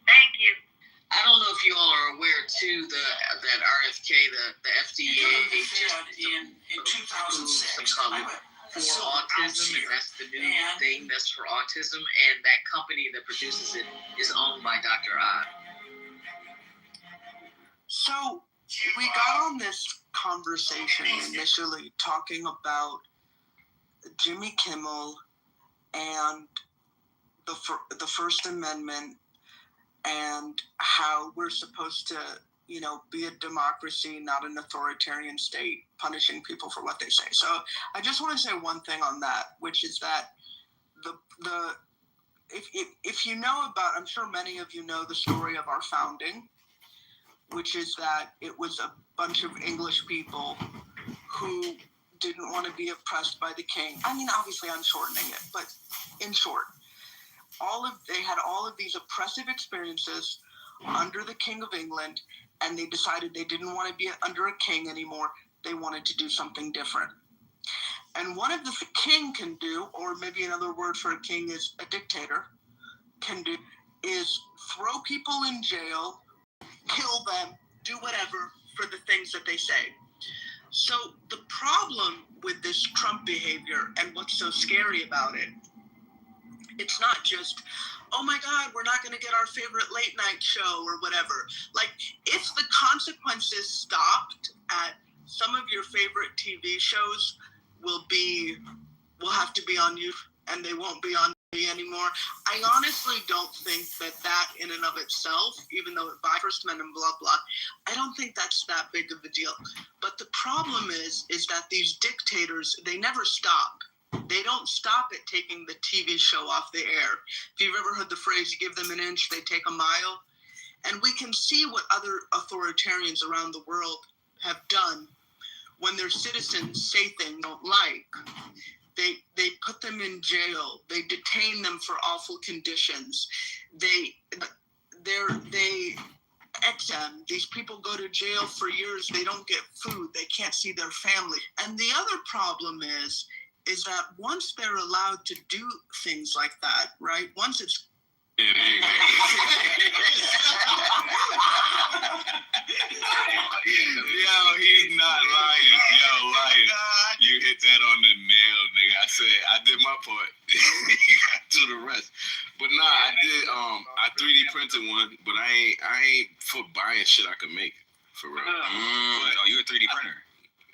Thank you. I don't know if you all are aware too that RFK, the FDA in 2006 for autism, and that's the new thing that's for autism, and that company that produces it is owned by Dr. Oz. So we got on this conversation initially talking about Jimmy Kimmel and the First Amendment and how we're supposed to, be a democracy, not an authoritarian state, punishing people for what they say. So I just want to say one thing on that, which is that if you know about, I'm sure many of you know the story of our founding, which is that it was a bunch of English people who didn't want to be oppressed by the king. I mean, obviously I'm shortening it, but in short, they had all of these oppressive experiences under the King of England, and they decided they didn't want to be under a king anymore. They wanted to do something different. And one of the king can do, or maybe another word for a king is a dictator, can do, is throw people in jail, kill them, do whatever for the things that they say. So the problem with this Trump behavior and what's so scary about it, it's not just, oh my God, we're not going to get our favorite late night show or whatever. Like, if the consequences stopped at some of your favorite TV shows will have to be on you and they won't be on me anymore. I honestly don't think that in and of itself, even though it by First Amendment, blah, blah, I don't think that's that big of a deal. But the problem is that these dictators, they never stop. They don't stop at taking the TV show off the air. If you've ever heard the phrase, give them an inch, they take a mile. And we can see what other authoritarians around the world have done when their citizens say things they don't like. They put them in jail. They detain them for awful conditions. They these people go to jail for years. They don't get food. They can't see their family. And the other problem is that once they're allowed to do things like that, right? Once it's Yo, he's not lying. Yo, lying. You hit that on the nail, nigga. I said I did my part. You got to do the rest. But nah, I did. I 3D printed one, but I ain't for buying shit I could make for real. Oh, you a 3D printer?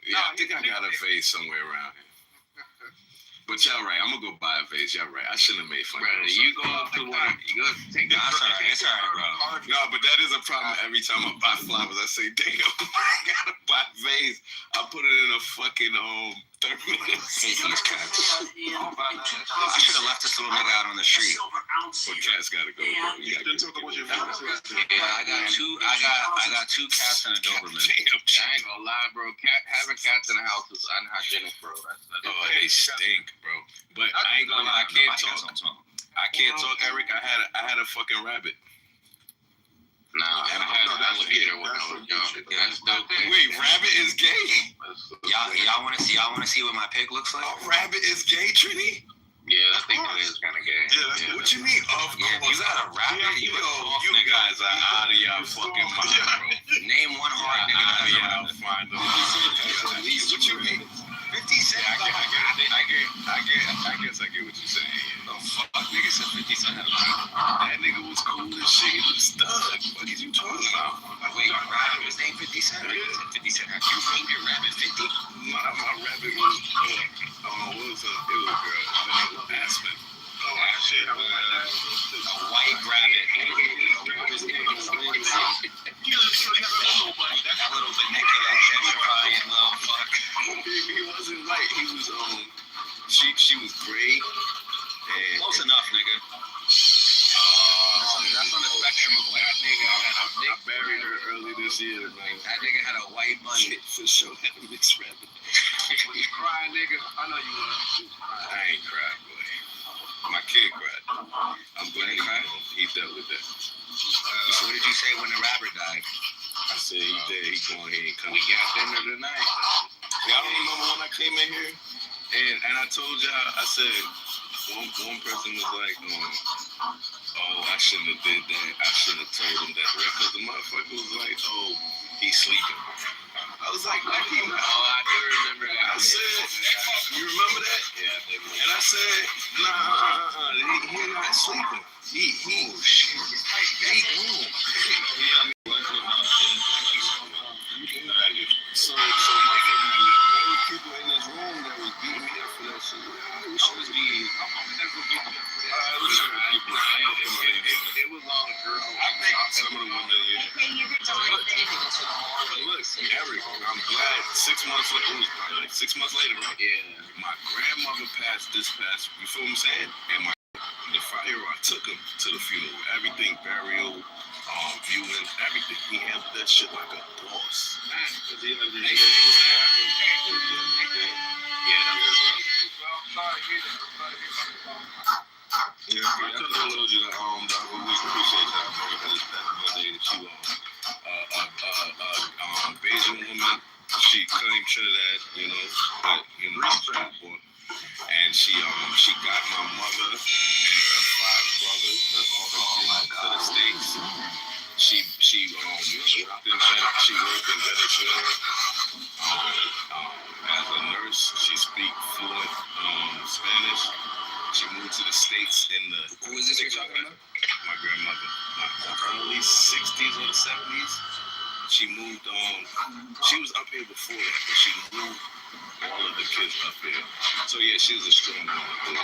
Yeah, I think I got a vase somewhere around here. But y'all right, I'm gonna go buy a vase. Y'all right, I shouldn't have made fun. Brother, you go up to one, you go take the. It's alright, bro. No, but that is a problem. Every time I buy flowers, I say, "Damn, I gotta buy a vase." I put it in a fucking thermos. I should have left this little nigga out on the street. But cats gotta go. Bro. You didn't talk about your Yeah, I got two cats and a Doberman. Damn, I ain't gonna lie, bro. Having cats in the house is unhygienic, bro. they stink, bro. But I ain't gonna lie, I can't talk. I can't talk, Eric. I had a fucking rabbit. Nah, and I had an alligator when I was young. That's dope. Wait, rabbit is gay? Y'all want to see what my pig looks like? A rabbit is gay, Trini? Yeah, I think that is kind of gay. Yeah, what you mean? Of course. You got a rabbit? You guys are out of your fucking mind, bro. Name one hard nigga that has a rabbit. Find them. What you mean? 50 Cent. I guess I get what you're saying. Oh fuck, nigga said 50 Cent had a rabbit. That nigga was cool as shit. He was thug. What are you talking about? Wait, your rabbit was named 50 Cent? 50 Cent. Have you named your rabbit 50? My rabbit was it was a girl. Her name was Aspen. Shit. A white rabbit. That little vernacular gentrifying little fuck. He wasn't white. He was she was gray. And close enough, nigga. That's on the spectrum of white. That nigga I buried her early this year, man. That nigga had a white bunny. For sure had a mixed rabbit. You crying, nigga? I know you was. I ain't cried, boy. My kid cried. I'm glad he dealt with that. What did you say when the rabbit died? I said he dead. He going here and coming. We got dinner tonight. Y'all don't remember when I came in here and I told y'all, I said one person was like, oh, I shouldn't have did that. I shouldn't have told him that, right? Because the motherfucker was like, oh, he's sleeping. I was like, what? I do remember that. I said, you remember that? Yeah. And I said, nah, he's not sleeping. He cool. So those people in this room that was beating me up for that shit, I was beating. It was all the girls. I think some of the women, Look, Eric, I'm glad 6 months later, it was probably like 6 months later, right? Yeah. My grandmother passed, you feel what I'm saying? And the fire, I took him to the funeral. Everything, burial, viewing, everything. He handled that shit like a boss. Because he lived in Yeah, I told you that, we appreciate that. She Bayesian woman, she claimed Trinidad, but, born. And she got my mother and her 5 brothers and all her kids to the States. She worked in Venezuela. As a nurse, she speaks fluent Spanish. She moved to the States in the... Who is this you're talking about? My grandmother. My early 60s or the 70s. She moved she was up here before that, but she moved all of the kids up here. So yeah, she was a strong woman.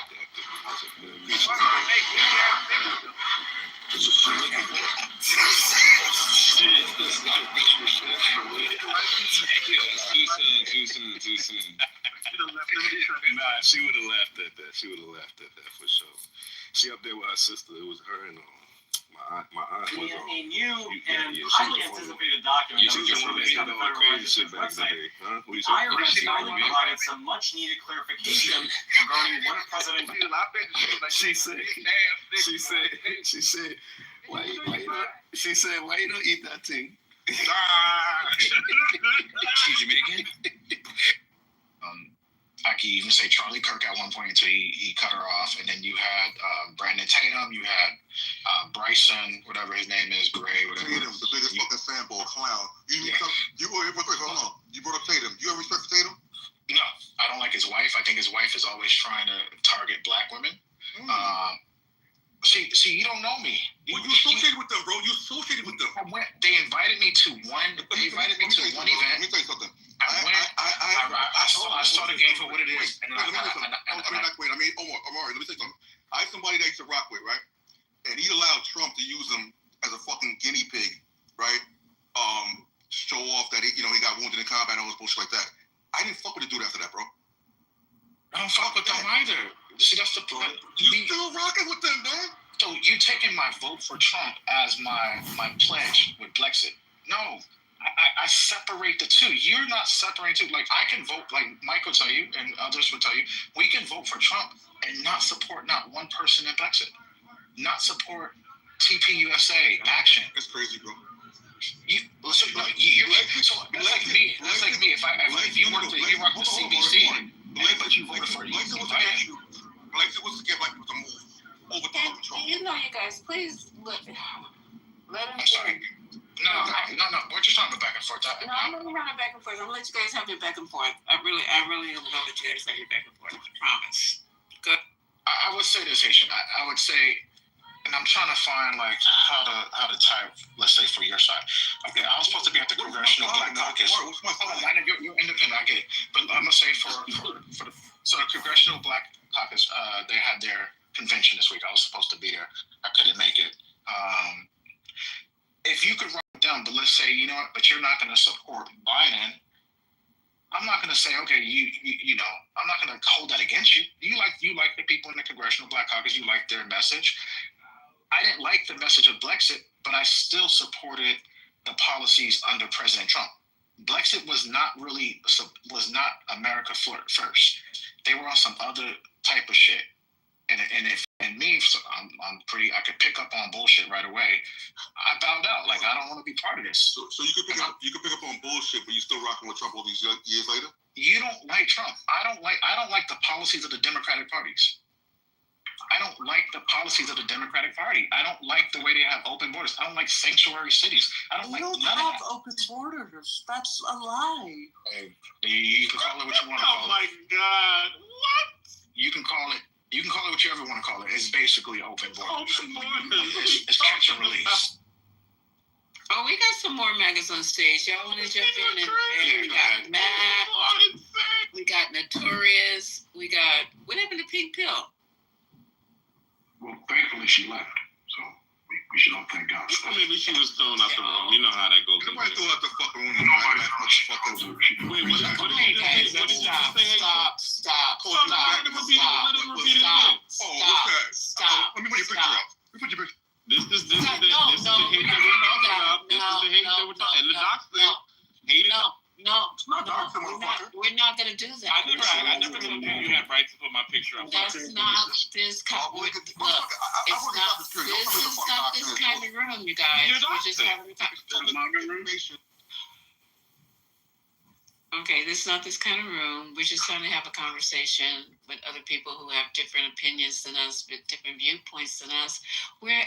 Too soon. Nah, she would have laughed at that for sure. She up there with her sister. It was her and my aunt was highly anticipated document. You just want to get all the crazy shit back in the day, huh? IRS finally provided some much needed clarification regarding what President. She said, why you don't eat that thing? She Jamaican? I could even say Charlie Kirk at one point until he cut her off, and then you had Brandon Tatum, you had Bryson, whatever his name is, Gray, whatever. Tatum, the biggest fucking fanboy clown. You brought up Tatum. You ever respect Tatum? No, I don't like his wife. I think his wife is always trying to target black women. See, you don't know me. Well, you associated with them, bro. You associated with them. They invited me to one event. Let me tell you something. I saw the game for what it is. And Omar, let me say something. I have somebody that I used to rock with, right? And he allowed Trump to use him as a fucking guinea pig, right? Show off that he got wounded in combat and all this bullshit like that. I didn't fuck with the dude after that, bro. I don't fuck with them either. See, that's the point. You still rocking with them, man? So you taking my vote for Trump as my pledge with Brexit? No. I separate the two. You're not separating two. Like, I can vote, like Mike will tell you, and others will tell you, we can vote for Trump and not support not one person in Brexit. Not support TPUSA action. That's crazy, bro. That's like me. That's like me. If you work for CBC, but you voted for Brexit was to get black people to move over to fucking Trump. You know, you guys, please let him. I'm sorry. No. We're just talking back and forth. No, I'm not running back and forth. I'm gonna let you guys have your back and forth. I really am gonna let you guys have your back and forth. I promise. Good. I would say this, Haitian. I would say, and I'm trying to find like how to tie. Let's say for your side. Okay, I was supposed to be at the Congressional Black Caucus. You're independent. I get it, but I'm gonna say for the Congressional Black Caucus, they had their convention this week. I was supposed to be there. I couldn't make it. If you could write it down, but let's say, you know what, but you're not going to support Biden, I'm not going to say, okay, you know, I'm not going to hold that against you. You like the people in the Congressional Black Caucus, you like their message. I didn't like the message of Brexit, but I still supported the policies under President Trump. Brexit was not America first. They were on some other type of shit. And me, so I could pick up on bullshit right away. I bowed out. Like, I don't want to be part of this. So you could pick up on bullshit, but you still rocking with Trump all these years later? You don't like Trump. I don't like the policies of the Democratic parties. I don't like the policies of the Democratic Party. I don't like the way they have open borders. I don't like sanctuary cities. I don't like none of that. They don't have open borders. That's a lie. Hey, you can call it what you want to call it. Oh my God! What? You can call it what you ever want to call it. It's basically open borders. It's catch and release. Oh, we got some more maggots on stage. Y'all want to jump in? And we got Matt. We got Notorious. What happened to Pink Pill? Well, thankfully she left, so we should all thank God. Maybe she was thrown out the room. You know how that goes. Nobody threw out the fucking room. Wait, what did you say? Stop. Oh, what's that? Let me put your picture up. Let me put your picture. This is the hate that we're talking about. This is the hate that we're talking about. And the docs thing, hate it. We're not gonna do that. I never gonna do. You have right to put my picture up. That's not this kind. Look, this is not this kind of room, you guys. We're just having a conversation. Okay, this is not this kind of room. We're just trying to have a conversation with other people who have different opinions than us, with different viewpoints than us.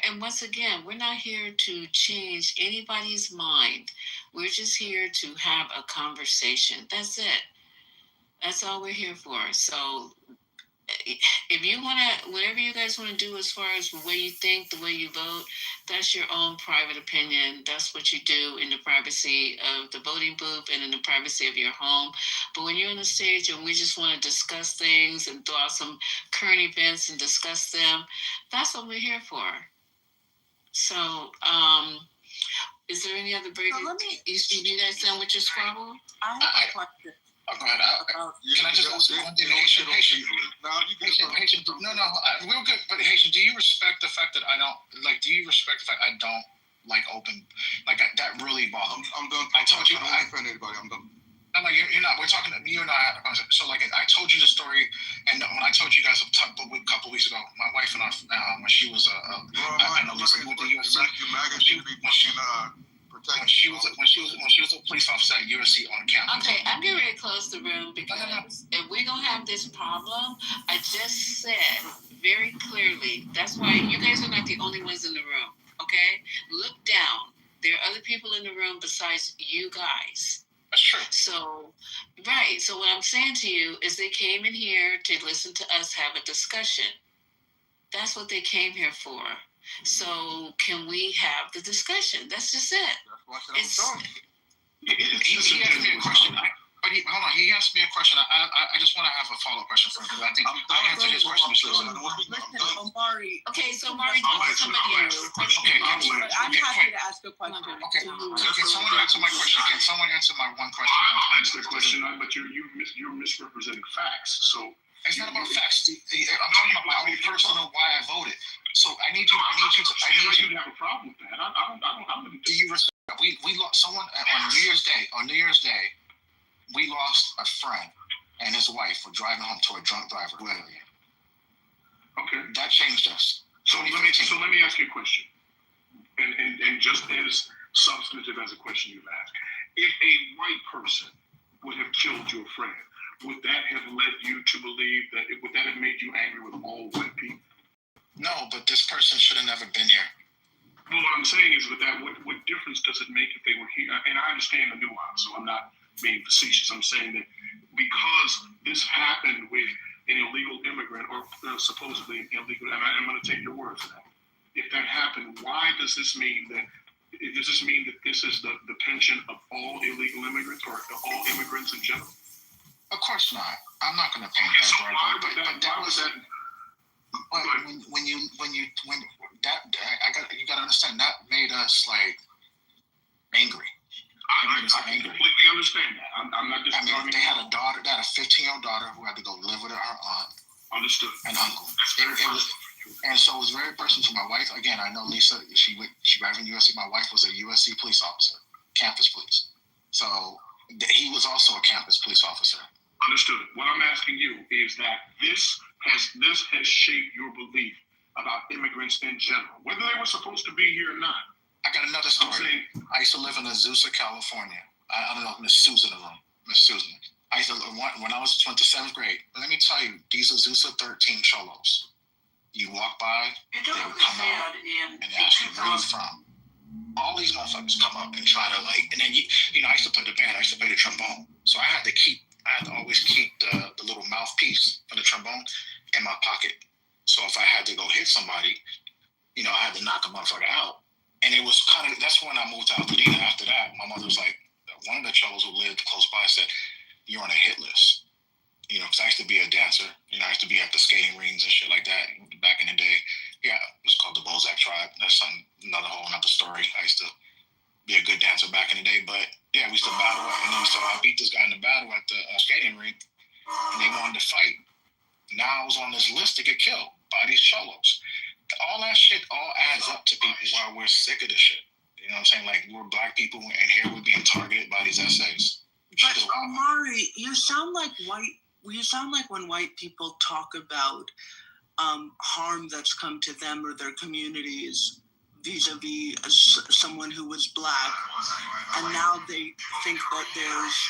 And once again, we're not here to change anybody's mind. We're just here to have a conversation. That's it. That's all we're here for. So if you want to, whatever you guys want to do as far as the way you think, the way you vote, that's your own private opinion. That's what you do in the privacy of the voting booth and in the privacy of your home. But when you're on the stage and we just want to discuss things and throw out some current events and discuss them, that's what we're here for. So, is there any other break? You guys done with your Scrabble? I have a question. Go ahead. Can I just ask one thing? Haitian, no, real good. But Haitian, do you respect the fact that I don't like open, like that really bothers me? I'm done. I told you. I don't offend anybody. I'm done. No, you're not. We're talking. You and I had a conversation. So, like, I told you the story, and when I told you guys a couple weeks ago, my wife and I, when she was I know Lisa moved to USA. When she was a police officer at USC on campus. Okay, I'm getting ready to close the room because if we're gonna have this problem, I just said very clearly. That's why you guys are not the only ones in the room. Okay, look down. There are other people in the room besides you guys. That's true. So, right. So what I'm saying to you is they came in here to listen to us have a discussion. That's what they came here for. So can we have the discussion? That's just it. He asked me a question. Hold on. He asked me a question. I just want to have a follow-up question for him because I think I answered his question. Omari. Okay, so Omari, somebody else. Okay, I'm happy to ask a question. Okay, can someone answer my question? Can someone answer my one question? That's the question, but you're misrepresenting facts. So It's not about facts. I'm talking about my own personal why I voted. So I need you to have a problem with that. I don't. Do you respect? We lost someone on New Year's Day. On New Year's Day, we lost a friend and his wife were driving home to a drunk driver. Okay. That changed us. So let me ask you a question, and just as substantive as a question you've asked, if a white person would have killed your friend, would that have led you to believe would that have made you angry with all white people? No, but this person should have never been here. Well, what I'm saying is, what difference does it make if they were here? And I understand the nuance, so I'm not being facetious. I'm saying that because this happened with an illegal immigrant, or supposedly illegal, and I'm going to take your word for that. If that happened, why does this mean that? Does this mean that this is the pension of all illegal immigrants or all immigrants in general? Of course not. I'm not going to paint that broad, but that was that. When you got to understand that made us like angry. I completely understand that. I'm not just. They had a daughter, they had a 15-year-old daughter who had to go live with her aunt. Understood. And uncle. And so it was very personal to my wife. Again, I know Lisa. She graduated from USC. My wife was a USC police officer, campus police. So he was also a campus police officer. Understood. What I'm asking you is that this has shaped your belief about immigrants in general, whether they were supposed to be here or not. I got another story. I used to live in Azusa, California. I don't know if Miss Susan in the room. Miss Susan. I used to when I went to 7th grade. Let me tell you, these Azusa 13 cholos. You walk by, they would come out and ask you where you're from. All these motherfuckers come up and try to and then I used to play the band. I used to play the trombone. So I had to always keep the little mouthpiece for the trombone in my pocket. So if I had to go hit somebody, I had to knock a motherfucker out. And it was that's when I moved to Altadena. After that, my mother was like, one of the cholos who lived close by said, "You're on a hit list." Because I used to be a dancer. I used to be at the skating rings and shit like that back in the day. Yeah, it was called the Bozak Tribe. That's another story. I used to be a good dancer back in the day. But yeah, we used to battle. And then so I beat this guy in the battle at the skating rink, and they wanted to fight. Now I was on this list to get killed by these cholos. All that shit all adds up to people while we're sick of this shit. You know what I'm saying? Like, we're black people, and here we're being targeted by these essays. But Omari, you sound like when white people talk about harm that's come to them or their communities vis-a-vis someone who was black, and now they think that there's,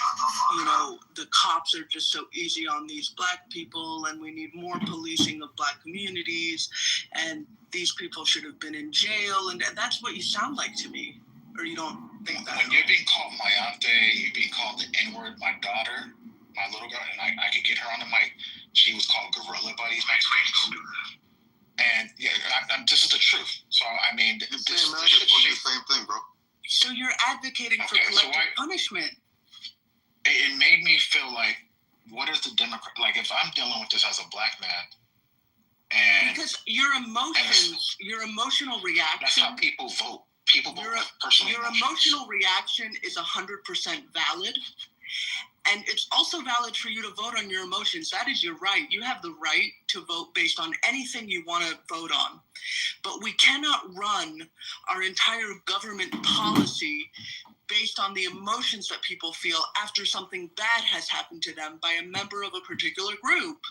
the cops are just so easy on these black people, and we need more policing of black communities, and these people should have been in jail, and that's what you sound like to me. Or you don't think that? When you're being called Mayante, you're being called the N-word, my daughter, my little girl, and I could get her on the mic, she was called gorilla by these Mexicans. And yeah, this is the truth. So I mean, this is the same thing, bro. So you're advocating for collective punishment. It made me feel like, what is the Democrat? Like, if I'm dealing with this as a black man, and because your emotions, your emotional reaction. That's how people vote. People vote personally. Your emotional reaction is 100% valid. And it's also valid for you to vote on your emotions. That is your right. You have the right to vote based on anything you want to vote on. But we cannot run our entire government policy based on the emotions that people feel after something bad has happened to them by a member of a particular group.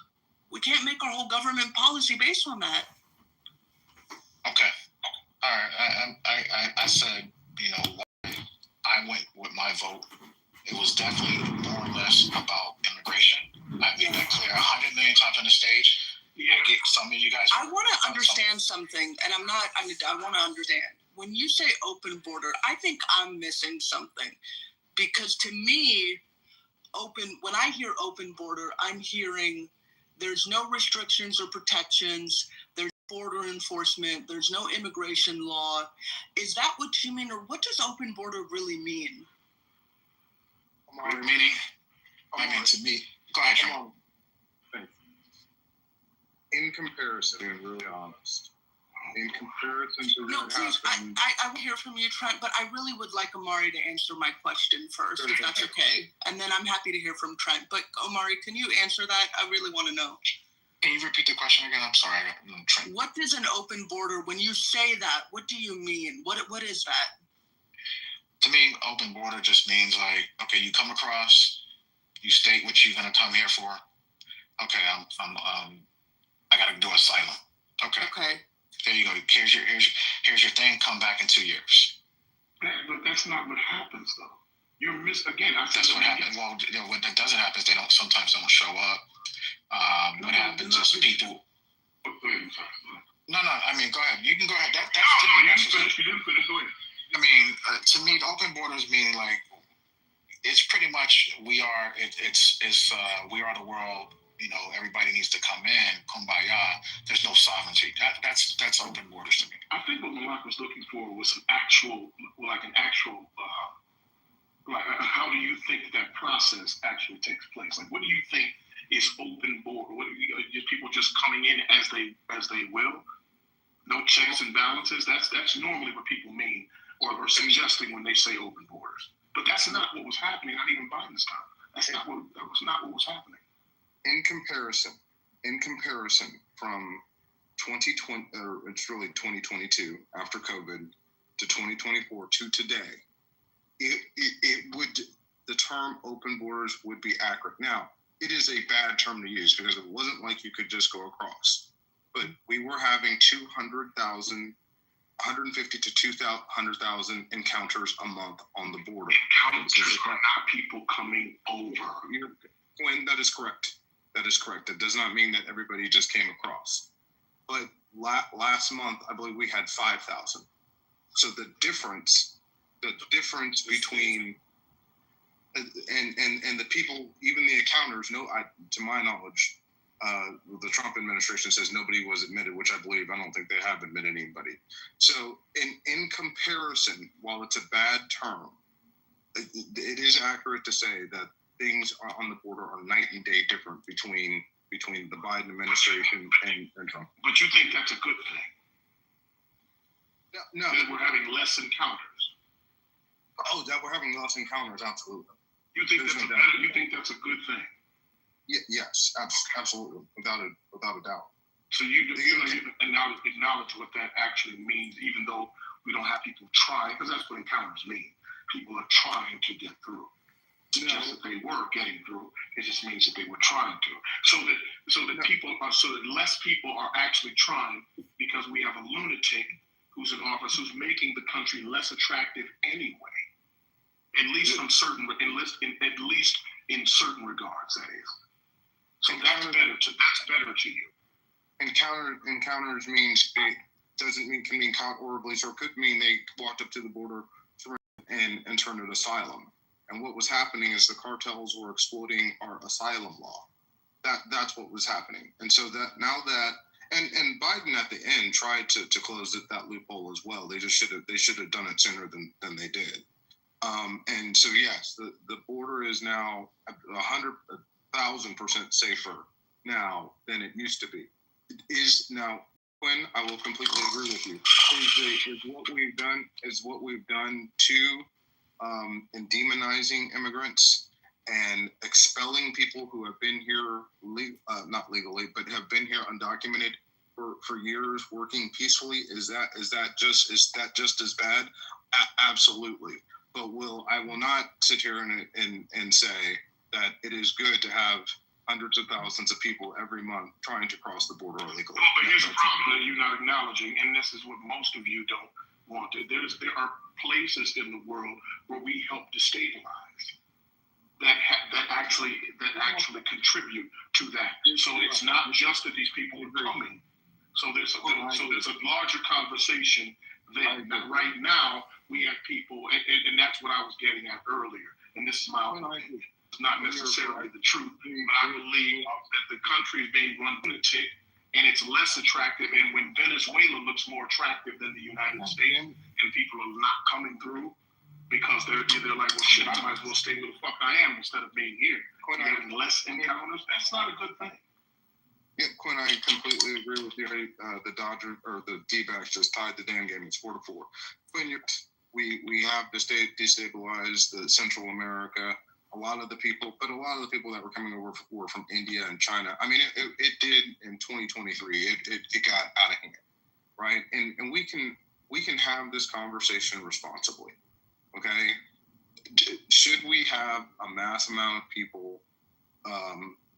We can't make our whole government policy based on that. Okay. All right. I said, I went with my vote. It was definitely more or less about immigration. I've made that clear 100 million times on the stage. Yeah. I get some of you guys. I want to understand something, and I want to understand. When you say open border, I think I'm missing something. Because to me, when I hear open border, I'm hearing there's no restrictions or protections. There's border enforcement. There's no immigration law. Is that what you mean? Or what does open border really mean? To me, go ahead, Thank you. In comparison, being really honest, In comparison to No, what please, happened, I will hear from you, Trent, but I really would like Omari to answer my question first, if that's okay. And then I'm happy to hear from Trent. But Omari, can you answer that? I really want to know. Can you repeat the question again? I'm sorry. Trent. What is an open border? When you say that, what do you mean? What is that? To me, open border just means like, okay, you come across, you state what you're gonna come here for. Okay, I gotta do asylum. Okay. Okay. There you go. Here's your thing. Come back in 2 years. But that's not what happens, though. You're again. That's what happens. Well, what that doesn't happen is they sometimes don't show up. What happens is people. No. I mean, go ahead. You can go ahead. That's to me. You didn't finish. Go ahead. I mean, to me, open borders meaning like it's pretty much we are. We are the world. You know, everybody needs to come in, kumbaya. There's no sovereignty. That's open borders to me. I think what Malak was looking for was an actual, like how do you think that process actually takes place? Like, what do you think is open border? What are people just coming in as they will? No checks and balances. That's normally what people mean or suggesting when they say open borders. But that's not what was happening. Not even Biden's time. That was not what was happening. in comparison from 2020, or it's really 2022 after COVID to 2024 to today, it would, the term open borders would be accurate. Now, it is a bad term to use because it wasn't like you could just go across, but we were having 150 to 200,000 encounters a month on the border. Encounters are not people coming over. When that is correct. That is correct. That does not mean that everybody just came across. But last month, I believe we had 5,000. So the difference between and the people, even the encounters, to my knowledge, the Trump administration says nobody was admitted, which I believe. I don't think they have admitted anybody. So in comparison, while it's a bad term, it is accurate to say that things on the border are night and day different between the Biden administration and Trump. But you think that's a good thing? No. That we're having less encounters. Oh, that we're having less encounters, absolutely. You think that's a good thing? Yes, absolutely, without a doubt. So you acknowledge what that actually means, even though we don't have people trying, because that's what encounters mean. People are trying to get through. It's just that they were getting through. It just means that they were trying to. So that less people are actually trying, because we have a lunatic who's in office who's making the country less attractive anyway. At least in certain regards, that is. So that's better to you. Encounters means can mean caught horribly, so it could mean they walked up to the border and turned it asylum. And what was happening is the cartels were exploiting our asylum law. That's what was happening. And so that now that and Biden at the end tried to close that loophole as well. They should have done it sooner than they did. And so yes, the border is now 100,000% safer now than it used to be. It is now. Quinn, I will completely agree with you. Is what we've done to in demonizing immigrants and expelling people who have been here not legally, but have been here undocumented for years, working peacefully. Is that just as bad? Absolutely. But I will not sit here and say that it is good to have hundreds of thousands of people every month trying to cross the border illegally. Well, but here's the problem that you're not acknowledging, and this is what most of you don't want to. There are places in the world where we help destabilize that actually contribute to that. So it's not just that these people are coming. So there's a larger conversation that right now we have people, and that's what I was getting at earlier. And this is my opinion. It's not necessarily the truth, but I believe that the country is being run lunatic, and it's less attractive. And when Venezuela looks more attractive than the United States, and people are not coming through because they're like, well, shit, I might as well stay where the fuck I am instead of being here. Having less encounters, that's not a good thing. Yeah, Quinn, I completely agree with you. The Dodgers or the D-backs just tied the damn game. It's 4-4. We have destabilized the Central America. A lot of the people that were coming over were from India and China. I mean, it did in 2023. It got out of hand, right? And we can have this conversation responsibly, okay? Should we have a mass amount of people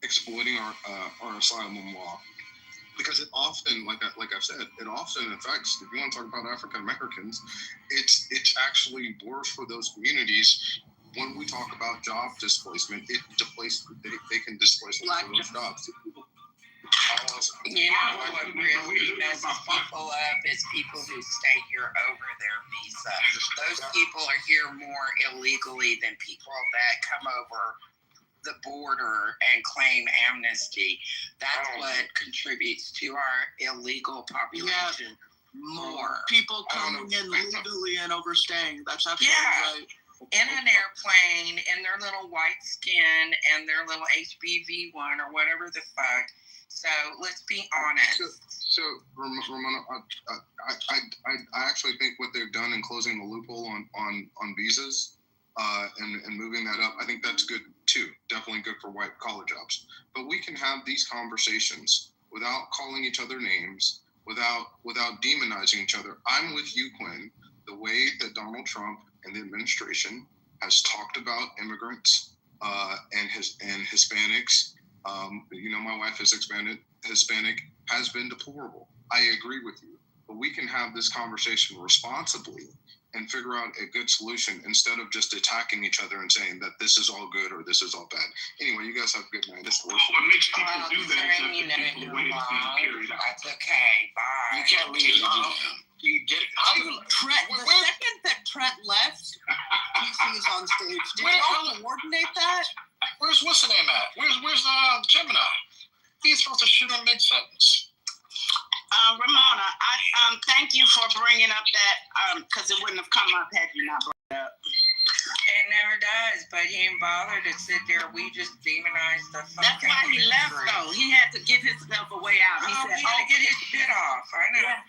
exploiting our asylum law? Because it often, like I've said, it often affects. If you want to talk about African Americans, it's actually worse for those communities. When we talk about job displacement, they can displace them from those jobs. You know what really messes people up is people who stay here over their visa. Those people are here more illegally than people that come over the border and claim amnesty. That's what contributes to our illegal population more. People coming in legally and overstaying. That's absolutely right. In an airplane, in their little white skin, and their little HBV1 or whatever the fuck. So let's be honest. So Ramona, I actually think what they've done in closing the loophole on visas and moving that up, I think that's good too. Definitely good for white collar jobs. But we can have these conversations without calling each other names, without demonizing each other. I'm with you, Quinn. The way that Donald Trump and the administration has talked about immigrants and Hispanics. My wife is Hispanic, has been deplorable. I agree with you. But we can have this conversation responsibly and figure out a good solution instead of just attacking each other and saying that this is all good or this is all bad. Anyway, you guys have a good night. This What makes people do that is that people wait for the period. That's okay. Bye. You can't leave. You get it. The second that Trent left, PC is on stage. Did y'all coordinate that? Where's what's the name at? Where's Gemini? He's supposed to shoot him mid-sentence. Ramona, I thank you for bringing up that because it wouldn't have come up had you not brought it up. It never does, but he ain't bothered to sit there. We just demonize the fucking. That's why he left, though. He had to give himself a way out. He said, he had to get his shit off. I know. Yeah.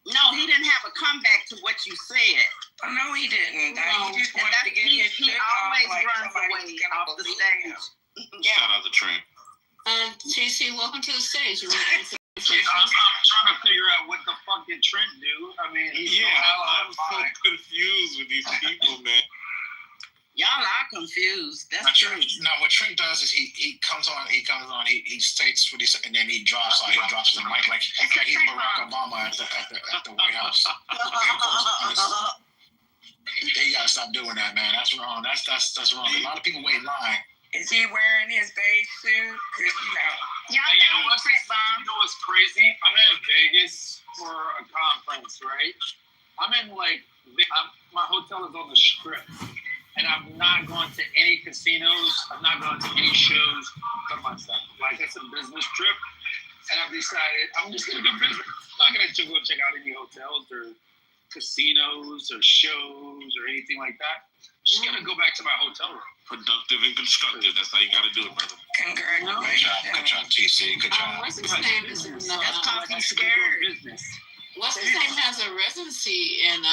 No, he didn't have a comeback to what you said. Oh, no, he didn't. No, he just wanted to get his shit off. Always like runs away off the stage. Shout out to Trent. JC, welcome to the stage. I'm trying to figure out what the fuck did Trent do. I mean, I'm so confused with these people, man. Y'all are confused. That's true. No, what Trent does is he comes on, he states what he said, and then he drops the mic like he's Barack Obama at the White House. You gotta stop doing that, man. That's wrong. That's wrong. A lot of people wait in line. Is he wearing his beige suit? Y'all know what's crazy? I'm in Vegas for a conference, right? My hotel is on the Strip. And I've not gone to any casinos. I've not gone to any shows but myself. Like, it's a business trip. And I've decided I'm just going to do business. I'm not going to go check out any hotels or casinos or shows or anything like that. I'm just going to go back to my hotel room. Productive and constructive. That's how you got to do it, brother. Congratulations. Good job, TC. Good job. What's his name? That's talking scared. What's his name has a residency in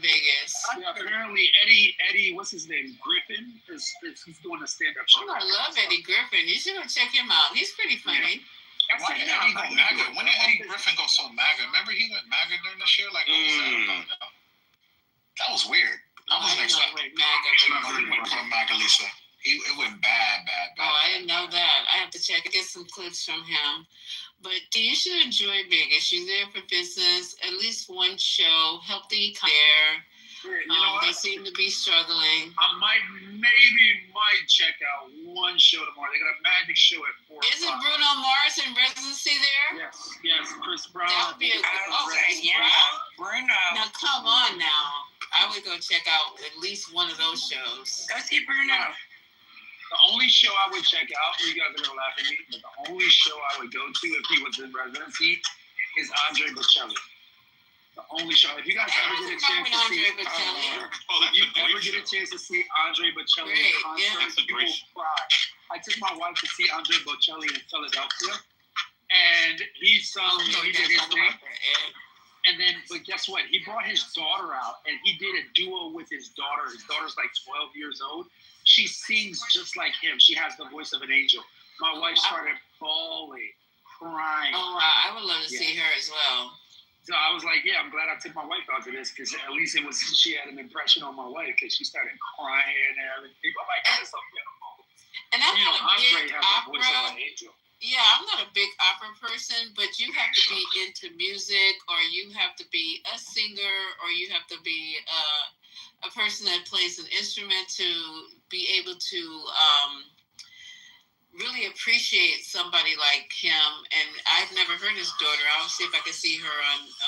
Vegas. Yeah, apparently Eddie, what's his name? Griffin he's doing a stand-up show. Oh, I love Eddie Griffin. You should go check him out. He's pretty funny. Yeah. Why did Eddie go MAGA? When did Eddie Griffin go so MAGA? Remember he went MAGA during this year? Like, what was that about? That was weird. I wasn't expecting MAGA, Lisa. It went bad. Oh, I didn't know that. I have to check. Get some clips from him. But you should enjoy Vegas. You're there for business. At least one show. Help the there. They seem to be struggling. I might check out one show tomorrow. They got a magic show at 4 o'clock. Isn't Bruno Mars in residency there? Yes, Chris Brown. That would be a good Bruno. Now come on now. I would go check out at least one of those shows. Go see Bruno. The only show I would check out, you guys are going to laugh at me, but the only show I would go to if he was in residency is Andre Bocelli. The only show. If you guys ever get a chance to see Andre Bocelli in concert, you will cry. I took my wife to see Andre Bocelli in Philadelphia, and he did his thing. And then, but guess what? He brought his daughter out, and he did a duo with his daughter. His daughter's like 12 years old. She sings just like him. She has the voice of an angel. My wife started bawling, crying. Oh, wow. I would love to see her as well. So I was like, yeah, I'm glad I took my wife out to this, because at least she had an impression on my wife, because she started crying and everything. Oh my God, it's so beautiful. And I'm not a big opera. Angel. Yeah, I'm not a big opera person, but you have to be into music, or you have to be a singer, or you have to be a person that plays an instrument to be able to really appreciate somebody like him. And I've never heard his daughter. I'll see if I can see her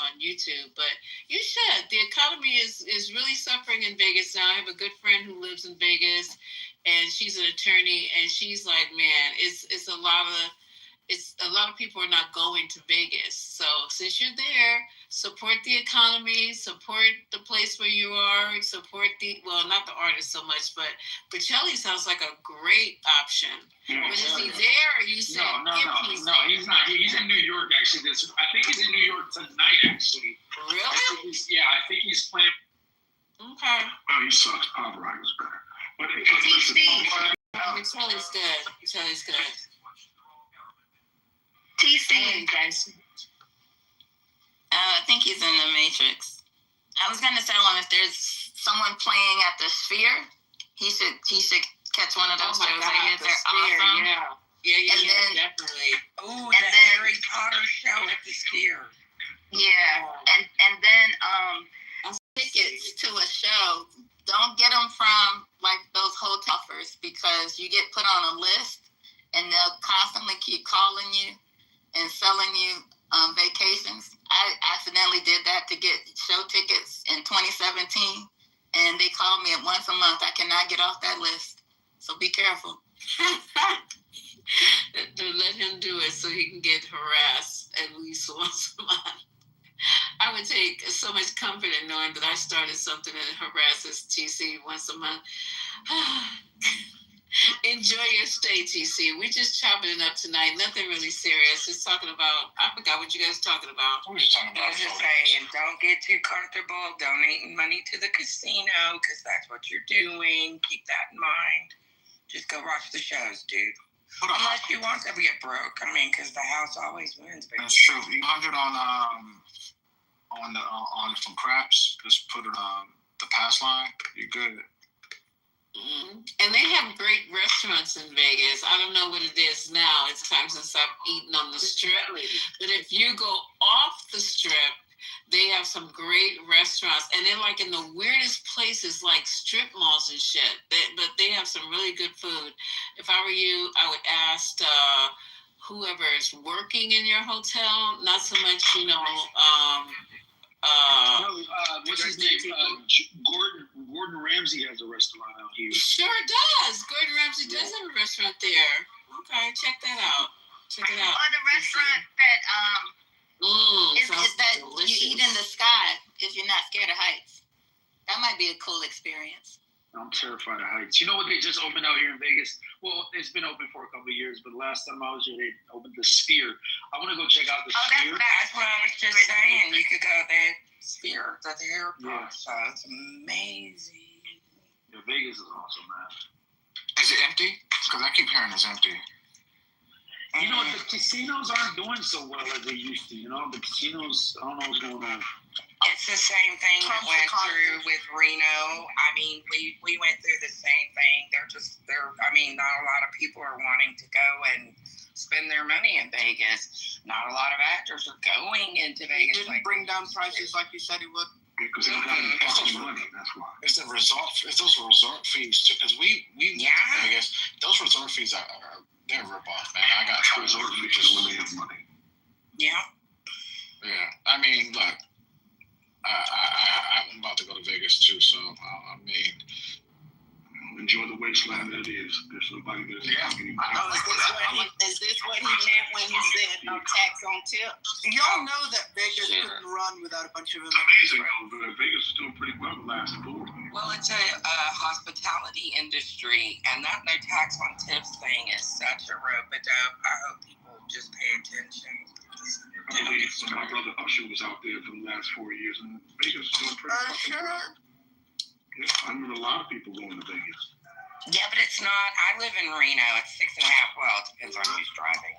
on YouTube. But you should. The economy is really suffering in Vegas now. I have a good friend who lives in Vegas, and she's an attorney, and she's like, man, it's a lot of people are not going to Vegas. So since you're there, support the economy, support the place where you are, support not the artist so much, but Bocelli sounds like a great option. Yeah, but is he there, or you said No, he's not. He's in New York, actually. I think he's in New York tonight, actually. Really? I think he's playing. Okay. Oh, he sucks. Pop Rock was better. But listen, Bocelli's good. Bocelli's good. TC. I think he's in the Matrix. I was gonna tell him if there's someone playing at the Sphere, he should catch one of those shows. God, I hear they're awesome. Yeah, definitely. Ooh, the Harry Potter show at the Sphere. Yeah, and then tickets to a show, don't get them from like those hotel offers, because you get put on a list and they'll constantly keep calling you and selling you vacations. I accidentally did that to get show tickets in 2017, and they called me once a month. I cannot get off that list, so be careful. Let him do it so he can get harassed at least once a month. I would take so much comfort in knowing that I started something that harasses TC once a month. Enjoy your stay, TC. We're just chopping it up tonight. Nothing really serious. Just talking about, I forgot what you guys were talking about. We're just talking about just saying, don't get too comfortable donating money to the casino, because that's what you're doing. Keep that in mind. Just go watch the shows, dude. Unless you want to get broke. I mean, because the house always wins, baby. That's true. 100 on from craps. Just put it on the pass line. You're good. Mm-hmm. And they have great restaurants in Vegas. I don't know what it is now. It's time since I've eaten on the Strip. But if you go off the Strip, they have some great restaurants. And they're like in the weirdest places, like strip malls and shit. But they have some really good food. If I were you, I would ask whoever is working in your hotel, not so much, what's his name? Gordon Ramsay has a restaurant out here. Sure does. Gordon Ramsay does have a restaurant there. Okay, check that out. Check it out. Or the restaurant that is that delicious. You eat in the sky if you're not scared of heights. That might be a cool experience. I'm terrified of heights. You know what they just opened out here in Vegas? Well, it's been open for a couple of years, but last time I was here, they opened the Sphere. I want to go check out the Sphere. That's what I was just saying. You could go there, Sphere, at the airport. Yeah. So it's amazing. Yeah, Vegas is awesome, man. Is it empty? Because I keep hearing it's empty. You know, the casinos aren't doing so well as they used to. You know, the casinos, I don't know what's going on. It's the same thing we went through with Reno. I mean, we went through the same thing. Not a lot of people are wanting to go and spend their money in Vegas. Not a lot of actors are going into Vegas. He didn't bring down prices like you said he would. Because they got money, that's why. It's the resort. It's those resort fees too. Because we went to Vegas. Those resort fees they're a rip off, man. I got resort fees just when they have money. Yeah. Yeah. I mean, look. I'm about to go to Vegas too, so enjoy the wasteland that it is. There's nobody that's talking about. Is this what he meant when he said no tax on tips? Y'all know that Vegas couldn't run without a bunch of immigrants. Vegas is doing pretty well the last 4 years. Well, it's a hospitality industry, and that no tax on tips thing is such a rope-a-dope. I hope people just pay attention. I believe my brother Usher was out there for the last 4 years, and Vegas is doing pretty fucking well. Yeah, I remember a lot of people going to Vegas. Yeah, but it's not. I live in Reno. It's 6.5. Well, it depends on who's driving.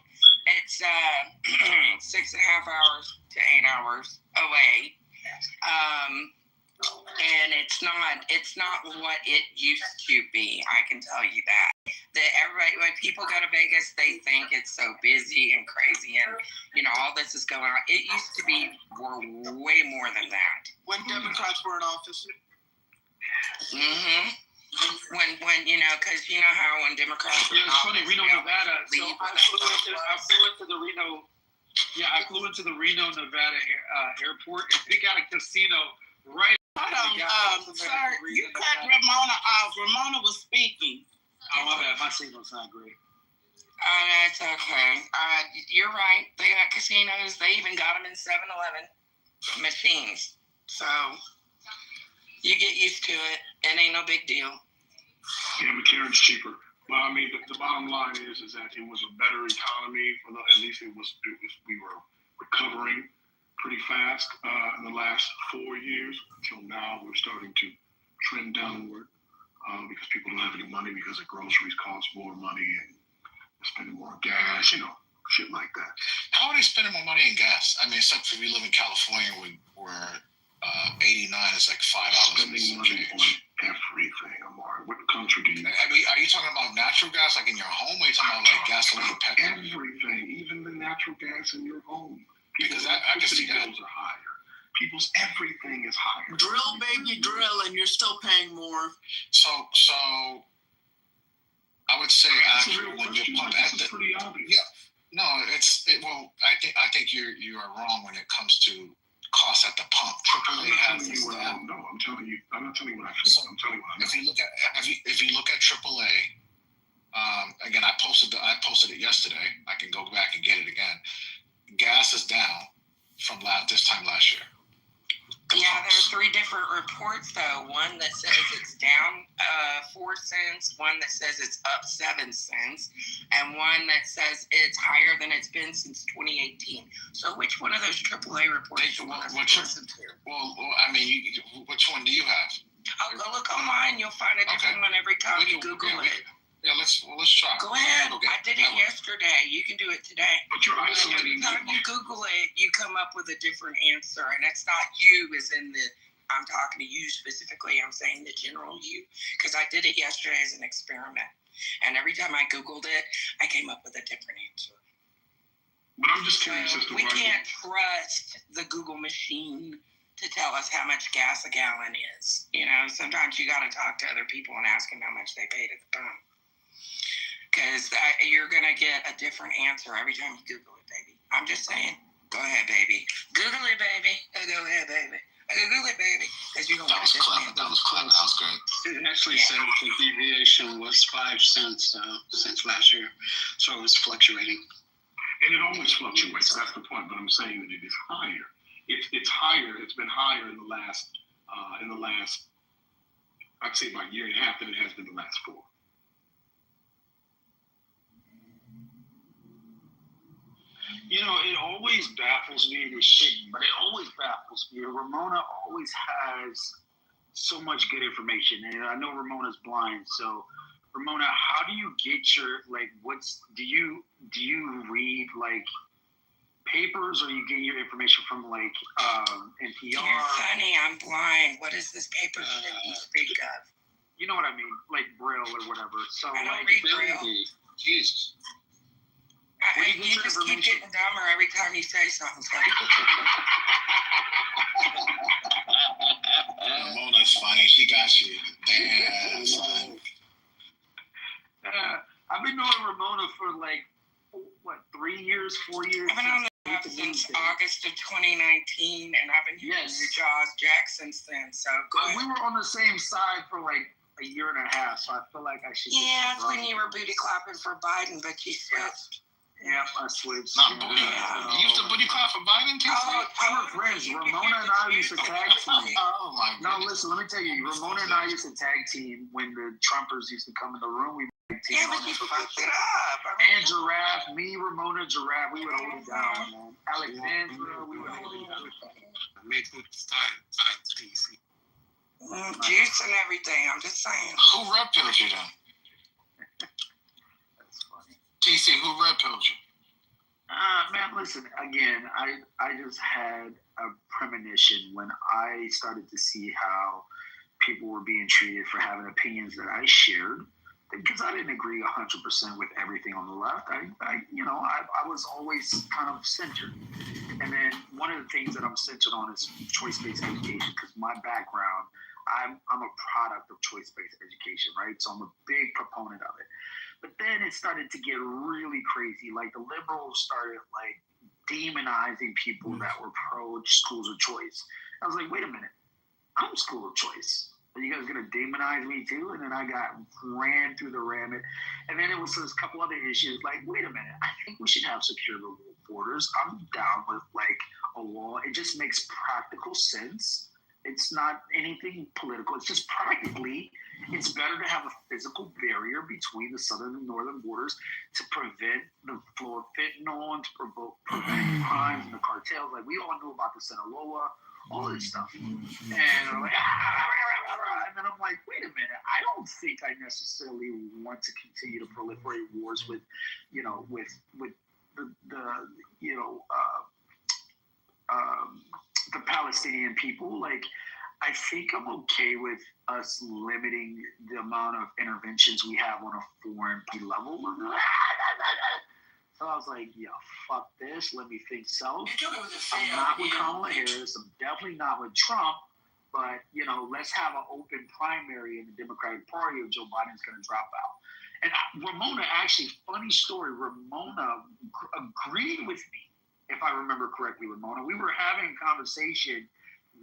It's 6.5 hours to 8 hours away. And it's not what it used to be. I can tell you that. That everybody, when people go to Vegas, they think it's so busy and crazy, and all this is going on. It used to be way more than that. When Democrats were in office. Mm-hmm. When because how when Democrats were in it's office, funny, Reno, Nevada. So leave I flew into the Reno. Yeah, I flew into the Reno, Nevada airport. They got a casino right. Hold on, sir, you cut Ramona off. Ramona was speaking. Oh, my bad. My signal's not great. That's okay. You're right. They got casinos. They even got them in 7-Eleven machines. So you get used to it. It ain't no big deal. Yeah, McCarran's cheaper. Well, I mean, the bottom line is that it was a better economy. At least we were recovering pretty fast in the last 4 years. Until now, we're starting to trend downward because people don't have any money because the groceries cost more money and they're spending more on gas, shit like that. How are they spending more money in gas? I mean, except for we live in California where 89 is like $5. Spending money on everything, Amari. What country do you? I mean, are you talking about natural gas like in your home, or are you talking about like gasoline, petrol? Everything, even the natural gas in your home. Because I can see that. Bills are higher. People's everything is higher. Drill, baby, drill, and you're still paying more. So I would say actually when you pump at the pretty obvious. Yeah, no, I think you are wrong when it comes to cost at the pump. AAA has this down. No, I'm telling you. I'm not telling you what I feel. I'm telling you what I know. If you look at AAA, again, I posted it yesterday. I can go back and get it again. Gas is down from this time last year. Yeah, there are 3 different reports though. One that says it's down 4 cents, one that says it's up 7 cents, and one that says it's higher than it's been since 2018. So which one of those AAA reports do you want to listen to? Well, I mean, which one do you have? I'll go look online. You'll find a different one every time you Google it. Yeah, let's try. Go ahead. I did it yesterday. You can do it today. But you're isolating. Every time you Google it, you come up with a different answer, and it's not you as in the. I'm talking to you specifically. I'm saying the general you, because I did it yesterday as an experiment, and every time I Googled it, I came up with a different answer. But I'm just curious as to we can't trust the Google machine to tell us how much gas a gallon is. Sometimes you got to talk to other people and ask them how much they paid at the pump. Because you're going to get a different answer every time you Google it, baby. I'm just saying. Go ahead, baby. Google it, baby. Go ahead, baby. Google it, baby. Because you're going to get a different answer. That was clever. That was great. It actually said the deviation was 5 cents since last year. So it's fluctuating. And it always fluctuates. That's the point. But I'm saying that it is higher. It's higher. It's been higher in the last, I'd say about a year and a half than it has been the last 4. It always baffles me, this shit, but it always baffles me. Ramona always has so much good information, and I know Ramona's blind, so Ramona, how do you get your, do you read, papers, or you get your information from, NPR? You're funny, I'm blind. What is this paper that you speak of? You know what I mean, like Braille or whatever. So I don't read Braille. Jesus. You just keep getting dumber every time you say something. Ramona's funny. She got you. Damn, son. I've been knowing Ramona for 3 years, 4 years. I've been on the app since August of 2019, and I've been hearing your Jaws Jack since then. So we were on the same side for a year and a half, so I feel like I should. Yeah, it's when you were booty clapping for Biden, but you switched. Yeah, I switched. Not booty. You used to booty clap for Biden, TC? We're friends. Ramona and I used to tag team. Oh my God. No, listen, let me tell you. Ramona and I used to tag team when the Trumpers used to come in the room. We tag team. Yeah, but you fucked it up. And Giraffe, me, Ramona, Giraffe, we would hold it down, man. Alexandra, we would hold it down. Make good side TC. Juice and everything. I'm just saying. Who red pilled you then? That's funny. TC, who red pilled you? Man, listen, again, I just had a premonition when I started to see how people were being treated for having opinions that I shared. Because I didn't agree 100% with everything on the left. I was always kind of centered. And then one of the things that I'm centered on is choice-based education, because my background, I'm a product of choice-based education, right? So I'm a big proponent of it. But then it started to get really crazy. Like the liberals started like demonizing people that were pro schools of choice. I was like, wait a minute, I'm school of choice. Are you guys gonna demonize me too? And then I got ran through the rabbit. And then it was a couple other issues. Like, wait a minute, I think we should have secure the borders. I'm down with like a wall. It just makes practical sense. It's not anything political. It's just practically, it's better to have a physical barrier between the southern and northern borders to prevent the flow of fentanyl and to prevent crimes and the cartels. Like we all knew about the Sinaloa, all this stuff. And I'm like, and then I'm like, wait a minute, I don't think I necessarily want to continue to proliferate wars with, the Palestinian people. Like, I think I'm okay with us limiting the amount of interventions we have on a foreign level. So I was like, yeah, fuck this. Let me think so. I'm not with Kamala Harris. I'm definitely not with Trump. But, let's have an open primary in the Democratic Party if Joe Biden's going to drop out. And Ramona, actually, funny story, Ramona agreed with me, if I remember correctly, Ramona. We were having a conversation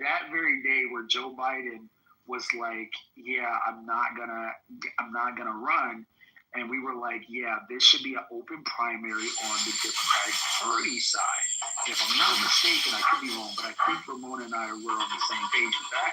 that very day where Joe Biden was like, yeah, I'm not gonna run. And we were like, yeah, this should be an open primary on the Democratic Party side. If I'm not mistaken, I could be wrong, but I think Ramona and I were on the same page with that.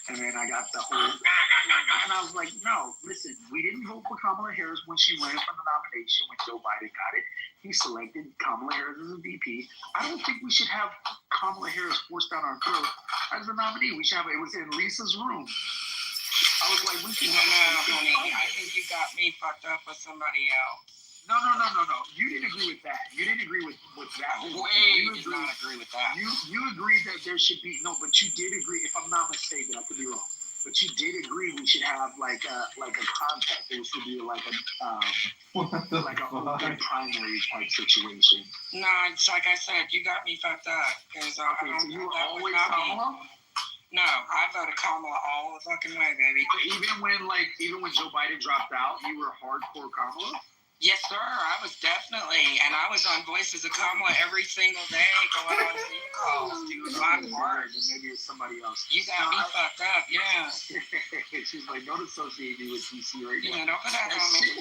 And then I got the whole, and I was like, no, listen, we didn't vote for Kamala Harris when she ran for the nomination when Joe Biden got it. He selected Kamala Harris as a VP. I don't think we should have Kamala Harris forced down our throat as a nominee. We should have, it was in Lisa's room. I was like, we can honey, I think you got me fucked up with somebody else. No. You didn't agree with that. You didn't agree with that. You did not agree with that. You agreed that there should be but you did agree. If I'm not mistaken, I could be wrong. But you did agree we should have like a contest. It should be like an open primary type situation. No, it's like I said, you got me fucked up. Because so you were always Kamala? No, I voted Kamala all the fucking way, baby. Even when Joe Biden dropped out, you were hardcore Kamala? Yes, sir. I was definitely, and I was on Voices of Kamala every single day, going on Zoom calls, doing my part. Maybe it's somebody else. You got me fucked up, yeah. She's like, don't associate me with DC right now. Yeah, don't put that on me.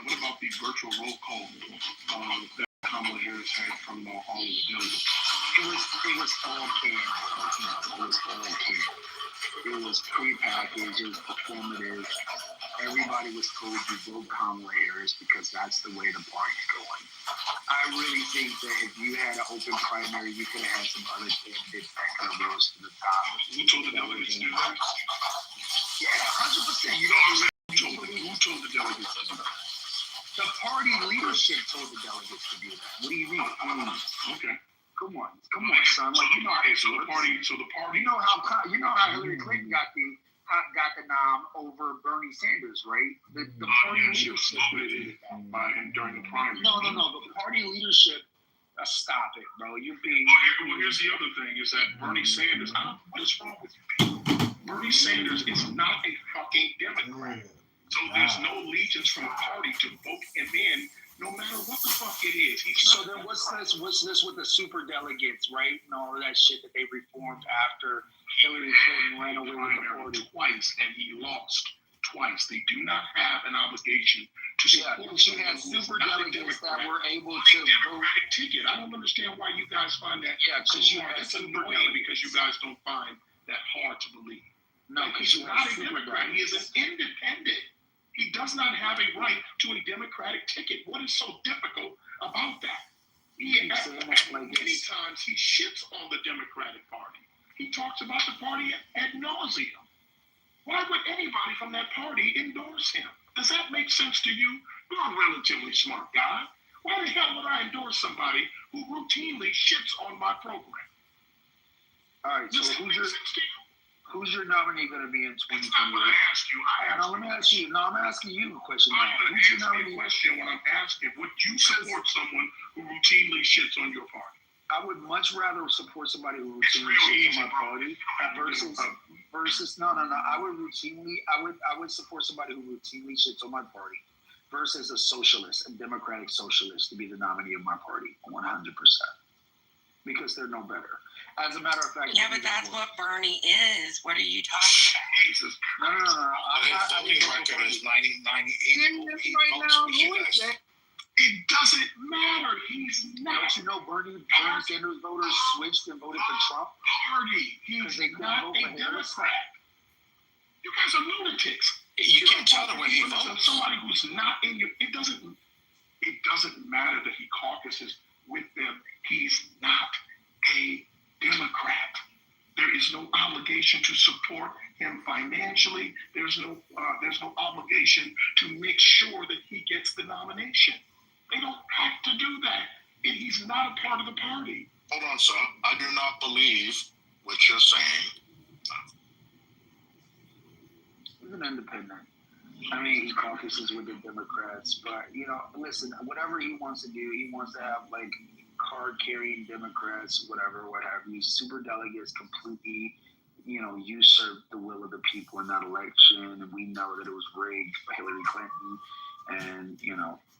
What about the virtual roll call that Kamala Harris had from all of the delegates? It was all planned. It was pre-packaged. It was performative. Everybody was told to vote Kamala Harris because that's the way the party's going. I really think that if you had an open primary, you could have had some other candidates that could have rose to the top. Who told the delegates to do that? Yeah, 100%. You don't believe who told the delegates to do that? The party leadership told the delegates to do that. What do you mean? Okay. Come on, son. Like you know how it works. So the party. You know how Hillary Clinton got the nom over Bernie Sanders, right? The party leadership during the primary. No. The party leadership. Stop it, bro. You're being. Well, here's the other thing: is that Bernie Sanders. What is wrong with you people? Bernie Sanders is not a fucking Democrat. So there's no allegiance from the party to vote him in, no matter what the fuck it is. So then what's this with the super delegates, right? And all of that shit that they reformed after Hillary Clinton ran away with the party twice and he lost. twice. They do not have an obligation to support she someone had who is super not a delegates Democrat. that were able on a to vote. Democratic ticket. I don't understand why you guys find that. Yeah, because you had that's super annoying delegates. because you guys don't find that hard to believe. No, because he's you not had a super Democrat. He is delegates. an independent. He does not have a right to a Democratic ticket. What is so difficult about that? Many times he shits on the Democratic Party. He talks about the party ad nauseum. Why would anybody from that party endorse him? Does that make sense to you? You're a relatively smart guy. Why the hell would I endorse somebody who routinely shits on my program? All right, so who's your nominee going to be in 2028? That's not what I ask you. Let me ask you. No, I'm asking you a question. I'm Now. going to Who's your answer nominee? your question when I'm asking, would you support someone who routinely shits on your party? I would much rather support somebody who It's routinely real shits easy, on my bro. party versus no. I would support somebody who routinely shits on my party versus a socialist, a democratic socialist, to be the nominee of my party 100%, because they're no better. As a matter of fact, Yeah, but that's what Bernie is. What are you talking Jesus. No. His voting record is 98 votes with you guys. It doesn't matter. He's not. Don't you know Bernie Sanders voters switched and voted for Trump? Party. He's they couldn't not vote a for Harris. Democrat. You guys are lunatics. You can't tell the way he votes. Somebody who's not in your. It doesn't matter that he caucuses with them. He's not a Democrat. There is no obligation to support him financially. There's no obligation to make sure that he gets the nomination. They don't have to do that. And he's not a part of the party. Hold on, sir. I do not believe what you're saying. He's an independent. I mean, he caucuses with the Democrats, but listen, whatever he wants to do, he wants to have like card-carrying Democrats, whatever, what have you. Super delegates completely, usurped the will of the people in that election, and we know that it was rigged by Hillary Clinton. And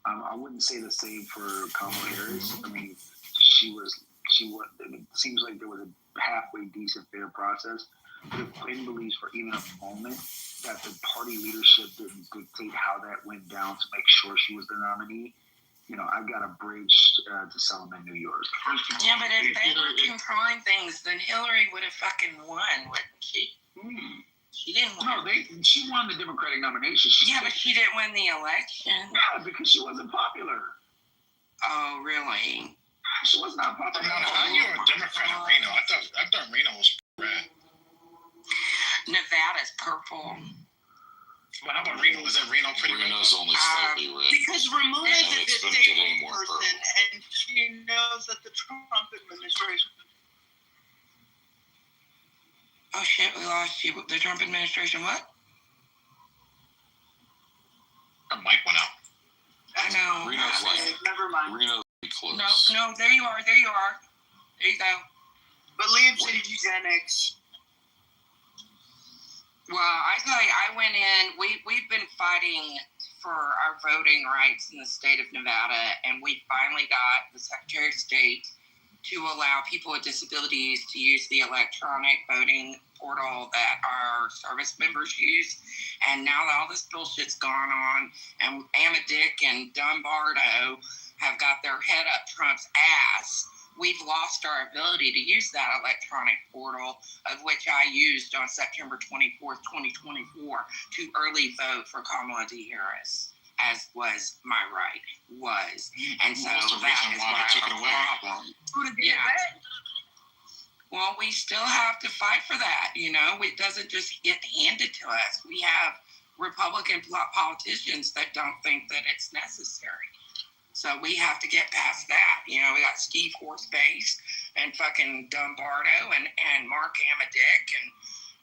I wouldn't say the same for Kamala Harris. I mean, she was. It seems like there was a halfway decent, fair process. But if Clinton believes for even a moment that the party leadership didn't dictate how that went down to make sure she was the nominee, I've got a bridge to sell them in New York. Yeah, but if they were controlling things, then Hillary would have fucking won, wouldn't she? She didn't win. No, she won the Democratic nomination. But she didn't win the election. Yeah, because she wasn't popular. Oh, really? She was not popular. How you a Democrat in Reno? I thought Reno was red. Nevada's purple. Well, how about Reno? Is that Reno pretty red? Reno's only slightly red. Because Ramona is a it's been getting disabled more person, and she knows that the Trump administration. Oh shit, we lost you. The Trump administration, what? Her mic went out. I know. Reno's Never mind. Reno's close. No, there you are. There you go. Believes in eugenics. Well, I tell you, I went in. We've been fighting for our voting rights in the state of Nevada, and we finally got the Secretary of State to allow people with disabilities to use the electronic voting portal that our service members use. And now that all this bullshit's gone on, and Dick and Dumbardo have got their head up Trump's ass, we've lost our ability to use that electronic portal, of which I used on September 24th, 2024, to early vote for Kamala Harris, as was my right, And so What's the that reason is why why they took I it have a away? problem. Who to get Yeah. back? Well, we still have to fight for that, It doesn't just get handed to us. We have Republican politicians that don't think that it's necessary. So we have to get past that. We got Steve Horseface and fucking Dumbardo and Mark Amadick and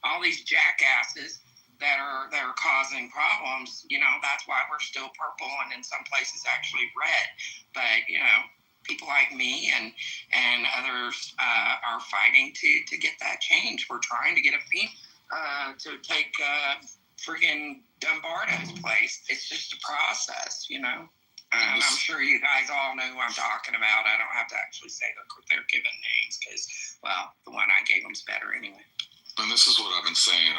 all these jackasses that are causing problems. That's why we're still purple and in some places actually red. But, people like me and others are fighting to get that change. We're trying to get to take freaking Dumbardo's place. It's just a process, I'm sure you guys all know who I'm talking about. I don't have to actually say their given names because, well, the one I gave them's better anyway. And this is what I've been saying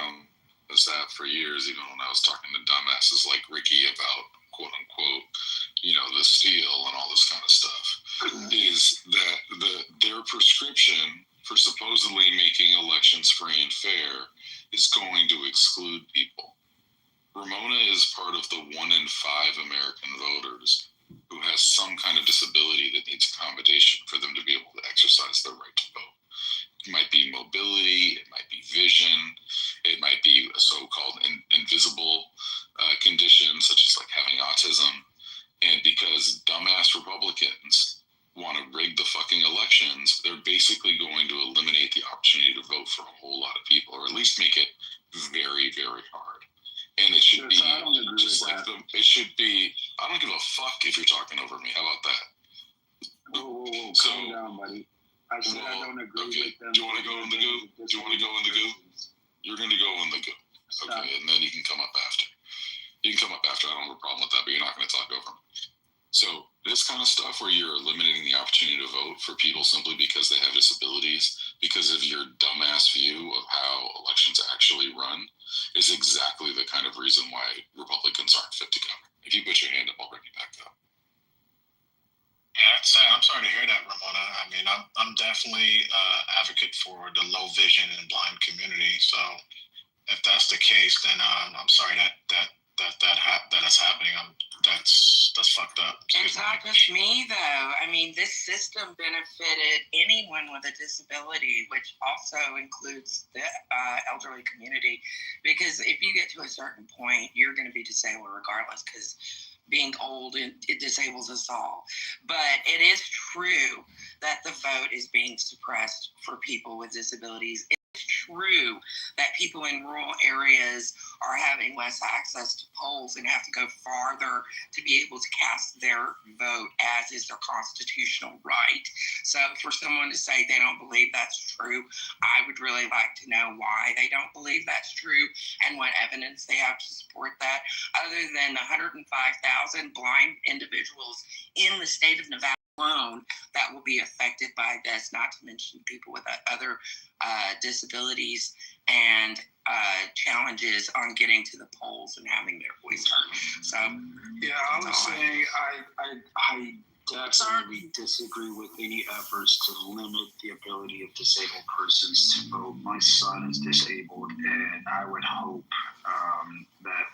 noticed that for years, even when I was talking to dumbasses like Ricky about quote unquote, the steal and all this kind of stuff, is that their prescription for supposedly making elections free and fair is going to exclude people. Ramona is part of the 1 in 5 American voters who has some kind of disability that needs accommodation for them to be able to exercise their right to vote. It might be mobility, it might be vision, it might be a so-called invisible condition, such as like having autism. And because dumbass Republicans want to rig the fucking elections, they're basically going to eliminate the opportunity to vote for a whole lot of people, or at least make it very, very hard. And it should be just like it should be. I don't give a fuck if you're talking over me. How about that? Whoa, calm down, buddy. I said I don't agree with them. Do you want to go in the goo? Do you want to go in the goo? You're going to go in the goo. Okay, and then you can come up after. You can come up after. I don't have a problem with that, but you're not going to talk over me. So this kind of stuff where you're eliminating the opportunity to vote for people simply because they have disabilities, because of your dumbass view of how elections actually run, is exactly the kind of reason why Republicans aren't fit to govern. If you put your hand up, I'll bring you back up. Yeah, I'm sorry to hear that, Ramona. I mean, I'm definitely advocate for the low vision and blind community. So if that's the case, then I'm sorry that is happening. That's fucked up. It's not just me, though. I mean, this system benefited anyone with a disability, which also includes the elderly community. Because if you get to a certain point, you're going to be disabled regardless, because being old, it disables us all. But it is true that the vote is being suppressed for people with disabilities. It's true that people in rural areas are having less access to polls and have to go farther to be able to cast their vote, as is their constitutional right. So for someone to say they don't believe that's true, I would really like to know why they don't believe that's true and what evidence they have to support that, other than the 105,000 blind individuals in the state of Nevada alone that will be affected by this, not to mention people with other disabilities and challenges on getting to the polls and having their voice heard. So yeah, I would say I definitely disagree with any efforts to limit the ability of disabled persons to vote. My son is disabled, and I would hope that,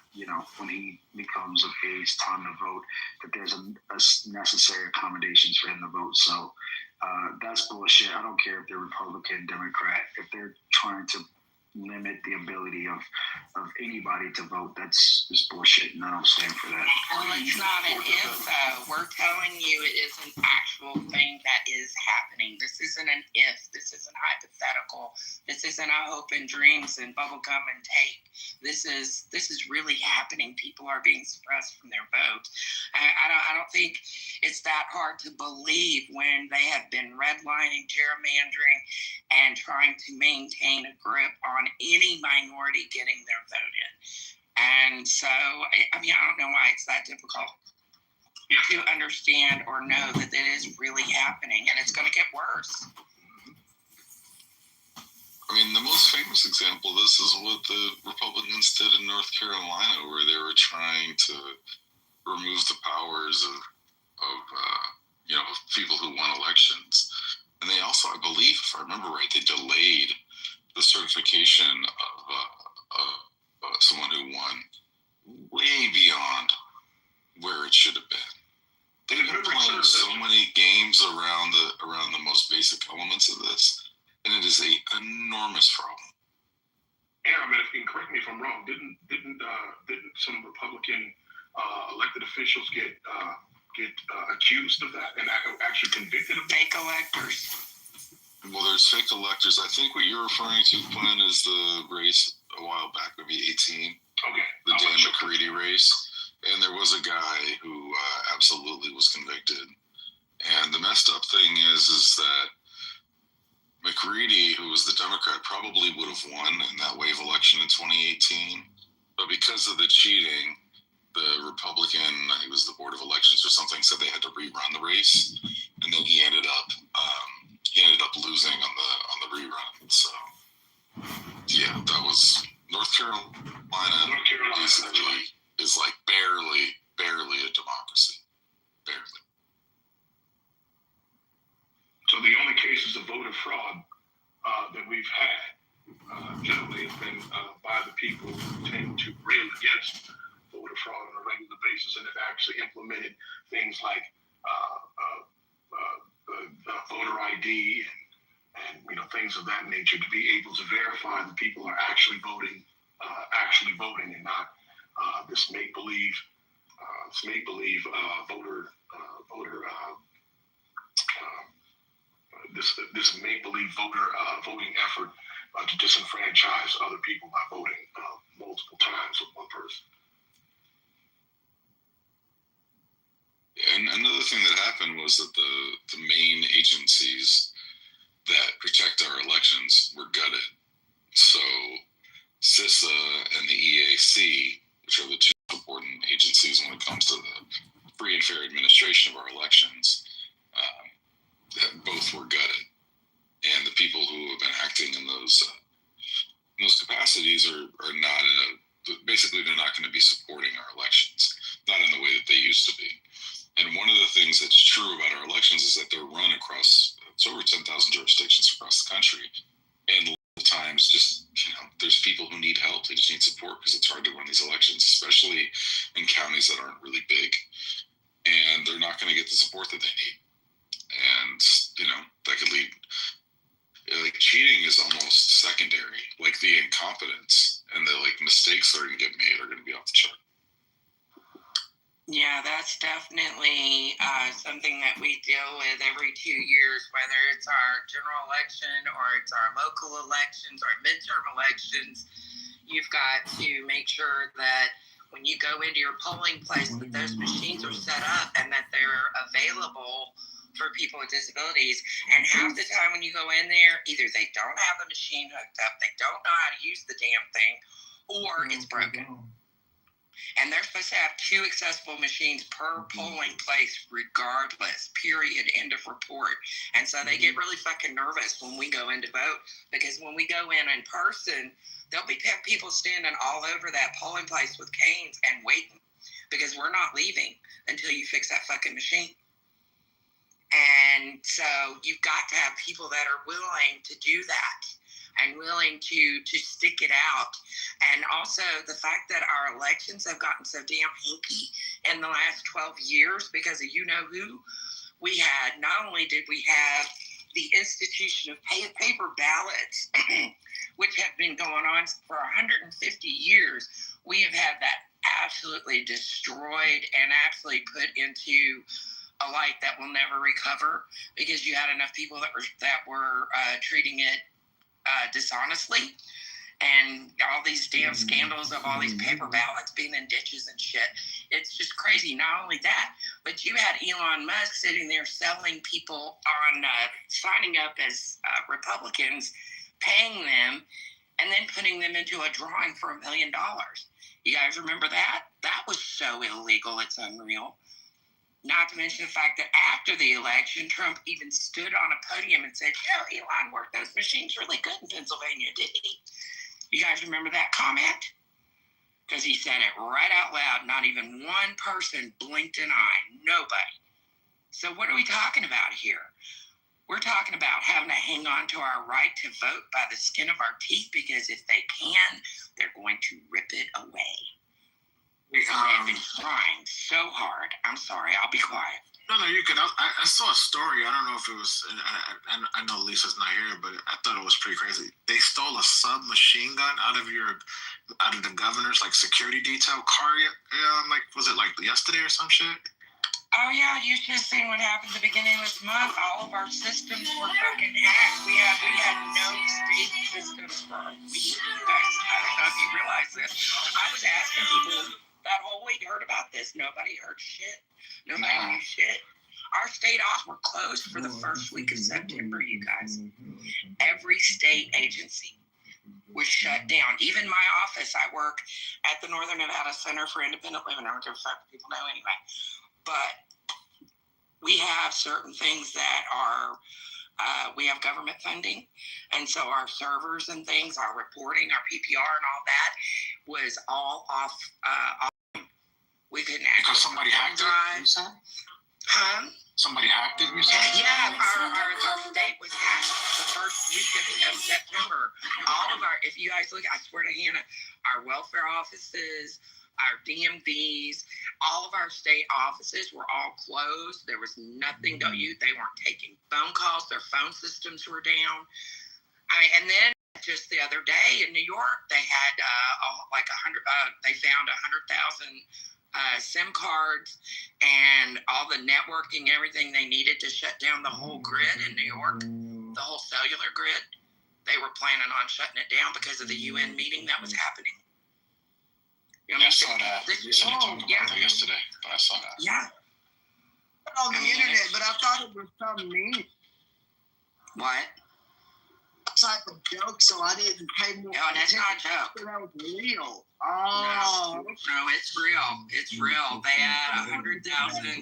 when he becomes of age, time to vote, that there's a necessary accommodations for him to vote. So that's bullshit. I don't care if they're Republican, Democrat. If they're trying to limit the ability of anybody to vote, that's just bullshit, and I don't stand for that. Well, it's not an if, though. We're telling you it is an actual thing that is happening. This isn't an if. This isn't hypothetical. This isn't a hope and dreams and bubblegum and tape. This is really happening. People are being suppressed from their vote. I don't think it's that hard to believe when they have been redlining, gerrymandering, and trying to maintain a grip on any minority getting their vote in. And so, I don't know why it's that difficult to understand or know that it is really happening, and it's going to get worse. I mean, the most famous example of this is what the Republicans did in North Carolina, where they were trying to remove the powers of people who won elections. And they also, I believe, if I remember right, they delayed the certification of someone who won way beyond where it should have been. They've been playing so many games around the most basic elements of this, and it is an enormous problem. Yeah, correct me if I'm wrong. Didn't some Republican elected officials get accused of that and actually convicted of fake electors? Well, there's fake electors. I think what you're referring to, Quinn, is the race a while back, maybe 18. Okay. The Dan McCready race. And there was a guy who absolutely was convicted. And the messed up thing is that McCready, who was the Democrat, probably would have won in that wave election in 2018. But because of the cheating, the Republican, he was the Board of Elections or something, said they had to rerun the race. And then he ended up losing on the rerun. So, yeah, that was North Carolina. cases of voter fraud that we've had generally has been by the people who tend to rail against voter fraud on a regular basis and have actually implemented things like voter ID and things of that nature to be able to verify that people are actually voting and not this make-believe voter this make-believe voting effort to disenfranchise other people by voting multiple times with one person. And another thing that happened was that the main agencies that protect our elections were gutted. So CISA and the EAC, which are the two important agencies when it comes to the free and fair administration of our elections, both were gutted. And the people who have been acting in those capacities are not basically they're not going to be supporting our elections, not in the way that they used to be. And one of the things that's true about our elections is that they're run across, it's over 10,000 jurisdictions across the country. And a lot of times just, there's people who need help. They just need support because it's hard to run these elections, especially in counties that aren't really big. And they're not going to get the support that they need. And, that could lead, cheating is almost secondary. Like the incompetence and the mistakes that are going to get made are going to be off the chart. Yeah, that's definitely something that we deal with every 2 years, whether it's our general election or it's our local elections or midterm elections. You've got to make sure that when you go into your polling place, that those machines are set up and that they're available for people with disabilities. And half the time when you go in there, either they don't have the machine hooked up, they don't know how to use the damn thing, or it's broken. And they're supposed to have 2 accessible machines per polling place regardless, period, end of report. And so they get really fucking nervous when we go in to vote, because when we go in person, there'll be people standing all over that polling place with canes and waiting, because we're not leaving until you fix that fucking machine. And so you've got to have people that are willing to do that and willing to stick it out. And also the fact that our elections have gotten so damn hinky in the last 12 years because of who, we had, not only did we have the institution of paper ballots, which have been going on for 150 years, we have had that absolutely destroyed and actually put into a light that will never recover, because you had enough people that were treating it dishonestly, and all these damn scandals of all these paper ballots being in ditches and shit. It's just crazy. Not only that, but you had Elon Musk sitting there selling people on signing up as Republicans, paying them, and then putting them into a drawing for $1 million. You guys remember that? That was so illegal, it's unreal. Not to mention the fact that after the election, Trump even stood on a podium and said, Elon worked those machines really good in Pennsylvania, didn't he? You guys remember that comment? Because he said it right out loud. Not even one person blinked an eye. Nobody. So what are we talking about here? We're talking about having to hang on to our right to vote by the skin of our teeth, because if they can, they're going to rip it away. They've been trying so hard. I'm sorry, I'll be quiet. No, you could. I saw a story. I don't know if it was. I know Lisa's not here, but I thought it was pretty crazy. They stole a submachine gun out of the governor's security detail car. Was it yesterday or some shit? Oh yeah, you should have seen what happened at the beginning of this month. All of our systems were fucking hacked. We had no state systems for a week. Guys, I don't know if you realize this. I was asking people that whole week, heard about this. Nobody heard shit. Nobody knew shit. Our state offices were closed for the first week of September, you guys. Every state agency was shut down. Even my office, I work at the Northern Nevada Center for Independent Living. I don't give a fuck what people know anyway. But we have certain things that are, we have government funding. And so our servers and things, our reporting, our PPR and all that was all off. We couldn't access. Because somebody hacked it? Huh? Somebody hacked it, you said? Yeah, our state was hacked the first week of September. All of our, if you guys look, I swear to Hannah, our welfare offices, our DMVs, all of our state offices were all closed. There was nothing to use. They weren't taking phone calls. Their phone systems were down. And then just the other day in New York, they had they found 100,000 SIM cards and all the networking, everything they needed to shut down the whole grid in New York, the whole cellular grid. They were planning on shutting it down because of the UN meeting that was happening. You know, I saw that. You said you talked about that yesterday, but I saw that. Yeah. On the internet, but I thought it was some mean. What? Type of joke, so I didn't pay more. No, that's not a joke. So that was real. Oh, no, it's real. It's real. They had 100,000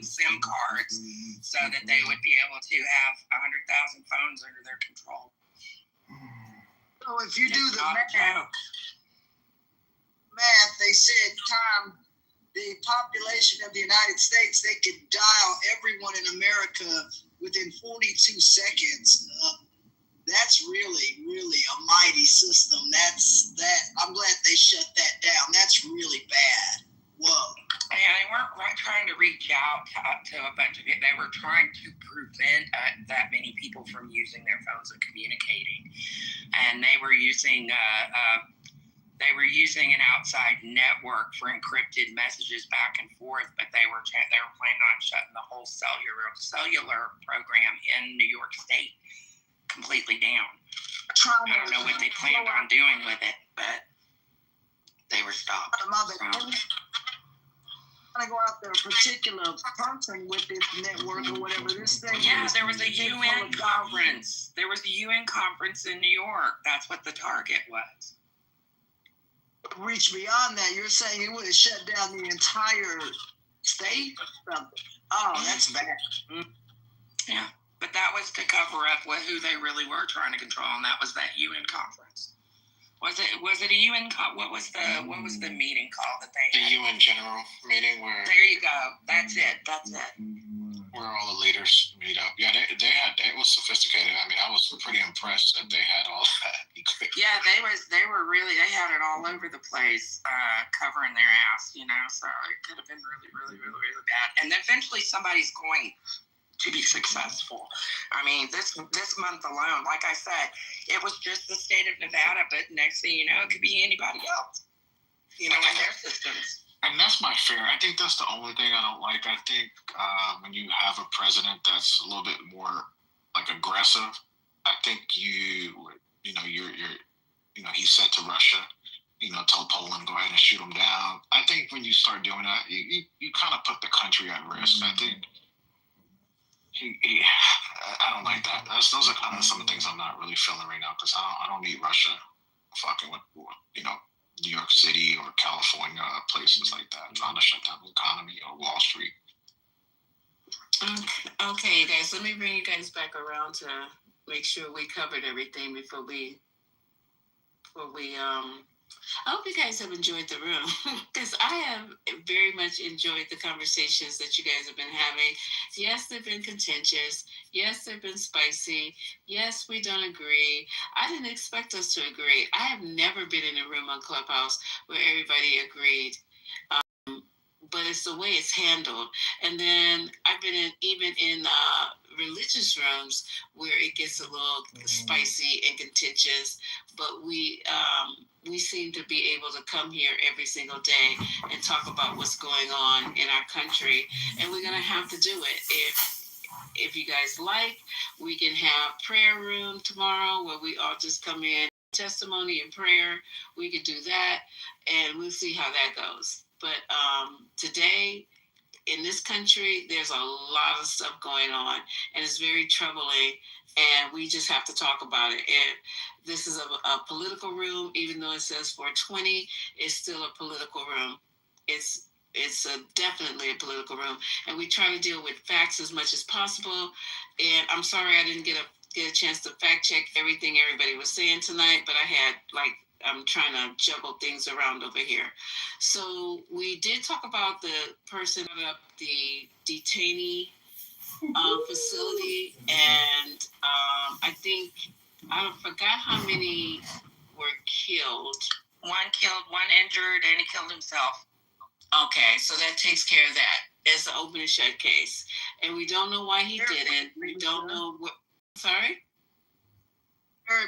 SIM cards so that they would be able to have 100,000 phones under their control. So if you do the math, they said the population of the United States, they could dial everyone in America within 42 seconds. That's really, really a mighty system. I'm glad they shut that down. That's really bad. Whoa. And they weren't trying to reach out to a bunch of it. They were trying to prevent that many people from using their phones and communicating. And they were using an outside network for encrypted messages back and forth, but they were planning on shutting the whole cellular program in New York State completely down. I don't know what they planned on doing with it, but they were stopped. To go after a particular person with this network or whatever this thing. Yeah, there was a UN conference. There was a UN conference in New York. That's what the target was. Reach beyond that. You're saying it would have shut down the entire state or something. Oh, that's bad. Yeah, but that was to cover up who they really were trying to control, and that was that UN conference. Was it a UN? What was the meeting called that they had? The UN General meeting where. There you go. That's it. Where all the leaders meet up. Yeah, it was sophisticated. I mean, I was pretty impressed that they had all that equipment. Yeah, they had it all over the place, covering their ass, so it could have been really, really, really, really bad. And eventually somebody's going to be successful. I mean, this month alone, like I said, it was just the state of Nevada, but next thing you know, it could be anybody else, in their systems. And that's my fear. I think that's the only thing I don't like. I think when you have a president that's a little bit more like aggressive, I think he said to Russia, tell Poland, go ahead and shoot them down. I think when you start doing that, you kind of put the country at risk. I think I don't like that. Those are kind of some of the things I'm not really feeling right now because I don't need Russia fucking with New York City or California, places like that, trying to shut down the economy or Wall Street. Okay, guys, let me bring you guys back around to make sure we covered everything before we I hope you guys have enjoyed the room because I have very much enjoyed the conversations that you guys have been having. Yes, they've been contentious. Yes, they've been spicy. Yes, we don't agree. I didn't expect us to agree. I have never been in a room on Clubhouse where everybody agreed. But it's the way it's handled. And then I've been even in religious rooms where it gets a little spicy and contentious, but we seem to be able to come here every single day and talk about what's going on in our country, and we're gonna have to do it. If you guys like, we can have prayer room tomorrow where we all just come in, testimony and prayer. We could do that, and we'll see how that goes. But today, in this country, there's a lot of stuff going on, and it's very troubling, and we just have to talk about it. And this is a political room, even though it says 420, it's still a political room. It's definitely a political room, and we try to deal with facts as much as possible. And I'm sorry I didn't get a chance to fact check everything everybody was saying tonight, but I'm trying to juggle things around over here. So we did talk about the person up the detainee facility, and I think I forgot how many were killed. One killed, one injured, and he killed himself. Okay, so that takes care of that. It's an open and shut case, and we don't know why he did it. We don't know what. Sorry.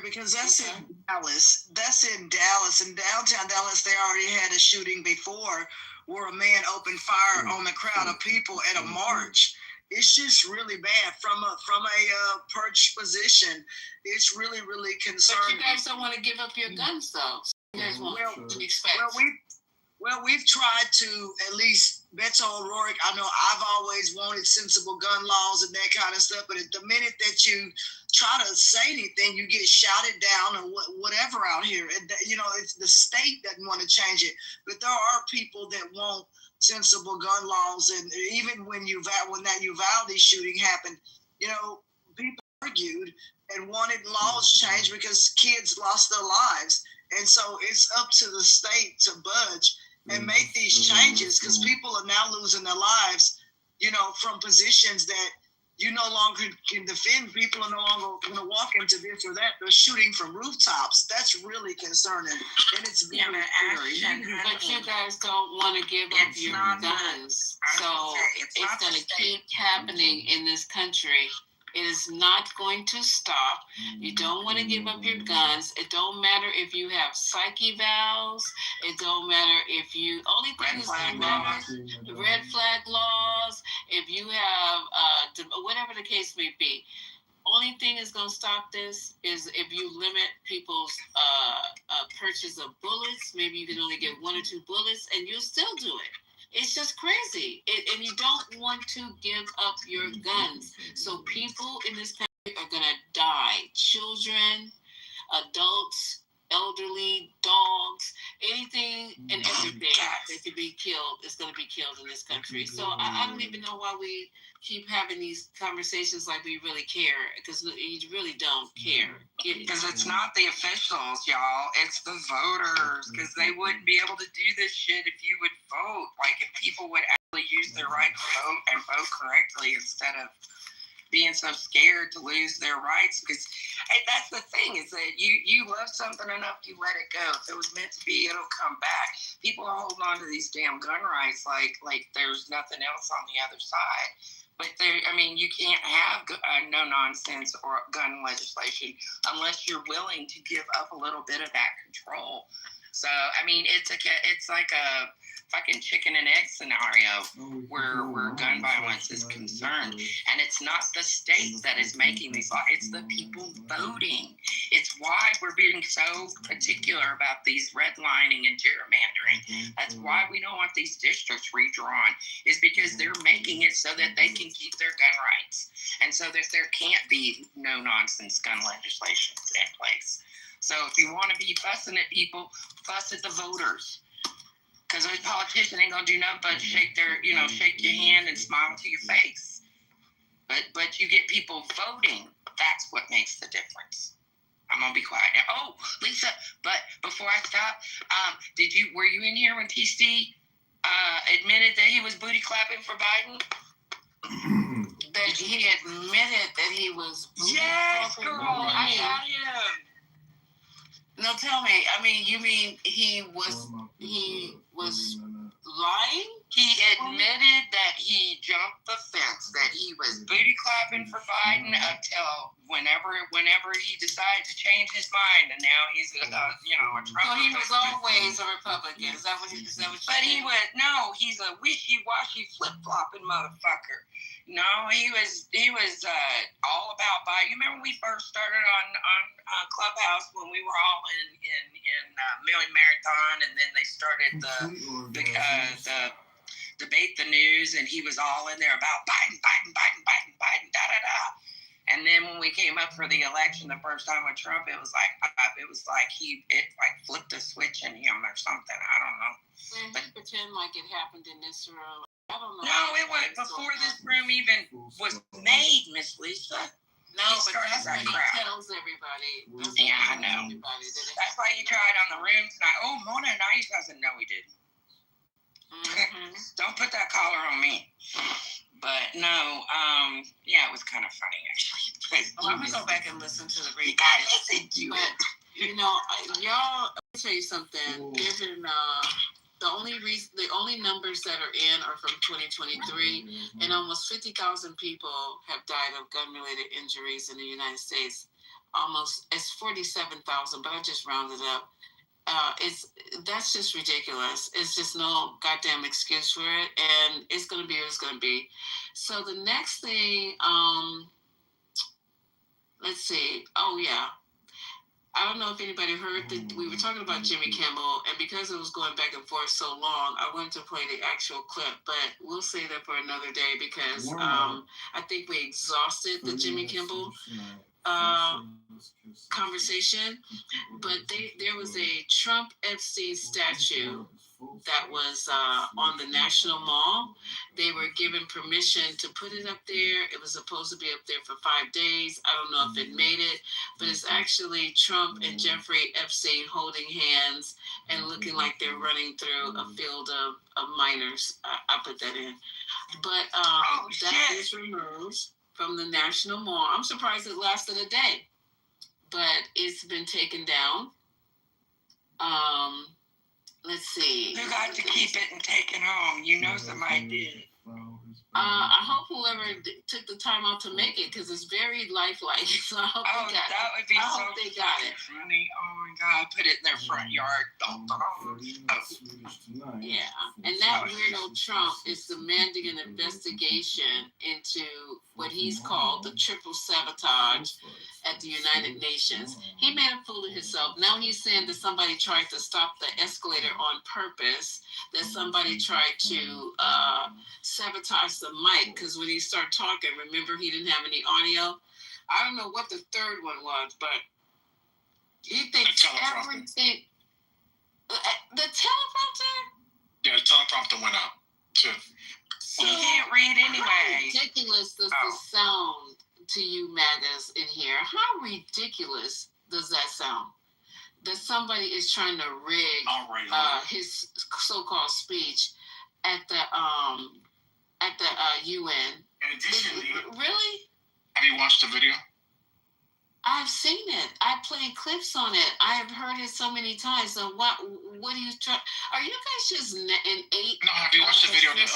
Because that's in Dallas. That's in Dallas. In downtown Dallas, they already had a shooting before where a man opened fire on the crowd of people at a march. It's just really bad from a perched position. It's really, really concerning. But you guys don't want to give up your guns, though. You guys want to expect. We've tried to at least, Beto O'Rourke, I know I've always wanted sensible gun laws and that kind of stuff, but at the minute that you try to say anything, you get shouted down or whatever out here. And, it's the state doesn't want to change it, but there are people that want sensible gun laws. And even when that Uvalde shooting happened, people argued and wanted laws changed because kids lost their lives. And so it's up to the state to budge and make these changes, because people are now losing their lives, from positions that you no longer can defend. People are no longer going to walk into this or that. They're shooting from rooftops. That's really concerning, and it's very scary. But you guys don't want to give up your guns, so it's going to keep happening in this country. It is not going to stop. You don't want to give up your guns. It don't matter if you have psych evals. It don't matter if you only thing is that matters. Red flag laws. If you have whatever the case may be. Only thing is going to stop this is if you limit people's purchase of bullets. Maybe you can only get 1 or 2 bullets, and you'll still do it. It's just crazy. And you don't want to give up your guns. So people in this country are going to die. Children, adults, elderly, dogs, anything and everything that could be killed is going to be killed in this country. So I don't even know why we keep having these conversations like we really care, because you really don't care. Because it's not the officials, y'all. It's the voters, because they wouldn't be able to do this shit if you would vote. Like, if people would actually use their right to vote and vote correctly instead of being so scared to lose their rights. Because that's the thing, is that you love something enough, you let it go. If it was meant to be, it'll come back. People are holding on to these damn gun rights like there's nothing else on the other side. But you can't have no nonsense or gun legislation unless you're willing to give up a little bit of that control. So it's like a fucking chicken and egg scenario where gun violence is concerned, and it's not the state that is making these laws; it's the people voting. It's why we're being so particular about these redlining and gerrymandering. That's why we don't want these districts redrawn, is because they're making it so that they can keep their gun rights, and so that there can't be no nonsense gun legislation in place. So if you want to be fussing at people, fuss at the voters. Because those politicians ain't gonna do nothing but shake your hand and smile to your face. But you get people voting. That's what makes the difference. I'm gonna be quiet now. Oh, Lisa, but before I stop, were you in here when TC admitted that he was booty clapping for Biden? That he admitted that he was booty clapping? Yes, girl, I got him. No, tell me. You mean he was lying? He admitted that he jumped the fence, that he was booty clapping for Biden until whenever he decided to change his mind, and now he's a Trump. So he was always a Republican. Is that what you said? But he's a wishy-washy flip-flopping motherfucker. No, he was all about Biden. You remember when we first started on Clubhouse when we were all in Million Marathon, and then they started the debate the news, and he was all in there about Biden, da da da. And then when we came up for the election the first time with Trump, it was like it flipped a switch in him or something. I don't know. But pretend like it happened in this room. I don't know. No, it was before this room even was made, Miss Lisa. No, but that's what he tells everybody. I know. That's why he tried on the room tonight. Oh, Mona Nice doesn't know he didn't. Mm-hmm. Don't put that collar on me. But no, yeah, it was kind of funny actually. Well, I'm gonna go back and listen to the replay. Listen to But it. you know, y'all. Let me tell you something. Given the only numbers that are in are from 2023, and almost 50,000 people have died of gun-related injuries in the United States. It's 47,000, but I just rounded up. That's just ridiculous. It's just no goddamn excuse for it, and it's gonna be what it's gonna be. So the next thing, let's see. Oh yeah, I don't know if anybody heard that we were talking about Jimmy Kimmel, and because it was going back and forth so long, I wanted to play the actual clip, but we'll save that for another day because I think we exhausted the Jimmy Kimmel conversation. But there was a Trump Epstein statue that was on the National Mall. They were given permission to put it up there. It was supposed to be up there for 5 days. I don't know if it made it, but it's actually Trump and Jeffrey Epstein holding hands and looking like they're running through a field of miners. I put that in. But that is removed from the National Mall. I'm surprised it lasted a day, but it's been taken down. Let's see. You got to keep it and take it home. You know somebody did. I hope whoever took the time out to make it, because it's very lifelike. So I hope they got that would be I so hope they got it. funny. Oh my God, put it in their front yard. Yeah, and that weirdo Trump is demanding an investigation into what he's called the triple sabotage at the United Nations. He made a fool of himself. Now he's saying that somebody tried to stop the escalator on purpose, that somebody tried to sabotage the mic, because when he started talking, remember he didn't have any audio. I don't know what the third one was, but he thinks everything. The teleprompter? Yeah, the teleprompter went out too. So, he can't read anyway. How ridiculous does this sound to you, MAGAs in here? How ridiculous does that sound? That somebody is trying to rig his so-called speech at the UN. In addition, really? Have you watched the video? I've seen it. I've played clips on it. I've heard it so many times. So what are you trying? Are you guys just innate? No, have you watched the video of the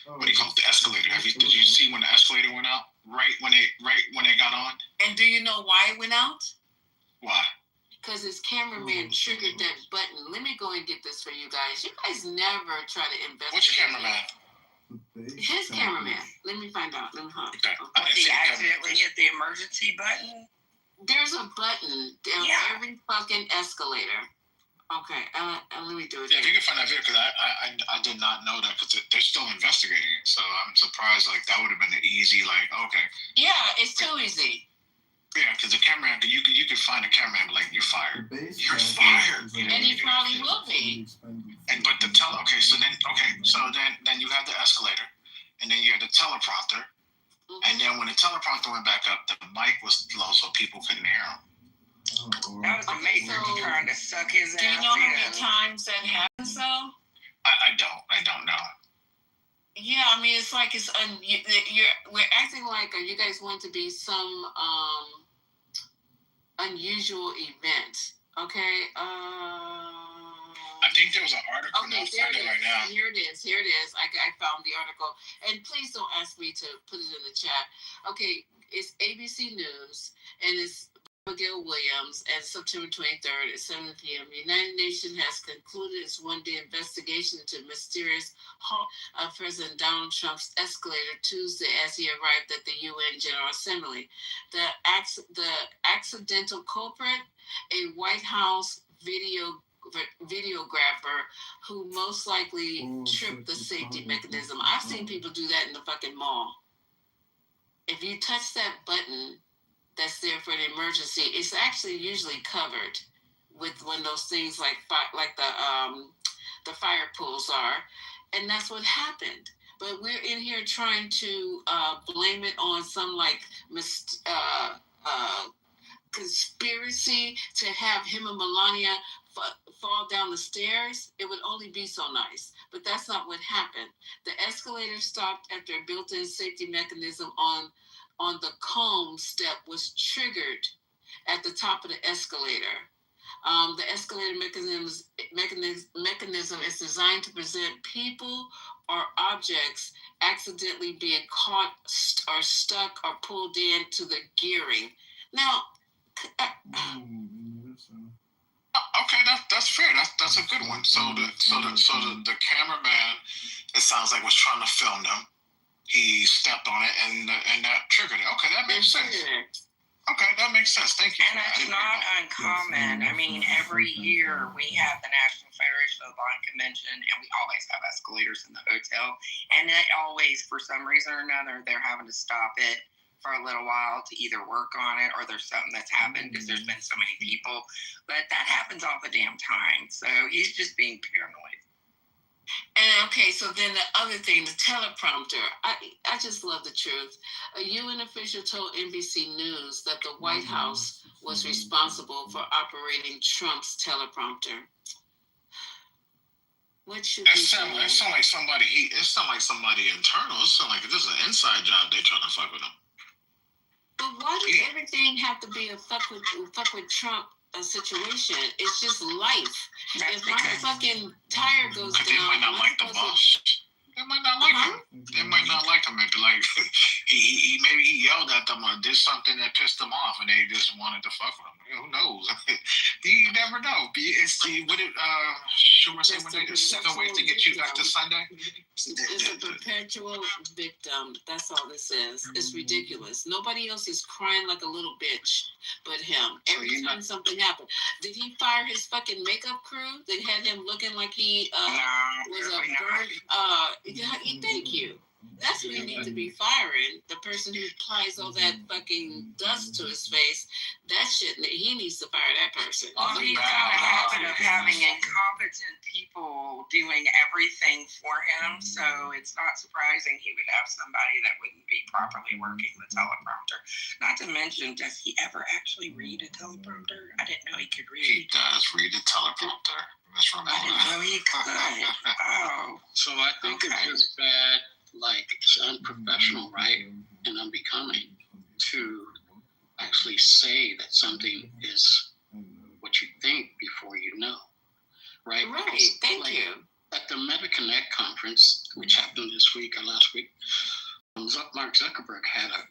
what do you call it? The escalator. Did you see when the escalator went out? Right when they got on? And do you know why it went out? Why? Because his cameraman triggered that button. Let me go and get this for you guys. You guys never try to investigate. Which cameraman? His cameraman. Let me find out. Let me find out. He accidentally hit the emergency button? There's a button down every fucking escalator. Okay, let me do it. Yeah, if you can find that video, because I did not know that, because they're still investigating it. So I'm surprised. Like that would have been an easy, okay. Yeah, it's too easy. Yeah, because the cameraman, you could find a cameraman, but you're fired. You're fired. And he probably will be. But so then you have the escalator, and then you have the teleprompter, and then when the teleprompter went back up, the mic was low, so people couldn't hear him. That was the matrix trying to suck his ass. Do you know how many times that happens though? I don't know. Yeah, I mean it's like we're acting like you guys want to be some unusual event. Okay. I think there was an article. Okay, there it is. Right now. Here it is. I found the article. And please don't ask me to put it in the chat. Okay, it's ABC News, and it's Abigail Williams, and September 23rd at 7 p.m. The United Nations has concluded its one-day investigation into mysterious halt of President Donald Trump's escalator Tuesday as he arrived at the UN General Assembly. The accidental culprit, a White House videographer who most likely tripped the safety mechanism. I've seen people do that in the fucking mall. If you touch that button that's there for an emergency, it's actually usually covered with one of those things like the fire pools are, and that's what happened. But we're in here trying to blame it on some conspiracy to have him and Melania fall down the stairs, it would only be so nice. But that's not what happened. The escalator stopped after a built-in safety mechanism on the comb step was triggered at the top of the escalator. The escalator mechanism is designed to prevent people or objects accidentally being caught or stuck or pulled into the gearing. Now, okay, that's fair. That's a good one. So the cameraman, it sounds like, was trying to film them. He stepped on it and that triggered it. Okay, that makes sense. Okay, that makes sense. Thank you. And it's not uncommon. I mean, every year we have the National Federation of the Blind Convention, and we always have escalators in the hotel. And it always, for some reason or another, they're having to stop it for a little while to either work on it or there's something that's happened because there's been so many people. But that happens all the damn time. So he's just being paranoid. And okay, so then the other thing, the teleprompter. I just love the truth. A UN official told NBC News that the White House was responsible for operating Trump's teleprompter. What should it sound like somebody internal. It sound like this is an inside job they're trying to fuck with him. But why does everything have to be a fuck with Trump situation? It's just life. If my fucking tire goes down, they might not like the boss. They might not like him. They might not like him. Maybe like he maybe he yelled at them or did something that pissed them off, and they just wanted to fuck with him. Who knows? You never know. Schumer said there's 7 ways to get you back to Sunday. It's a perpetual victim. That's all this is. It's ridiculous. Nobody else is crying like a little bitch but him. Every time something happened. Did he fire his fucking makeup crew that had him looking like he was a bird? Thank you. That's who you need to be firing. The person who applies all that fucking dust to his face. That shit, he needs to fire that person. Well, he's got a habit of having incompetent people doing everything for him, so it's not surprising he would have somebody that wouldn't be properly working the teleprompter. Not to mention, does he ever actually read a teleprompter? I didn't know he could read. He does read a teleprompter. That's I didn't know he could. Oh. So I think it's just bad. Like, it's unprofessional, right, and unbecoming to actually say that something is what you think before you know, right? Right, thank you. At the MetaConnect conference, which happened this week or last week, Mark Zuckerberg had a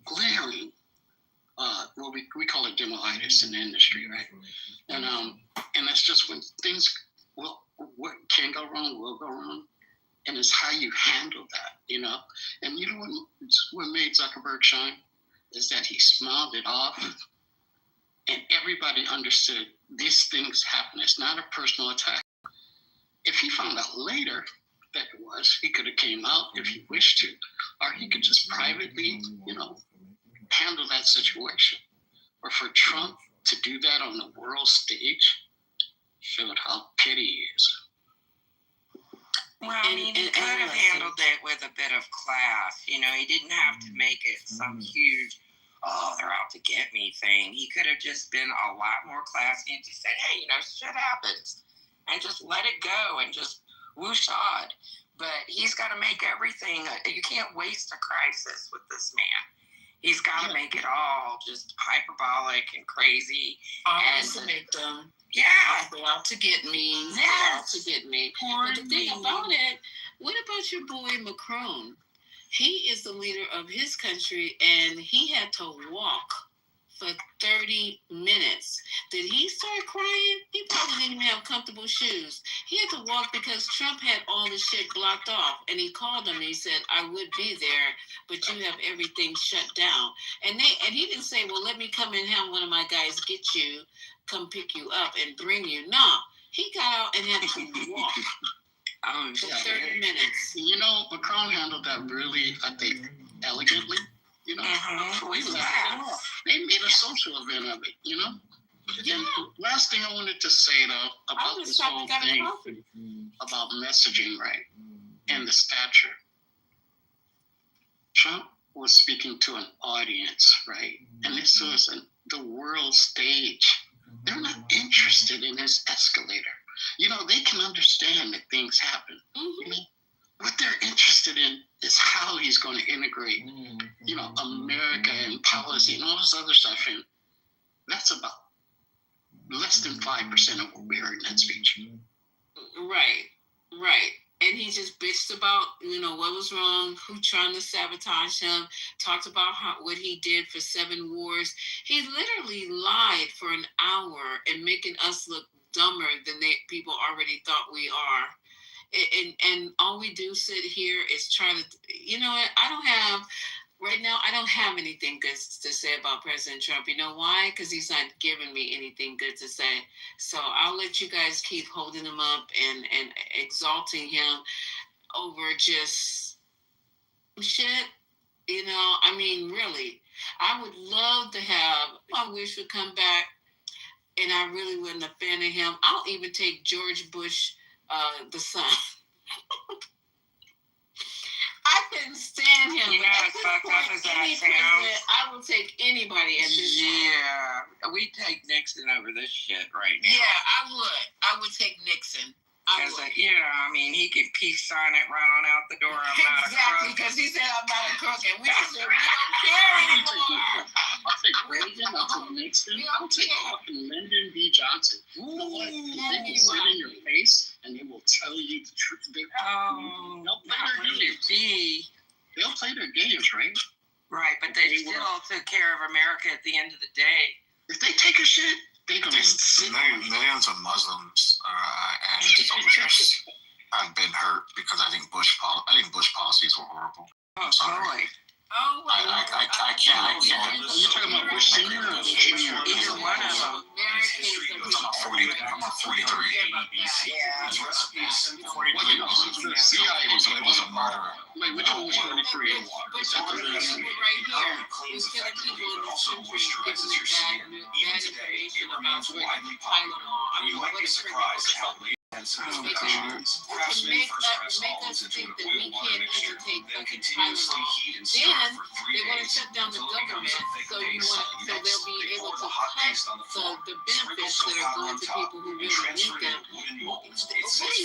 glaring, well, we call it demolitis in the industry, right? And that's just when things, well, what can go wrong will go wrong. And it's how you handle that, you know? And you know what made Zuckerberg shine? Is that he smiled it off and everybody understood these things happen. It's not a personal attack. If he found out later that it was, he could have came out if he wished to, or he could just privately, you know, handle that situation. Or for Trump to do that on the world stage showed how petty he is. Well, I mean, he could have handled it with a bit of class. You know, he didn't have to make it some huge, oh, they're out to get me thing. He could have just been a lot more classy and just said, hey, you know, shit happens. And just let it go and just whoosh-od. But he's got to make everything, you can't waste a crisis with this man. He's got to make it all just hyperbolic and crazy. Always a victim. Yeah. They're out to get me. They're out to get me. But the thing about it, what about your boy Macron? He is the leader of his country, and he had to walk for 30 minutes. Did he start crying? He probably didn't even have comfortable shoes. He had to walk because Trump had all the shit blocked off. And he called him and he said, I would be there, but you have everything shut down. And he didn't say, well, let me come and have one of my guys get you, come pick you up and bring you. No, he got out and had to walk. For 30 minutes. You know, Macron handled that really, I think, elegantly. You know, they made a social event of it, you know? Yeah. And last thing I wanted to say, though, about this whole thing about messaging, right, and the stature. Trump was speaking to an audience, right? And this was the world stage They're not interested in his escalator. You know, they can understand that things happen. You know, what they're interested in is how he's going to integrate, you know, America and policy and all this other stuff. And that's about less than 5% of what we heard in that speech. Right. And he just bitched about, you know, what was wrong, who trying to sabotage him, talked about what he did for 7 wars. He literally lied for an hour and making us look dumber than people already thought we are. And all we do sit here is try to, you know what, right now, I don't have anything good to say about President Trump. You know why? Because he's not giving me anything good to say. So I'll let you guys keep holding him up and exalting him over just shit. You know, I mean, really, I would love to have my wish would come back, and I really wasn't a fan of him. I'll even take George Bush, the son. I couldn't stand him. You know, as fucked up as that sounds. I will take anybody at this point. Yeah, we take Nixon over this shit right now. Yeah, I would take Nixon. Because, I mean, he could peace sign it right on out the door. I'm not a crook. Exactly, because he said I'm not a crook, and we said we don't care anymore. I'll take Reagan, I'll take Nixon, I'll take fucking Lyndon B. Johnson. You know what? They can sit in your face and they will tell you the truth. They'll play their games, right? Right, but they still took care of America at the end of the day. If they take a shit, they're going to sit. Millions of Muslims and soldiers have been hurt because I think Bush policies were horrible. I'm sorry. Oh, I can't. Are you talking about Bush Senior or Bush Junior? Either one of them. I'm on 43. Yeah. 43 was a murderer. Wait, which one was 43? But right here is killing people in this country, giving them bad information about Tylenol. I mean, what is to make us think that we can't undertake fucking Tylenol. Then they want to shut down the government, so they'll be able to cut the benefits that are going to people who really need them. What are you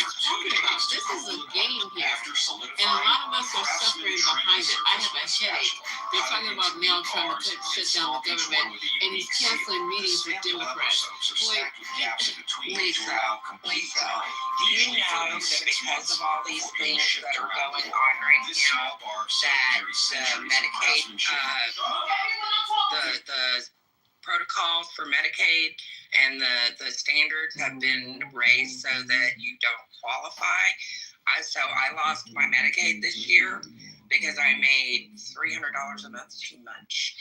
talking about? This is a game here, and a lot of us are suffering behind it. I have a headache. They're talking about now trying to shut down the government, and he's canceling meetings with Democrats. Boy, Lisa, do you know that because of all these things that are going on right now, that the Medicaid, the protocols for Medicaid and the standards have been raised so that you don't qualify? So I lost my Medicaid this year because I made $300 a month too much.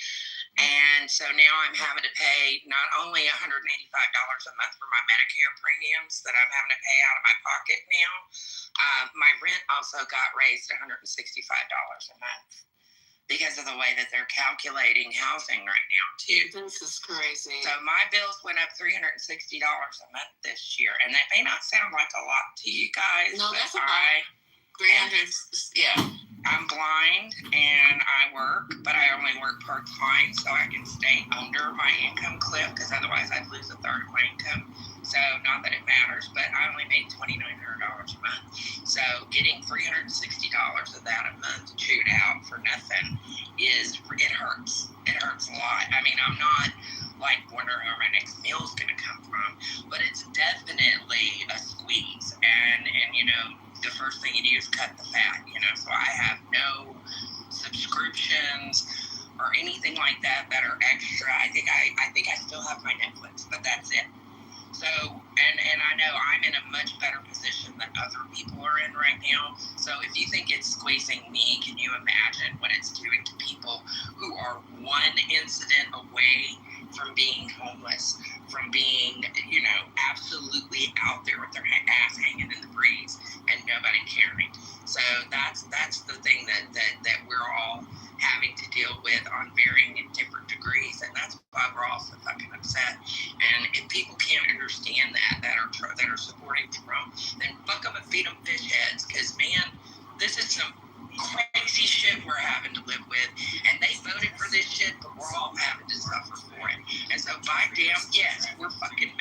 And so now I'm having to pay not only $185 a month for my Medicare premiums that I'm having to pay out of my pocket now, my rent also got raised $165 a month because of the way that they're calculating housing right now, too. This is crazy. So my bills went up $360 a month this year, and that may not sound like a lot to you guys. No, but that's okay. 300, yeah. I'm blind and I work, but I only work part-time so I can stay under my income cliff because otherwise I'd lose a third of my income. So not that it matters, but I only make $2,900 a month. So getting $360 of that a month chewed out for nothing it hurts. It hurts a lot. I mean, I'm not like wondering where my next meal's going to come from, but it's definitely a squeeze. And you know, the first thing you do is cut the fat, you know, so I have no subscriptions or anything like that are extra. I think I still have my Netflix, but that's it. So, and I know I'm in a much better position than other people are in right now. So if you think it's squeezing me, can you imagine what it's doing to people who are one incident away from being homeless, from being, you know, absolutely out there with their ass hanging in the breeze and nobody caring. So that's the thing that we're all having to deal with on varying and different degrees, and that's why we're all so fucking upset. And if people can't understand that are supporting Trump, then fuck them and feed them fish heads, because man, this is some crazy shit we're having to live with, and they voted for this shit, but we're all having to suffer for it. And so by damn, yes, we're fucking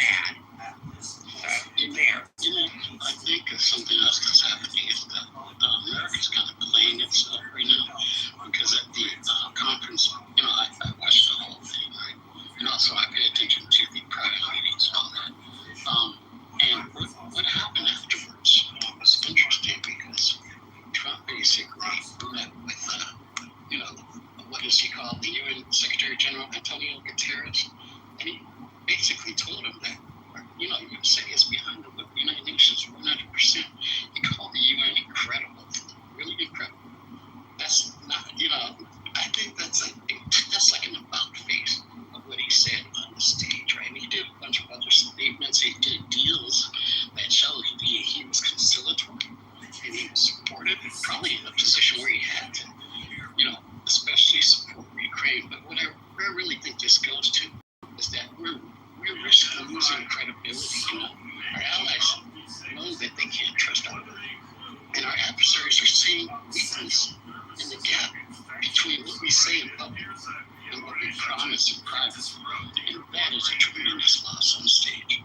conference, he called the UN Secretary General Antonio Guterres, and he basically told him that, you know, USA is behind the United Nations 100%. He called the UN incredible, really incredible. That's not, you know, I think that's like an about face of what he said on the stage, right? And he did a bunch of other statements. He did deals that showed he was conciliatory and he was supportive and probably in a position where he had to, you know, especially support Ukraine. But what I really think this goes to is that we're risking losing credibility. You know, our allies know that they can't trust our and our adversaries are seeing weakness in the gap between what we say in public and what we promise in private. And that is a tremendous loss on the stage.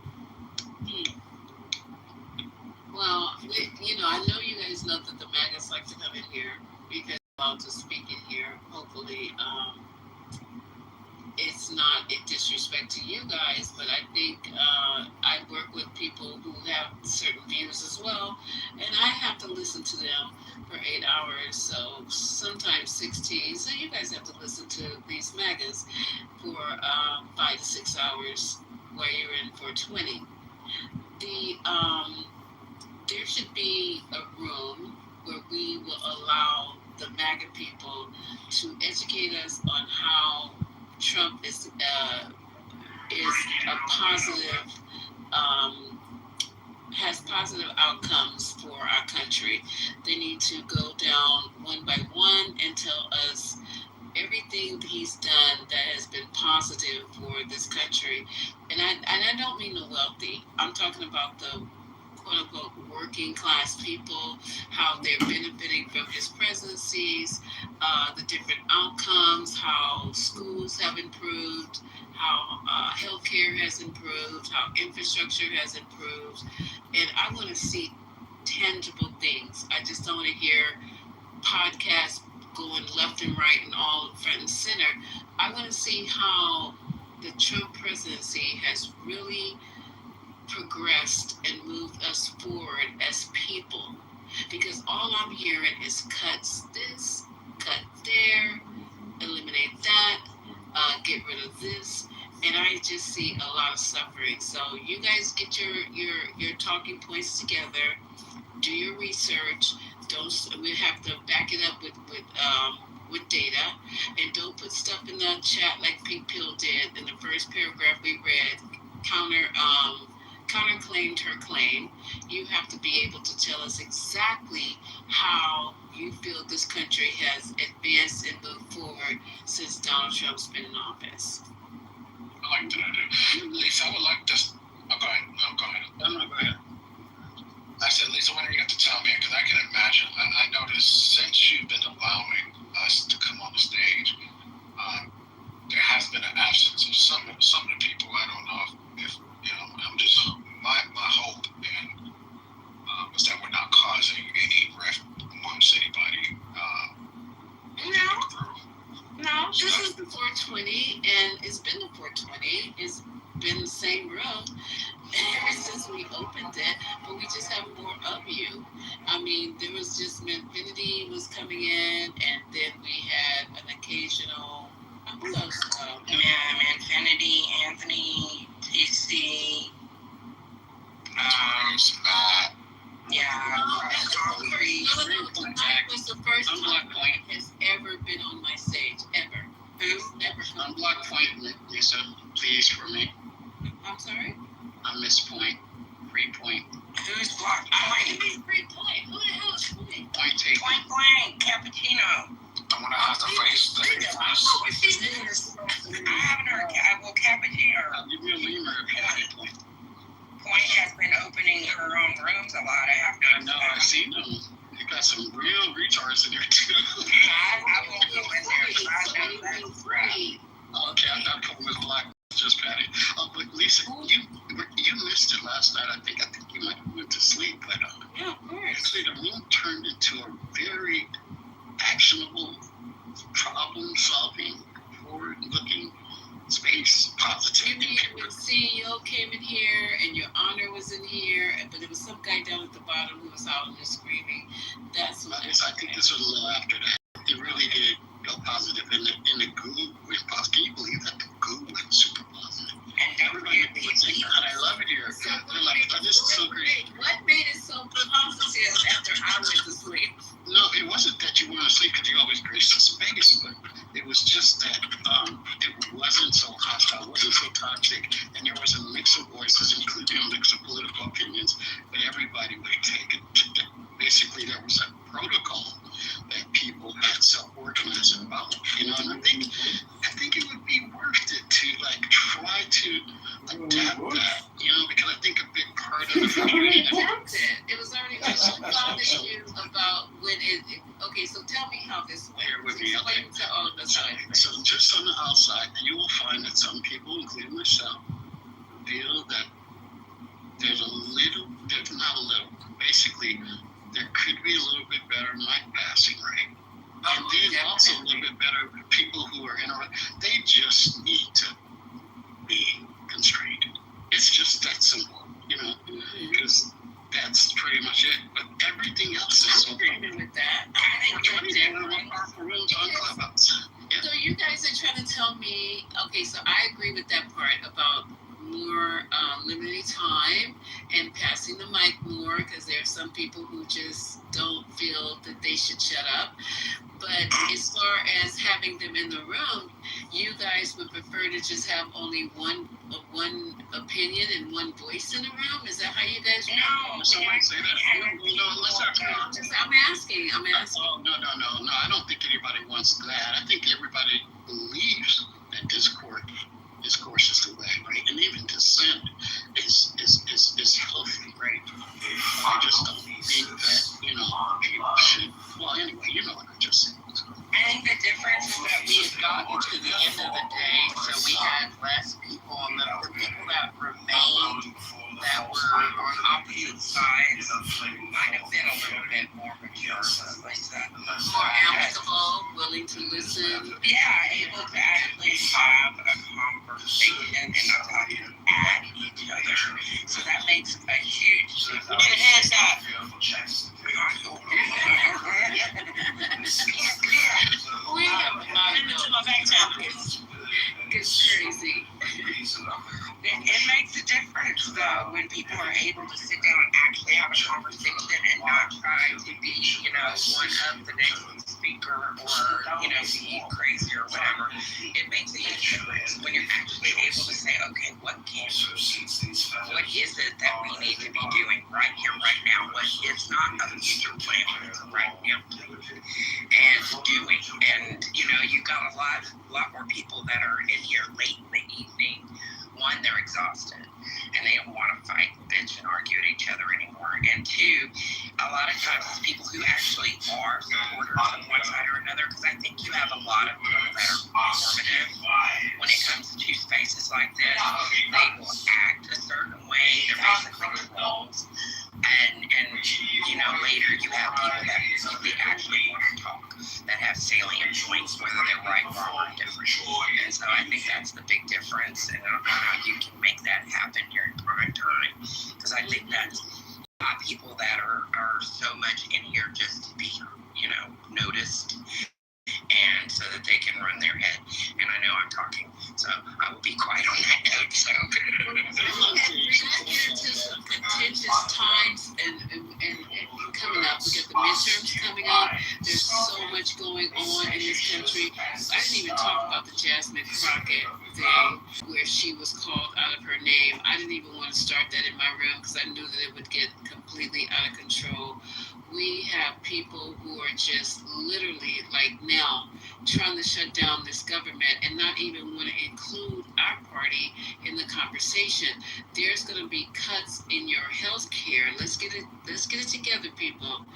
Well, you know, I know you guys know that the MAGAs like to come in here because they're allowed to speak in here. Hopefully, it's not a disrespect to you guys, but I think I work with people who have certain views as well, and I have to listen to them for 8 hours, so sometimes 16. So you guys have to listen to these MAGAs for 5 to 6 hours, while you're in for 20. There should be a room where we will allow the MAGA people to educate us on how Trump is a positive, has positive outcomes for our country. They need to go down one by one and tell us everything he's done that has been positive for this country. And I don't mean the wealthy. I'm talking about the quote-unquote working class people, how they're benefiting from his presidencies, the different outcomes, how schools have improved, how healthcare has improved, how infrastructure has improved. And I want to see tangible things. I just don't want to hear podcasts going left and right and all front and center. I want to see how the Trump presidency has really progressed and moved us forward as people, because all I'm hearing is cuts this, cut there, eliminate that, get rid of this, and I just see a lot of suffering. So you guys get your talking points together, do your research. We have to back it up with data, and don't put stuff in the chat like Pink Pill did in the first paragraph we read. Counterclaimed her claim. You have to be able to tell us exactly how you feel this country has advanced and moved forward since Donald Trump's been in office. I like that idea. Lisa, I would like to. Oh, go ahead. No, go ahead. No, go ahead. I said, Lisa, when are you going to tell me? Because I can imagine. I noticed since you've been allowing us to come on the stage, there has been an absence of some of the people. I don't know if you know. I'm just my hope and was that we're not causing any rift amongst anybody. No, this is the 420, and it's been the 420. It's been the same room ever since we opened it, but we just have more of you. I mean, there was just Infinity was coming in, and then we had an occasional. Who else? Infinity, Anthony, TC. Matt. Yeah. Black was the first time has ever been on my stage, ever. Who's never come? Unblock Point, Lisa, please, for me. I'm sorry? I miss Point. Free Point. Who's Block Point? Free Point. Who the hell is Point? Point taken. Point blank, Cappuccino. I'm going to have to face the I haven't heard. Well, Cappuccino. I'll give you a lemur if you have Point. Point has been opening her own rooms a lot. I know. I've seen them. You got some real retards in there too. I won't go in there. I know that's right. Okay, I thought it was Black. Just Patty. But Lisa, you missed it last night. I think you might have went to sleep, but yeah, of course. Actually, the room turned into a very actionable, problem-solving, forward-looking space. Positivity. Your CEO came in here, and your honor was in here, but there was some guy down at the bottom who was out and screaming. That's what I think this was a little after that. It really did go positive in gracious Vegas, but it was just that it wasn't so hostile, wasn't so toxic, and there was a mix of voices, including a mix of political opinions, but everybody would take it. Basically, there was a protocol that people had self-organized about, and I think it would be worth it to like try to adapt that, because I think a big part of It was already the adapted. It was already found issue about when it. Okay, so tell me how this went. Here with me, okay. Explain to all of us how it went. So just on the outside, you will find that some people, including myself, feel that there's not a little, basically, there could be a little bit better mic passing, right? And then also a little bit better people who are they just need to be constrained. It's just that simple, because that's pretty much it. But everything else is so agreement with that. I think rooms on Clubhouse. Yeah. So you guys are trying to tell me, okay, so I agree with that part about more limited time and passing the mic more, because there are some people who just don't feel that they should shut up. But as far as having them in the room, you guys would prefer to just have only one opinion and one voice in the room? Is that how you guys No, someone say that. I'm asking. Oh, no. I don't think anybody wants that. I think everybody believes that discourse is the way, right? And even dissent is healthy, right? I just don't think that, people should. Well, anyway, you know what I just said. I think the difference is that we had gotten to the end of the day, so we had less people, and the people that remained that were on opposite sides might have been a little bit more mature, like that. More amicable, willing to listen. Yeah, able to actually have a conversation and not talk at each other. So that makes a huge difference. We need a hands up. We have to my back channel. It's crazy. It makes a difference, though, when people are able to sit down and actually have a conversation and not try to be, one of the next speaker or, be crazy or whatever. It makes a huge difference when you're actually able to say, okay, what is it that we need to be doing right here, right now? What is not a future plan, but it's right now and doing. And, you got a lot more people that are in here late in the evening. One, they're exhausted and they don't want to fight and bitch and argue at each other anymore. And two, a lot of times it's people who actually are supporters on one side or another, because I think you have a lot of people that are performative when it comes to spaces like this. They will act a certain way. They're basically trolls. And later you have people that really actually want to talk, that have salient points, whether they're right, wrong, or different. And so I think that's the big difference, and how you can make that happen during prime time. Because I think that's people that are so much in here just to be, noticed, and so that they can run their head. And I know I'm talking, so I will be quiet on that note. So we're going to get into some contentious times and coming up. We got the midterms coming up. There's so much going on in this country. I didn't even talk about the Jasmine Crockett thing where she was called out of her name. I didn't even want to start that in my room because I knew that it would get completely out of control. We have people who are just literally, like now, trying to shut down this government and not even want to include our party in the conversation. There's going to be cuts in your health care. Let's get it together, people.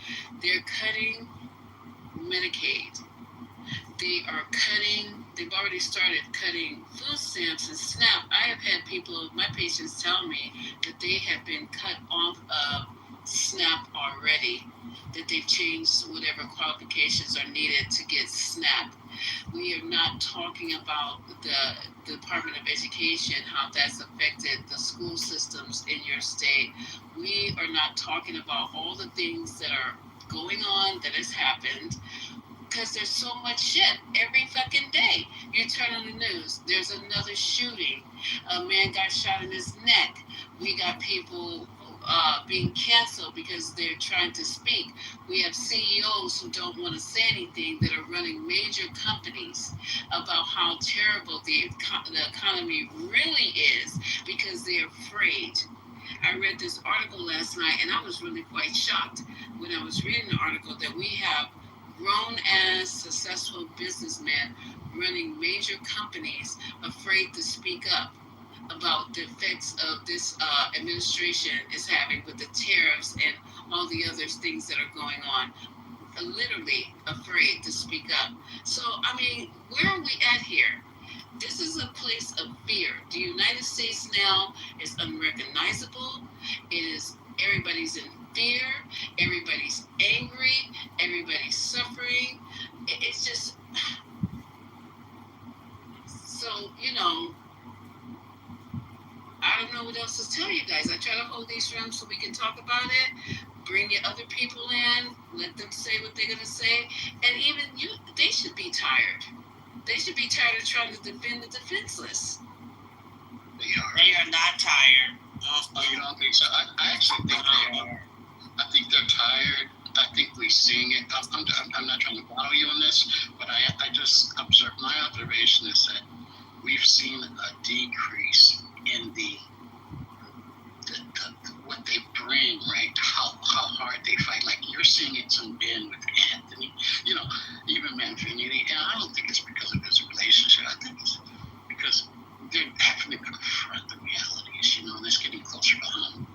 They're cutting Medicaid. They've already started cutting food stamps and SNAP. I have had my patients tell me that they have been cut off of SNAP already, that they've changed whatever qualifications are needed to get SNAP. We are not talking about the Department of Education, how that's affected the school systems in your state. We are not talking about all the things that are going on, that has happened, because there's so much shit every fucking day. You turn on the news, there's another shooting. A man got shot in his neck. We got people being canceled because they're trying to speak. We have CEOs who don't want to say anything that are running major companies about how terrible the economy really is because they're afraid. I read this article last night and I was really quite shocked when I was reading the article that we have grown-ass successful businessmen running major companies afraid to speak up about the effects of this administration is having with the tariffs and all the other things that are going on. Literally afraid to speak up. So, I mean, where are we at here? This is a place of fear. The United States now is unrecognizable. It is, everybody's in fear. Everybody's angry. Everybody's suffering. It's just, so, you know, I don't know what else to tell you guys. I try to hold these rooms so we can talk about it. Bring your other people in. Let them say what they're going to say. And even you, they should be tired. They should be tired of trying to defend the defenseless. They are not tired. Oh, you don't think so? I actually think they are. I think they're tired. I think we're seeing it. I'm not trying to follow you on this, but I just observe. My observation is that we've seen a decrease in the what they bring, right? How hard they fight. Like you're seeing it some Ben with Anthony, you know, even Manfredini. And I don't think it's because of his relationship. I think it's because they're having to confront the realities, you know, and it's getting closer to home.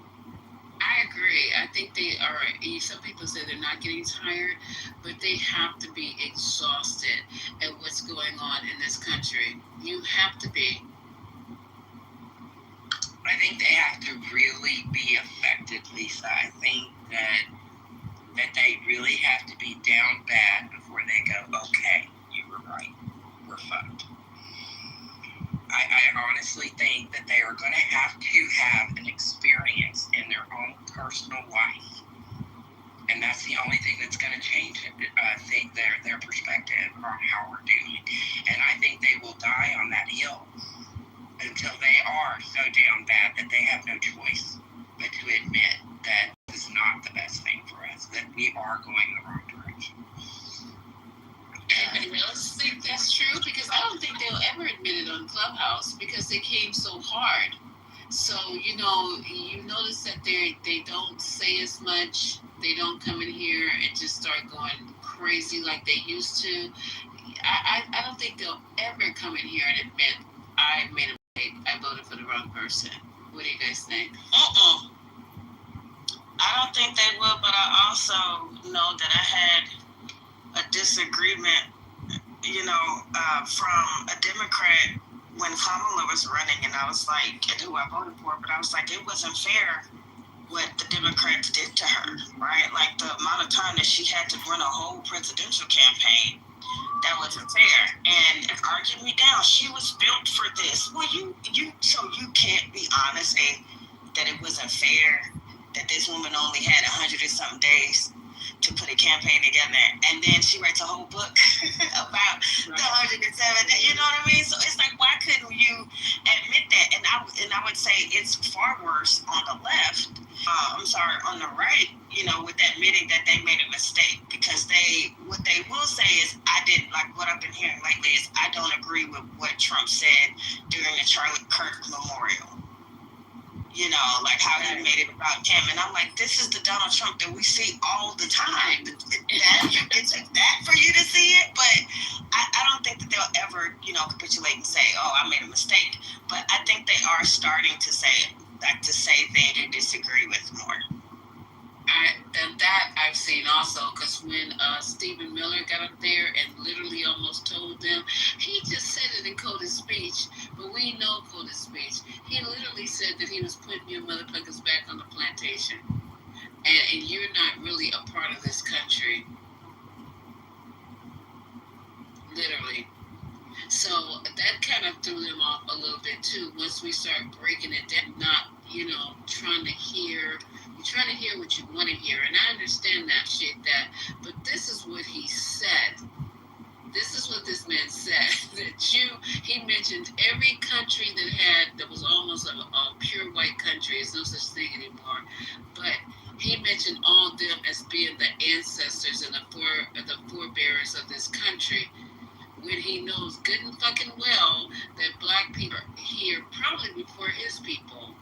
I agree. I think they are. Some people say they're not getting tired, but they have to be exhausted at what's going on in this country. You have to be. I think they have to really be affected, Lisa. I think that they really have to be down bad before they go, okay, you were right, we're fucked. I honestly think that they are going to have an experience in their own personal life. And that's the only thing that's going to change their perspective on how we're doing. And I think they will die on that hill until they are so down bad that they have no choice but to admit that this is not the best thing for us, that we are going the wrong direction. Anybody else think that's true? Because I don't think they'll ever admit it on Clubhouse because they came so hard. So, you know, you notice that they don't say as much. They don't come in here and just start going crazy like they used to. I don't think they'll ever come in here and admit, I made a mistake. I voted for the wrong person. What do you guys think? I don't think they will, but I also know that I had a disagreement, you know, from a Democrat when Kamala was running, and I was like, and who I voted for, but I was like, it wasn't fair what the Democrats did to her, right? Like the amount of time that she had to run a whole presidential campaign, that wasn't fair. And argued me down. She was built for this. Well, so you can't be honest and that it wasn't fair that this woman only had 100 and something days to put a campaign together, and then she writes a whole book about the 107. You know what I mean? So it's like, why couldn't you admit that? And I would say it's far worse on the left. On the right. You know, with admitting that they made a mistake, because what they will say is, I didn't like what I've been hearing lately is, I don't agree with what Trump said during the Charlie Kirk memorial. You know, like how he made it about him. And I'm like, this is the Donald Trump that we see all the time. It took that for you to see it, but I don't think that they'll ever, you know, capitulate and say, oh, I made a mistake. But I think they are starting to say things they disagree with more. That I've seen also, because when Stephen Miller got up there and literally almost told them, he just said it in Coda's speech, but we know Coda's speech. He literally said that he was putting you motherfuckers back on the plantation, and you're not really a part of this country. Literally. So that kind of threw them off a little bit too. Once we start breaking it down, not, you know, trying to hear what you want to hear. And I understand that shit, but this is what he said. This is what this man said. That he mentioned every country that was almost a pure white country. There's no such thing anymore. But he mentioned all of them as being the ancestors and the forebearers of this country, when he knows good and fucking well that black people are here probably before his people.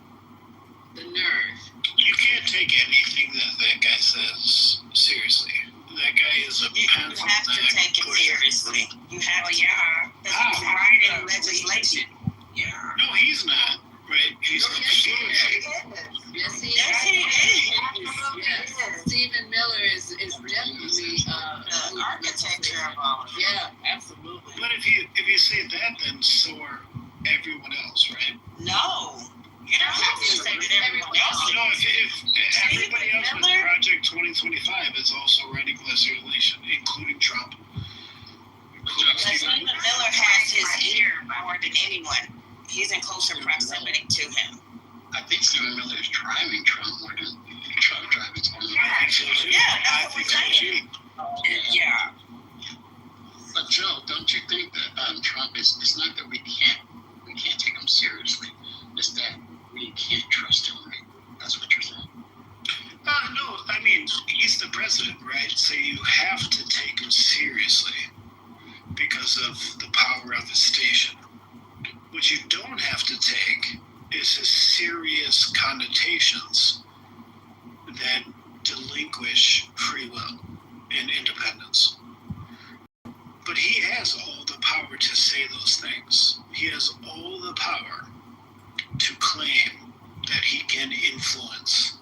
The nerve. You can't take anything that guy says seriously. That guy is a pencil. You have to take it seriously. You have to. Yeah. He's writing legislation. Yeah. No, he's not. Right? He's Yes, he is. Yes. Stephen Miller is definitely the architecture of all of it. Yeah, absolutely. But if you say that, then so are everyone else, right? No. You don't have to say that everyone else. No, if everybody else with Project 2025 is also writing legislation, including Trump. Stephen Miller has his ear more than anyone. He's in closer proximity to him. I think Stephen Miller is driving Trump more than Trump driving Stephen Miller. Yeah, that's what we're saying. Yeah. But Joe, don't you think that Trump is? It's not that we can't take him seriously. It's that we can't trust him. Right? That's what you're saying. No, I mean he's the president, right? So you have to take him seriously because of the power of the station. What you don't have to take is his serious connotations that delinquish free will and independence. But he has all the power to say those things. He has all the power to claim that he can influence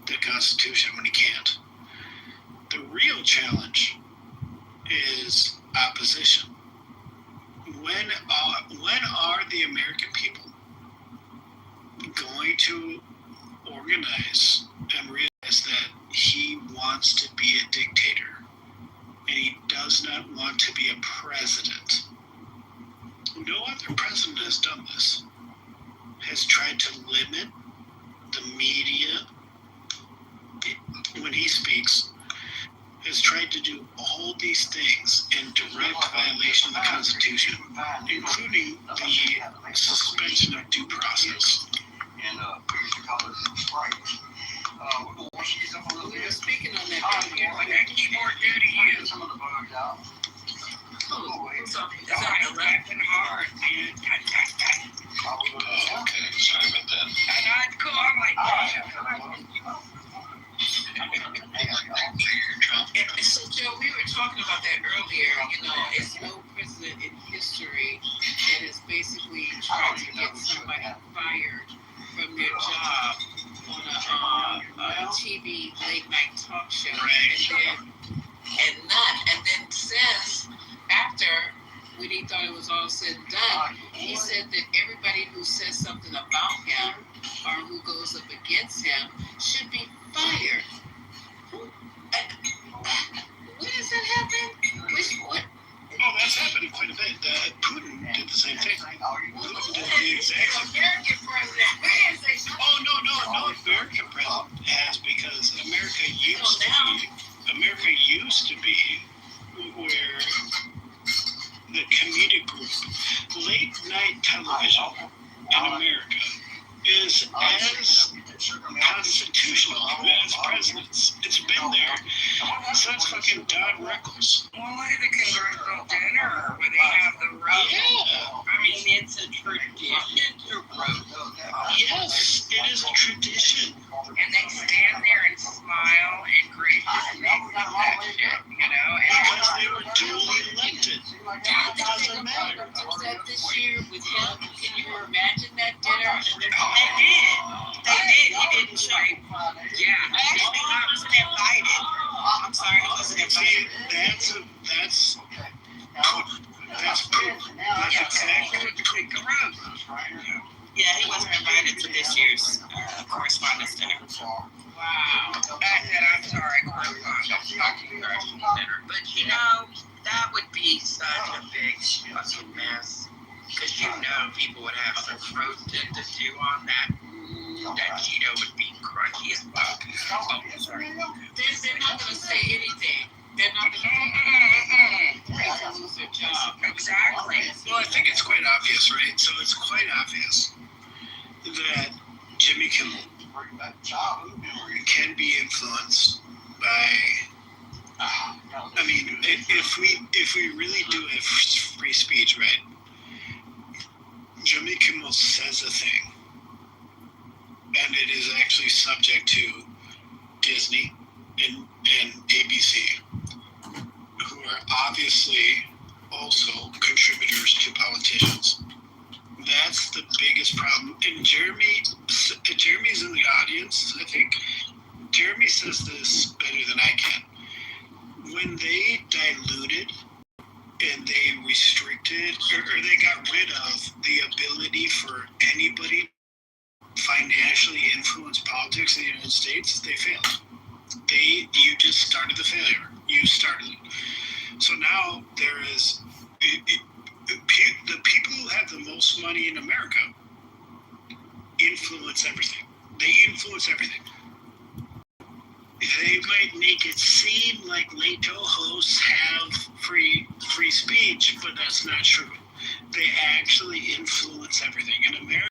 the Constitution when he can't. The real challenge is opposition. When are the American people going to organize and realize that he wants to be a dictator and he does not want to be a president? No other president has done this. Has tried to limit the media when he speaks, has tried to do all these things in direct violation of the Constitution, including the suspension of due process. We were speaking on that earlier. Like that keyboard duty is. It's laughing hard, man. Okay, sorry about that. I know it's cool. I'm like, So, Joe, we were talking about that earlier. You know, it's no president in history that has basically tried to get somebody fired from their job on a TV late night talk show, and then says after, when he thought it was all said and done, he said that everybody who says something about him or who goes up against him should be fired. When does that happen? What? Oh, that's happening quite a bit. Putin did the same thing. Putin did the exact same thing. Oh, no American president has, because America used to be where the comedic group, late night television in America is as constitutional as presidents. It's been there since fucking Don Rickles. well, look at the congressional dinner where they have the roast. Yeah. I mean, it's a tradition to roast. Yes, it is a tradition. And they stand there and smile and graciously accept that shit, you know? Because they were duly elected. It doesn't matter. That this year with him, can you imagine that dinner? They did. He didn't show. Yeah. Actually, he wasn't invited. I'm sorry, he wasn't invited. That's Putin. That's exactly what Putin does. Yeah, he wasn't invited to this year's correspondence dinner. Wow. I'm sorry, correspondence, not congressional dinner. But you know, that would be such a big fucking mess. Because you know people would have some roasting to do on that. That Cheeto would be crunchy as fuck. Oh, sorry. They're not going to say anything. They're not the Exactly. Well, I think it's quite obvious, right? So it's quite obvious that Jimmy Kimmel can be influenced by. I mean, if we really do have free speech, right? Jimmy Kimmel says a thing, and it is actually subject to Disney and ABC, who are obviously also contributors to politicians. That's the biggest problem. And Jeremy's in the audience, I think. Jeremy says this better than I can. When they diluted and they restricted, or they got rid of the ability for anybody financially influence politics in the United States, they failed. You just started the failure. You started it. So now there is the people who have the most money in America influence everything. They influence everything. They might make it seem like late hosts have free speech, but that's not true. They actually influence everything in America.